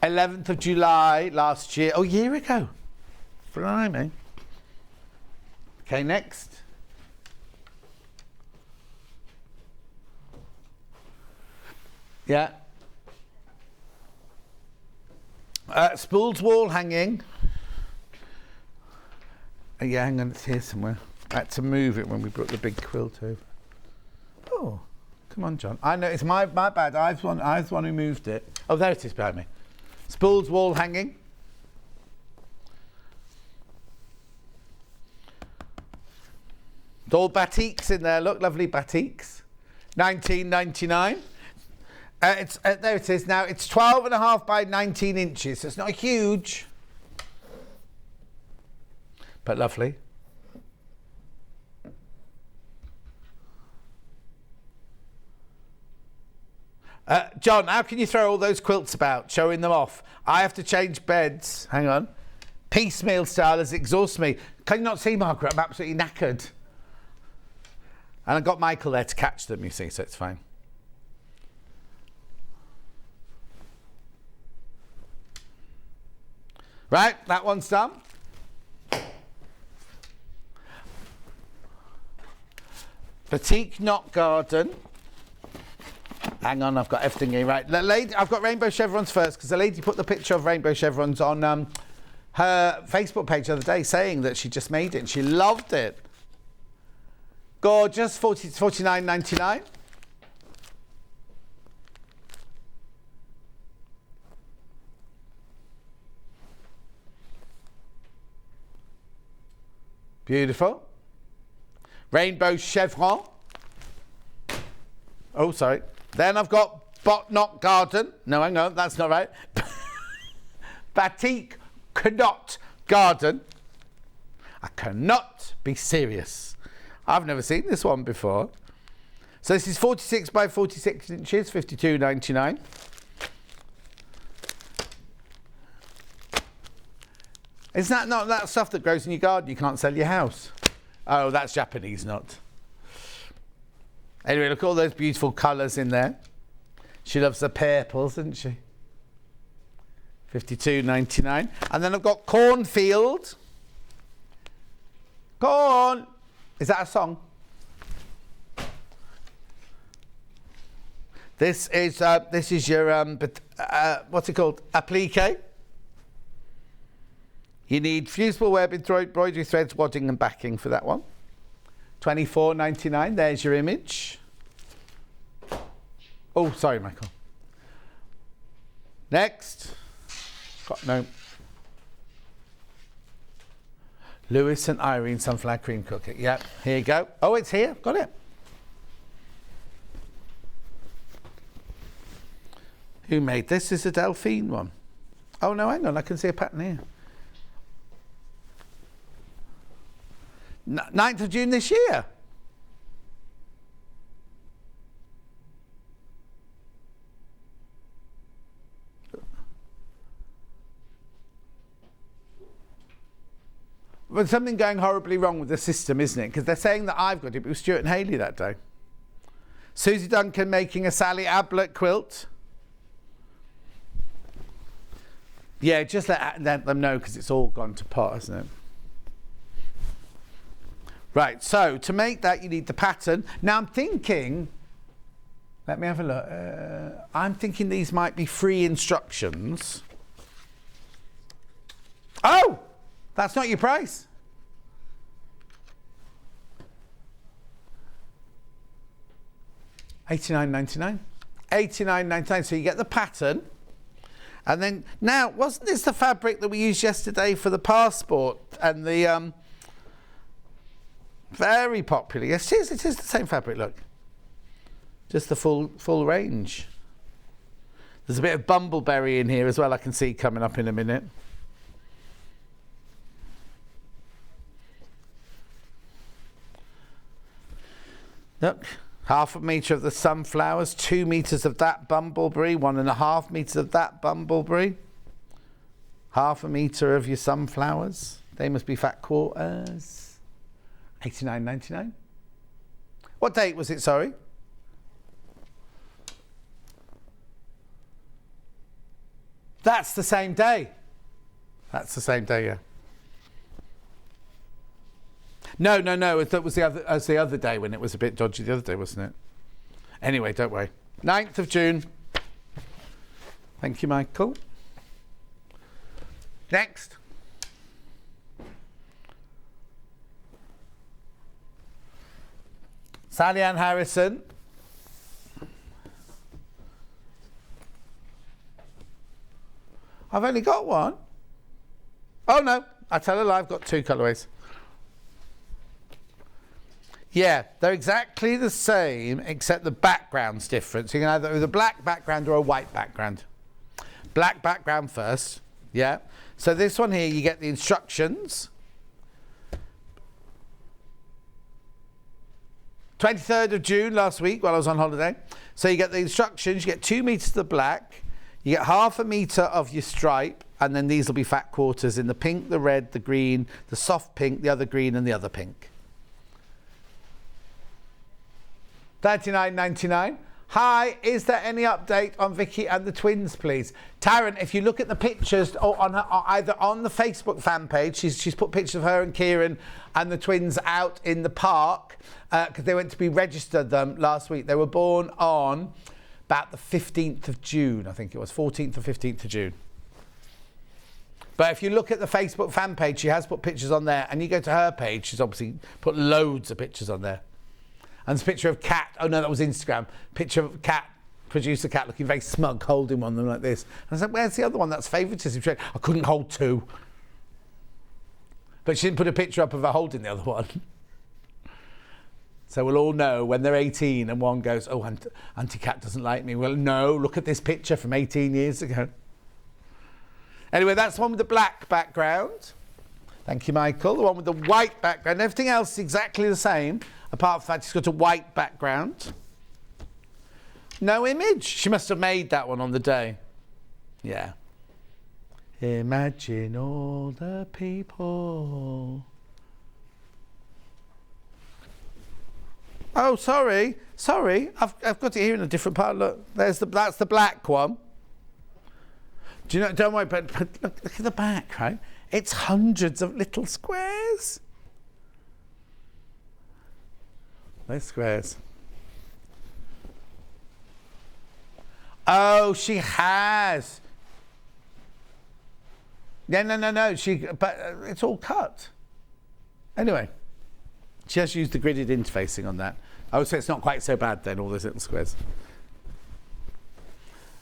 '11th of July last year. Oh, a year ago. Blimey. Okay, next. Yeah. Spools wall hanging. Yeah, hang on, it's here somewhere. I had to move it when we brought the big quilt over. Oh, come on, John. I know, it's my bad. I was the one who moved it. Oh, there it is behind me. Spools wall hanging. All batiks in there. Look, lovely batiks. £19.99. There it is. Now, it's 12.5 by 19 inches. So it's not huge, but lovely. John, how can you throw all those quilts about, showing them off? I have to change beds. Hang on. Piecemeal style has exhausted me. Can you not see, Margaret? I'm absolutely knackered. And I've got Michael there to catch them, you see, so it's fine. Right, that one's done. Batik Knot Garden. Hang on, I've got everything here. Right, the lady, I've got rainbow chevrons first because the lady put the picture of rainbow chevrons on her Facebook page the other day saying that she just made it and she loved it. Gorgeous, $49.99. Beautiful. Rainbow chevron. Oh, sorry. Then I've got Knot Garden. No, hang on, that's not right. Batik Knot Garden. I cannot be serious. I've never seen this one before. So this is 46 by 46 inches, $52.99. Is that not that stuff that grows in your garden you can't sell your house? Oh, that's Japanese knot. Anyway, look at all those beautiful colours in there. She loves the purples, doesn't she? $52.99. And then I've got Cornfield. Corn. Is that a song? This is your what's it called? Applique. You need fusible web, embroidery threads, wadding and backing for that one. $24.99. There's your image. Oh, sorry, Michael. Next. Got no. Lewis and Irene Sunflower Cream Cookie. Yep, here you go. Oh, it's here. Got it. Who made this? This is a Delphine one. Oh, no, hang on. I can see a pattern here. 9th of June this year. But something going horribly wrong with the system, isn't it? Because they're saying that I've got it, but it was Stuart and Hayley that day. Susie Duncan making a Sally Ablett quilt. Yeah, just let them know because it's all gone to pot, hasn't it? Right, so to make that you need the pattern. Now I'm thinking, let me have a look. I'm thinking these might be free instructions. Oh! That's not your price. $89.99. $89.99. So you get the pattern. And then, now, wasn't this the fabric that we used yesterday for the passport and the very popular? Yes, it is the same fabric, look. Just the full range. There's a bit of bumbleberry in here as well, I can see coming up in a minute. Look, 1/2 metre of the sunflowers, 2 metres of that bumbleberry, 1.5 metres of that bumbleberry, 1/2 metre of your sunflowers. They must be fat quarters. $89.99. What date was it, sorry? That's the same day. That's the same day, yeah. No. That was the other day when it was a bit dodgy the other day, wasn't it? Anyway, don't worry. 9th of June. Thank you, Michael. Next. Sally Ann Harrison. I've only got one. Oh no, I tell a lie, I've got 2 colourways. Yeah, they're exactly the same, except the background's different. So you can either have a black background or a white background. Black background first, yeah. So this one here, you get the instructions. 23rd of June last week while I was on holiday. So you get the instructions, you get 2 metres of the black, you get half a metre of your stripe, and then these will be fat quarters in the pink, the red, the green, the soft pink, the other green and the other pink. $39.99. Hi, is there any update on Vicky and the twins, please? Taryn, if you look at the pictures on her, either on the Facebook fan page, she's put pictures of her and Kieran and the twins out in the park because they went to be registered them last week. They were born on about the 15th of June, I think it was, 14th or 15th of June. But if you look at the Facebook fan page, she has put pictures on there, and you go to her page, she's obviously put loads of pictures on there. And there's a picture of Cat. Oh no, that was Instagram. Picture of Cat, producer Cat, looking very smug, holding one of them like this. And I said, where's the other one? That's favouritism. She went, I couldn't hold 2. But she didn't put a picture up of her holding the other one. So we'll all know when they're 18 and one goes, oh, Auntie Cat doesn't like me. Well, no, look at this picture from 18 years ago. Anyway, that's the one with the black background. Thank you, Michael. The one with the white background. Everything else is exactly the same, apart from that it's got a white background. No image. She must have made that one on the day. Yeah. Imagine all the people. Oh, sorry. I've got it here in a different part. Look, that's the black one. Do you know? Don't worry, but look at the back, right? It's hundreds of little squares. Those squares. Oh, she has. Yeah, no. But it's all cut. Anyway, she has used the gridded interfacing on that. I would say it's not quite so bad then, all those little squares.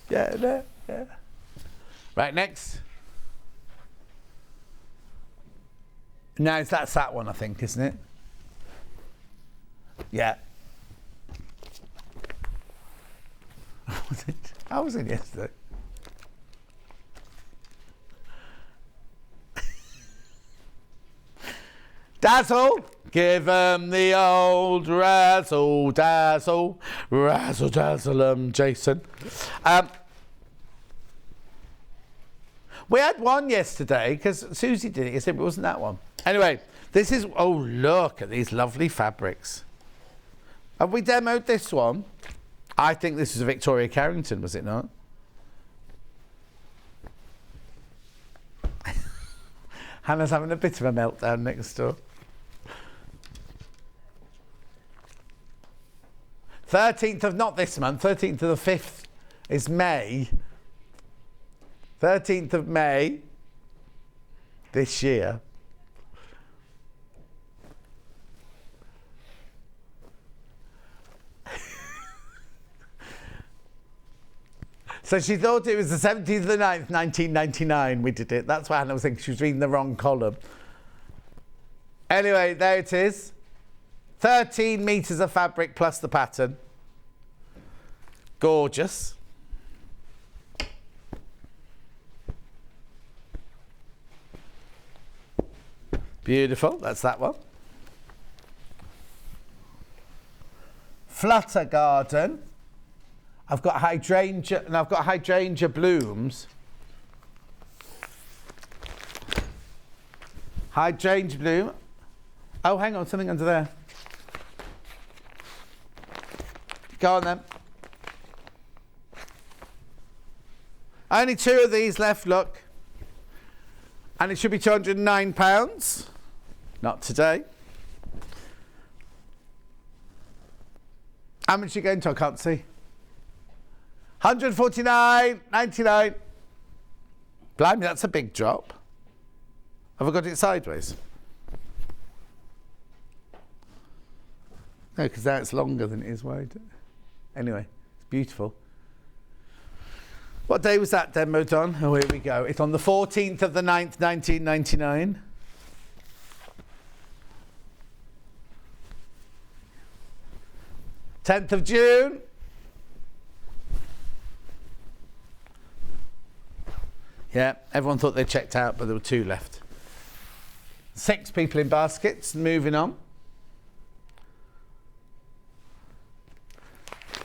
Yeah. Right, next. No, that's that one, I think, isn't it? Yeah. How was it yesterday? Dazzle, give 'em the old razzle dazzle, razzle dazzle Jason. We had one yesterday because Susie did it. You said it wasn't that one. Anyway, this is. Oh, look at these lovely fabrics. Have we demoed this one? I think this was a Victoria Carrington, was it not? Hannah's having a bit of a meltdown next door. 13th of, not this month, 13th of the 5th is May. 13th of May this year. So she thought it was the 17th of the 9th, 1999 we did it. That's why Hannah was thinking she was reading the wrong column. Anyway, there it is. 13 metres of fabric plus the pattern. Gorgeous. Beautiful, that's that one. Flutter Garden. I've got hydrangea, and I've got hydrangea blooms. Hydrangea bloom. Oh, hang on, something under there. Go on then. Only 2 of these left, look. And it should be £209. Not today. How much are you going to? I can't see. £149.99. Blimey, that's a big drop. Have I got it sideways? No, because now it's longer than it is wide. Anyway, it's beautiful. What day was that demoed on? Oh, here we go. It's on the 14th of the 9th, 1999. Tenth of June. Yeah, everyone thought they checked out, but there were 2 left. 6 people in baskets. Moving on.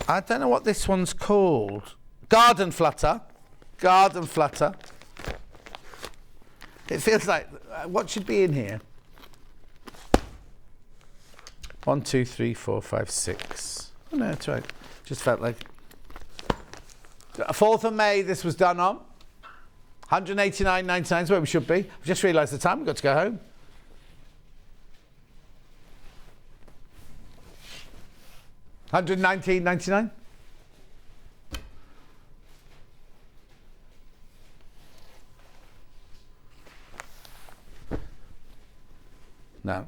I don't know what this one's called. Garden Flutter. Garden Flutter. It feels like, what should be in here? 1, 2, 3, 4, 5, 6. Oh no, that's right. Just felt like. 4th of May, this was done on. 189.99 is where we should be. I've just realised the time, we've got to go home. $119.99. No.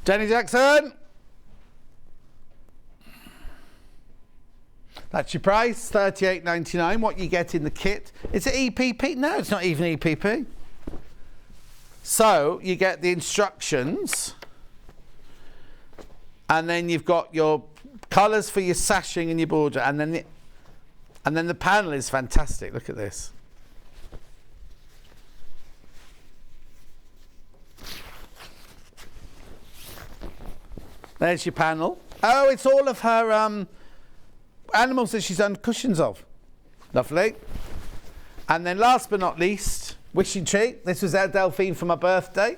Jenny Jackson. That's your price, $38.99. What you get in the kit. Is it EPP? No, it's not even EPP. So you get the instructions, and then you've got your colours for your sashing and your border, and then the panel is fantastic. Look at this. There's your panel. Oh, it's all of her animals that she's done cushions of. Lovely. And then last but not least, wishing tree. This was our Delphine for my birthday.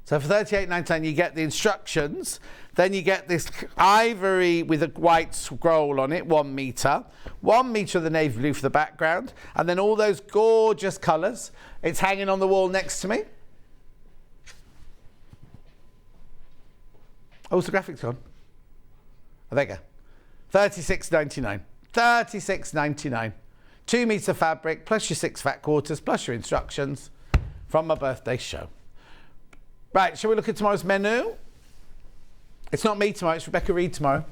So for $38.99 you get the instructions. Then you get this ivory with a white scroll on it, 1 metre. 1 metre of the navy blue for the background. And then all those gorgeous colours. It's hanging on the wall next to me. Oh, is the graphics gone? Oh, there you go. $36.99. $36.99. 2 metre fabric, plus your 6 fat quarters, plus your instructions from my birthday show. Right, shall we look at tomorrow's menu? It's not me tomorrow, it's Rebecca Reed tomorrow.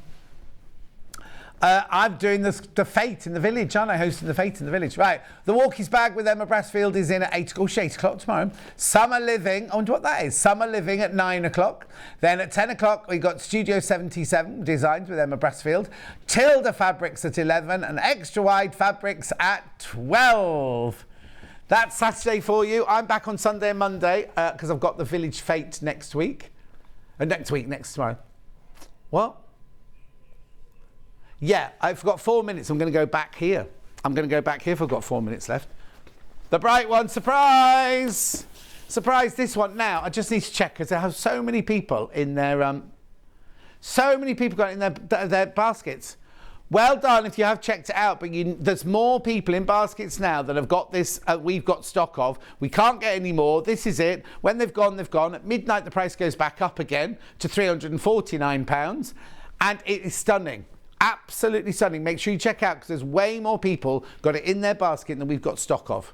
I'm doing the Fete in the Village, aren't I? Hosting the Fete in the Village. Right, the Walkies Bag with Emma Brassfield is in at 8 o'clock tomorrow. Summer Living, I wonder what that is. Summer Living at 9 o'clock. Then at 10 o'clock, we got Studio 77 Designs with Emma Brassfield. Tilda Fabrics at 11 and Extra Wide Fabrics at 12. That's Saturday for you. I'm back on Sunday and Monday because I've got the Village Fete next week. Next tomorrow. What? Yeah, I've got 4 minutes. I'm going to go back here. I'm going to go back here if I've got 4 minutes left. The bright one, surprise! Surprise, this one. Now, I just need to check because I have so many people in their... so many people got in their baskets. Well done if you have checked it out, but there's more people in baskets now that have got this, we've got stock of. We can't get any more. This is it. When they've gone, they've gone. At midnight, the price goes back up again to £349. And it is stunning. Absolutely stunning. Make sure you check out because there's way more people got it in their basket than we've got stock of.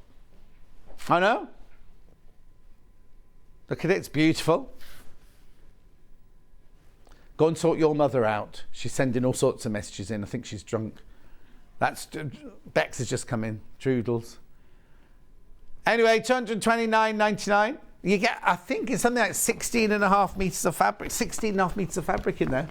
I know. Look at it. It's beautiful. Go and sort your mother out. She's sending all sorts of messages in. I think she's drunk. That's Bex has just come in. Trudels. Anyway, $229.99. You get, I think it's something like 16.5 metres of fabric. 16.5 metres of fabric in there.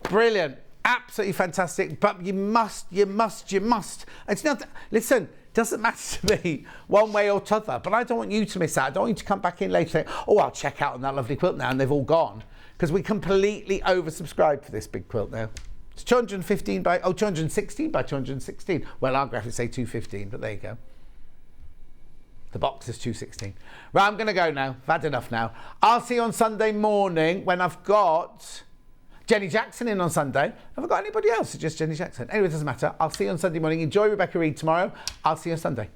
Brilliant. Absolutely fantastic. But you must. It's not, listen, doesn't matter to me one way or t'other, but I don't want you to miss out. I don't want you to come back in later and say, oh, I'll check out on that lovely quilt now, and they've all gone. Because we completely oversubscribed for this big quilt now. It's 216 by 216. Well, our graphics say 215, but there you go. The box is 216. Right, I'm going to go now. I've had enough now. I'll see you on Sunday morning when I've got Jenny Jackson in on Sunday. Have I got anybody else? It's just Jenny Jackson. Anyway, it doesn't matter. I'll see you on Sunday morning. Enjoy Rebecca Reed tomorrow. I'll see you on Sunday.